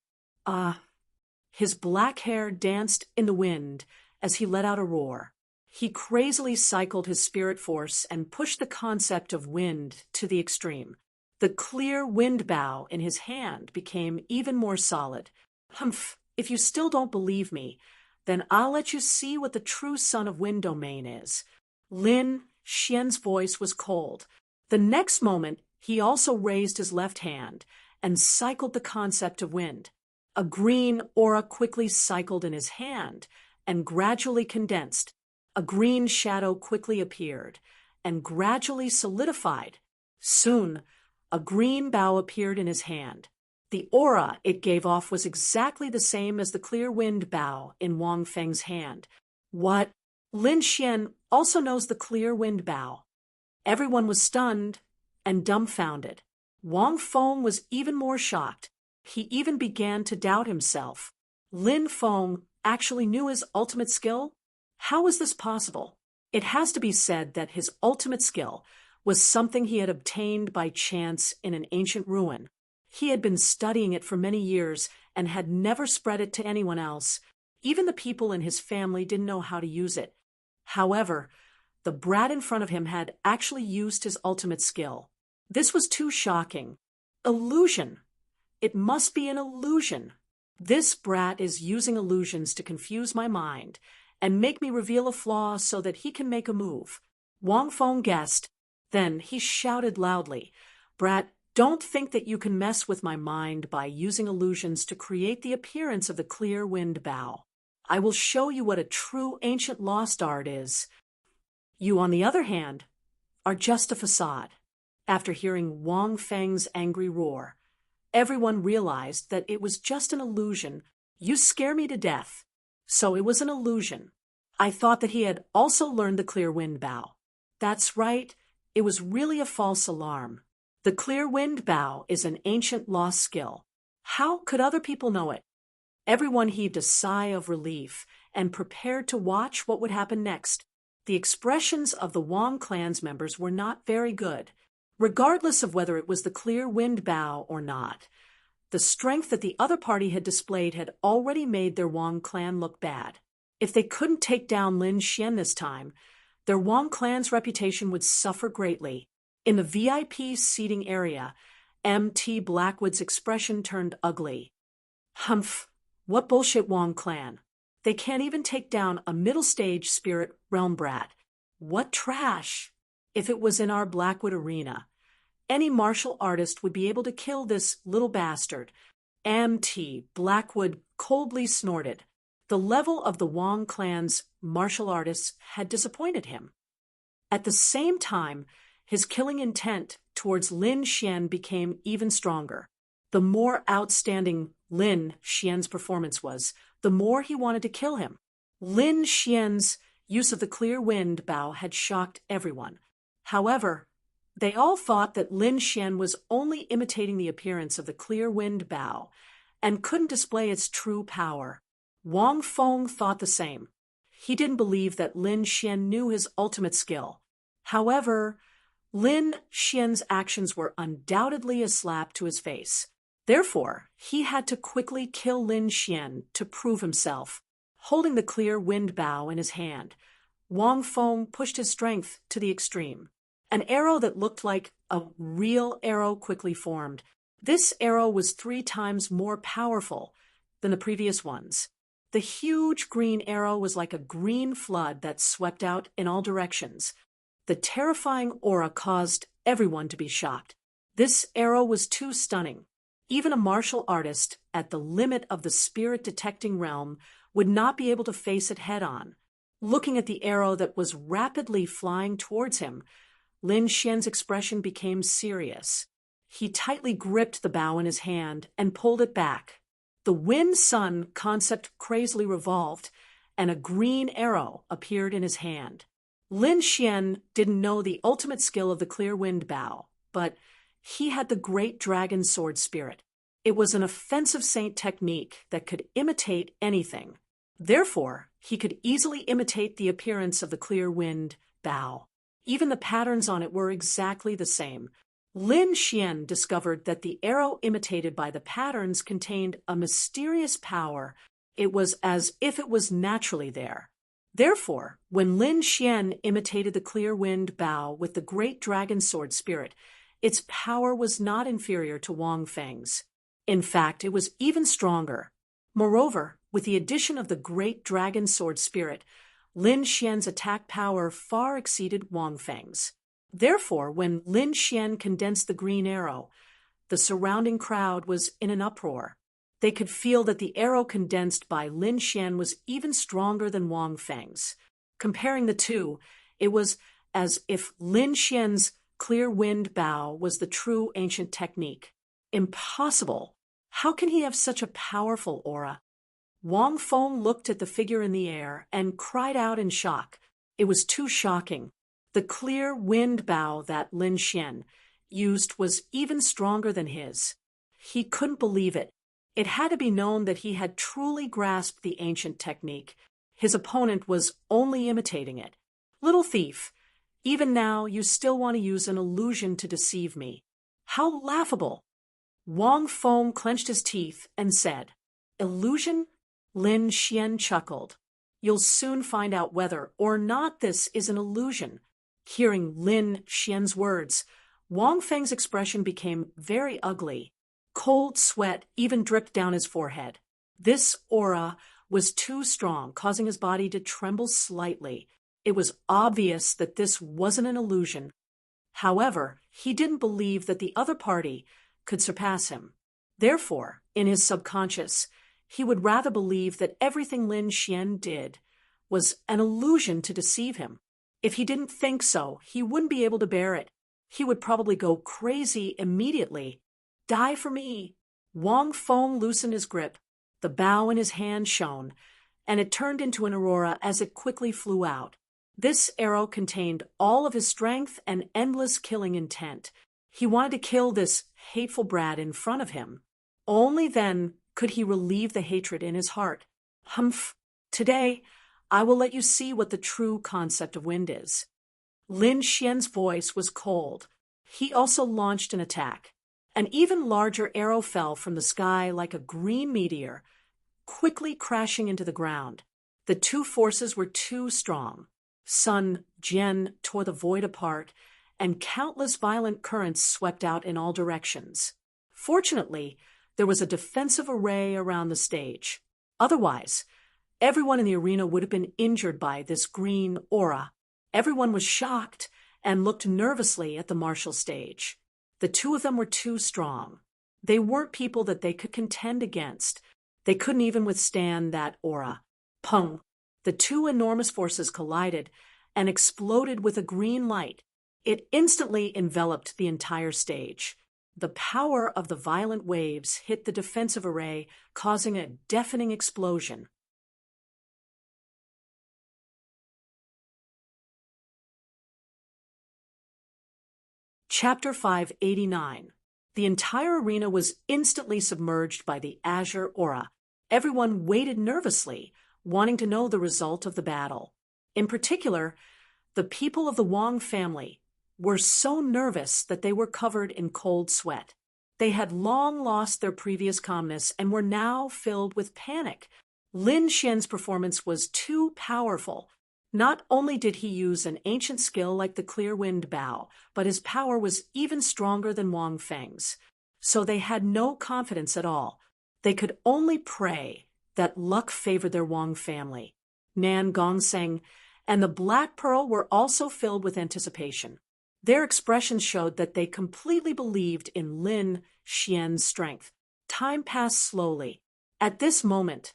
His black hair danced in the wind as he let out a roar. He crazily cycled his spirit force and pushed the concept of wind to the extreme. The clear wind bow in his hand became even more solid. Humph, if you still don't believe me, then I'll let you see what the true son of wind domain is. Lin Xian's voice was cold. The next moment, he also raised his left hand and cycled the concept of wind. A green aura quickly cycled in his hand and gradually condensed. A green shadow quickly appeared and gradually solidified. Soon, a green bow appeared in his hand. The aura it gave off was exactly the same as the clear wind bow in Wang Feng's hand. What? Lin Xian also knows the clear wind bow. Everyone was stunned and dumbfounded. Wang Feng was even more shocked. He even began to doubt himself. Lin Feng actually knew his ultimate skill? How was this possible? It has to be said that his ultimate skill was something he had obtained by chance in an ancient ruin. He had been studying it for many years and had never spread it to anyone else. Even the people in his family didn't know how to use it. However, the brat in front of him had actually used his ultimate skill. This was too shocking. Illusion. It must be an illusion. This brat is using illusions to confuse my mind and make me reveal a flaw so that he can make a move. Wang Feng guessed. Then he shouted loudly, "Brat, don't think that you can mess with my mind by using illusions to create the appearance of the clear wind bow. I will show you what a true ancient lost art is. You, on the other hand, are just a facade." After hearing Wang Feng's angry roar, everyone realized that it was just an illusion. "You scare me to death." So it was an illusion. I thought that he had also learned the clear wind bow. That's right, it was really a false alarm. The clear wind bow is an ancient lost skill. How could other people know it? Everyone heaved a sigh of relief and prepared to watch what would happen next. The expressions of the Wang clan's members were not very good, regardless of whether it was the clear wind bow or not. The strength that the other party had displayed had already made their Wang clan look bad. If they couldn't take down Lin Xian this time, their Wang clan's reputation would suffer greatly. In the VIP seating area, MT Blackwood's expression turned ugly. "Humph, what bullshit, Wang clan. They can't even take down a middle-stage spirit realm brat. What trash! If it was in our Blackwood arena, any martial artist would be able to kill this little bastard." MT Blackwood coldly snorted. The level of the Wang clan's martial artists had disappointed him. At the same time, his killing intent towards Lin Xian became even stronger. The more outstanding Lin Xian's performance was, the more he wanted to kill him. Lin Xian's use of the clear wind bow had shocked everyone. However, they all thought that Lin Xian was only imitating the appearance of the clear wind bow and couldn't display its true power. Wang Feng thought the same. He didn't believe that Lin Xian knew his ultimate skill. However, Lin Xian's actions were undoubtedly a slap to his face. Therefore, he had to quickly kill Lin Xian to prove himself. Holding the clear wind bow in his hand, Wang Feng pushed his strength to the extreme. An arrow that looked like a real arrow quickly formed. This arrow was 3 times more powerful than the previous ones. The huge green arrow was like a green flood that swept out in all directions. The terrifying aura caused everyone to be shocked. This arrow was too stunning. Even a martial artist at the limit of the spirit-detecting realm would not be able to face it head-on. Looking at the arrow that was rapidly flying towards him, Lin Xian's expression became serious. He tightly gripped the bow in his hand and pulled it back. The wind-sun concept crazily revolved, and a green arrow appeared in his hand. Lin Xian didn't know the ultimate skill of the clear wind bow, but he had the great dragon sword spirit. It was an offensive saint technique that could imitate anything. Therefore, he could easily imitate the appearance of the clear wind bow. Even the patterns on it were exactly the same. Lin Xian discovered that the arrow imitated by the patterns contained a mysterious power. It was as if it was naturally there. Therefore, when Lin Xian imitated the clear wind bow with the great dragon sword spirit, its power was not inferior to Wang Feng's. In fact, it was even stronger. Moreover, with the addition of the great dragon sword spirit, Lin Xian's attack power far exceeded Wang Feng's. Therefore, when Lin Xian condensed the green arrow, the surrounding crowd was in an uproar. They could feel that the arrow condensed by Lin Xian was even stronger than Wang Feng's. Comparing the two, it was as if Lin Xian's clear wind bow was the true ancient technique. Impossible! How can he have such a powerful aura? Wang Feng looked at the figure in the air and cried out in shock. It was too shocking. The clear wind bow that Lin Xian used was even stronger than his. He couldn't believe it. It had to be known that he had truly grasped the ancient technique. His opponent was only imitating it. "Little thief, even now you still want to use an illusion to deceive me. How laughable!" Wang Feng clenched his teeth and said, "Illusion?" Lin Xian chuckled. "You'll soon find out whether or not this is an illusion." Hearing Lin Xian's words, Wang Feng's expression became very ugly. Cold sweat even dripped down his forehead. This aura was too strong, causing his body to tremble slightly. It was obvious that this wasn't an illusion. However, he didn't believe that the other party could surpass him. Therefore, in his subconscious, he would rather believe that everything Lin Xian did was an illusion to deceive him. If he didn't think so, he wouldn't be able to bear it. He would probably go crazy immediately. Die for me. Wang Feng loosened his grip. The bow in his hand shone, and it turned into an aurora as it quickly flew out. This arrow contained all of his strength and endless killing intent. He wanted to kill this hateful brat in front of him. Only then could he relieve the hatred in his heart. Humph! Today, I will let you see what the true concept of wind is. Lin Xian's voice was cold. He also launched an attack. An even larger arrow fell from the sky like a green meteor, quickly crashing into the ground. The two forces were too strong. Sun Jian tore the void apart, and countless violent currents swept out in all directions. Fortunately, there was a defensive array around the stage. Otherwise, everyone in the arena would have been injured by this green aura. Everyone was shocked and looked nervously at the martial stage. The two of them were too strong. They weren't people that they could contend against. They couldn't even withstand that aura. Pung! The two enormous forces collided and exploded with a green light. It instantly enveloped the entire stage. The power of the violent waves hit the defensive array, causing a deafening explosion. Chapter 589. The entire arena was instantly submerged by the azure aura. Everyone waited nervously, wanting to know the result of the battle. In particular, the people of the Wang family were so nervous that they were covered in cold sweat. They had long lost their previous calmness and were now filled with panic. Lin Xian's performance was too powerful. Not only did he use an ancient skill like the clear wind bow, but his power was even stronger than Wang Feng's. So they had no confidence at all. They could only pray that luck favored their Wang family. Nan Gongsheng and the Black Pearl were also filled with anticipation. Their expressions showed that they completely believed in Lin Xian's strength. Time passed slowly. At this moment,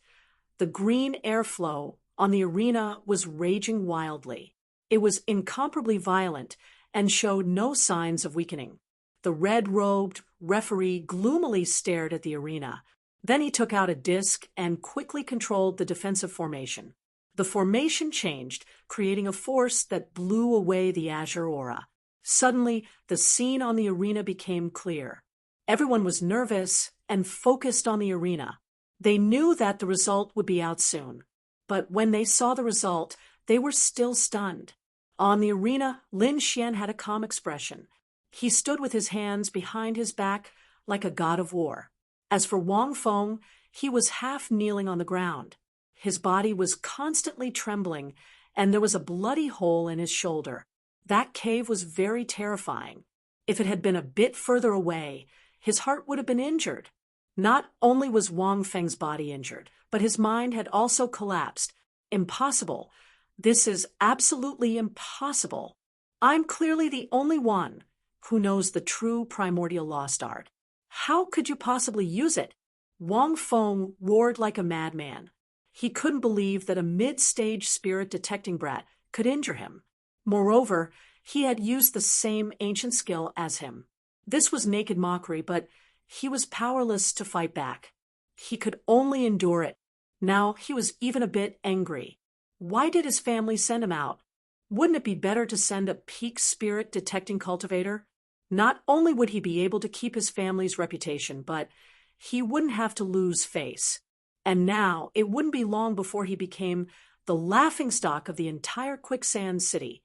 the green airflow on the arena was raging wildly. It was incomparably violent and showed no signs of weakening. The red-robed referee gloomily stared at the arena. Then he took out a disc and quickly controlled the defensive formation. The formation changed, creating a force that blew away the azure aura. Suddenly, the scene on the arena became clear. Everyone was nervous and focused on the arena. They knew that the result would be out soon. But when they saw the result, they were still stunned. On the arena, Lin Xian had a calm expression. He stood with his hands behind his back like a god of war. As for Wang Feng, he was half kneeling on the ground. His body was constantly trembling, and there was a bloody hole in his shoulder. That cave was very terrifying. If it had been a bit further away, his heart would have been injured. Not only was Wang Feng's body injured, but his mind had also collapsed. Impossible. This is absolutely impossible. I'm clearly the only one who knows the true primordial lost art. How could you possibly use it? Wang Feng roared like a madman. He couldn't believe that a mid-stage spirit-detecting brat could injure him. Moreover, he had used the same ancient skill as him. This was naked mockery, but he was powerless to fight back. He could only endure it. Now he was even a bit angry. Why did his family send him out? Wouldn't it be better to send a peak spirit-detecting cultivator? Not only would he be able to keep his family's reputation, but he wouldn't have to lose face. And now it wouldn't be long before he became the laughingstock of the entire quicksand city.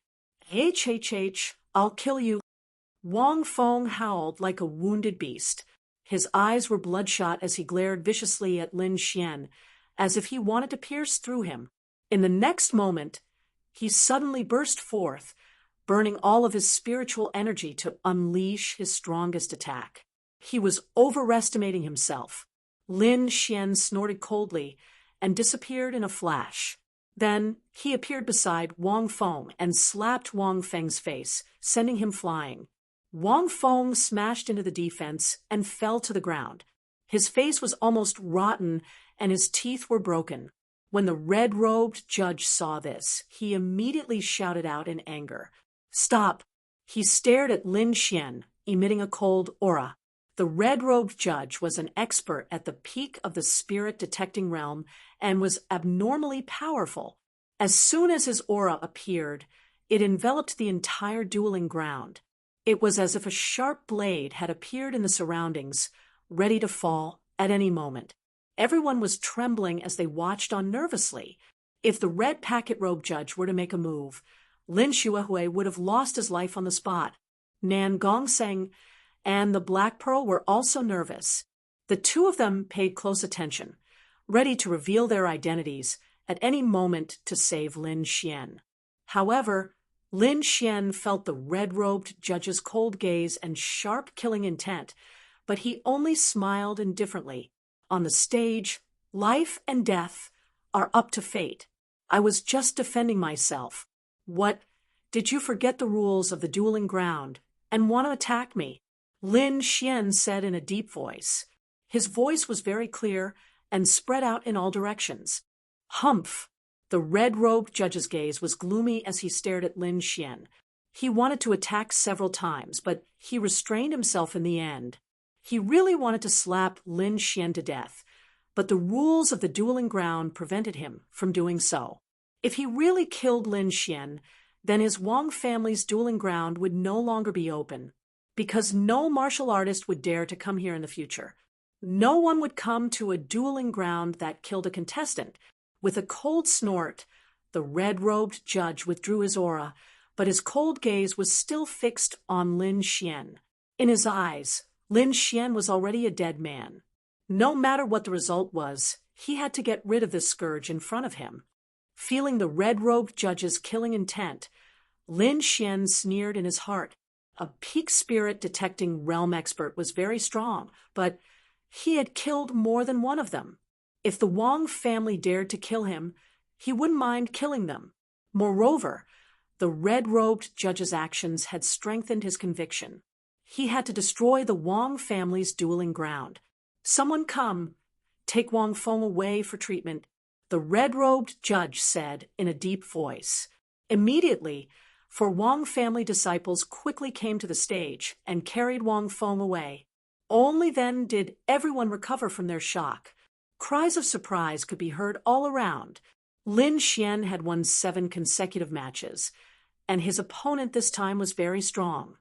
HHH, I'll kill you. Wang Feng howled like a wounded beast. His eyes were bloodshot as he glared viciously at Lin Xian, as if he wanted to pierce through him. In the next moment, he suddenly burst forth, burning all of his spiritual energy to unleash his strongest attack. He was overestimating himself. Lin Xian snorted coldly and disappeared in a flash. Then he appeared beside Wang Feng and slapped Wang Feng's face, sending him flying. Wang Feng smashed into the defense and fell to the ground. His face was almost rotten and his teeth were broken. When the red-robed judge saw this, he immediately shouted out in anger, "Stop!" He stared at Lin Xian, emitting a cold aura. The red-robed judge was an expert at the peak of the spirit-detecting realm and was abnormally powerful. As soon as his aura appeared, it enveloped the entire dueling ground. It was as if a sharp blade had appeared in the surroundings, ready to fall at any moment. Everyone was trembling as they watched on nervously. If the red packet-robe judge were to make a move, Lin Xuehui would have lost his life on the spot. Nan Gongsheng and the Black Pearl were also nervous. The two of them paid close attention, ready to reveal their identities at any moment to save Lin Xian. However, Lin Xian felt the red-robed judge's cold gaze and sharp killing intent, but he only smiled indifferently. On the stage, life and death are up to fate. I was just defending myself. What? Did you forget the rules of the dueling ground and want to attack me? Lin Xian said in a deep voice. His voice was very clear and spread out in all directions. Humph! The red-robed judge's gaze was gloomy as he stared at Lin Xian. He wanted to attack several times, but he restrained himself in the end. He really wanted to slap Lin Xian to death, but the rules of the dueling ground prevented him from doing so. If he really killed Lin Xian, then his Wang family's dueling ground would no longer be open, because no martial artist would dare to come here in the future. No one would come to a dueling ground that killed a contestant. With a cold snort, the red-robed judge withdrew his aura, but his cold gaze was still fixed on Lin Xian. In his eyes, Lin Xian was already a dead man. No matter what the result was, he had to get rid of this scourge in front of him. Feeling the red-robed judge's killing intent, Lin Xian sneered in his heart. A peak spirit-detecting realm expert was very strong, but he had killed more than one of them. If the Wang family dared to kill him, he wouldn't mind killing them. Moreover, the red-robed judge's actions had strengthened his conviction. He had to destroy the Wang family's dueling ground. Someone come, take Wang Feng away for treatment, the red-robed judge said in a deep voice. Immediately, four Wang family disciples quickly came to the stage and carried Wang Feng away. Only then did everyone recover from their shock. Cries of surprise could be heard all around. Lin Xian had won 7 consecutive matches, and his opponent this time was very strong.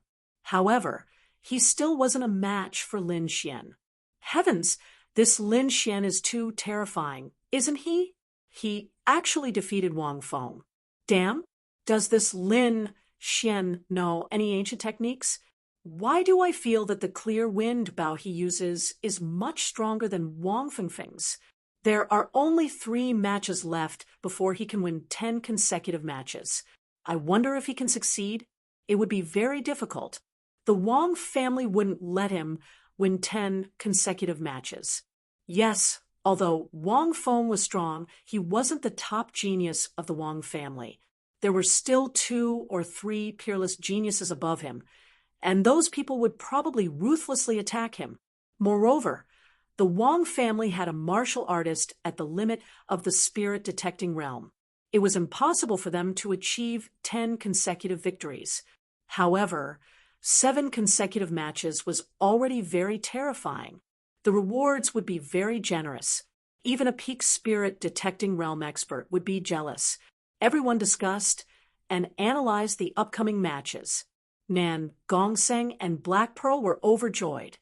However, he still wasn't a match for Lin Xian. Heavens, this Lin Xian is too terrifying, isn't he? He actually defeated Wang Feng. Damn, does this Lin Xian know any ancient techniques? Why do I feel that the clear wind bow he uses is much stronger than Wang Fengfeng's? There are only 3 matches left before he can win 10 consecutive matches. I wonder if he can succeed. It would be very difficult. The Wang family wouldn't let him win 10 consecutive matches. Yes, although Wang Feng was strong, he wasn't the top genius of the Wang family. There were still 2 or 3 peerless geniuses above him, and those people would probably ruthlessly attack him. Moreover, the Wang family had a martial artist at the limit of the spirit-detecting realm. It was impossible for them to achieve 10 consecutive victories. However, 7 consecutive matches was already very terrifying. The rewards would be very generous. Even a peak spirit-detecting realm expert would be jealous. Everyone discussed and analyzed the upcoming matches. Nan Gongsheng and Black Pearl were overjoyed,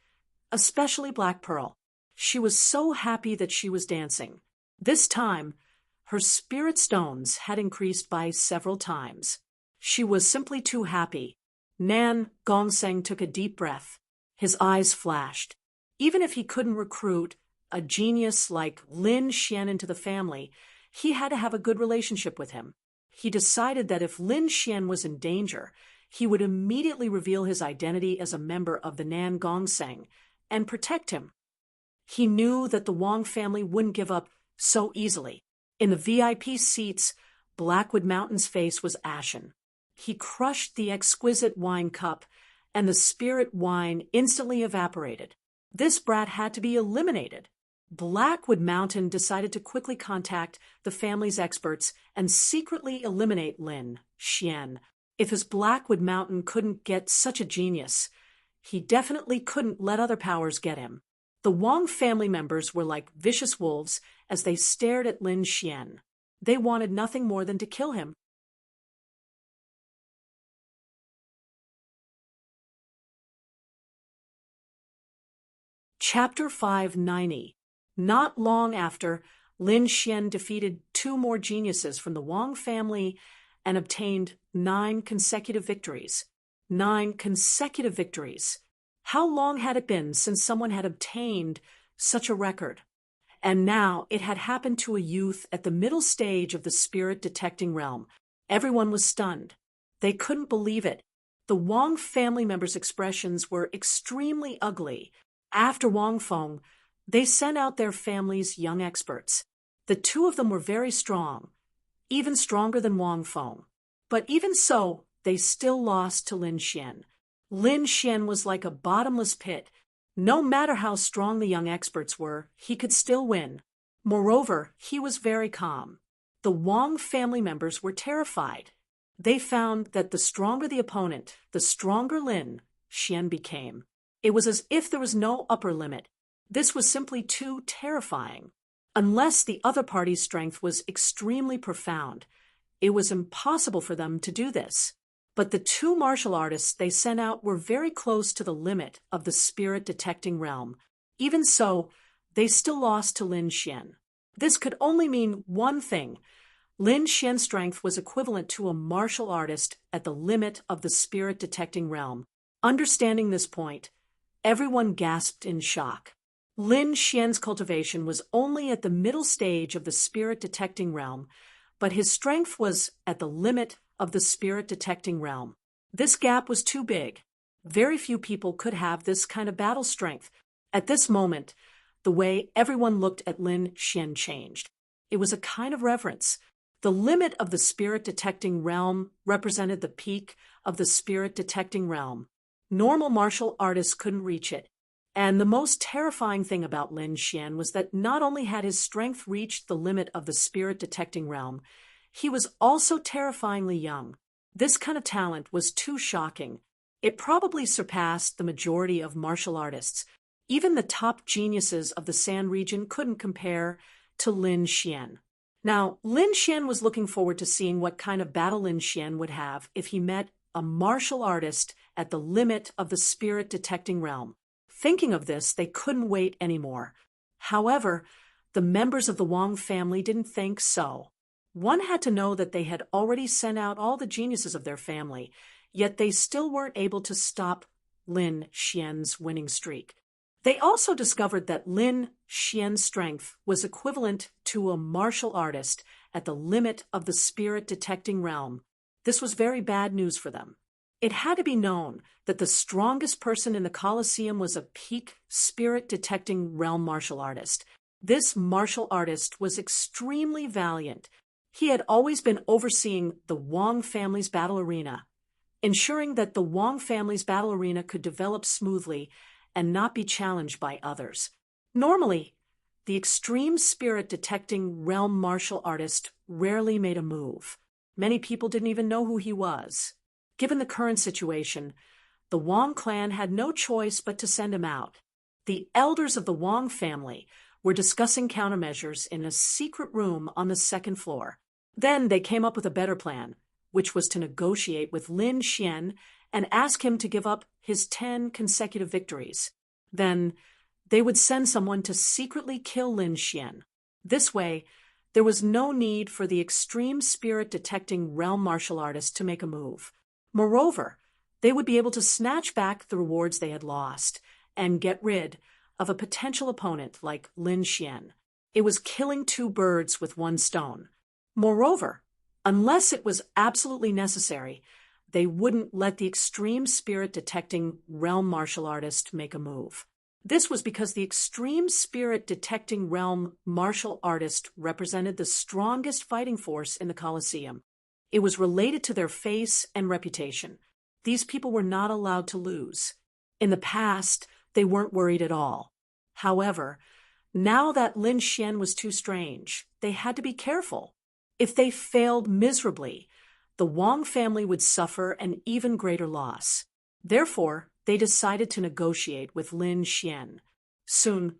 especially Black Pearl. She was so happy that she was dancing. This time, her spirit stones had increased by several times. She was simply too happy. Nan Gongsheng took a deep breath. His eyes flashed. Even if he couldn't recruit a genius like Lin Xian into the family, he had to have a good relationship with him. He decided that if Lin Xian was in danger, he would immediately reveal his identity as a member of the Nan Gongsheng and protect him. He knew that the Wang family wouldn't give up so easily. In the VIP seats Blackwood Mountain's face was ashen. He crushed the exquisite wine cup, and the spirit wine instantly evaporated. This brat had to be eliminated. Blackwood Mountain decided to quickly contact the family's experts and secretly eliminate Lin Xian. If his Blackwood Mountain couldn't get such a genius, he definitely couldn't let other powers get him. The Wang family members were like vicious wolves as they stared at Lin Xian. They wanted nothing more than to kill him. Chapter 590. Not long after, Lin Xian defeated 2 more geniuses from the Wang family and obtained 9 consecutive victories. 9 consecutive victories. How long had it been since someone had obtained such a record? And now it had happened to a youth at the middle stage of the spirit-detecting realm. Everyone was stunned. They couldn't believe it. The Wang family members' expressions were extremely ugly. After Wang Feng, they sent out their family's young experts. The 2 of them were very strong, even stronger than Wang Feng. But even so, they still lost to Lin Xian. Lin Xian was like a bottomless pit. No matter how strong the young experts were, he could still win. Moreover, he was very calm. The Wang family members were terrified. They found that the stronger the opponent, the stronger Lin Xian became. It was as if there was no upper limit. This was simply too terrifying. Unless the other party's strength was extremely profound, it was impossible for them to do this. But the 2 martial artists they sent out were very close to the limit of the spirit-detecting realm. Even so, they still lost to Lin Xian. This could only mean one thing. Lin Xian's strength was equivalent to a martial artist at the limit of the spirit-detecting realm. Understanding this point, everyone gasped in shock. Lin Xian's cultivation was only at the middle stage of the spirit-detecting realm, but his strength was at the limit of the spirit-detecting realm. This gap was too big. Very few people could have this kind of battle strength. At this moment, the way everyone looked at Lin Xian changed. It was a kind of reverence. The limit of the spirit-detecting realm represented the peak of the spirit-detecting realm. Normal martial artists couldn't reach it. And the most terrifying thing about Lin Xian was that not only had his strength reached the limit of the spirit-detecting realm, he was also terrifyingly young. This kind of talent was too shocking. It probably surpassed the majority of martial artists. Even the top geniuses of the Sand region couldn't compare to Lin Xian. Now, Lin Xian was looking forward to seeing what kind of battle Lin Xian would have if he met a martial artist at the limit of the spirit-detecting realm. Thinking of this, they couldn't wait anymore. However, the members of the Wang family didn't think so. One had to know that they had already sent out all the geniuses of their family, yet they still weren't able to stop Lin Xian's winning streak. They also discovered that Lin Xian's strength was equivalent to a martial artist at the limit of the spirit-detecting realm. This was very bad news for them. It had to be known that the strongest person in the Colosseum was a peak spirit-detecting realm martial artist. This martial artist was extremely valiant. He had always been overseeing the Wang family's battle arena, ensuring that the Wang family's battle arena could develop smoothly and not be challenged by others. Normally, the extreme spirit-detecting realm martial artist rarely made a move. Many people didn't even know who he was. Given the current situation, the Wang clan had no choice but to send him out. The elders of the Wang family were discussing countermeasures in a secret room on the 2nd floor. Then they came up with a better plan, which was to negotiate with Lin Xian and ask him to give up his 10 consecutive victories. Then they would send someone to secretly kill Lin Xian. This way, there was no need for the extreme spirit-detecting realm martial artist to make a move. Moreover, they would be able to snatch back the rewards they had lost and get rid of a potential opponent like Lin Xian. It was killing 2 birds with 1 stone. Moreover, unless it was absolutely necessary, they wouldn't let the extreme spirit-detecting realm martial artist make a move. This was because the extreme spirit detecting realm martial artist represented the strongest fighting force in the Colosseum. It was related to their face and reputation. These people were not allowed to lose. In the past, they weren't worried at all. However, now that Lin Xian was too strange, they had to be careful. If they failed miserably, the Wang family would suffer an even greater loss. Therefore, they decided to negotiate with Lin Xian. Soon,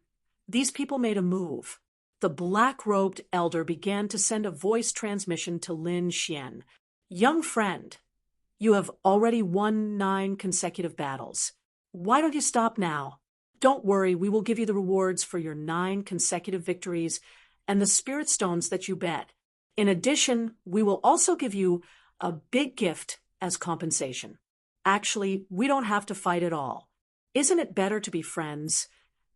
these people made a move. The black-robed elder began to send a voice transmission to Lin Xian. "Young friend, you have already won 9 consecutive battles. Why don't you stop now? Don't worry, we will give you the rewards for your 9 consecutive victories and the spirit stones that you bet. In addition, we will also give you a big gift as compensation. Actually, we don't have to fight at all. Isn't it better to be friends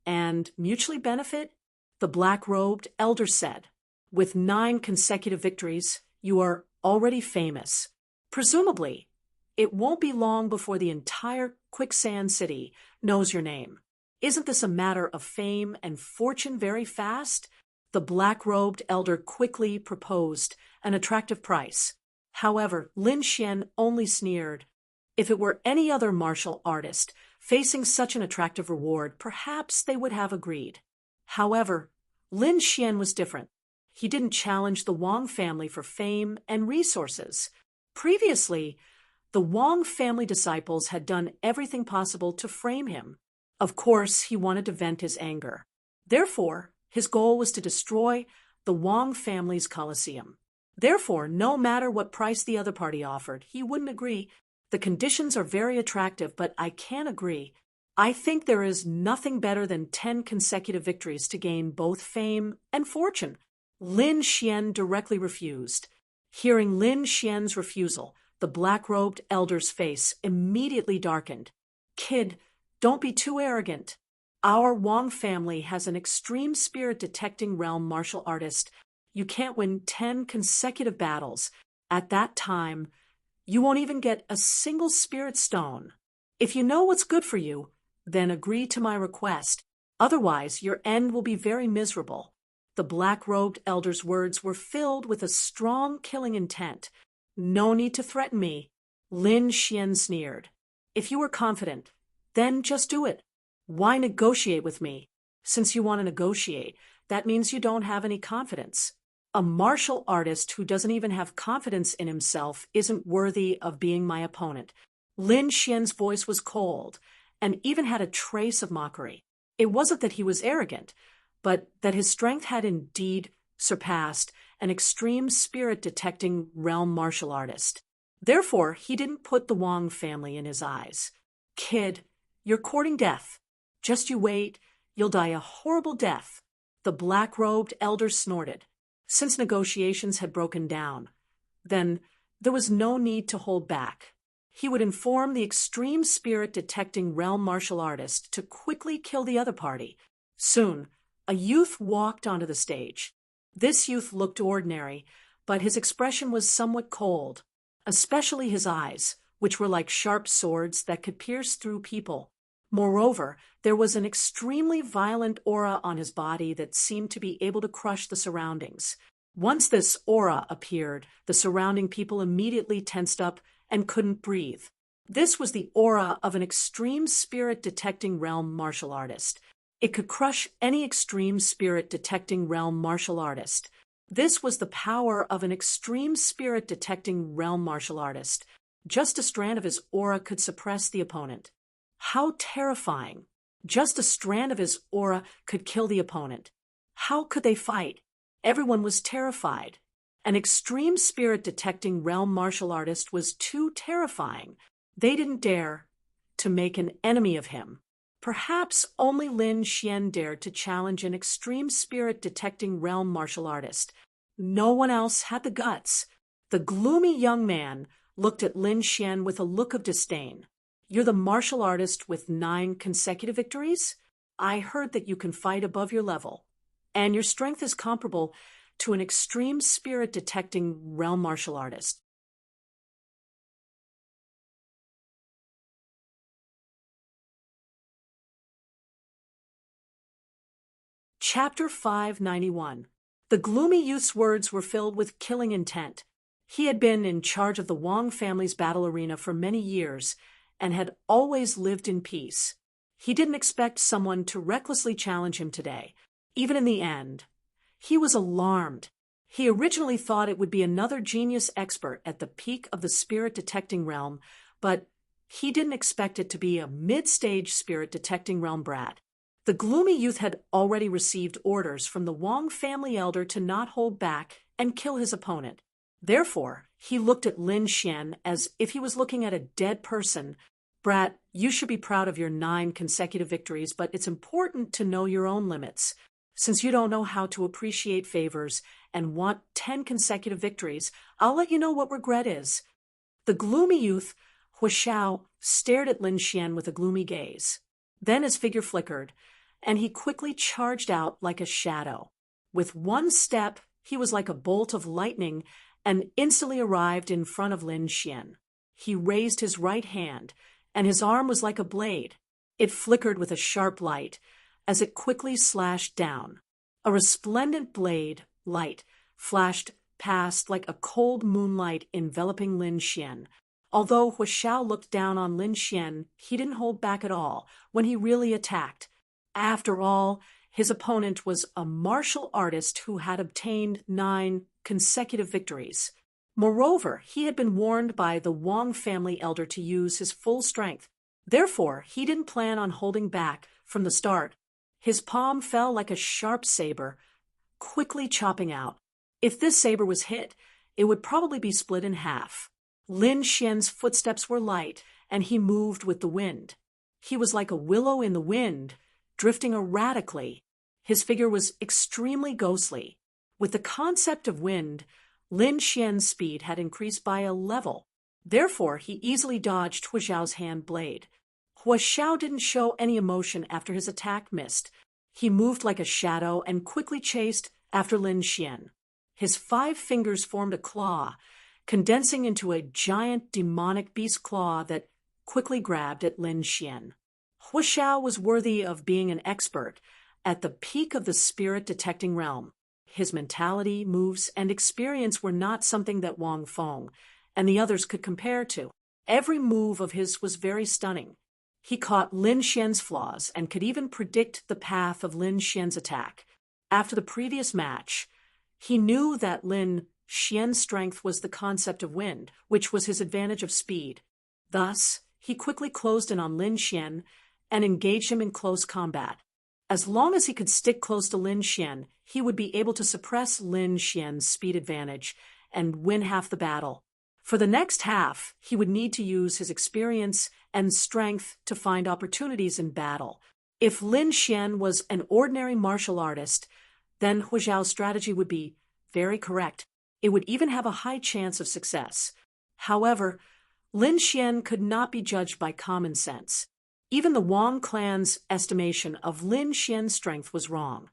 and mutually benefit?" The black-robed elder said. "With 9 consecutive victories, you are already famous. Presumably, it won't be long before the entire Quicksand City knows your name. Isn't this a matter of fame and fortune very fast?" The black-robed elder quickly proposed an attractive price. However, Lin Xian only sneered. If it were any other martial artist facing such an attractive reward, perhaps they would have agreed. However, Lin Xian was different. He didn't challenge the Wang family for fame and resources. Previously, the Wang family disciples had done everything possible to frame him. Of course, he wanted to vent his anger. Therefore, his goal was to destroy the Wang family's Colosseum. Therefore, no matter what price the other party offered, he wouldn't agree. "The conditions are very attractive, but I can't agree. I think there is nothing better than 10 consecutive victories to gain both fame and fortune." Lin Xian directly refused. Hearing Lin Xian's refusal, the black-robed elder's face immediately darkened. "Kid, don't be too arrogant. Our Wang family has an extreme spirit-detecting realm martial artist. You can't win 10 consecutive battles. At that time, you won't even get a single spirit stone. If you know what's good for you, then agree to my request. Otherwise, your end will be very miserable." The black-robed elder's words were filled with a strong killing intent. "No need to threaten me," Lin Xian sneered. "If you were confident, then just do it. Why negotiate with me? Since you want to negotiate, that means you don't have any confidence. A martial artist who doesn't even have confidence in himself isn't worthy of being my opponent." Lin Xian's voice was cold and even had a trace of mockery. It wasn't that he was arrogant, but that his strength had indeed surpassed an extreme spirit-detecting realm martial artist. Therefore, he didn't put the Wang family in his eyes. "Kid, you're courting death. Just you wait, you'll die a horrible death." The black-robed elder snorted. Since negotiations had broken down, then there was no need to hold back. He would inform the extreme spirit-detecting realm martial artist to quickly kill the other party. Soon, a youth walked onto the stage. This youth looked ordinary, but his expression was somewhat cold, especially his eyes, which were like sharp swords that could pierce through people. Moreover, there was an extremely violent aura on his body that seemed to be able to crush the surroundings. Once this aura appeared, the surrounding people immediately tensed up and couldn't breathe. This was the aura of an extreme spirit-detecting realm martial artist. It could crush any extreme spirit-detecting realm martial artist. This was the power of an extreme spirit-detecting realm martial artist. Just a strand of his aura could suppress the opponent. How terrifying! Just a strand of his aura could kill the opponent. How could they fight? Everyone was terrified. An extreme spirit-detecting realm martial artist was too terrifying. They didn't dare to make an enemy of him. Perhaps only Lin Xian dared to challenge an extreme spirit-detecting realm martial artist. No one else had the guts. The gloomy young man looked at Lin Xian with a look of disdain. "You're the martial artist with 9 consecutive victories? I heard that you can fight above your level, and your strength is comparable to an extreme spirit-detecting realm martial artist. Chapter 591. The gloomy youth's words were filled with killing intent. He had been in charge of the Wang family's battle arena for many years and had always lived in peace. He didn't expect someone to recklessly challenge him today. Even in the end, he was alarmed. He originally thought it would be another genius expert at the peak of the spirit-detecting realm, but he didn't expect it to be a mid-stage spirit-detecting realm brat. The gloomy youth had already received orders from the Wang family elder to not hold back and kill his opponent. Therefore, he looked at Lin Xian as if he was looking at a dead person. Brat, you should be proud of your 9 consecutive victories, but it's important to know your own limits. Since you don't know how to appreciate favors and want 10 consecutive victories, I'll let you know what regret is. The gloomy youth, Huashao, stared at Lin Xian with a gloomy gaze. Then his figure flickered, and he quickly charged out like a shadow. With one step, he was like a bolt of lightning and instantly arrived in front of Lin Xian. He raised his right hand, and his arm was like a blade. It flickered with a sharp light as it quickly slashed down. A resplendent blade, light, flashed past like a cold moonlight enveloping Lin Xian. Although Huashao looked down on Lin Xian, he didn't hold back at all when he really attacked. After all, his opponent was a martial artist who had obtained 9 consecutive victories. Moreover, he had been warned by the Wang family elder to use his full strength. Therefore, he didn't plan on holding back from the start. His palm fell like a sharp saber, quickly chopping out. If this saber was hit, it would probably be split in half. Lin Xian's footsteps were light, and he moved with the wind. He was like a willow in the wind, drifting erratically. His figure was extremely ghostly. With the concept of wind, Lin Xian's speed had increased by a level. Therefore, he easily dodged Huashao's hand blade. Huashao didn't show any emotion after his attack missed. He moved like a shadow and quickly chased after Lin Xian. His 5 fingers formed a claw, condensing into a giant demonic beast claw that quickly grabbed at Lin Xian. Huashao was worthy of being an expert at the peak of the spirit-detecting realm. His mentality, moves, and experience were not something that Wang Feng and the others could compare to. Every move of his was very stunning. He caught Lin Xian's flaws and could even predict the path of Lin Xian's attack. After the previous match, he knew that Lin Xian's strength was the concept of wind, which was his advantage of speed. Thus, he quickly closed in on Lin Xian and engaged him in close combat. As long as he could stick close to Lin Xian, he would be able to suppress Lin Xian's speed advantage and win half the battle. For the next half, he would need to use his experience and strength to find opportunities in battle. If Lin Xian was an ordinary martial artist, then Huashao's strategy would be very correct. It would even have a high chance of success. However, Lin Xian could not be judged by common sense. Even the Wang clan's estimation of Lin Xian's strength was wrong.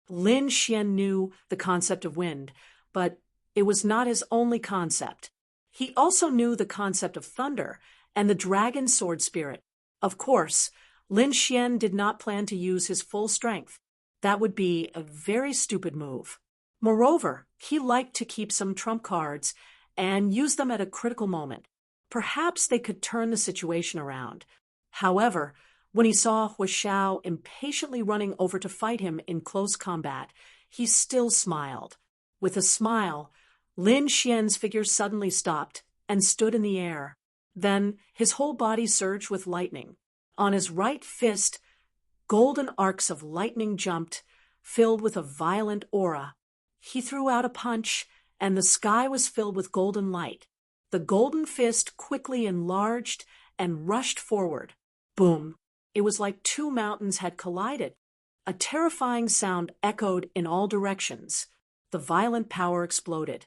Lin Xian knew the concept of wind, but it was not his only concept. He also knew the concept of thunder and the dragon sword spirit. Of course, Lin Xian did not plan to use his full strength. That would be a very stupid move. Moreover, he liked to keep some trump cards and use them at a critical moment. Perhaps they could turn the situation around. However, when he saw Huashao impatiently running over to fight him in close combat, he still smiled. With a smile, Lin Xian's figure suddenly stopped and stood in the air. Then his whole body surged with lightning. On his right fist, golden arcs of lightning jumped, filled with a violent aura. He threw out a punch, and the sky was filled with golden light. The golden fist quickly enlarged and rushed forward. Boom! It was like 2 mountains had collided. A terrifying sound echoed in all directions. The violent power exploded,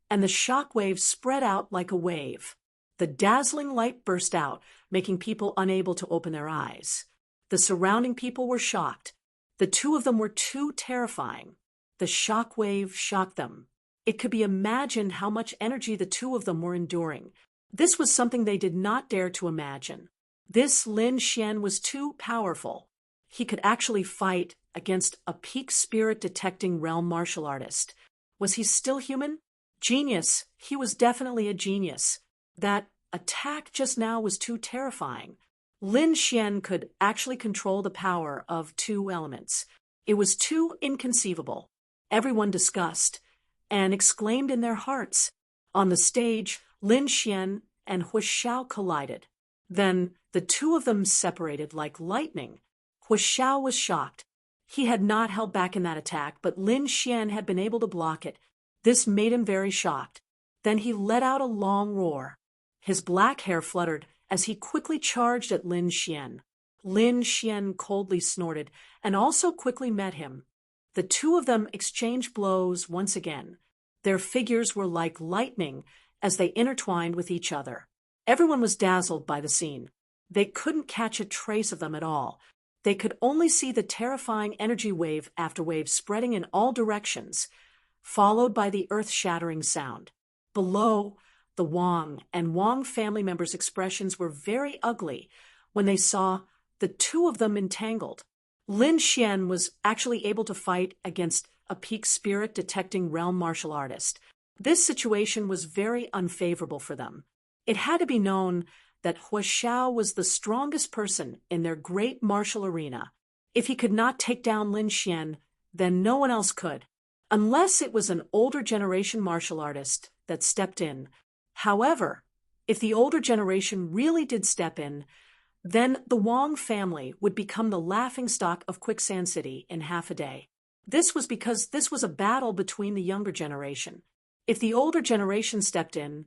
and the shock wave spread out like a wave. The dazzling light burst out, making people unable to open their eyes. The surrounding people were shocked. The 2 of them were too terrifying. The shock wave shocked them. It could be imagined how much energy the 2 of them were enduring. This was something they did not dare to imagine. This Lin Xian was too powerful. he could actually fight against a peak spirit detecting realm martial artist. Was he still human? Genius. He was definitely a genius. That attack just now was too terrifying. Lin Xian could actually control the power of two elements. It was too inconceivable. Everyone discussed and exclaimed in their hearts. On the stage, Lin Xian and Hu Xiao collided. Then the two of them separated like lightning. Hu Xiao was shocked. He had not held back in that attack, but Lin Xian had been able to block it. This made him very shocked. Then he let out a long roar. His black hair fluttered as he quickly charged at Lin Xian. Lin Xian coldly snorted and also quickly met him. The two of them exchanged blows once again. Their figures were like lightning as they intertwined with each other. Everyone was dazzled by the scene. They couldn't catch a trace of them at all. They could only see the terrifying energy wave after wave spreading in all directions, followed by the earth-shattering sound. Below, the Wang and Wang family members' expressions were very ugly when they saw the two of them entangled. Lin Xian was actually able to fight against a peak spirit detecting realm martial artist. This situation was very unfavorable for them. It had to be known that Hu Xiao was the strongest person in their great martial arena. If he could not take down Lin Xian, then no one else could, unless it was an older generation martial artist that stepped in. However, if the older generation really did step in, then the Wang family would become the laughingstock of Quicksand City in half a day. This was because this was a battle between the younger generation. If the older generation stepped in,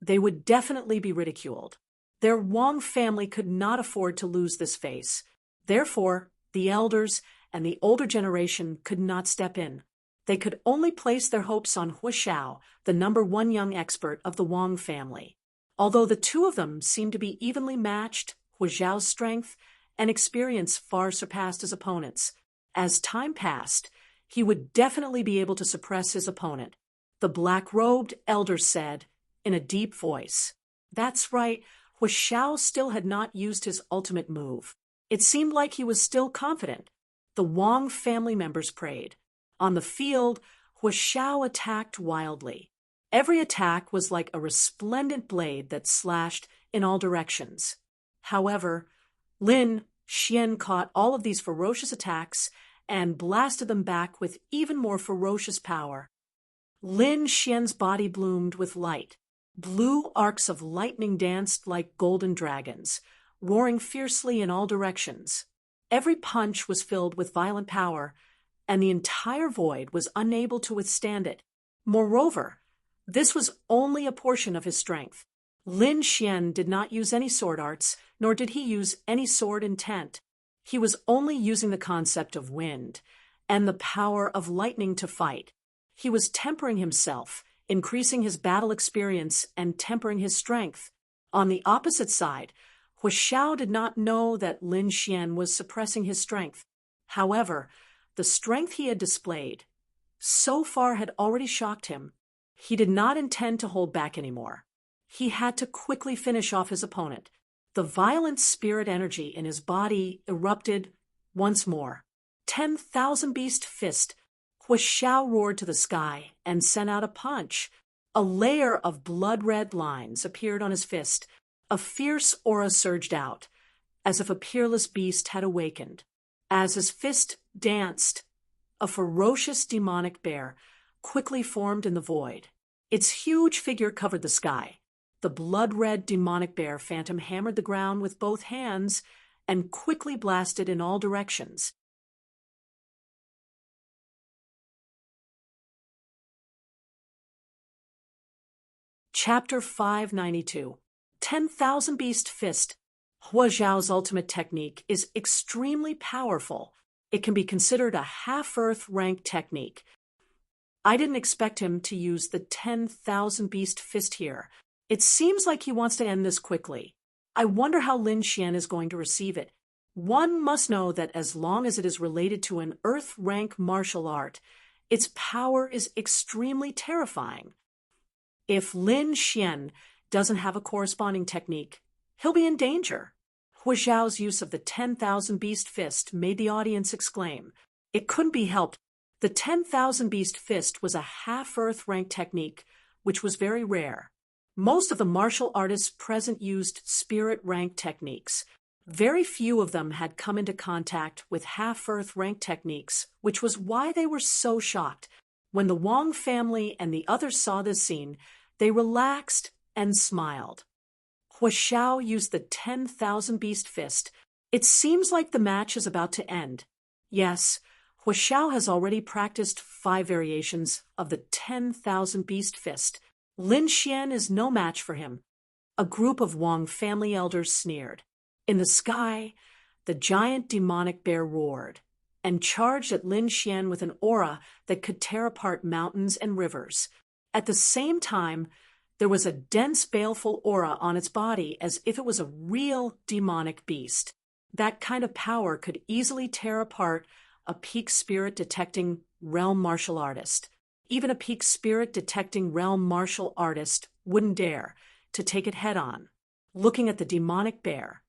they would definitely be ridiculed. Their Wang family could not afford to lose this face. Therefore, the elders and the older generation could not step in. They could only place their hopes on Hu Xiao, the #1 young expert of the Wang family. Although the two of them seemed to be evenly matched, Hu Xiao's strength and experience far surpassed his opponent's. As time passed, he would definitely be able to suppress his opponent. The black-robed elder said in a deep voice. That's right, Hu Xiao still had not used his ultimate move. It seemed like he was still confident. The Wang family members prayed. On the field, Hu Xiao attacked wildly. Every attack was like a resplendent blade that slashed in all directions. However, Lin Xian caught all of these ferocious attacks and blasted them back with even more ferocious power. Lin Xian's body bloomed with light. Blue arcs of lightning danced like golden dragons, roaring fiercely in all directions. Every punch was filled with violent power, and the entire void was unable to withstand it. Moreover, this was only a portion of his strength. Lin Xian did not use any sword arts, nor did he use any sword intent. He was only using the concept of wind and the power of lightning to fight. He was tempering himself, increasing his battle experience and tempering his strength. On the opposite side, Hu Xiao did not know that Lin Xian was suppressing his strength. However, the strength he had displayed so far had already shocked him. He did not intend to hold back anymore. He had to quickly finish off his opponent. The violent spirit energy in his body erupted once more. 10,000 Beast Fist. Hu Xiao roared to the sky and sent out a punch. A layer of blood-red lines appeared on his fist. A fierce aura surged out, as if a peerless beast had awakened. As his fist danced, a ferocious demonic bear quickly formed in the void. Its huge figure covered the sky. The blood-red demonic bear phantom hammered the ground with both hands and quickly blasted in all directions. Chapter 592. 10,000 Beast Fist. Hu Xiao's ultimate technique is extremely powerful. It can be considered a half-Earth rank technique. I didn't expect him to use the 10,000 Beast Fist here. It seems like he wants to end this quickly. I wonder how Lin Xian is going to receive it. One must know that as long as it is related to an Earth rank martial art, its power is extremely terrifying. If Lin Xian doesn't have a corresponding technique, he'll be in danger. Hua Xiao's use of the 10,000 Beast Fist made the audience exclaim. It couldn't be helped. The 10,000 Beast Fist was a half-earth rank technique, which was very rare. Most of the martial artists present used spirit rank techniques. Very few of them had come into contact with half-earth rank techniques, which was why they were so shocked. When the Wang family and the others saw this scene, they relaxed and smiled. Hua Xiao used the 10,000 Beast Fist. It seems like the match is about to end. Yes, Hua Xiao has already practiced 5 variations of the 10,000 Beast Fist. Lin Xian is no match for him. A group of Wang family elders sneered. In the sky, the giant demonic bear roared and charged at Lin Xian with an aura that could tear apart mountains and rivers. At the same time, there was a dense, baleful aura on its body as if it was a real demonic beast. That kind of power could easily tear apart a peak spirit-detecting realm martial artist. Even a peak spirit-detecting realm martial artist wouldn't dare to take it head-on. Looking at the demonic bear,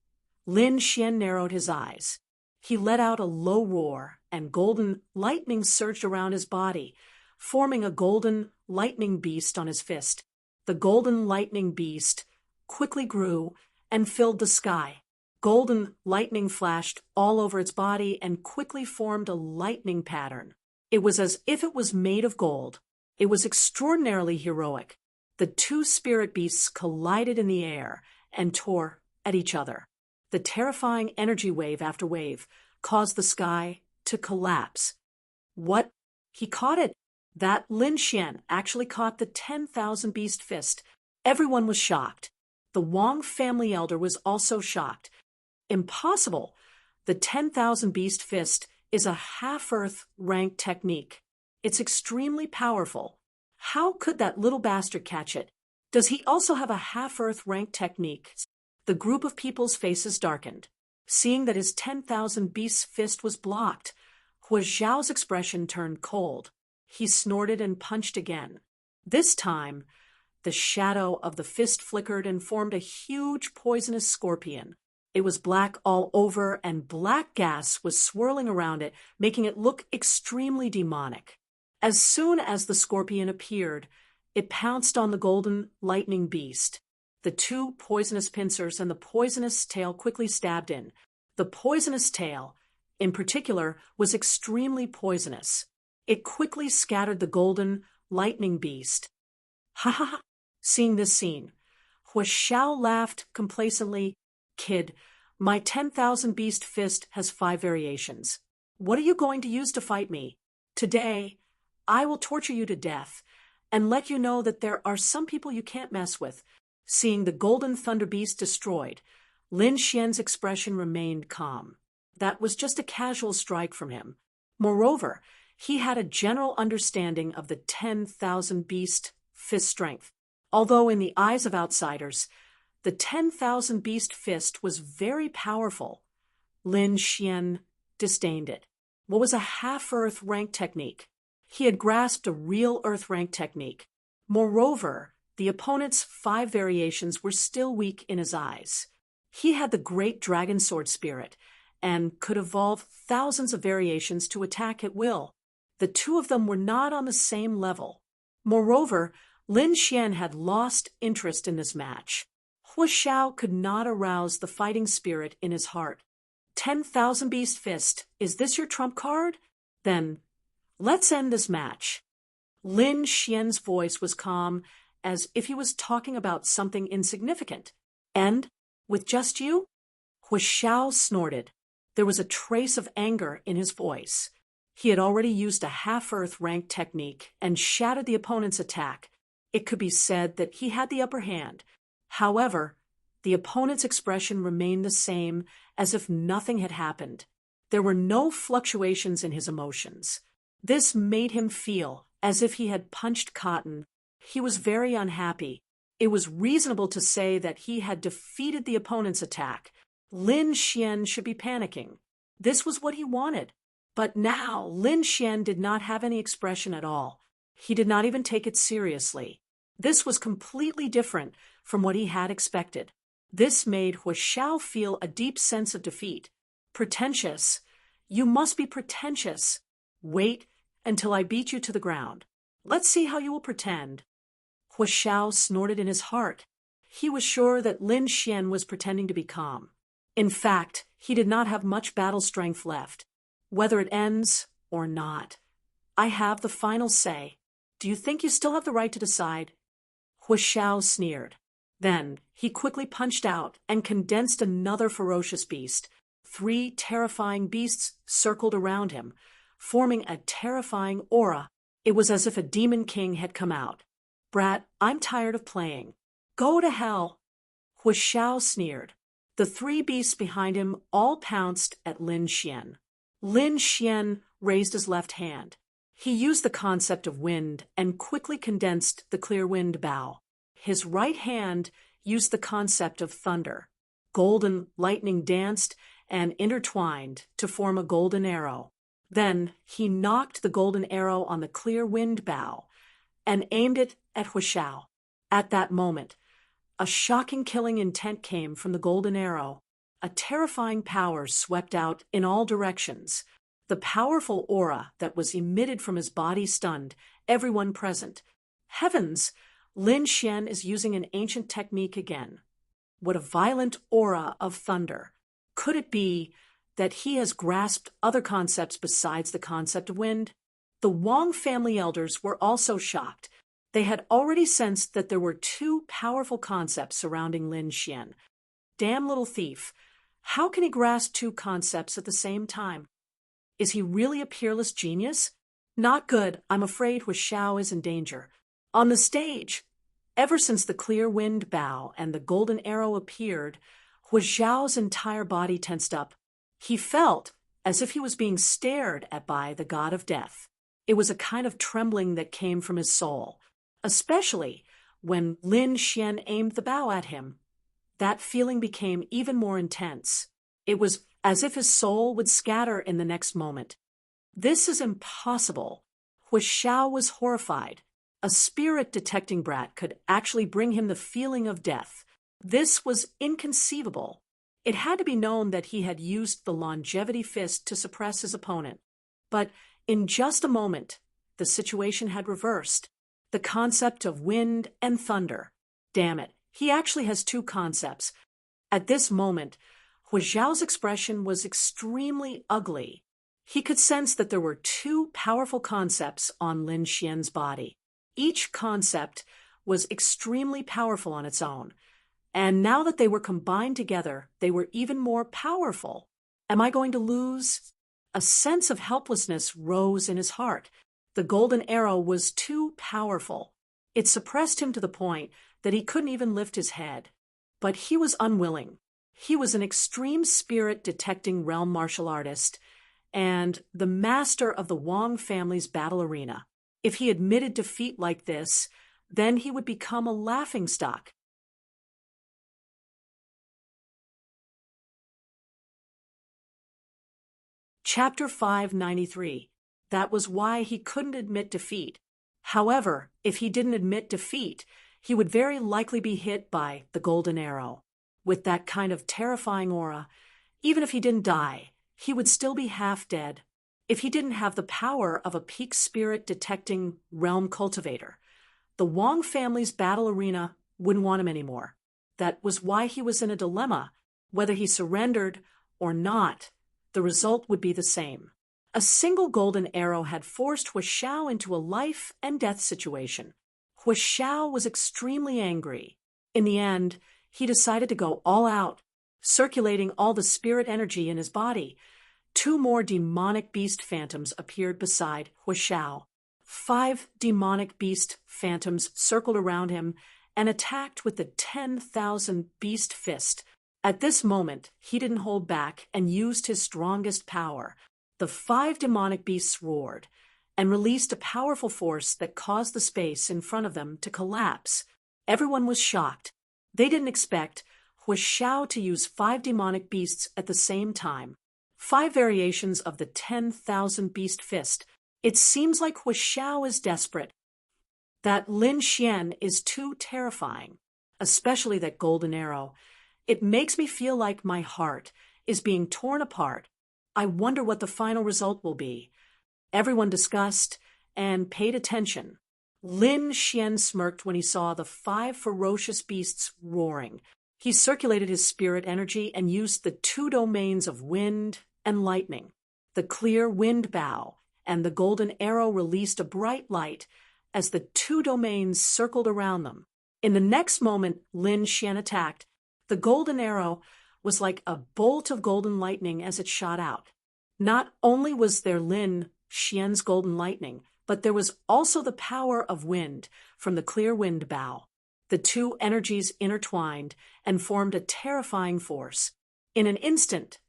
Lin Xian narrowed his eyes. He let out a low roar, and golden lightning surged around his body, forming a golden lightning beast on his fist. The golden lightning beast quickly grew and filled the sky. Golden lightning flashed all over its body and quickly formed a lightning pattern. It was as if it was made of gold. It was extraordinarily heroic. The 2 spirit beasts collided in the air and tore at each other. The terrifying energy wave after wave caused the sky to collapse. What? He caught it! That Lin Xian actually caught the 10,000 Beast Fist. Everyone was shocked. The Wang family elder was also shocked. Impossible! The 10,000 Beast Fist is a half-earth rank technique. It's extremely powerful. How could that little bastard catch it? Does he also have a half-earth rank technique? The group of people's faces darkened. Seeing that his 10,000 Beast Fist was blocked, Hua Xiao's expression turned cold. He snorted and punched again. This time, the shadow of the fist flickered and formed a huge poisonous scorpion. It was black all over, and black gas was swirling around it, making it look extremely demonic. As soon as the scorpion appeared, it pounced on the golden lightning beast. The 2 poisonous pincers and the poisonous tail quickly stabbed in. The poisonous tail, in particular, was extremely poisonous. It quickly scattered the golden lightning beast. Ha ha ha! Seeing this scene, Hua Xiao laughed complacently. Kid, my 10,000 Beast Fist has 5 variations. What are you going to use to fight me? Today, I will torture you to death and let you know that there are some people you can't mess with. Seeing the golden thunder beast destroyed, Lin Xian's expression remained calm. That was just a casual strike from him. Moreover, he had a general understanding of the 10,000 Beast Fist strength. Although in the eyes of outsiders, the 10,000 Beast Fist was very powerful, Lin Xian disdained it. What was a half-earth rank technique? He had grasped a real earth rank technique. Moreover, the opponent's 5 variations were still weak in his eyes. He had the great dragon sword spirit and could evolve thousands of variations to attack at will. The 2 of them were not on the same level. Moreover, Lin Xian had lost interest in this match. Hua Xiao could not arouse the fighting spirit in his heart. 10,000 Beast Fist, is this your trump card? Then, let's end this match. Lin Xian's voice was calm, as if he was talking about something insignificant. End? With just you? Hua Xiao snorted. There was a trace of anger in his voice. He had already used a half-earth rank technique and shattered the opponent's attack. It could be said that he had the upper hand. However, the opponent's expression remained the same, as if nothing had happened. There were no fluctuations in his emotions. This made him feel as if he had punched cotton. He was very unhappy. It was reasonable to say that he had defeated the opponent's attack. Lin Xian should be panicking. This was what he wanted. But now Lin Xian did not have any expression at all. He did not even take it seriously. This was completely different from what he had expected. This made Huashao feel a deep sense of defeat. Pretentious. You must be pretentious. Wait until I beat you to the ground. Let's see how you will pretend. Huashao snorted in his heart. He was sure that Lin Xian was pretending to be calm. In fact, he did not have much battle strength left. Whether it ends or not, I have the final say. Do you think you still have the right to decide? Huashao sneered. Then he quickly punched out and condensed another ferocious beast. 3 terrifying beasts circled around him, forming a terrifying aura. It was as if a demon king had come out. Brat, I'm tired of playing. Go to hell. Huashao sneered. The 3 beasts behind him all pounced at Lin Xian. Lin Xian raised his left hand. He used the concept of wind and quickly condensed the clear wind bow. His right hand used the concept of thunder. Golden lightning danced and intertwined to form a golden arrow. Then he knocked the golden arrow on the clear wind bow and aimed it at Huashao. At that moment, a shocking killing intent came from the golden arrow. A terrifying power swept out in all directions. The powerful aura that was emitted from his body stunned everyone present. Heavens! Lin Xian is using an ancient technique again. What a violent aura of thunder. Could it be that he has grasped other concepts besides the concept of wind? The Wang family elders were also shocked. They had already sensed that there were 2 powerful concepts surrounding Lin Xian. Damn little thief. How can he grasp 2 concepts at the same time? Is he really a peerless genius? Not good. I'm afraid Huashao is in danger. On the stage, ever since the clear wind bow and the golden arrow appeared, Huashao's entire body tensed up. He felt as if he was being stared at by the god of death. It was a kind of trembling that came from his soul, especially when Lin Xian aimed the bow at him. That feeling became even more intense. It was as if his soul would scatter in the next moment. This is impossible. Huashao was horrified. A spirit-detecting brat could actually bring him the feeling of death. This was inconceivable. It had to be known that he had used the longevity fist to suppress his opponent. But in just a moment, the situation had reversed. The concept of wind and thunder. Damn it, he actually has 2 concepts. At this moment, Huashao's expression was extremely ugly. He could sense that there were 2 powerful concepts on Lin Xian's body. Each concept was extremely powerful on its own, and now that they were combined together, they were even more powerful. Am I going to lose? A sense of helplessness rose in his heart. The golden arrow was too powerful. It suppressed him to the point that he couldn't even lift his head. But he was unwilling. He was an extreme spirit-detecting realm martial artist and the master of the Wang family's battle arena. If he admitted defeat like this, then he would become a laughingstock. Chapter 593. That was why he couldn't admit defeat. However, if he didn't admit defeat, he would very likely be hit by the golden arrow. With that kind of terrifying aura, even if he didn't die, he would still be half dead. If he didn't have the power of a peak spirit-detecting realm cultivator, the Wang family's battle arena wouldn't want him anymore. That was why he was in a dilemma. Whether he surrendered or not, the result would be the same. A single golden arrow had forced Huashao into a life-and-death situation. Huashao was extremely angry. In the end, he decided to go all out, circulating all the spirit energy in his body. 2 more demonic beast phantoms appeared beside Huashao. 5 demonic beast phantoms circled around him and attacked with the 10,000 beast fist. At this moment, he didn't hold back and used his strongest power. The 5 demonic beasts roared and released a powerful force that caused the space in front of them to collapse. Everyone was shocked. They didn't expect Huashao to use 5 demonic beasts at the same time. 5 variations of the 10,000 beast fist. It seems like Huashao is desperate. That Lin Xian is too terrifying, especially that golden arrow. It makes me feel like my heart is being torn apart. I wonder what the final result will be." Everyone discussed and paid attention. Lin Xian smirked when he saw the 5 ferocious beasts roaring. He circulated his spirit energy and used the 2 domains of wind and lightning. The clear wind bow and the golden arrow released a bright light as the 2 domains circled around them. In the next moment Lin Xian attacked, the golden arrow was like a bolt of golden lightning as it shot out. Not only was there Lin Xian's golden lightning, but there was also the power of wind from the clear wind bow. The 2 energies intertwined and formed a terrifying force. In an instant,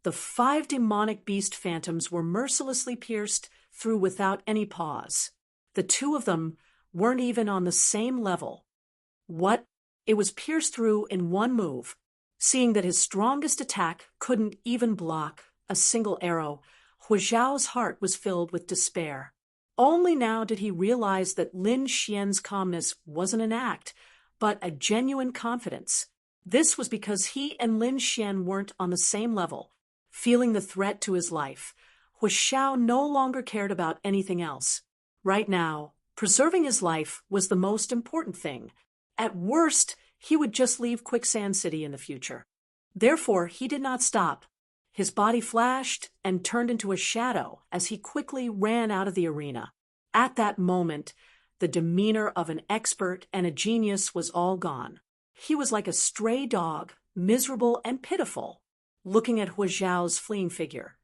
the 5 demonic beast phantoms were mercilessly pierced through without any pause. The 2 of them weren't even on the same level. What? It was pierced through in one move. Seeing that his strongest attack couldn't even block a single arrow, Huizhao's heart was filled with despair. Only now did he realize that Lin Xian's calmness wasn't an act, but a genuine confidence. This was because he and Lin Xian weren't on the same level. Feeling the threat to his life, Huizhao no longer cared about anything else. Right now, preserving his life was the most important thing. At worst, he would just leave Quicksand City in the future. Therefore, he did not stop. His body flashed and turned into a shadow as he quickly ran out of the arena. At that moment, the demeanor of an expert and a genius was all gone. He was like a stray dog, miserable and pitiful, looking at Huizhao's fleeing figure.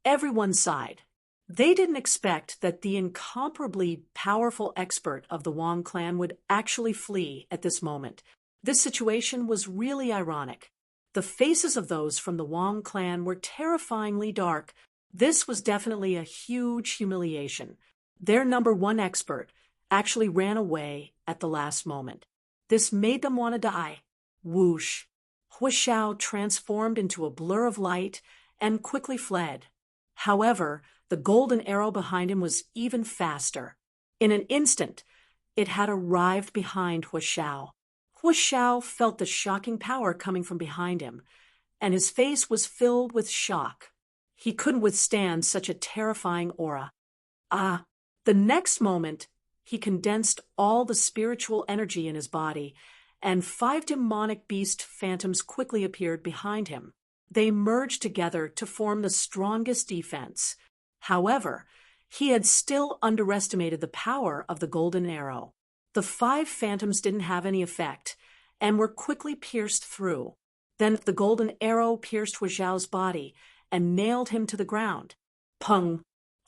Everyone sighed. They didn't expect that the incomparably powerful expert of the Wang clan would actually flee at this moment. This situation was really ironic. The faces of those from the Wang clan were terrifyingly dark. This was definitely a huge humiliation. Their #1 expert actually ran away at the last moment. This made them want to die. Whoosh! Huizhao transformed into a blur of light and quickly fled. However, the golden arrow behind him was even faster. In an instant, it had arrived behind Huizhao. Huizhao felt the shocking power coming from behind him, and his face was filled with shock. He couldn't withstand such a terrifying aura. The next moment, he condensed all the spiritual energy in his body, and 5 demonic beast phantoms quickly appeared behind him. They merged together to form the strongest defense. However, he had still underestimated the power of the golden arrow. The 5 phantoms didn't have any effect, and were quickly pierced through. Then the golden arrow pierced Huizhao's body and nailed him to the ground. Pung!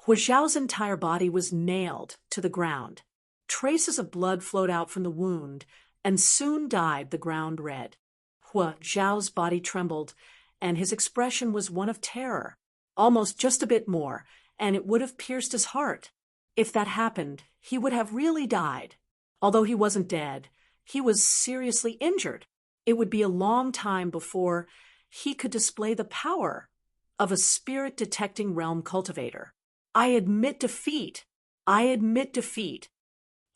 Huizhao's entire body was nailed to the ground. Traces of blood flowed out from the wound, and soon dyed the ground red. Huizhao's body trembled, and his expression was one of terror. Almost just a bit more, and it would have pierced his heart. If that happened, he would have really died. Although he wasn't dead, he was seriously injured. It would be a long time before he could display the power of a spirit-detecting realm cultivator. I admit defeat. I admit defeat.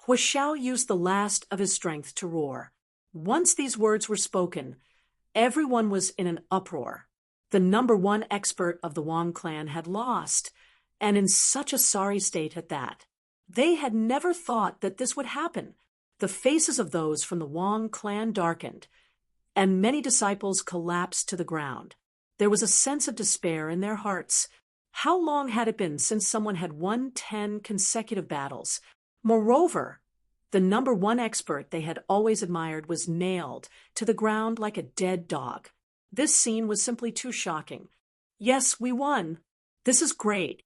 Huizhao used the last of his strength to roar. Once these words were spoken, everyone was in an uproar. The #1 expert of the Wang clan had lost, and in such a sorry state at that. They had never thought that this would happen. The faces of those from the Wang clan darkened, and many disciples collapsed to the ground. There was a sense of despair in their hearts. How long had it been since someone had won 10 consecutive battles? Moreover, the #1 expert they had always admired was nailed to the ground like a dead dog. This scene was simply too shocking. Yes, we won. This is great.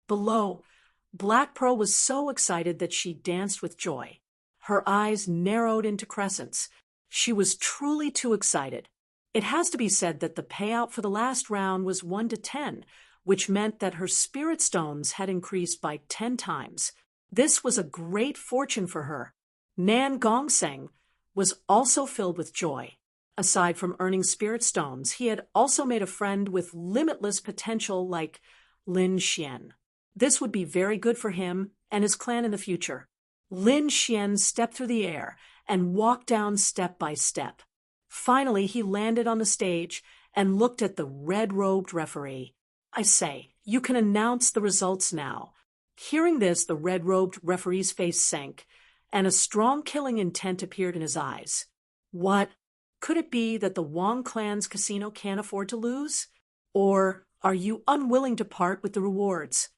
Below, Black Pearl was so excited that she danced with joy. Her eyes narrowed into crescents. She was truly too excited. It has to be said that the payout for the last round was 1 to 10, which meant that her spirit stones had increased by 10 times. This was a great fortune for her. Nan Gongseng was also filled with joy. Aside from earning spirit stones, he had also made a friend with limitless potential like Lin Xian. This would be very good for him and his clan in the future. Lin Xian stepped through the air and walked down step by step. Finally, he landed on the stage and looked at the red-robed referee. "I say, you can announce the results now." Hearing this, the red-robed referee's face sank, and a strong killing intent appeared in his eyes. What? Could it be that the Wong clan's casino can't afford to lose? Or are you unwilling to part with the rewards?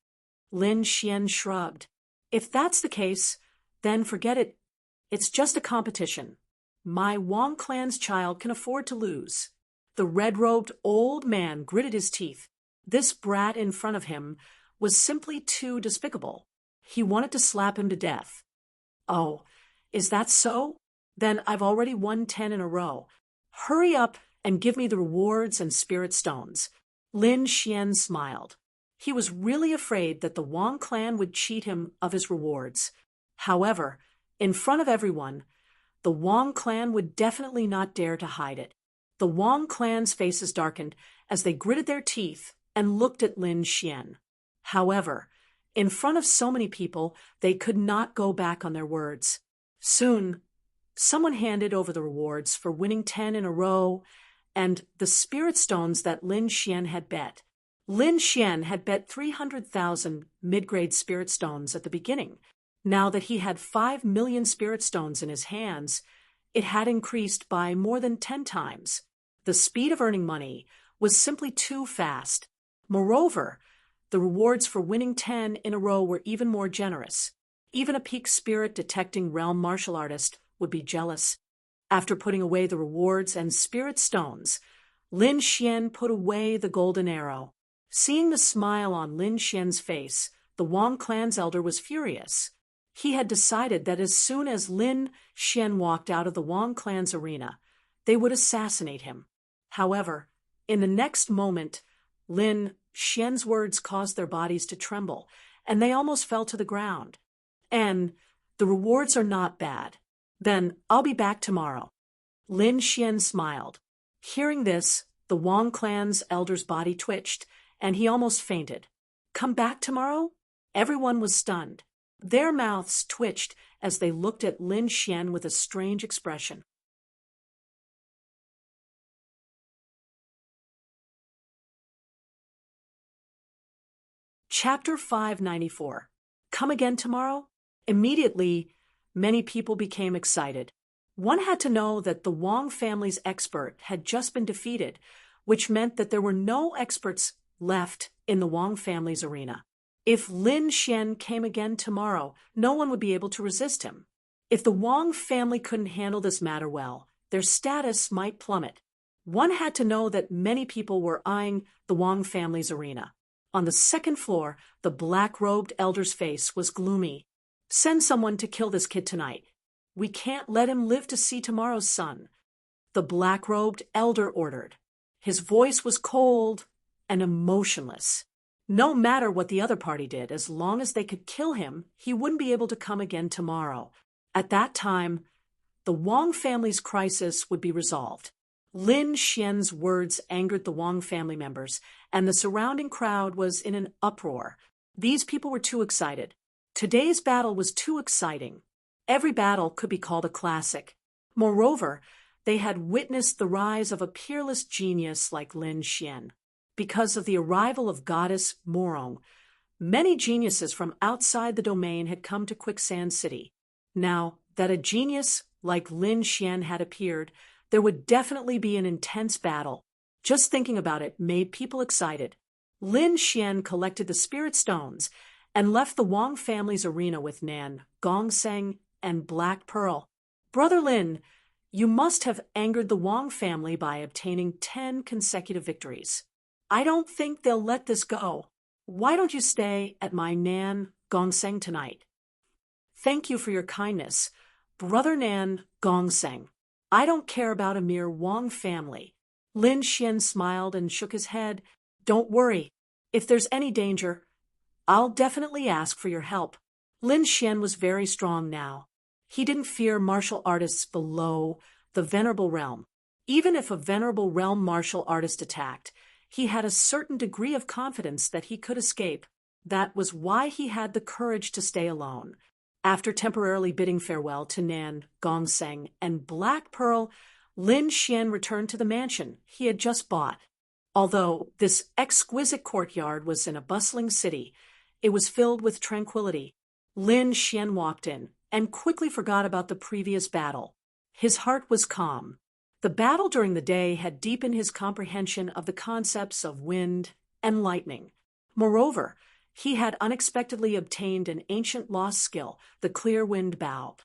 Lin Xian shrugged. If that's the case, then forget it. It's just a competition. My Wong clan's child can afford to lose. The red-robed old man gritted his teeth. This brat in front of him was simply too despicable. He wanted to slap him to death. Oh, is that so? Then I've already won 10 in a row. Hurry up and give me the rewards and spirit stones. Lin Xian smiled. He was really afraid that the Wong clan would cheat him of his rewards. However, in front of everyone, the Wong clan would definitely not dare to hide it. The Wong clan's faces darkened as they gritted their teeth and looked at Lin Xian. However, in front of so many people, they could not go back on their words. Soon, someone handed over the rewards for winning 10 in a row and the spirit stones that Lin Xian had bet. Lin Xian had bet 300,000 mid-grade spirit stones at the beginning. Now that he had 5 million spirit stones in his hands, it had increased by more than 10 times. The speed of earning money was simply too fast. Moreover, the rewards for winning 10 in a row were even more generous. Even a peak spirit detecting realm martial artist would be jealous. After putting away the rewards and spirit stones, Lin Xian put away the golden arrow. Seeing the smile on Lin Xian's face, the Wong clan's elder was furious. He had decided that as soon as Lin Xian walked out of the Wong clan's arena, they would assassinate him. However, in the next moment, Lin Xian's words caused their bodies to tremble, and they almost fell to the ground. And the rewards are not bad. Then I'll be back tomorrow. Lin Xian smiled. Hearing this, the Wong clan's elder's body twitched, and he almost fainted. Come back tomorrow? Everyone was stunned. Their mouths twitched as they looked at Lin Xian with a strange expression. Chapter 594. Come again tomorrow? Immediately, many people became excited. One had to know that the Wong family's expert had just been defeated, which meant that there were no experts left in the Wong family's arena. If Lin Xian came again tomorrow, no one would be able to resist him. If the Wong family couldn't handle this matter well, their status might plummet. One had to know that many people were eyeing the Wong family's arena. On the second floor, the black-robed elder's face was gloomy. Send someone to kill this kid tonight. We can't let him live to see tomorrow's sun. The black-robed elder ordered. His voice was cold and emotionless. No matter what the other party did, as long as they could kill him, he wouldn't be able to come again tomorrow. At that time, the Wong family's crisis would be resolved. Lin Xian's words angered the Wong family members, and the surrounding crowd was in an uproar. These people were too excited. Today's battle was too exciting. Every battle could be called a classic. Moreover, they had witnessed the rise of a peerless genius like Lin Xian. Because of the arrival of goddess Morong, many geniuses from outside the domain had come to Quicksand City. Now that a genius like Lin Xian had appeared, there would definitely be an intense battle. Just thinking about it made people excited. Lin Xian collected the spirit stones and left the Wong family's arena with Nan, Gongseng, and Black Pearl. Brother Lin, you must have angered the Wong family by obtaining 10 consecutive victories. I don't think they'll let this go. Why don't you stay at my Nan, Gongseng tonight? Thank you for your kindness, Brother Nan, Gongseng. I don't care about a mere Wong family. Lin Xian smiled and shook his head. Don't worry. If there's any danger, I'll definitely ask for your help. Lin Xian was very strong now. He didn't fear martial artists below the Venerable Realm. Even if a Venerable Realm martial artist attacked, he had a certain degree of confidence that he could escape. That was why he had the courage to stay alone. After temporarily bidding farewell to Nan, Gongseng, and Black Pearl, Lin Xian returned to the mansion he had just bought. Although this exquisite courtyard was in a bustling city, it was filled with tranquility. Lin Xian walked in and quickly forgot about the previous battle. His heart was calm. The battle during the day had deepened his comprehension of the concepts of wind and lightning. Moreover, he had unexpectedly obtained an ancient lost skill, the clear wind bow.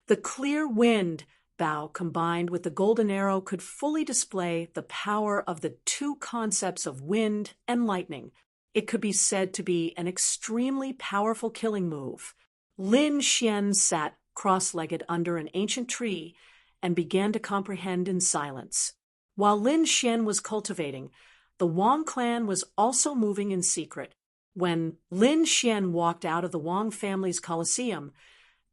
The clear wind bow combined with the golden arrow could fully display the power of the two concepts of wind and lightning. It could be said to be an extremely powerful killing move. Lin Xian sat cross-legged under an ancient tree and began to comprehend in silence. While Lin Xian was cultivating, the Wang clan was also moving in secret. When Lin Xian walked out of the Wang family's coliseum,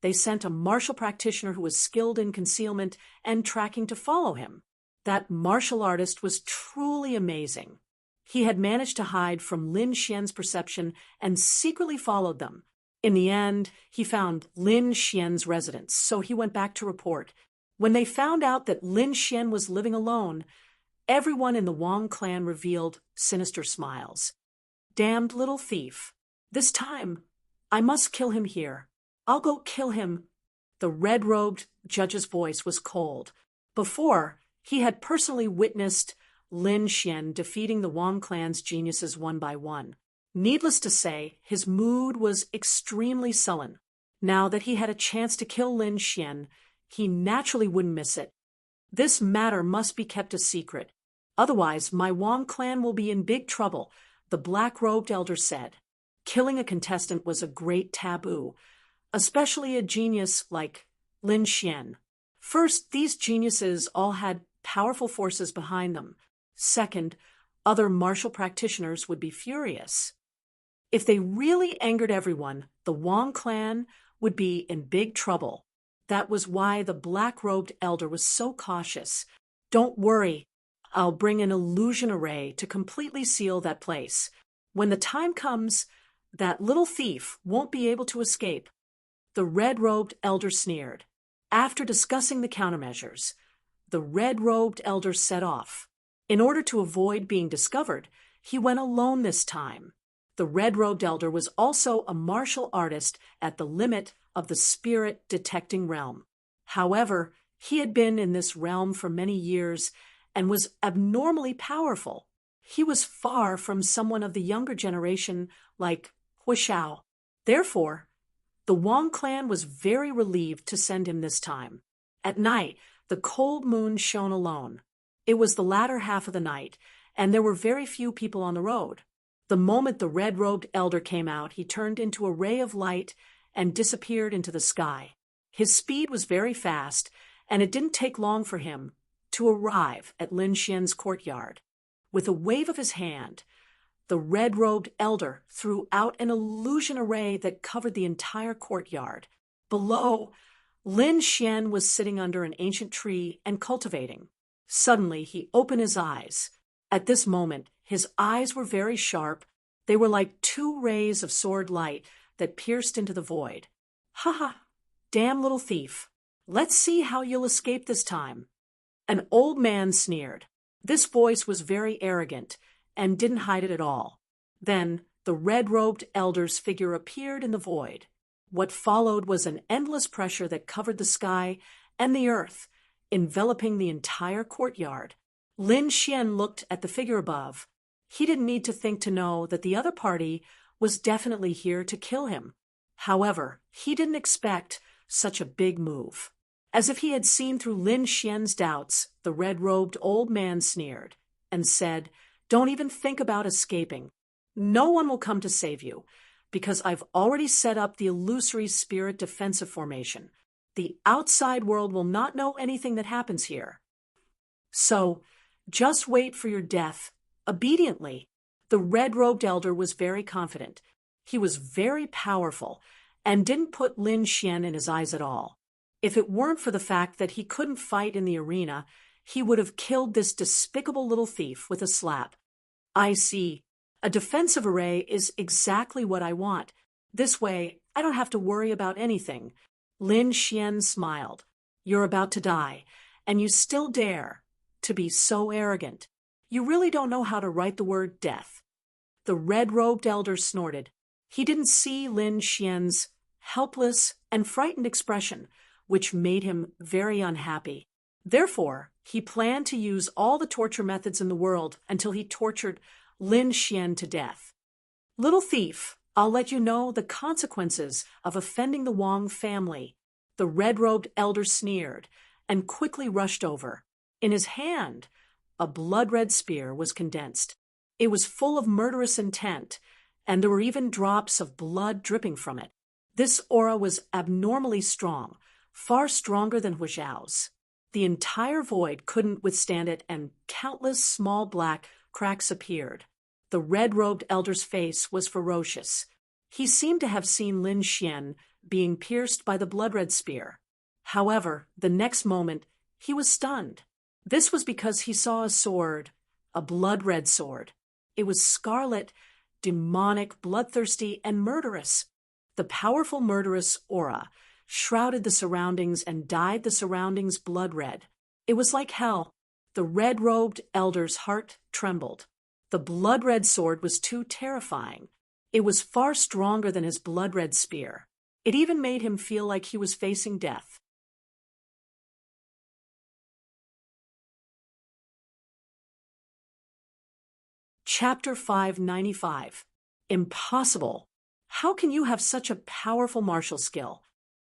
they sent a martial practitioner who was skilled in concealment and tracking to follow him. That martial artist was truly amazing. He had managed to hide from Lin Xian's perception and secretly followed them. In the end, he found Lin Xian's residence, so he went back to report. When they found out that Lin Xian was living alone, everyone in the Wang clan revealed sinister smiles. Damned little thief. This time, I must kill him here. I'll go kill him. The red-robed judge's voice was cold. Before, he had personally witnessed Lin Xian defeating the Wang clan's geniuses one by one. Needless to say, his mood was extremely sullen. Now that he had a chance to kill Lin Xian, he naturally wouldn't miss it. This matter must be kept a secret. Otherwise, my Wang clan will be in big trouble, the black-robed elder said. Killing a contestant was a great taboo, especially a genius like Lin Xian. First, these geniuses all had powerful forces behind them. Second, other martial practitioners would be furious. If they really angered everyone, the Wang clan would be in big trouble. That was why the black-robed elder was so cautious. Don't worry, I'll bring an illusion array to completely seal that place. When the time comes, that little thief won't be able to escape. The red-robed elder sneered. After discussing the countermeasures, the red-robed elder set off. In order to avoid being discovered, he went alone this time. The red-robed elder was also a martial artist at the limit of the spirit-detecting realm. However, he had been in this realm for many years and was abnormally powerful. He was far from someone of the younger generation like Huishao. Therefore, the Wang clan was very relieved to send him this time. At night, the cold moon shone alone. It was the latter half of the night, and there were very few people on the road. The moment the red-robed elder came out, he turned into a ray of light and disappeared into the sky. His speed was very fast, and it didn't take long for him to arrive at Lin Xian's courtyard. With a wave of his hand, the red-robed elder threw out an illusion array that covered the entire courtyard. Below, Lin Xian was sitting under an ancient tree and cultivating. Suddenly, he opened his eyes. At this moment, his eyes were very sharp. They were like two rays of sword light that pierced into the void. Ha ha! Damn little thief! Let's see how you'll escape this time. An old man sneered. This voice was very arrogant and didn't hide it at all. Then the red-robed elder's figure appeared in the void. What followed was an endless pressure that covered the sky and the earth, enveloping the entire courtyard. Lin Xian looked at the figure above. He didn't need to think to know that the other party was definitely here to kill him. However, he didn't expect such a big move. As if he had seen through Lin Xian's doubts, the red-robed old man sneered and said, "Don't even think about escaping. No one will come to save you, because I've already set up the illusory spirit defensive formation. The outside world will not know anything that happens here. So, just wait for your death, obediently." The red-robed elder was very confident. He was very powerful and didn't put Lin Xian in his eyes at all. If it weren't for the fact that he couldn't fight in the arena, he would have killed this despicable little thief with a slap. I see. A defensive array is exactly what I want. This way, I don't have to worry about anything. Lin Xian smiled. You're about to die, And you still dare to be so arrogant. You really don't know how to write the word death. The red-robed elder snorted. He didn't see Lin Xian's helpless and frightened expression, which made him very unhappy. Therefore, he planned to use all the torture methods in the world until he tortured Lin Xian to death. Little thief, I'll let you know the consequences of offending the Wang family. The red-robed elder sneered and quickly rushed over. In his hand, a blood-red spear was condensed. It was full of murderous intent, and there were even drops of blood dripping from it. This aura was abnormally strong, far stronger than Hu Zhao's. The entire void couldn't withstand it, and countless small black cracks appeared. The red-robed elder's face was ferocious. He seemed to have seen Lin Xian being pierced by the blood-red spear. However, the next moment, he was stunned. This was because he saw a sword, a blood-red sword. It was scarlet, demonic, bloodthirsty, and murderous. The powerful murderous aura shrouded the surroundings and dyed the surroundings blood-red. It was like hell. The red-robed elder's heart trembled. The blood-red sword was too terrifying. It was far stronger than his blood-red spear. It even made him feel like he was facing death. Chapter 595. Impossible. How can you have such a powerful martial skill?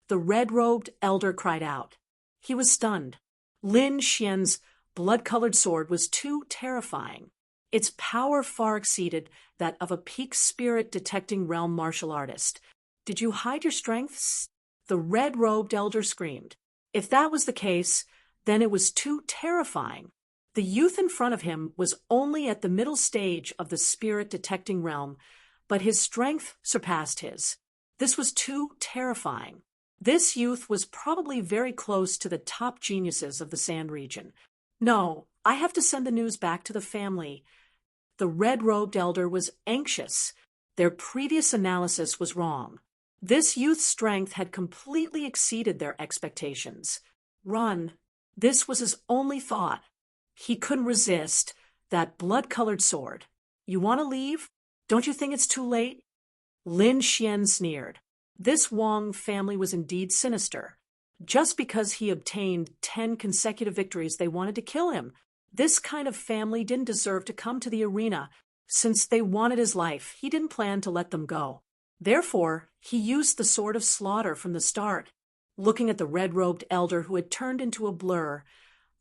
The red-robed elder cried out. He was stunned. Lin Xian's blood-colored sword was too terrifying. Its power far exceeded that of a peak spirit-detecting realm martial artist. Did you hide your strengths? The red-robed elder screamed. If that was the case, then it was too terrifying. The youth in front of him was only at the middle stage of the spirit-detecting realm, but his strength surpassed his. This was too terrifying. This youth was probably very close to the top geniuses of the Sand region. No, I have to send the news back to the family. The red-robed elder was anxious. Their previous analysis was wrong. This youth's strength had completely exceeded their expectations. Run. This was his only thought. He couldn't resist that blood-colored sword. You want to leave? Don't you think it's too late? Lin Xian sneered. This Wang family was indeed sinister. Just because he obtained 10 consecutive victories, they wanted to kill him. This kind of family didn't deserve to come to the arena. Since they wanted his life, he didn't plan to let them go. Therefore, he used the sword of slaughter from the start. Looking at the red-robed elder who had turned into a blur,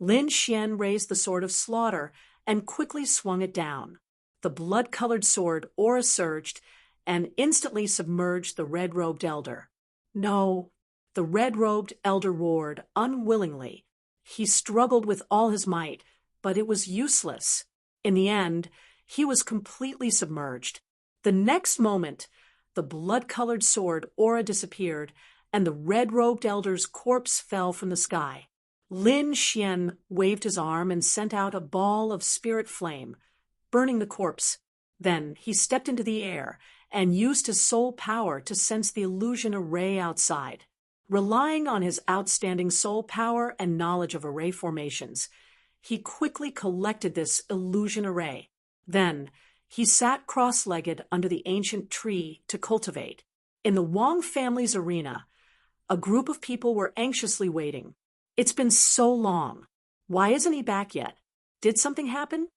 Lin Xian raised the sword of slaughter and quickly swung it down. The blood-colored sword aura surged and instantly submerged the red-robed elder. No, the red-robed elder roared unwillingly. He struggled with all his might, but it was useless. In the end, he was completely submerged. The next moment, the blood-colored sword aura disappeared, and the red-robed elder's corpse fell from the sky. Lin Xian waved his arm and sent out a ball of spirit flame, burning the corpse. Then he stepped into the air and used his soul power to sense the illusion array outside. Relying on his outstanding soul power and knowledge of array formations, he quickly collected this illusion array. Then he sat cross-legged under the ancient tree to cultivate. In the Wang family's arena, a group of people were anxiously waiting. It's been so long. Why isn't he back yet? Did something happen?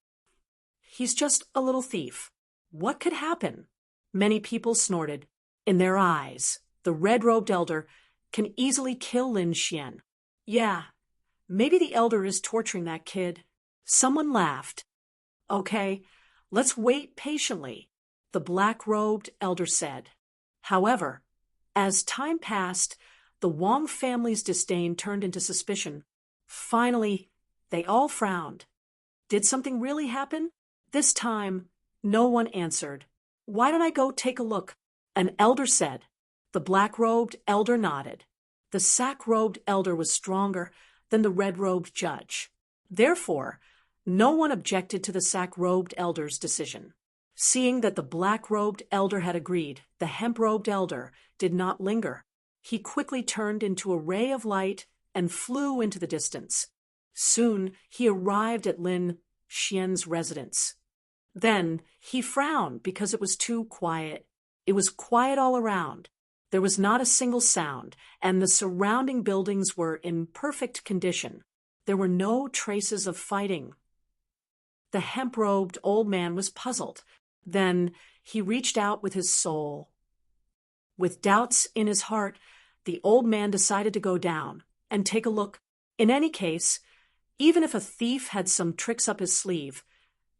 He's just a little thief. What could happen? Many people snorted. In their eyes, the red-robed elder can easily kill Lin Xian. Yeah, maybe the elder is torturing that kid. Someone laughed. Okay, let's wait patiently, the black-robed elder said. However, as time passed, the Wang family's disdain turned into suspicion. Finally, they all frowned. Did something really happen? This time, no one answered. Why don't I go take a look? An elder said. The black-robed elder nodded. The sack-robed elder was stronger than the red-robed judge. Therefore, no one objected to the sack-robed elder's decision. Seeing that the black-robed elder had agreed, the hemp-robed elder did not linger. He quickly turned into a ray of light and flew into the distance. Soon he arrived at Lin Xian's residence. Then he frowned because it was too quiet. It was quiet all around. There was not a single sound, and the surrounding buildings were in perfect condition. There were no traces of fighting. The hemp-robed old man was puzzled. Then he reached out with his soul. With doubts in his heart, the old man decided to go down and take a look. In any case, even if a thief had some tricks up his sleeve,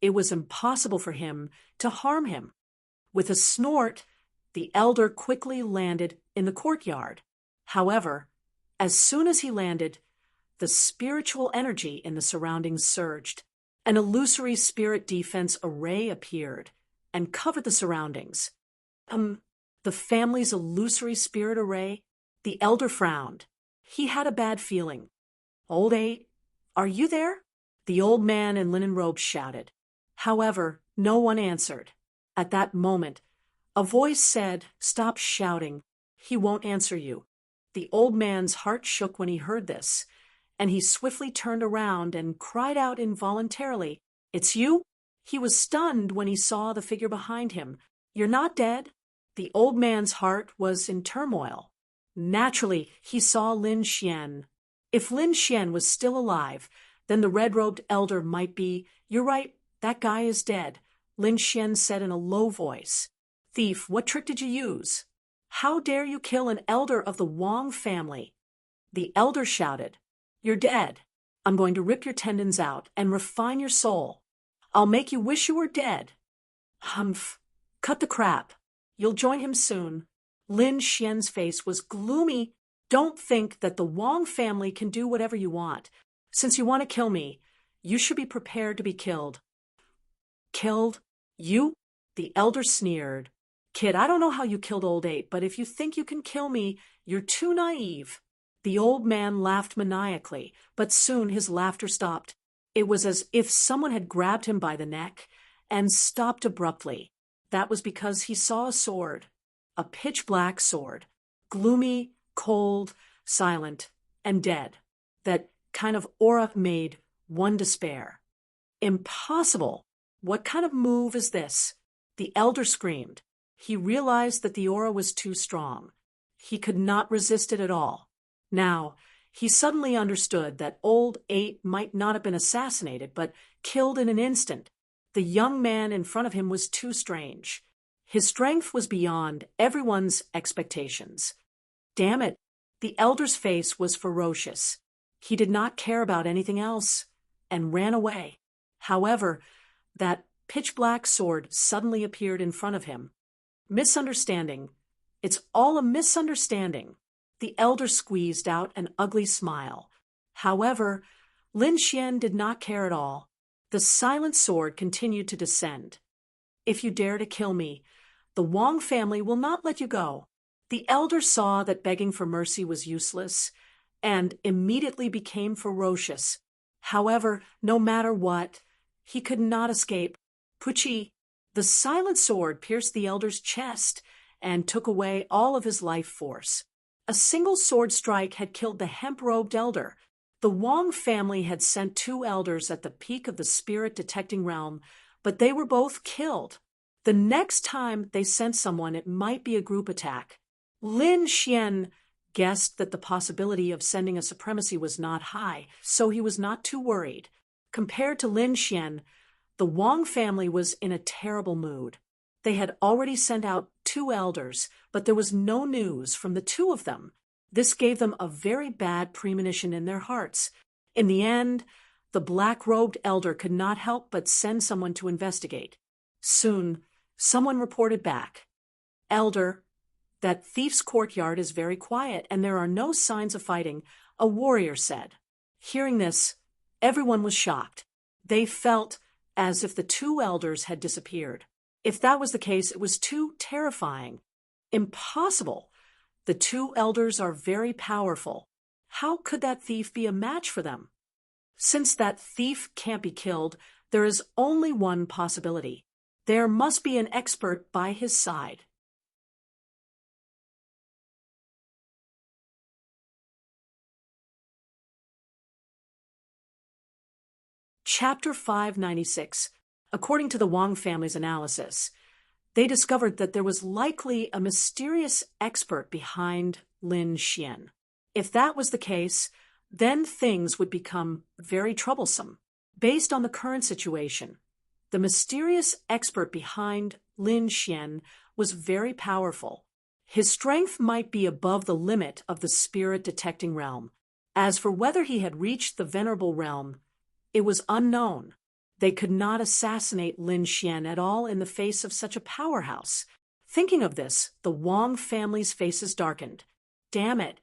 it was impossible for him to harm him. With a snort, the elder quickly landed in the courtyard. However, as soon as he landed, the spiritual energy in the surroundings surged. An illusory spirit defense array appeared and covered the surroundings. The family's illusory spirit array? The elder frowned. He had a bad feeling. "Old Eight, are you there?" the old man in linen robes shouted. However, no one answered. At that moment, a voice said, "Stop shouting. He won't answer you." The old man's heart shook when he heard this, and he swiftly turned around and cried out involuntarily, "It's you?" He was stunned when he saw the figure behind him. "You're not dead?" The old man's heart was in turmoil. Naturally, he saw Lin Xian. If Lin Xian was still alive, then the red-robed elder might be. "You're right, that guy is dead," Lin Xian said in a low voice. "Thief, what trick did you use? How dare you kill an elder of the Wang family?" The elder shouted, "You're dead. I'm going to rip your tendons out and refine your soul. I'll make you wish you were dead." "Humph. Cut the crap. You'll join him soon." Lin Xian's face was gloomy. "Don't think that the Wang family can do whatever you want. Since you want to kill me, you should be prepared to be killed." "Killed? You?" The elder sneered. "Kid, I don't know how you killed Old Eight, but if you think you can kill me, you're too naive." The old man laughed maniacally, but soon his laughter stopped. It was as if someone had grabbed him by the neck and stopped abruptly. That was because he saw a sword, a pitch-black sword, gloomy, cold, silent, and dead. That kind of aura made one despair. "Impossible! What kind of move is this?" The elder screamed. He realized that the aura was too strong. He could not resist it at all. Now, he suddenly understood that Old Eight might not have been assassinated, but killed in an instant. The young man in front of him was too strange. His strength was beyond everyone's expectations. Damn it, the elder's face was ferocious. He did not care about anything else, and ran away. However, that pitch-black sword suddenly appeared in front of him. Misunderstanding. It's all a misunderstanding. The elder squeezed out an ugly smile. However, Lin Xian did not care at all. The silent sword continued to descend. "If you dare to kill me, the Wang family will not let you go." The elder saw that begging for mercy was useless, and immediately became ferocious. However, no matter what, he could not escape. "Puchi!" The silent sword pierced the elder's chest and took away all of his life force. A single sword strike had killed the hemp-robed elder. The Wang family had sent 2 elders at the peak of the spirit-detecting realm, but they were both killed. The next time they sent someone, it might be a group attack. Lin Xian guessed that the possibility of sending a supremacy was not high, so he was not too worried. Compared to Lin Xian, the Wang family was in a terrible mood. They had already sent out 2 elders, but there was no news from the 2 of them. This gave them a very bad premonition in their hearts. In the end, the black-robed elder could not help but send someone to investigate. Soon, someone reported back. "Elder, that thief's courtyard is very quiet and there are no signs of fighting," a warrior said. Hearing this, everyone was shocked. They felt as if the 2 elders had disappeared. If that was the case, it was too terrifying. Impossible! The 2 elders are very powerful. How could that thief be a match for them? Since that thief can't be killed, there is only one possibility. There must be an expert by his side. Chapter 596. According to the Wang family's analysis, they discovered that there was likely a mysterious expert behind Lin Xian. If that was the case, then things would become very troublesome. Based on the current situation, the mysterious expert behind Lin Xian was very powerful. His strength might be above the limit of the spirit-detecting realm. As for whether he had reached the venerable realm, it was unknown. They could not assassinate Lin Xian at all in the face of such a powerhouse. Thinking of this, the Wang family's faces darkened. Damn it.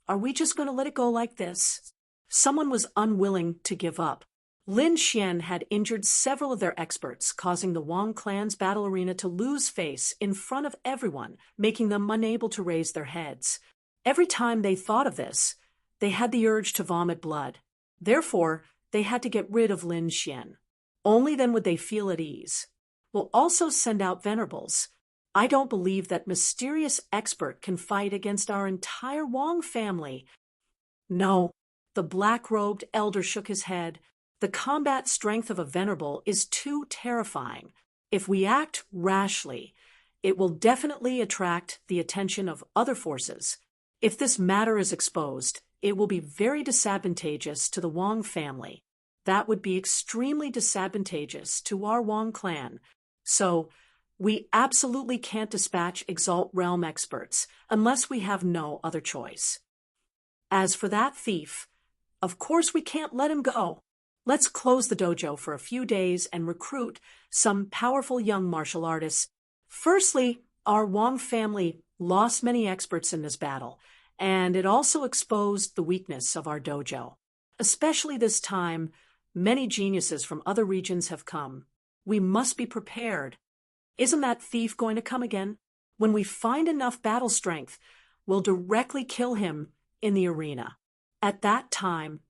Are we just going to let it go like this? Someone was unwilling to give up. Lin Xian had injured several of their experts, causing the Wang clan's battle arena to lose face in front of everyone, making them unable to raise their heads. Every time they thought of this, they had the urge to vomit blood. Therefore, they had to get rid of Lin Xian. Only then would they feel at ease. We'll also send out venerables. I don't believe that mysterious expert can fight against our entire Wang family. No, the black-robed elder shook his head. The combat strength of a venerable is too terrifying. If we act rashly, it will definitely attract the attention of other forces. If this matter is exposed, it will be very disadvantageous to the Wang family. That would be extremely disadvantageous to our Wang clan. So, we absolutely can't dispatch Exalt Realm experts unless we have no other choice. As for that thief, of course we can't let him go. Let's close the dojo for a few days and recruit some powerful young martial artists. Firstly, our Wang family lost many experts in this battle, and it also exposed the weakness of our dojo. Especially this time, many geniuses from other regions have come. We must be prepared. Isn't that thief going to come again? When we find enough battle strength, we'll directly kill him in the arena. At that time,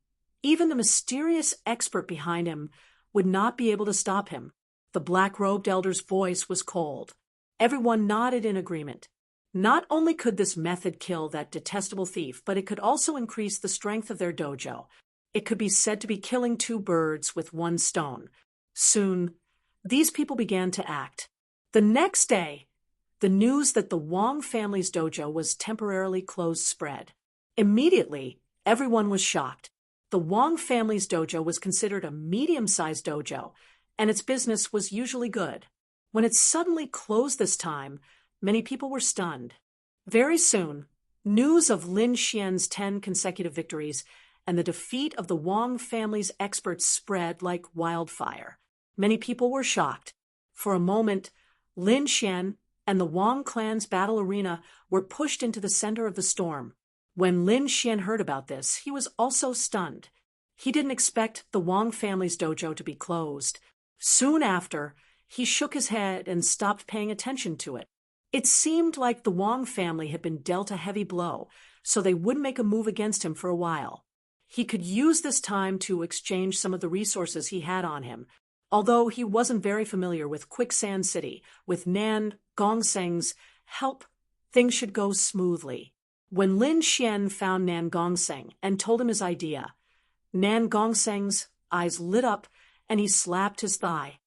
even the mysterious expert behind him would not be able to stop him. The black-robed elder's voice was cold. Everyone nodded in agreement. Not only could this method kill that detestable thief, but it could also increase the strength of their dojo. It could be said to be killing two birds with one stone. Soon, these people began to act. The next day, the news that the Wang family's dojo was temporarily closed spread. Immediately, everyone was shocked. The Wang family's dojo was considered a medium-sized dojo, and its business was usually good. When it suddenly closed this time, many people were stunned. Very soon, news of Lin Xian's 10 consecutive victories and the defeat of the Wang family's experts spread like wildfire. Many people were shocked. For a moment, Lin Xian and the Wang clan's battle arena were pushed into the center of the storm. When Lin Xian heard about this, he was also stunned. He didn't expect the Wang family's dojo to be closed. Soon after, he shook his head and stopped paying attention to it. It seemed like the Wang family had been dealt a heavy blow, so they wouldn't make a move against him for a while. He could use this time to exchange some of the resources he had on him. Although he wasn't very familiar with Quicksand City, with Nan Gongseng's help, things should go smoothly. When Lin Xian found Nan Gongseng and told him his idea, Nan Gongseng's eyes lit up and he slapped his thigh.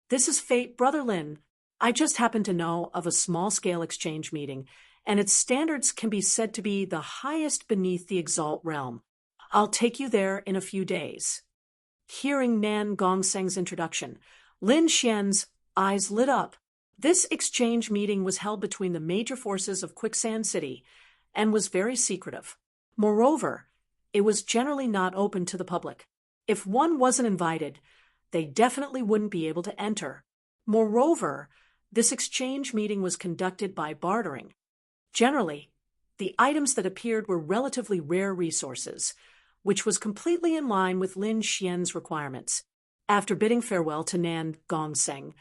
"This is fate, Brother Lin. I just happen to know of a small-scale exchange meeting, and its standards can be said to be the highest beneath the Exalt realm. I'll take you there in a few days." Hearing Nan Gongseng's introduction, Lin Xian's eyes lit up. This exchange meeting was held between the major forces of Quicksand City and was very secretive. Moreover, it was generally not open to the public. If one wasn't invited, they definitely wouldn't be able to enter. Moreover, this exchange meeting was conducted by bartering. Generally, the items that appeared were relatively rare resources, which was completely in line with Lin Xian's requirements. After bidding farewell to Nan Gongseng,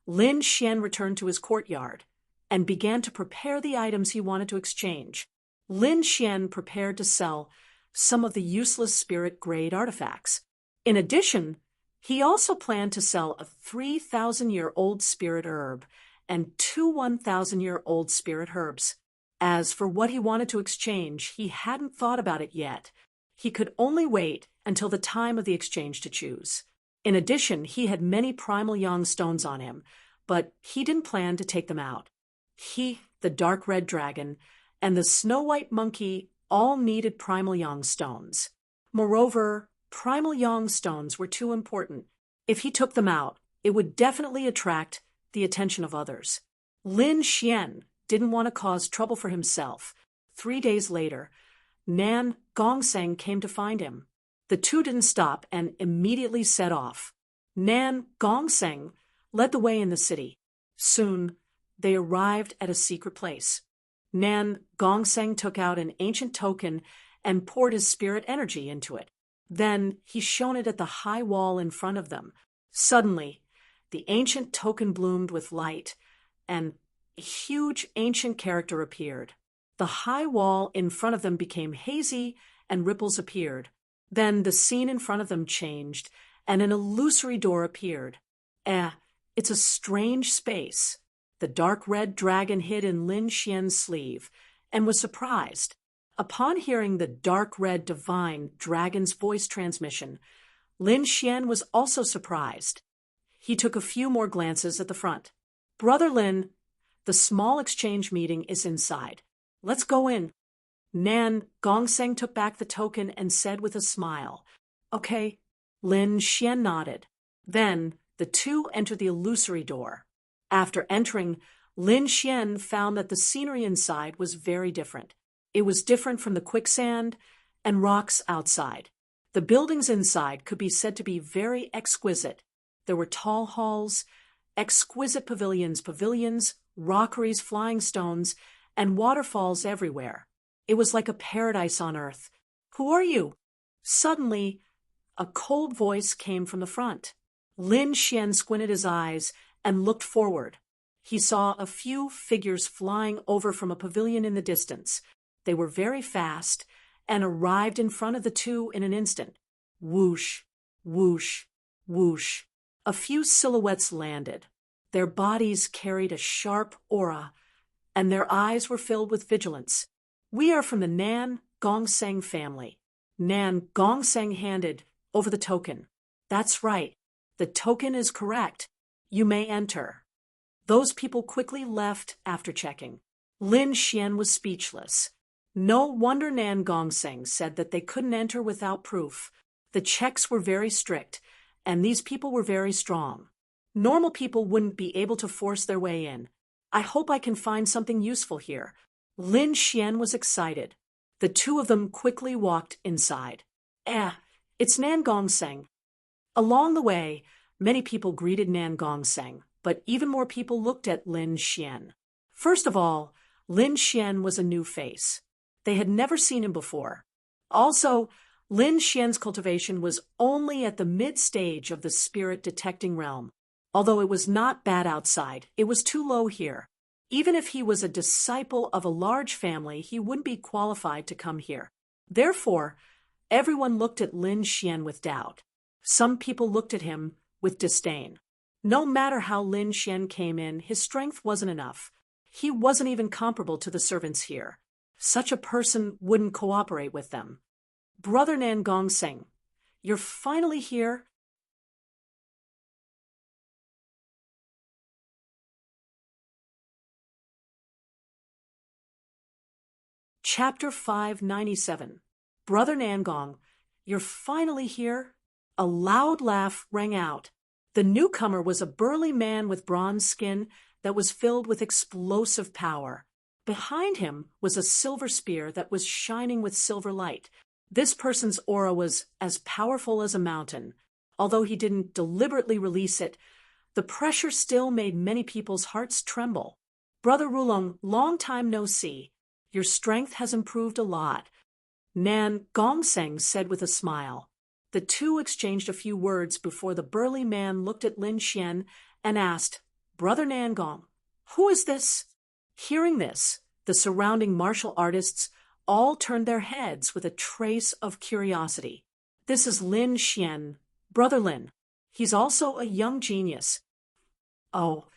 Lin Xian returned to his courtyard and began to prepare the items he wanted to exchange. Lin Xian prepared to sell some of the useless spirit-grade artifacts. In addition, he also planned to sell a 3,000-year-old spirit herb and 2 1,000-year-old spirit herbs. As for what he wanted to exchange, he hadn't thought about it yet. He could only wait until the time of the exchange to choose. In addition, he had many primal yang stones on him, but he didn't plan to take them out. He, the dark red dragon, and the snow white monkey all needed primal yang stones. Moreover, primal yang stones were too important. If he took them out, it would definitely attract the attention of others. Lin Xian didn't want to cause trouble for himself. 3 days later, Nan Gongseng came to find him. The two didn't stop and immediately set off. Nan Gongseng led the way in the city. Soon, they arrived at a secret place. Nan Gongseng took out an ancient token and poured his spirit energy into it. Then he shone it at the high wall in front of them. Suddenly, the ancient token bloomed with light, and a huge ancient character appeared. The high wall in front of them became hazy, and ripples appeared. Then the scene in front of them changed, and an illusory door appeared. It's a strange space. The dark red dragon hid in Lin Xian's sleeve, and was surprised. Upon hearing the dark red divine dragon's voice transmission, Lin Xian was also surprised. He took a few more glances at the front. "Brother Lin, the small exchange meeting is inside. Let's go in." Nan Gongseng took back the token and said with a smile, "Okay." Lin Xian nodded. Then the two entered the illusory door. After entering, Lin Xian found that the scenery inside was very different. It was different from the quicksand and rocks outside. The buildings inside could be said to be very exquisite. There were tall halls, exquisite pavilions, rockeries, flying stones, and waterfalls everywhere. It was like a paradise on earth. "Who are you?" Suddenly, a cold voice came from the front. Lin Xian squinted his eyes and looked forward. He saw a few figures flying over from a pavilion in the distance. They were very fast and arrived in front of the two in an instant. Whoosh, whoosh, whoosh. A few silhouettes landed. Their bodies carried a sharp aura, and their eyes were filled with vigilance. "We are from the Nan Gongseng family." Nan Gongseng handed over the token. "That's right. The token is correct. You may enter." Those people quickly left after checking. Lin Xian was speechless. No wonder Nan Gongseng said that they couldn't enter without proof. The checks were very strict, and these people were very strong. Normal people wouldn't be able to force their way in. "I hope I can find something useful here." Lin Xian was excited. The two of them quickly walked inside. It's Nan Gongseng." Along the way, many people greeted Nan Gongseng, but even more people looked at Lin Xian. First of all, Lin Xian was a new face. They had never seen him before. Also, Lin Xian's cultivation was only at the mid-stage of the spirit-detecting realm. Although it was not bad outside, it was too low here. Even if he was a disciple of a large family, he wouldn't be qualified to come here. Therefore, everyone looked at Lin Xian with doubt. Some people looked at him with disdain. No matter how Lin Xian came in, his strength wasn't enough. He wasn't even comparable to the servants here. Such a person wouldn't cooperate with them. "Brother Nan Gongseng, you're finally here?" Chapter 597. "Brother Nangong, you're finally here?" A loud laugh rang out. The newcomer was a burly man with bronze skin that was filled with explosive power. Behind him was a silver spear that was shining with silver light. This person's aura was as powerful as a mountain. Although he didn't deliberately release it, the pressure still made many people's hearts tremble. "Brother Rulong, long time no see. Your strength has improved a lot," Nan Gongseng said with a smile. The two exchanged a few words before the burly man looked at Lin Xian and asked, "Brother Nangong, who is this?" Hearing this, the surrounding martial artists all turned their heads with a trace of curiosity. "This is Lin Xian, Brother Lin. He's also a young genius." "Oh,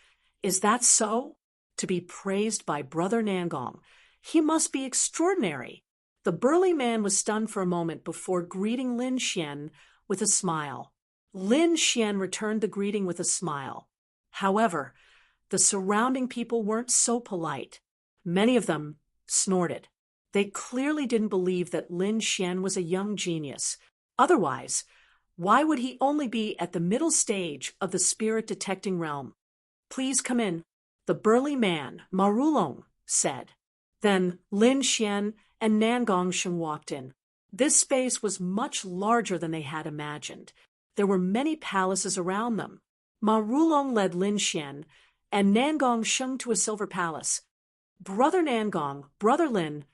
is that so? To be praised by Brother Nangong. He must be extraordinary." The burly man was stunned for a moment before greeting Lin Xian with a smile. Lin Xian returned the greeting with a smile. However, the surrounding people weren't so polite. Many of them snorted. They clearly didn't believe that Lin Xian was a young genius. Otherwise, why would he only be at the middle stage of the spirit-detecting realm? "Please come in," the burly man, Marulong, said. Then Lin Xian and Nan Gongsheng walked in. This space was much larger than they had imagined. There were many palaces around them. Marulong led Lin Xian and Nan Gongsheng to a silver palace. "Brother Nangong, Brother Lin,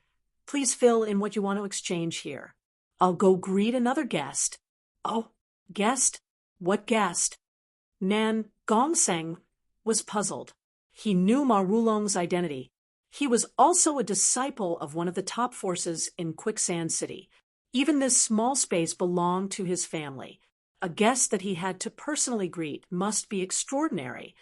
please fill in what you want to exchange here. I'll go greet another guest." "Oh, guest? What guest?" Nan Gongsheng was puzzled. He knew Marulong's identity. He was also a disciple of one of the top forces in Quicksand City. Even this small space belonged to his family. A guest that he had to personally greet must be extraordinary.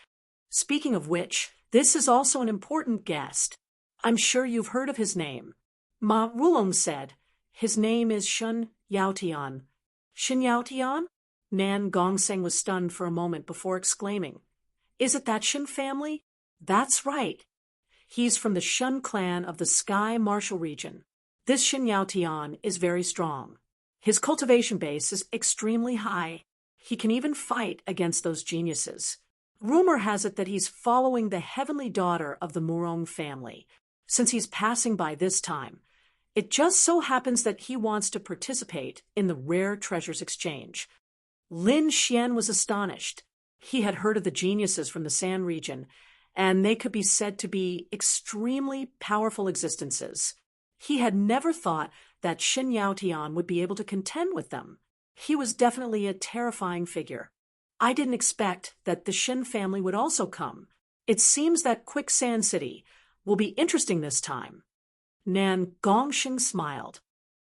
Speaking of which, this is also an important guest. "I'm sure you've heard of his name." Ma Rulong said, "His name is Shun Yaotian." "Shun Yaotian?" Nan Gongsheng was stunned for a moment before exclaiming, "Is it that Shun family?" "That's right. He's from the Shun clan of the Sky Martial region. This Shun Yaotian is very strong. His cultivation base is extremely high. He can even fight against those geniuses. Rumor has it that he's following the heavenly daughter of the Murong family. Since he's passing by this time, it just so happens that he wants to participate in the rare treasures exchange." Lin Xian was astonished. He had heard of the geniuses from the Sand region, and they could be said to be extremely powerful existences. He had never thought that Shin Yaotian would be able to contend with them. He was definitely a terrifying figure. "I didn't expect that the Shin family would also come. It seems that Quicksand City will be interesting this time." Nan Gongsheng smiled.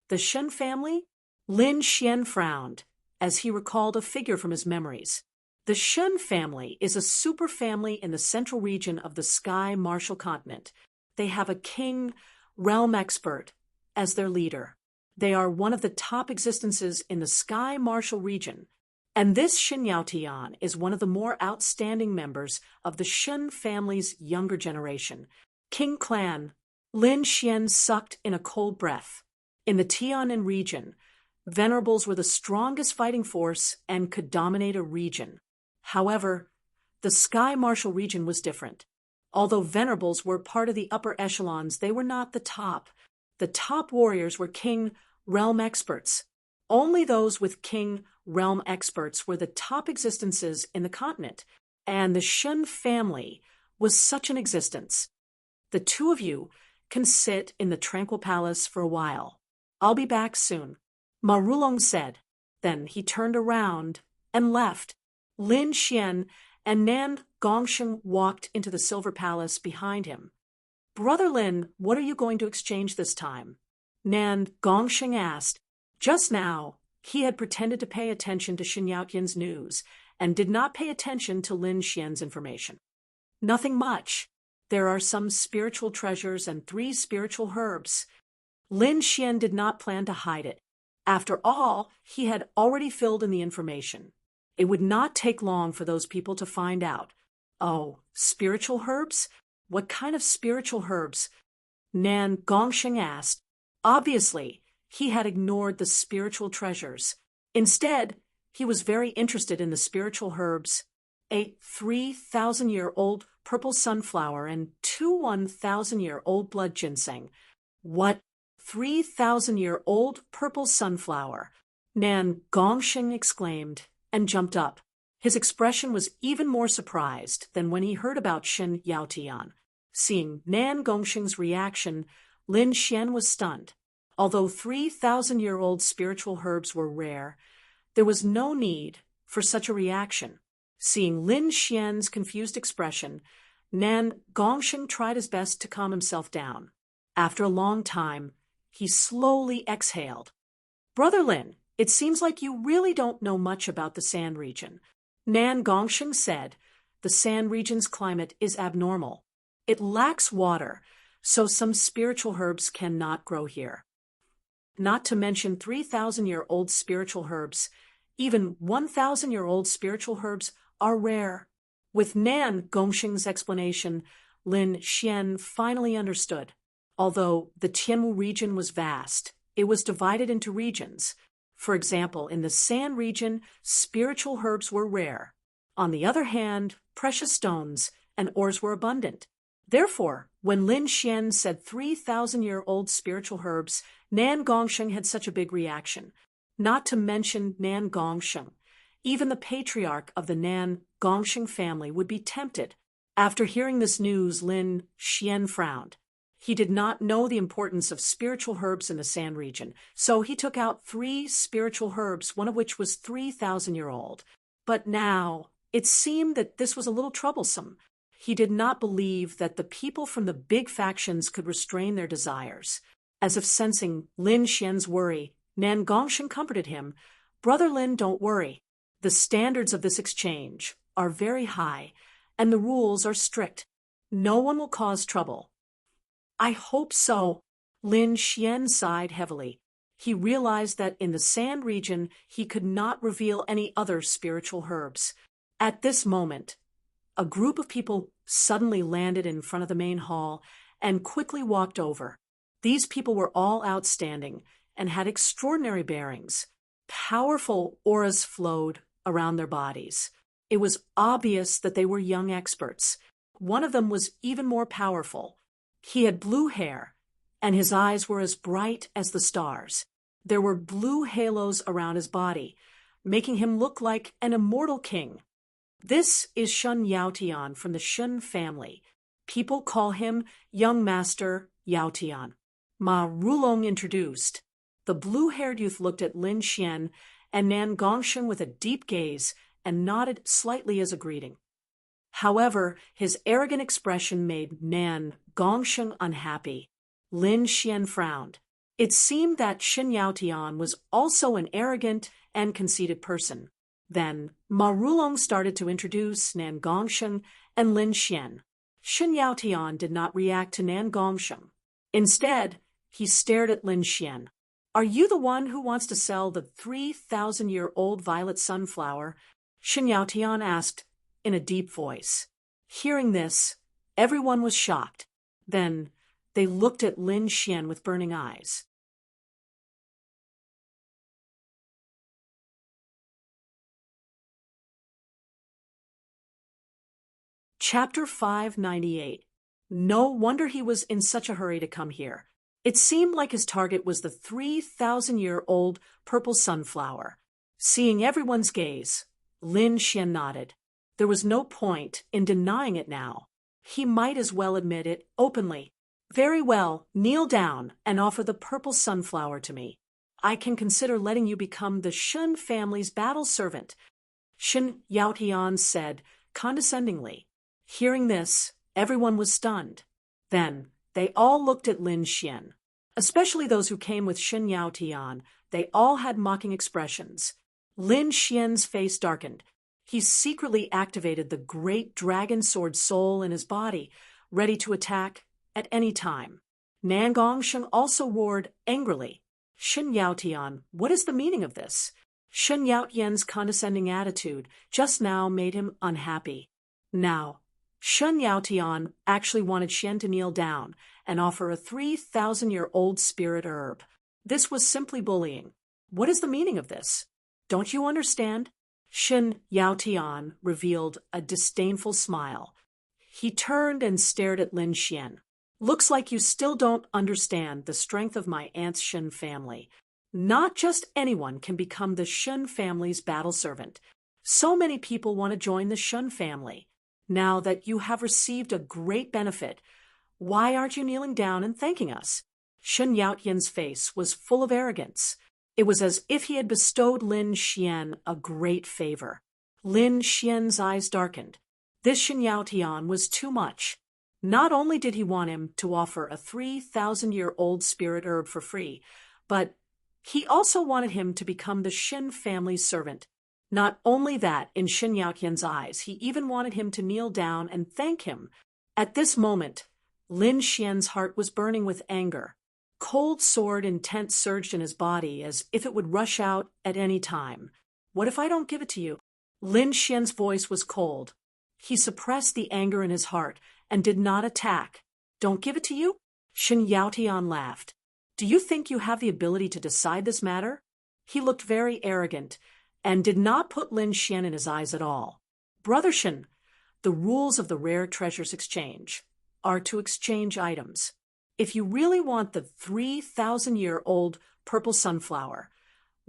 "The Shin family?" Lin Xian frowned, as he recalled a figure from his memories. The Shun family is a superfamily in the central region of the Sky Martial Continent. They have a king, realm expert, as their leader. They are one of the top existences in the Sky Martial region, and this Shin Yaotian is one of the more outstanding members of the Shun family's younger generation. King Clan. Lin Xian sucked in a cold breath. In the Tianan region, Venerables were the strongest fighting force and could dominate a region. However, the Sky Martial region was different. Although Venerables were part of the upper echelons, they were not the top. The top warriors were King Realm experts. Only those with King Realm experts were the top existences in the continent, and the Shun family was such an existence. "The two of you can sit in the Tranquil Palace for a while. I'll be back soon," Marulong said. Then he turned around and left. Lin Xian and Nan Gongsheng walked into the Silver Palace behind him. "Brother Lin, what are you going to exchange this time?" Nan Gongsheng asked. Just now, he had pretended to pay attention to Shin Yaotian's news and did not pay attention to Lin Xian's information. "Nothing much. There are some spiritual treasures and 3 spiritual herbs." Lin Xian did not plan to hide it. After all, he had already filled in the information. It would not take long for those people to find out. "Oh, spiritual herbs? What kind of spiritual herbs?" Nan Gongsheng asked. Obviously, he had ignored the spiritual treasures. Instead, he was very interested in the spiritual herbs. A 3,000-year-old purple sunflower and 2 1,000-year-old blood ginseng. "What? 3,000-year-old purple sunflower?" Nan Gongsheng exclaimed and jumped up. His expression was even more surprised than when he heard about Shin Yaotian. Seeing Nan Gongsheng's reaction, Lin Xian was stunned. Although 3,000-year-old spiritual herbs were rare, there was no need for such a reaction. Seeing Lin Xian's confused expression, Nan Gongsheng tried his best to calm himself down. After a long time, he slowly exhaled. "Brother Lin, it seems like you really don't know much about the Sand region." Nan Gongsheng said, "The Sand region's climate is abnormal. It lacks water, so some spiritual herbs cannot grow here. Not to mention 3,000-year-old spiritual herbs. Even 1,000-year-old spiritual herbs are rare. With Nan Gongxing's explanation, Lin Xian finally understood. Although the Tianmu region was vast, it was divided into regions. For example, in the San region, spiritual herbs were rare. On the other hand, precious stones and ores were abundant. Therefore, when Lin Xian said 3,000-year-old spiritual herbs, Nan Gongxing had such a big reaction. Not to mention Nan Gongxing. Even the patriarch of the Nan Gongxing family would be tempted. After hearing this news, Lin Xian frowned. He did not know the importance of spiritual herbs in the San region, so he took out 3 spiritual herbs, one of which was 3,000-year-old. But now, it seemed that this was a little troublesome. He did not believe that the people from the big factions could restrain their desires. As if sensing Lin Xian's worry, Nan Gongxing comforted him. "Brother Lin, don't worry. The standards of this exchange are very high, and the rules are strict. No one will cause trouble." "I hope so." Lin Xian sighed heavily. He realized that in the Sand region he could not reveal any other spiritual herbs. At this moment, a group of people suddenly landed in front of the main hall and quickly walked over. These people were all outstanding and had extraordinary bearings. Powerful auras flowed around their bodies. It was obvious that they were young experts. One of them was even more powerful. He had blue hair, and his eyes were as bright as the stars. There were blue halos around his body, making him look like an immortal king. This is Shun Yaotian from the Shun family. People call him Young Master Yaotian. Ma Rulong introduced. The blue-haired youth looked at Lin Xian and Nan Gongxing with a deep gaze and nodded slightly as a greeting. However, his arrogant expression made Nan Gongxing unhappy. Lin Xian frowned. It seemed that Shin Yaotian was also an arrogant and conceited person. Then Ma Rulong started to introduce Nan Gongxing and Lin Xian. Shin Yaotian did not react to Nan Gongxing. Instead, he stared at Lin Xian. "Are you the one who wants to sell the 3,000-year-old violet sunflower?" Shin Yaotian asked in a deep voice. Hearing this, everyone was shocked. Then they looked at Lin Xian with burning eyes. Chapter 598. No wonder he was in such a hurry to come here. It seemed like his target was the 3,000-year-old purple sunflower. Seeing everyone's gaze, Lin Xian nodded. There was no point in denying it now. He might as well admit it openly. "Very well, kneel down and offer the purple sunflower to me. I can consider letting you become the Shun family's battle servant," Shin Yaotian said condescendingly. Hearing this, everyone was stunned. Then they all looked at Lin Xian. Especially those who came with Shin Yaotian, they all had mocking expressions. Lin Xian's face darkened. He secretly activated the great dragon sword soul in his body, ready to attack at any time. Nan Gongxing also roared angrily. "Shin Yaotian, what is the meaning of this?" Shin Yaotian's condescending attitude just now made him unhappy. Now, Shin Yaotian actually wanted Xian to kneel down and offer a 3,000-year-old spirit herb. This was simply bullying. What is the meaning of this? Don't you understand? Shin Yaotian revealed a disdainful smile. He turned and stared at Lin Xian. "Looks like you still don't understand the strength of my aunt's Shin family. Not just anyone can become the Shun family's battle servant. So many people want to join the Shun family. Now that you have received a great benefit, why aren't you kneeling down and thanking us?" Shin Yaotian's face was full of arrogance. It was as if he had bestowed Lin Xian a great favor. Lin Xian's eyes darkened. This Shin Yaotian was too much. Not only did he want him to offer a 3,000-year-old spirit herb for free, but he also wanted him to become the Shin family's servant. Not only that, in Shin Yaotian's eyes, he even wanted him to kneel down and thank him. At this moment, Lin Xian's heart was burning with anger. Cold sword intent surged in his body as if it would rush out at any time. What if I don't give it to you? Lin Xian's voice was cold. He suppressed the anger in his heart and did not attack. Don't give it to you? Shen Yaotian laughed. Do you think you have the ability to decide this matter? He looked very arrogant and did not put Lin Xian in his eyes at all. Brother Shen, the rules of the rare treasures exchange are to exchange items. If you really want the 3,000-year-old purple sunflower,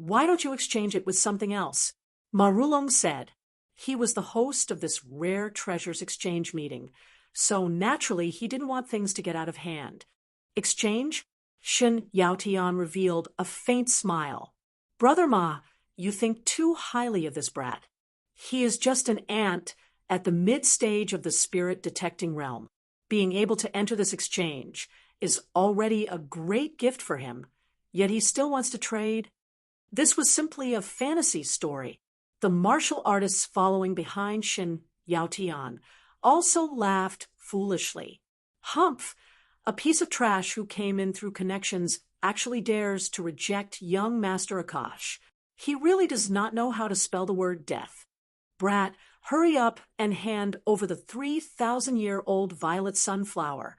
why don't you exchange it with something else? Ma Rulong said. He was the host of this rare treasures exchange meeting, so naturally he didn't want things to get out of hand. Exchange? Shen Yaotian revealed a faint smile. Brother Ma, you think too highly of this brat. He is just an ant at the mid-stage of the spirit-detecting realm. Being able to enter this exchange is already a great gift for him, yet he still wants to trade. This was simply a fantasy story. The martial artists following behind Shen Yaotian also laughed foolishly. Humph! A piece of trash who came in through connections actually dares to reject young Master Akash. He really does not know how to spell the word death. Brat, hurry up and hand over the 3,000-year-old violet sunflower,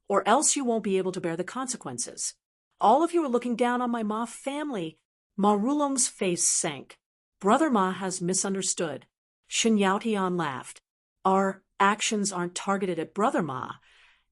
or else you won't be able to bear the consequences. All of you are looking down on my Ma family. Ma Rulong's face sank. Brother Ma has misunderstood. Shen Yaotian laughed. Our actions aren't targeted at Brother Ma.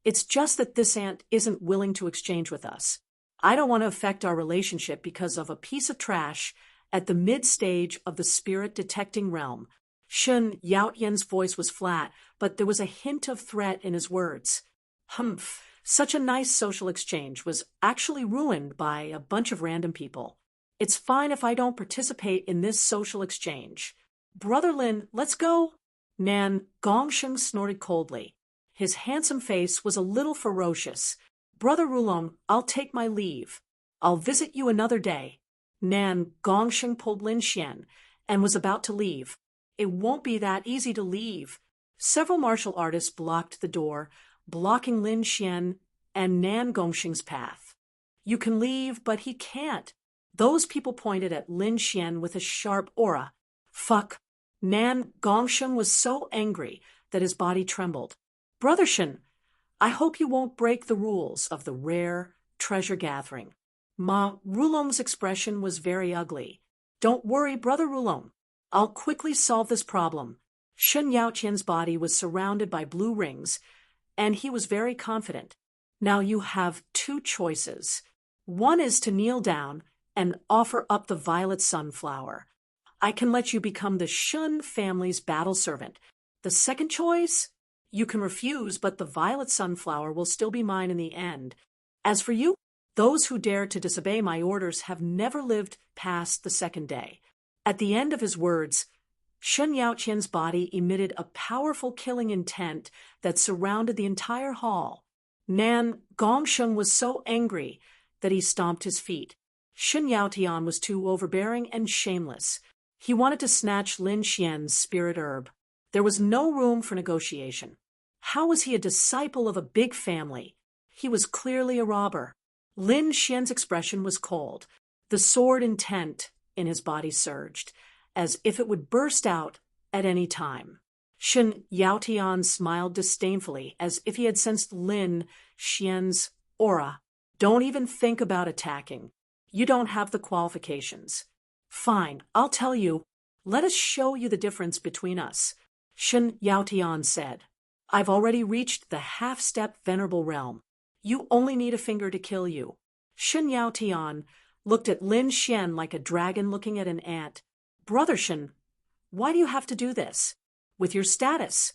It's just that this ant isn't willing to exchange with us. I don't want to affect our relationship because of a piece of trash at the mid-stage of the spirit-detecting realm. Shen Yaotian's voice was flat, but there was a hint of threat in his words. Humph! Such a nice social exchange was actually ruined by a bunch of random people. It's fine if I don't participate in this social exchange. Brother Lin, let's go. Nan Gongsheng snorted coldly. His handsome face was a little ferocious. Brother Rulong, I'll take my leave. I'll visit you another day. Nan Gongsheng pulled Lin Xian and was about to leave. It won't be that easy to leave. Several martial artists blocked the door, blocking Lin Xian and Nan Gongsheng's path. You can leave, but he can't. Those people pointed at Lin Xian with a sharp aura. Fuck. Nan Gongsheng was so angry that his body trembled. Brother Shen, I hope you won't break the rules of the rare treasure gathering. Ma Rulong's expression was very ugly. Don't worry, Brother Rulong. I'll quickly solve this problem. Shen Yaotian's body was surrounded by blue rings, and he was very confident. Now you have two choices. One is to kneel down and offer up the violet sunflower. I can let you become the Shun family's battle servant. The second choice? You can refuse, but the violet sunflower will still be mine in the end. As for you, those who dare to disobey my orders have never lived past the second day. At the end of his words, Shen Yaotian's body emitted a powerful killing intent that surrounded the entire hall. Nan Gongsheng was so angry that he stomped his feet. Shen Yaotian was too overbearing and shameless. He wanted to snatch Lin Xian's spirit herb. There was no room for negotiation. How was he a disciple of a big family? He was clearly a robber. Lin Xian's expression was cold. The sword intent in his body surged, as if it would burst out at any time. Shen Yaotian smiled disdainfully, as if he had sensed Lin Xian's aura. Don't even think about attacking. You don't have the qualifications. Fine, I'll tell you. Let us show you the difference between us. Shen Yaotian said. I've already reached the half-step venerable realm. You only need a finger to kill you. Shen Yaotian looked at Lin Xian like a dragon looking at an ant. Brother Shen, why do you have to do this? With your status,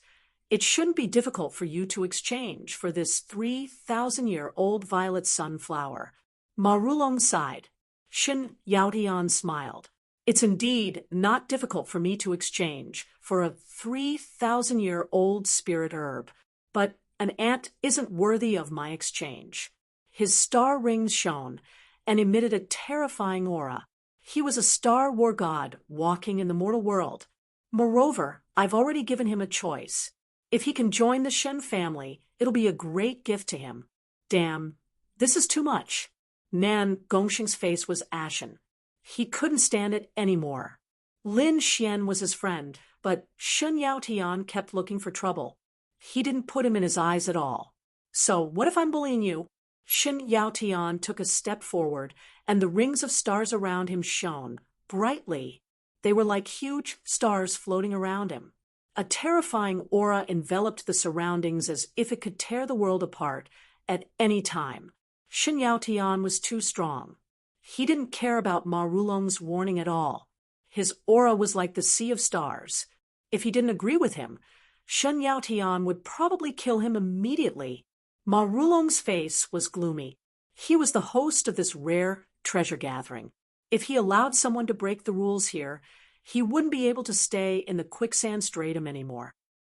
it shouldn't be difficult for you to exchange for this 3,000-year-old violet sunflower. Ma Rulong sighed. Shen Yaotian smiled. It's indeed not difficult for me to exchange for a 3,000-year-old spirit herb, but an ant isn't worthy of my exchange. His star rings shone and emitted a terrifying aura. He was a star war god walking in the mortal world. Moreover, I've already given him a choice. If he can join the Shen family, it'll be a great gift to him. Damn, this is too much. Nan Gongsheng's face was ashen. He couldn't stand it anymore. Lin Xian was his friend, but Shun Yao Tian kept looking for trouble. He didn't put him in his eyes at all. So, what if I'm bullying you? Shun Yao Tian took a step forward, and the rings of stars around him shone brightly. They were like huge stars floating around him. A terrifying aura enveloped the surroundings as if it could tear the world apart at any time. Shun Yao Tian was too strong. He didn't care about Ma Rulong's warning at all. His aura was like the sea of stars. If he didn't agree with him, Shun Yao Tian would probably kill him immediately. Ma Rulong's face was gloomy. He was the host of this rare treasure gathering. If he allowed someone to break the rules here, he wouldn't be able to stay in the quicksand stratum anymore.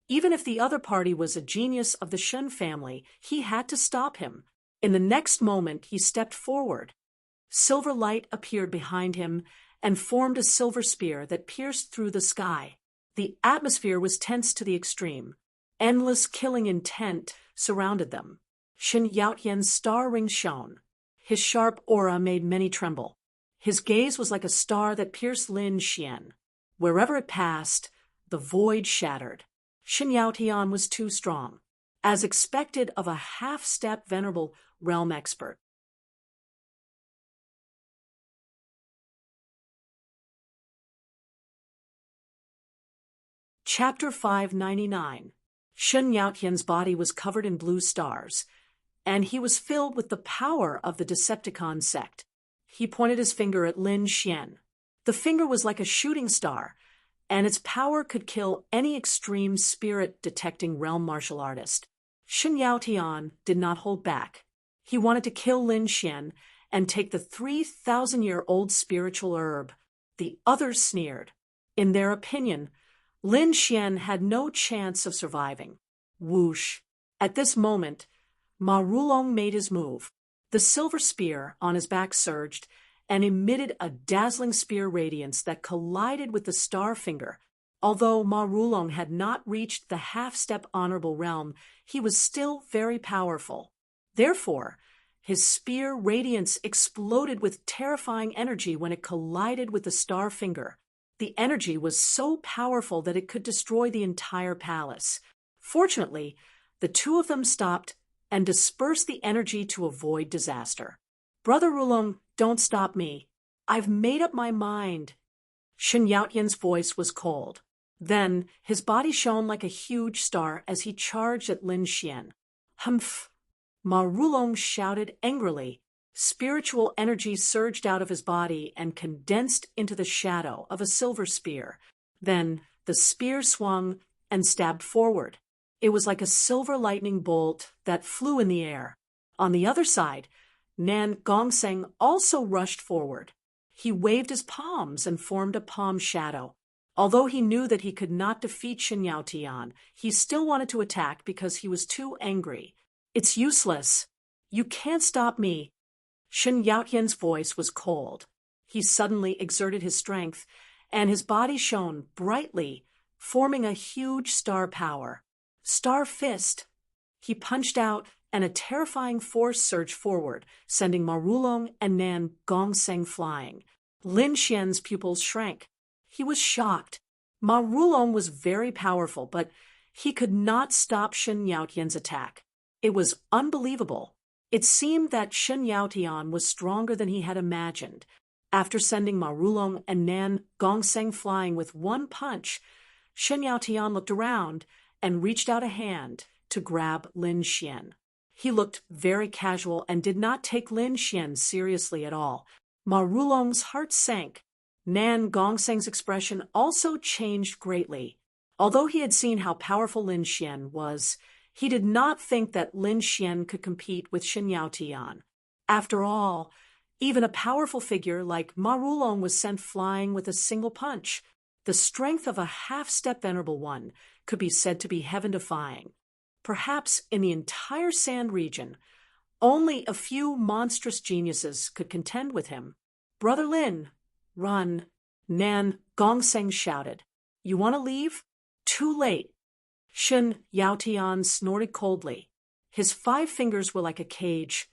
Even if the other party was a genius of the Shun family, he had to stop him. In the next moment, he stepped forward. Silver light appeared behind him and formed a silver spear that pierced through the sky. The atmosphere was tense to the extreme. Endless killing intent surrounded them. Shun Yaotian's star ring shone. His sharp aura made many tremble. His gaze was like a star that pierced Lin Xian. Wherever it passed, the void shattered. Shun Yaotian was too strong, as expected of a half-step venerable realm expert. Chapter 599. Shun Yaotian's body was covered in blue stars, and he was filled with the power of the Decepticon sect. He pointed his finger at Lin Xian. The finger was like a shooting star, and its power could kill any extreme spirit-detecting realm martial artist. Shun Yaotian did not hold back. He wanted to kill Lin Xian and take the 3,000-year-old spiritual herb. The others sneered. In their opinion, Lin Xian had no chance of surviving. Whoosh! At this moment, Ma Rulong made his move. The silver spear on his back surged and emitted a dazzling spear radiance that collided with the star finger. Although Ma Rulong had not reached the half-step honorable realm, he was still very powerful. Therefore, his spear radiance exploded with terrifying energy when it collided with the star finger. The energy was so powerful that it could destroy the entire palace. Fortunately, the two of them stopped and dispersed the energy to avoid disaster. Brother Rulong, don't stop me. I've made up my mind. Shun Yaotian's voice was cold. Then his body shone like a huge star as he charged at Lin Xian. Humph! Ma Rulong shouted angrily. Spiritual energy surged out of his body and condensed into the shadow of a silver spear. Then the spear swung and stabbed forward. It was like a silver lightning bolt that flew in the air. On the other side, Nan Gongseng also rushed forward. He waved his palms and formed a palm shadow. Although he knew that he could not defeat Shun Yaotian, he still wanted to attack because he was too angry. It's useless. You can't stop me. Shun Yaotian's voice was cold. He suddenly exerted his strength, and his body shone brightly, forming a huge star power. Star Fist. He punched out, and a terrifying force surged forward, sending Ma Rulong and Nan Gongseng flying. Lin Xian's pupils shrank. He was shocked. Ma Rulong was very powerful, but he could not stop Shun Yaotian's attack. It was unbelievable. It seemed that Shun Yaotian was stronger than he had imagined. After sending Ma Rulong and Nan Gongseng flying with one punch, Shun Yaotian looked around and reached out a hand to grab Lin Xian. He looked very casual and did not take Lin Xian seriously at all. Ma Rulong's heart sank. Nan Gongseng's expression also changed greatly. Although he had seen how powerful Lin Xian was, he did not think that Lin Xian could compete with Shun Yaotian. After all, even a powerful figure like Ma Rulong was sent flying with a single punch. The strength of a half-step venerable one could be said to be heaven-defying. Perhaps in the entire Sand region, only a few monstrous geniuses could contend with him. Brother Lin, run. Nan Gongseng shouted. You want to leave? Too late. Shun Yaotian snorted coldly. His 5 fingers were like a cage,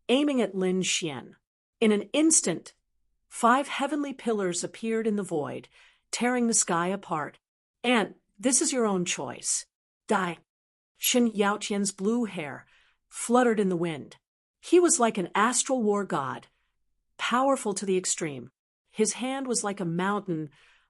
aiming at Lin Xian. In an instant, 5 heavenly pillars appeared in the void, tearing the sky apart. And this is your own choice. Die. Shin Yaotian's blue hair fluttered in the wind. He was like an astral war god, powerful to the extreme. His hand was like a mountain,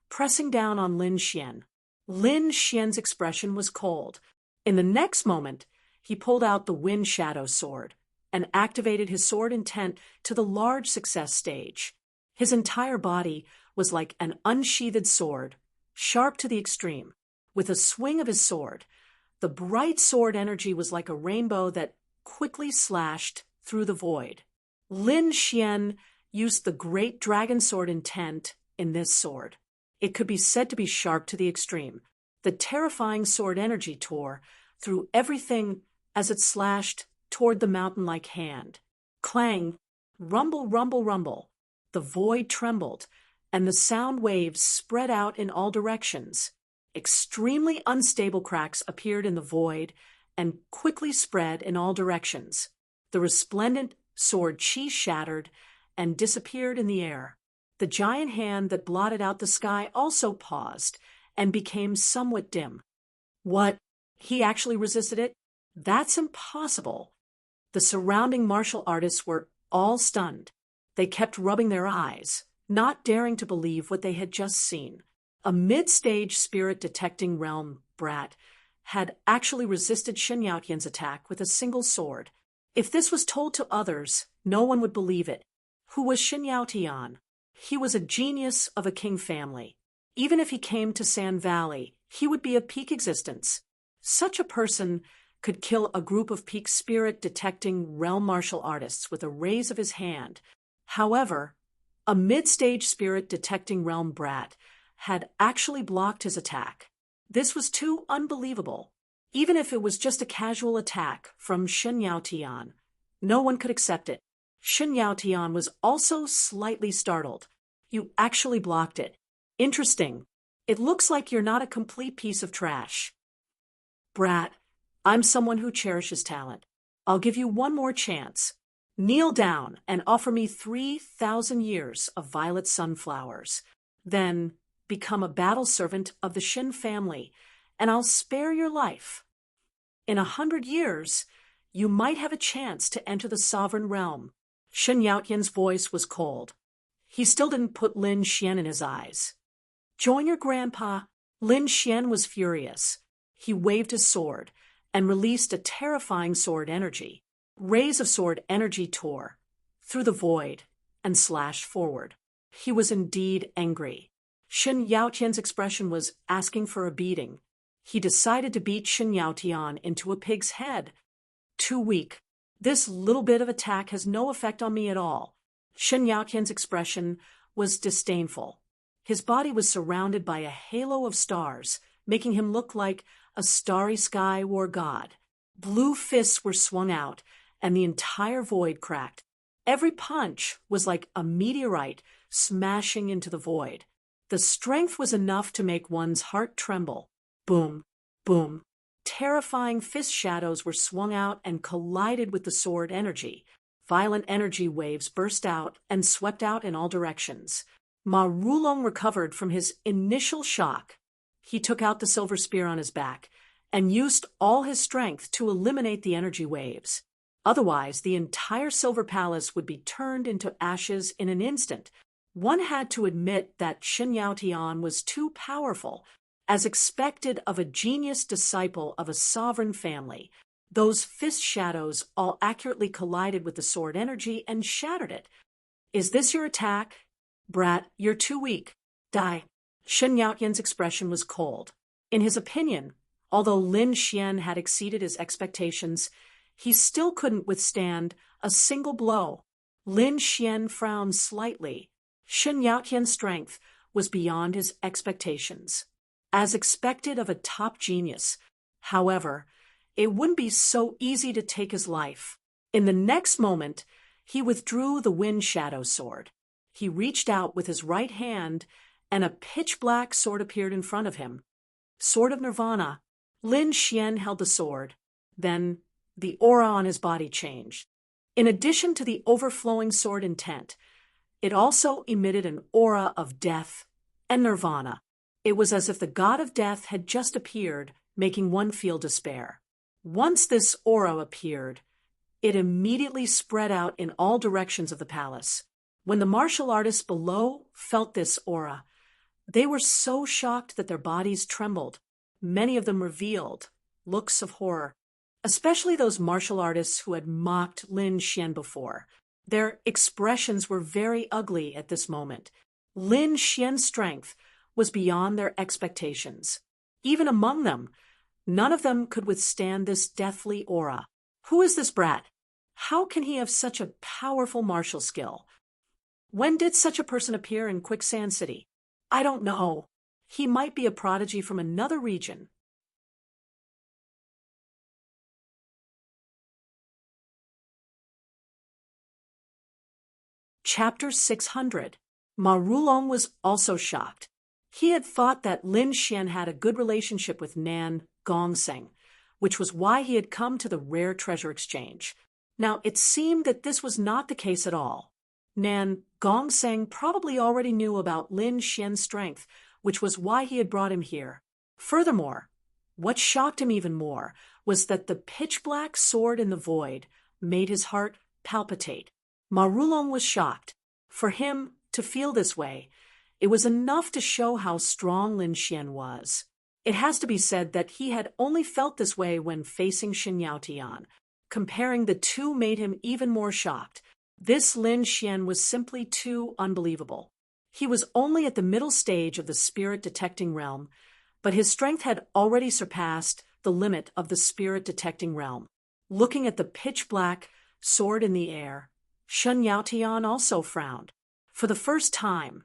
pressing down on Lin Xian. Lin Xian's expression was cold. In the next moment, he pulled out the Wind Shadow sword and activated his sword intent to the large success stage. His entire body was like an unsheathed sword, sharp to the extreme. With a swing of his sword, the bright sword energy was like a rainbow that quickly slashed through the void. Lin Xian used the great dragon sword intent in this sword. It could be said to be sharp to the extreme. The terrifying sword energy tore through everything as it slashed toward the mountain-like hand. Clang, rumble, rumble, rumble. The void trembled, and the sound waves spread out in all directions. Extremely unstable cracks appeared in the void and quickly spread in all directions. The resplendent sword chi shattered and disappeared in the air. The giant hand that blotted out the sky also paused and became somewhat dim. What? He actually resisted it? That's impossible. The surrounding martial artists were all stunned. They kept rubbing their eyes, not daring to believe what they had just seen. A mid-stage spirit-detecting realm brat had actually resisted Shin Yaotian's attack with a single sword. If this was told to others, no one would believe it. Who was Shin Yaotian? He was a genius of a king family. Even if he came to Sand Valley, he would be of peak existence. Such a person could kill a group of peak spirit-detecting realm martial artists with a raise of his hand. However, a mid-stage spirit-detecting realm brat had actually blocked his attack. This was too unbelievable. Even if it was just a casual attack from Shin Yaotian, no one could accept it. Shin Yaotian was also slightly startled. You actually blocked it. Interesting. It looks like you're not a complete piece of trash. Brat, I'm someone who cherishes talent. I'll give you one more chance. Kneel down and offer me 3,000 years of violet sunflowers. Then become a battle servant of the Shin family, and I'll spare your life. In 100 years, you might have a chance to enter the sovereign realm. Shin Yaotian's voice was cold. He still didn't put Lin Xian in his eyes. Join your grandpa. Lin Xian was furious. He waved his sword and released a terrifying sword energy. Rays of sword energy tore through the void and slashed forward. He was indeed angry. Shin Yaotian's expression was asking for a beating. He decided to beat Shin Yaotian into a pig's head. Too weak. This little bit of attack has no effect on me at all. Shin Yaotian's expression was disdainful. His body was surrounded by a halo of stars, making him look like a starry sky war god. Blue fists were swung out, and the entire void cracked. Every punch was like a meteorite smashing into the void. The strength was enough to make one's heart tremble. Boom, boom. Terrifying fist shadows were swung out and collided with the sword energy. Violent energy waves burst out and swept out in all directions. Ma Rulong recovered from his initial shock. He took out the silver spear on his back and used all his strength to eliminate the energy waves. Otherwise, the entire Silver Palace would be turned into ashes in an instant. One had to admit that Shin Yaotian was too powerful. As expected of a genius disciple of a sovereign family, those fist shadows all accurately collided with the sword energy and shattered it. Is this your attack? Brat, you're too weak. Die. Shin Yaotian's expression was cold. In his opinion, although Lin Xian had exceeded his expectations, he still couldn't withstand a single blow. Lin Xian frowned slightly. Shin Yaotian's strength was beyond his expectations. As expected of a top genius, however, it wouldn't be so easy to take his life. In the next moment, he withdrew the Wind Shadow sword. He reached out with his right hand, and a pitch-black sword appeared in front of him. Sword of Nirvana. Lin Xian held the sword. Then the aura on his body changed. In addition to the overflowing sword intent, it also emitted an aura of death and nirvana. It was as if the god of death had just appeared, making one feel despair. Once this aura appeared, it immediately spread out in all directions of the palace. When the martial artists below felt this aura, they were so shocked that their bodies trembled. Many of them revealed looks of horror, especially those martial artists who had mocked Lin Xian before. Their expressions were very ugly at this moment. Lin Xian's strength was beyond their expectations. Even among them, none of them could withstand this deathly aura. Who is this brat? How can he have such a powerful martial skill? When did such a person appear in Quicksand City? I don't know. He might be a prodigy from another region. Chapter 600. Ma Rulong was also shocked. He had thought that Lin Xian had a good relationship with Nan Gongseng, which was why he had come to the rare treasure exchange. Now, it seemed that this was not the case at all. Nan Gongseng probably already knew about Lin Xian's strength, which was why he had brought him here. Furthermore, what shocked him even more was that the pitch-black sword in the void made his heart palpitate. Ma Rulong was shocked. For him to feel this way, it was enough to show how strong Lin Xian was. It has to be said that he had only felt this way when facing Shen Yaotian. Comparing the two made him even more shocked. This Lin Xian was simply too unbelievable. He was only at the middle stage of the spirit-detecting realm, but his strength had already surpassed the limit of the spirit-detecting realm. Looking at the pitch-black sword in the air, Shen Yaotian also frowned. For the first time,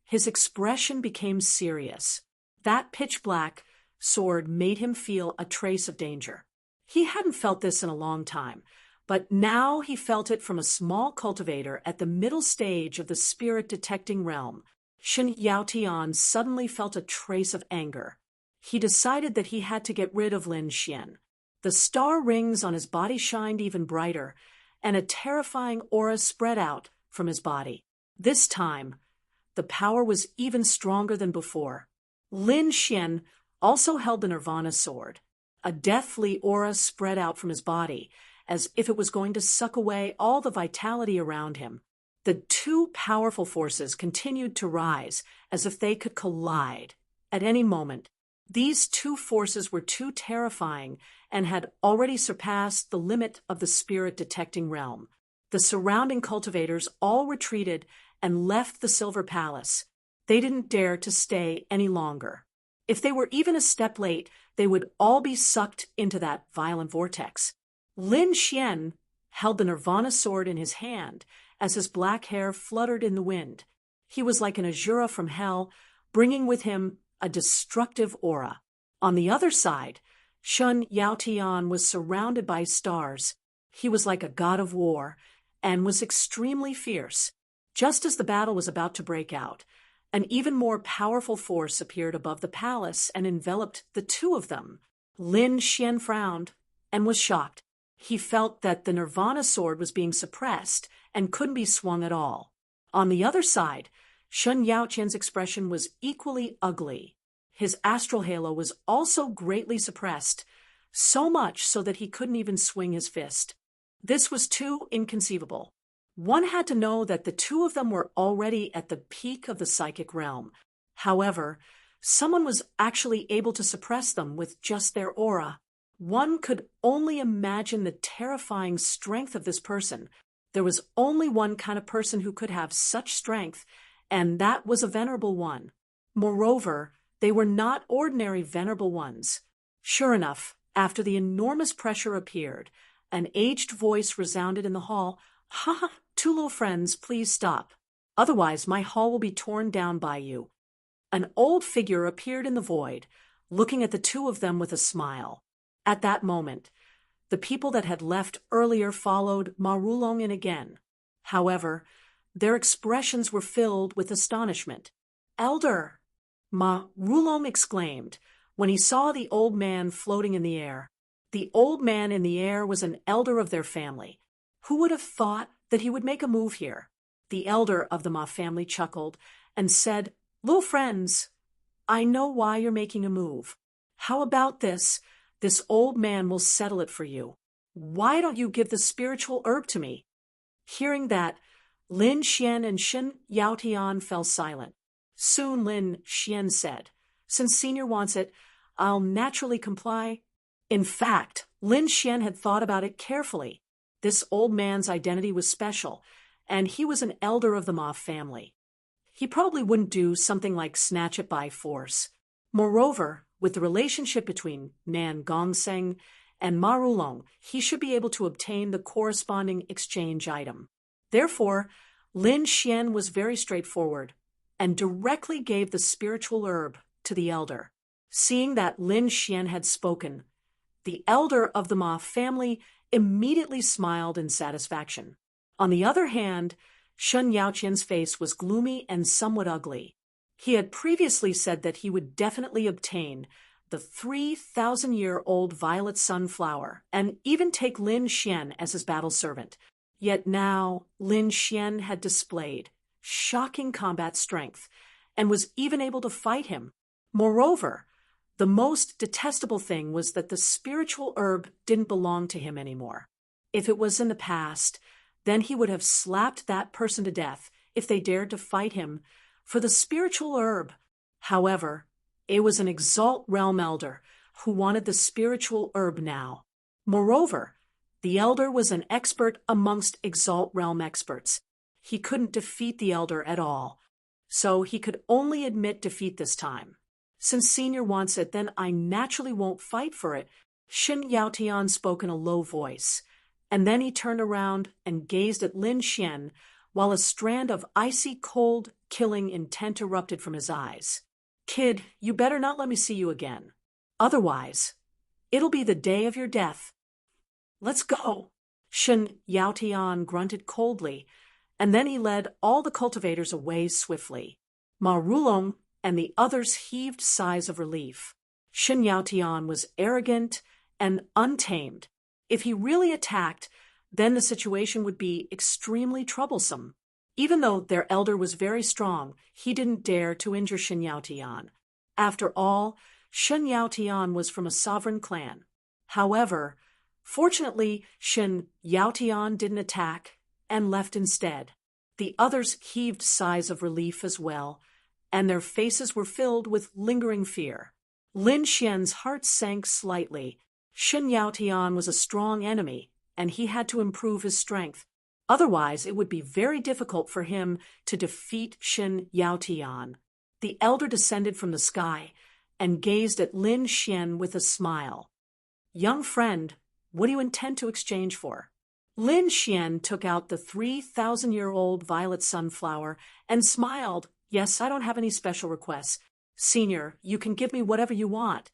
his expression became serious. That pitch-black sword made him feel a trace of danger. He hadn't felt this in a long time, but now he felt it from a small cultivator at the middle stage of the spirit-detecting realm. Shen Yaotian suddenly felt a trace of anger. He decided that he had to get rid of Lin Xian. The star rings on his body shined even brighter, and a terrifying aura spread out from his body. This time, the power was even stronger than before. Lin Xian also held the Nirvana sword. A deathly aura spread out from his body, as if it was going to suck away all the vitality around him. The two powerful forces continued to rise, as if they could collide at any moment. These two forces were too terrifying and had already surpassed the limit of the spirit-detecting realm. The surrounding cultivators all retreated and left the Silver Palace. They didn't dare to stay any longer. If they were even a step late, they would all be sucked into that violent vortex. Lin Xian held the Nirvana sword in his hand as his black hair fluttered in the wind. He was like an Asura from hell, bringing with him a destructive aura. On the other side, Shen Yaotian was surrounded by stars. He was like a god of war and was extremely fierce. Just as the battle was about to break out, an even more powerful force appeared above the palace and enveloped the two of them. Lin Xian frowned and was shocked. He felt that the Nirvana sword was being suppressed and couldn't be swung at all. On the other side, Shen Yaotian's expression was equally ugly. His astral halo was also greatly suppressed, so much so that he couldn't even swing his fist. This was too inconceivable. One had to know that the two of them were already at the peak of the psychic realm. However, someone was actually able to suppress them with just their aura. One could only imagine the terrifying strength of this person. There was only one kind of person who could have such strength, and that was a venerable one. Moreover, they were not ordinary venerable ones. Sure enough, after the enormous pressure appeared, an aged voice resounded in the hall. "Ha ha, two little friends, please stop. Otherwise my hall will be torn down by you." An old figure appeared in the void, looking at the two of them with a smile. At that moment, the people that had left earlier followed Ma Rulong in again. However, their expressions were filled with astonishment. "Elder!" Ma Rulong exclaimed when he saw the old man floating in the air. The old man in the air was an elder of their family. Who would have thought that he would make a move here? The elder of the Ma family chuckled and said, "Little friends, I know why you're making a move. How about this? This old man will settle it for you. Why don't you give the spiritual herb to me?" Hearing that, Lin Xian and Shen Yaotian fell silent. Soon Lin Xian said, "Since Senior wants it, I'll naturally comply." In fact, Lin Xian had thought about it carefully. This old man's identity was special, and he was an elder of the Ma family. He probably wouldn't do something like snatch it by force. Moreover, with the relationship between Nan Gongseng and Ma Rulong, he should be able to obtain the corresponding exchange item. Therefore, Lin Xian was very straightforward and directly gave the spiritual herb to the elder. Seeing that Lin Xian had spoken, the elder of the Ma family immediately smiled in satisfaction. On the other hand, Shen Yaoqian's face was gloomy and somewhat ugly. He had previously said that he would definitely obtain the 3,000-year-old violet sunflower and even take Lin Xian as his battle servant. Yet now Lin Xian had displayed shocking combat strength and was even able to fight him. Moreover, the most detestable thing was that the spiritual herb didn't belong to him anymore. If it was in the past, then he would have slapped that person to death if they dared to fight him for the spiritual herb. However, it was an Exalt Realm elder who wanted the spiritual herb now. Moreover, the elder was an expert amongst Exalt Realm experts. He couldn't defeat the elder at all, so he could only admit defeat this time. "Since Senior wants it, then I naturally won't fight for it," Shen Yaotian spoke in a low voice, and then he turned around and gazed at Lin Xian while a strand of icy cold, killing intent erupted from his eyes. "Kid, you better not let me see you again. Otherwise, it'll be the day of your death." "Let's go," Shen Yaotian grunted coldly, and then he led all the cultivators away swiftly. Ma Rulong and the others heaved sighs of relief. Shen Yaotian was arrogant and untamed. If he really attacked, then the situation would be extremely troublesome. Even though their elder was very strong, he didn't dare to injure Shen Yaotian. After all, Shen Yaotian was from a sovereign clan. However, fortunately, Shen Yaotian didn't attack and left instead. The others heaved sighs of relief as well, and their faces were filled with lingering fear. Lin Xian's heart sank slightly. Shen Yaotian was a strong enemy, and he had to improve his strength. Otherwise, it would be very difficult for him to defeat Shen Yaotian. The elder descended from the sky and gazed at Lin Xian with a smile. "Young friend, what do you intend to exchange for?" Lin Xian took out the 3,000-year-old violet sunflower and smiled. "Yes, I don't have any special requests. Senior, you can give me whatever you want."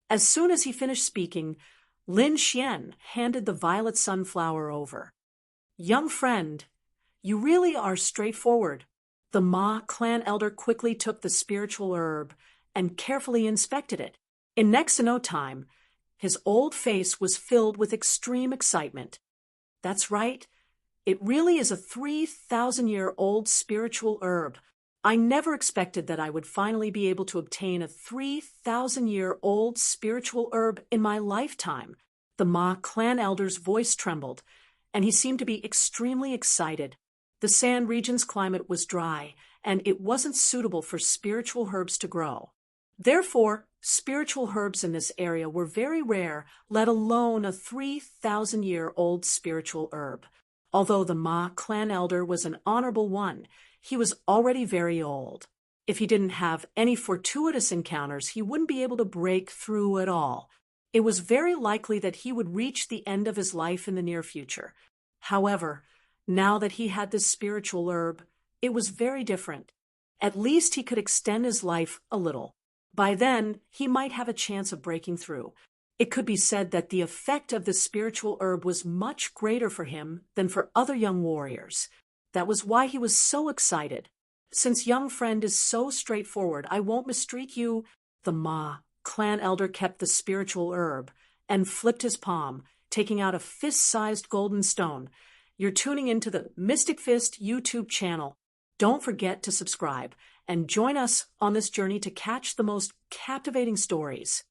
As soon as he finished speaking, Lin Xian handed the violet sunflower over. "Young friend, you really are straightforward." The Ma clan elder quickly took the spiritual herb and carefully inspected it. In next to no time, his old face was filled with extreme excitement. "That's right. It really is a 3,000-year-old spiritual herb. I never expected that I would finally be able to obtain a 3,000-year-old spiritual herb in my lifetime." The Ma clan elder's voice trembled, and he seemed to be extremely excited. The Sand region's climate was dry, and it wasn't suitable for spiritual herbs to grow. Therefore, spiritual herbs in this area were very rare, let alone a 3,000-year-old spiritual herb. Although the Ma clan elder was an honorable one, he was already very old. If he didn't have any fortuitous encounters, he wouldn't be able to break through at all. It was very likely that he would reach the end of his life in the near future. However, now that he had this spiritual herb, it was very different. At least he could extend his life a little. By then, he might have a chance of breaking through. It could be said that the effect of the spiritual herb was much greater for him than for other young warriors. That was why he was so excited. "Since young friend is so straightforward, I won't mistreat you." The Ma clan elder kept the spiritual herb and flipped his palm, taking out a fist-sized golden stone. "You're tuning into the Mystic Fist YouTube channel. Don't forget to subscribe and join us on this journey to catch the most captivating stories.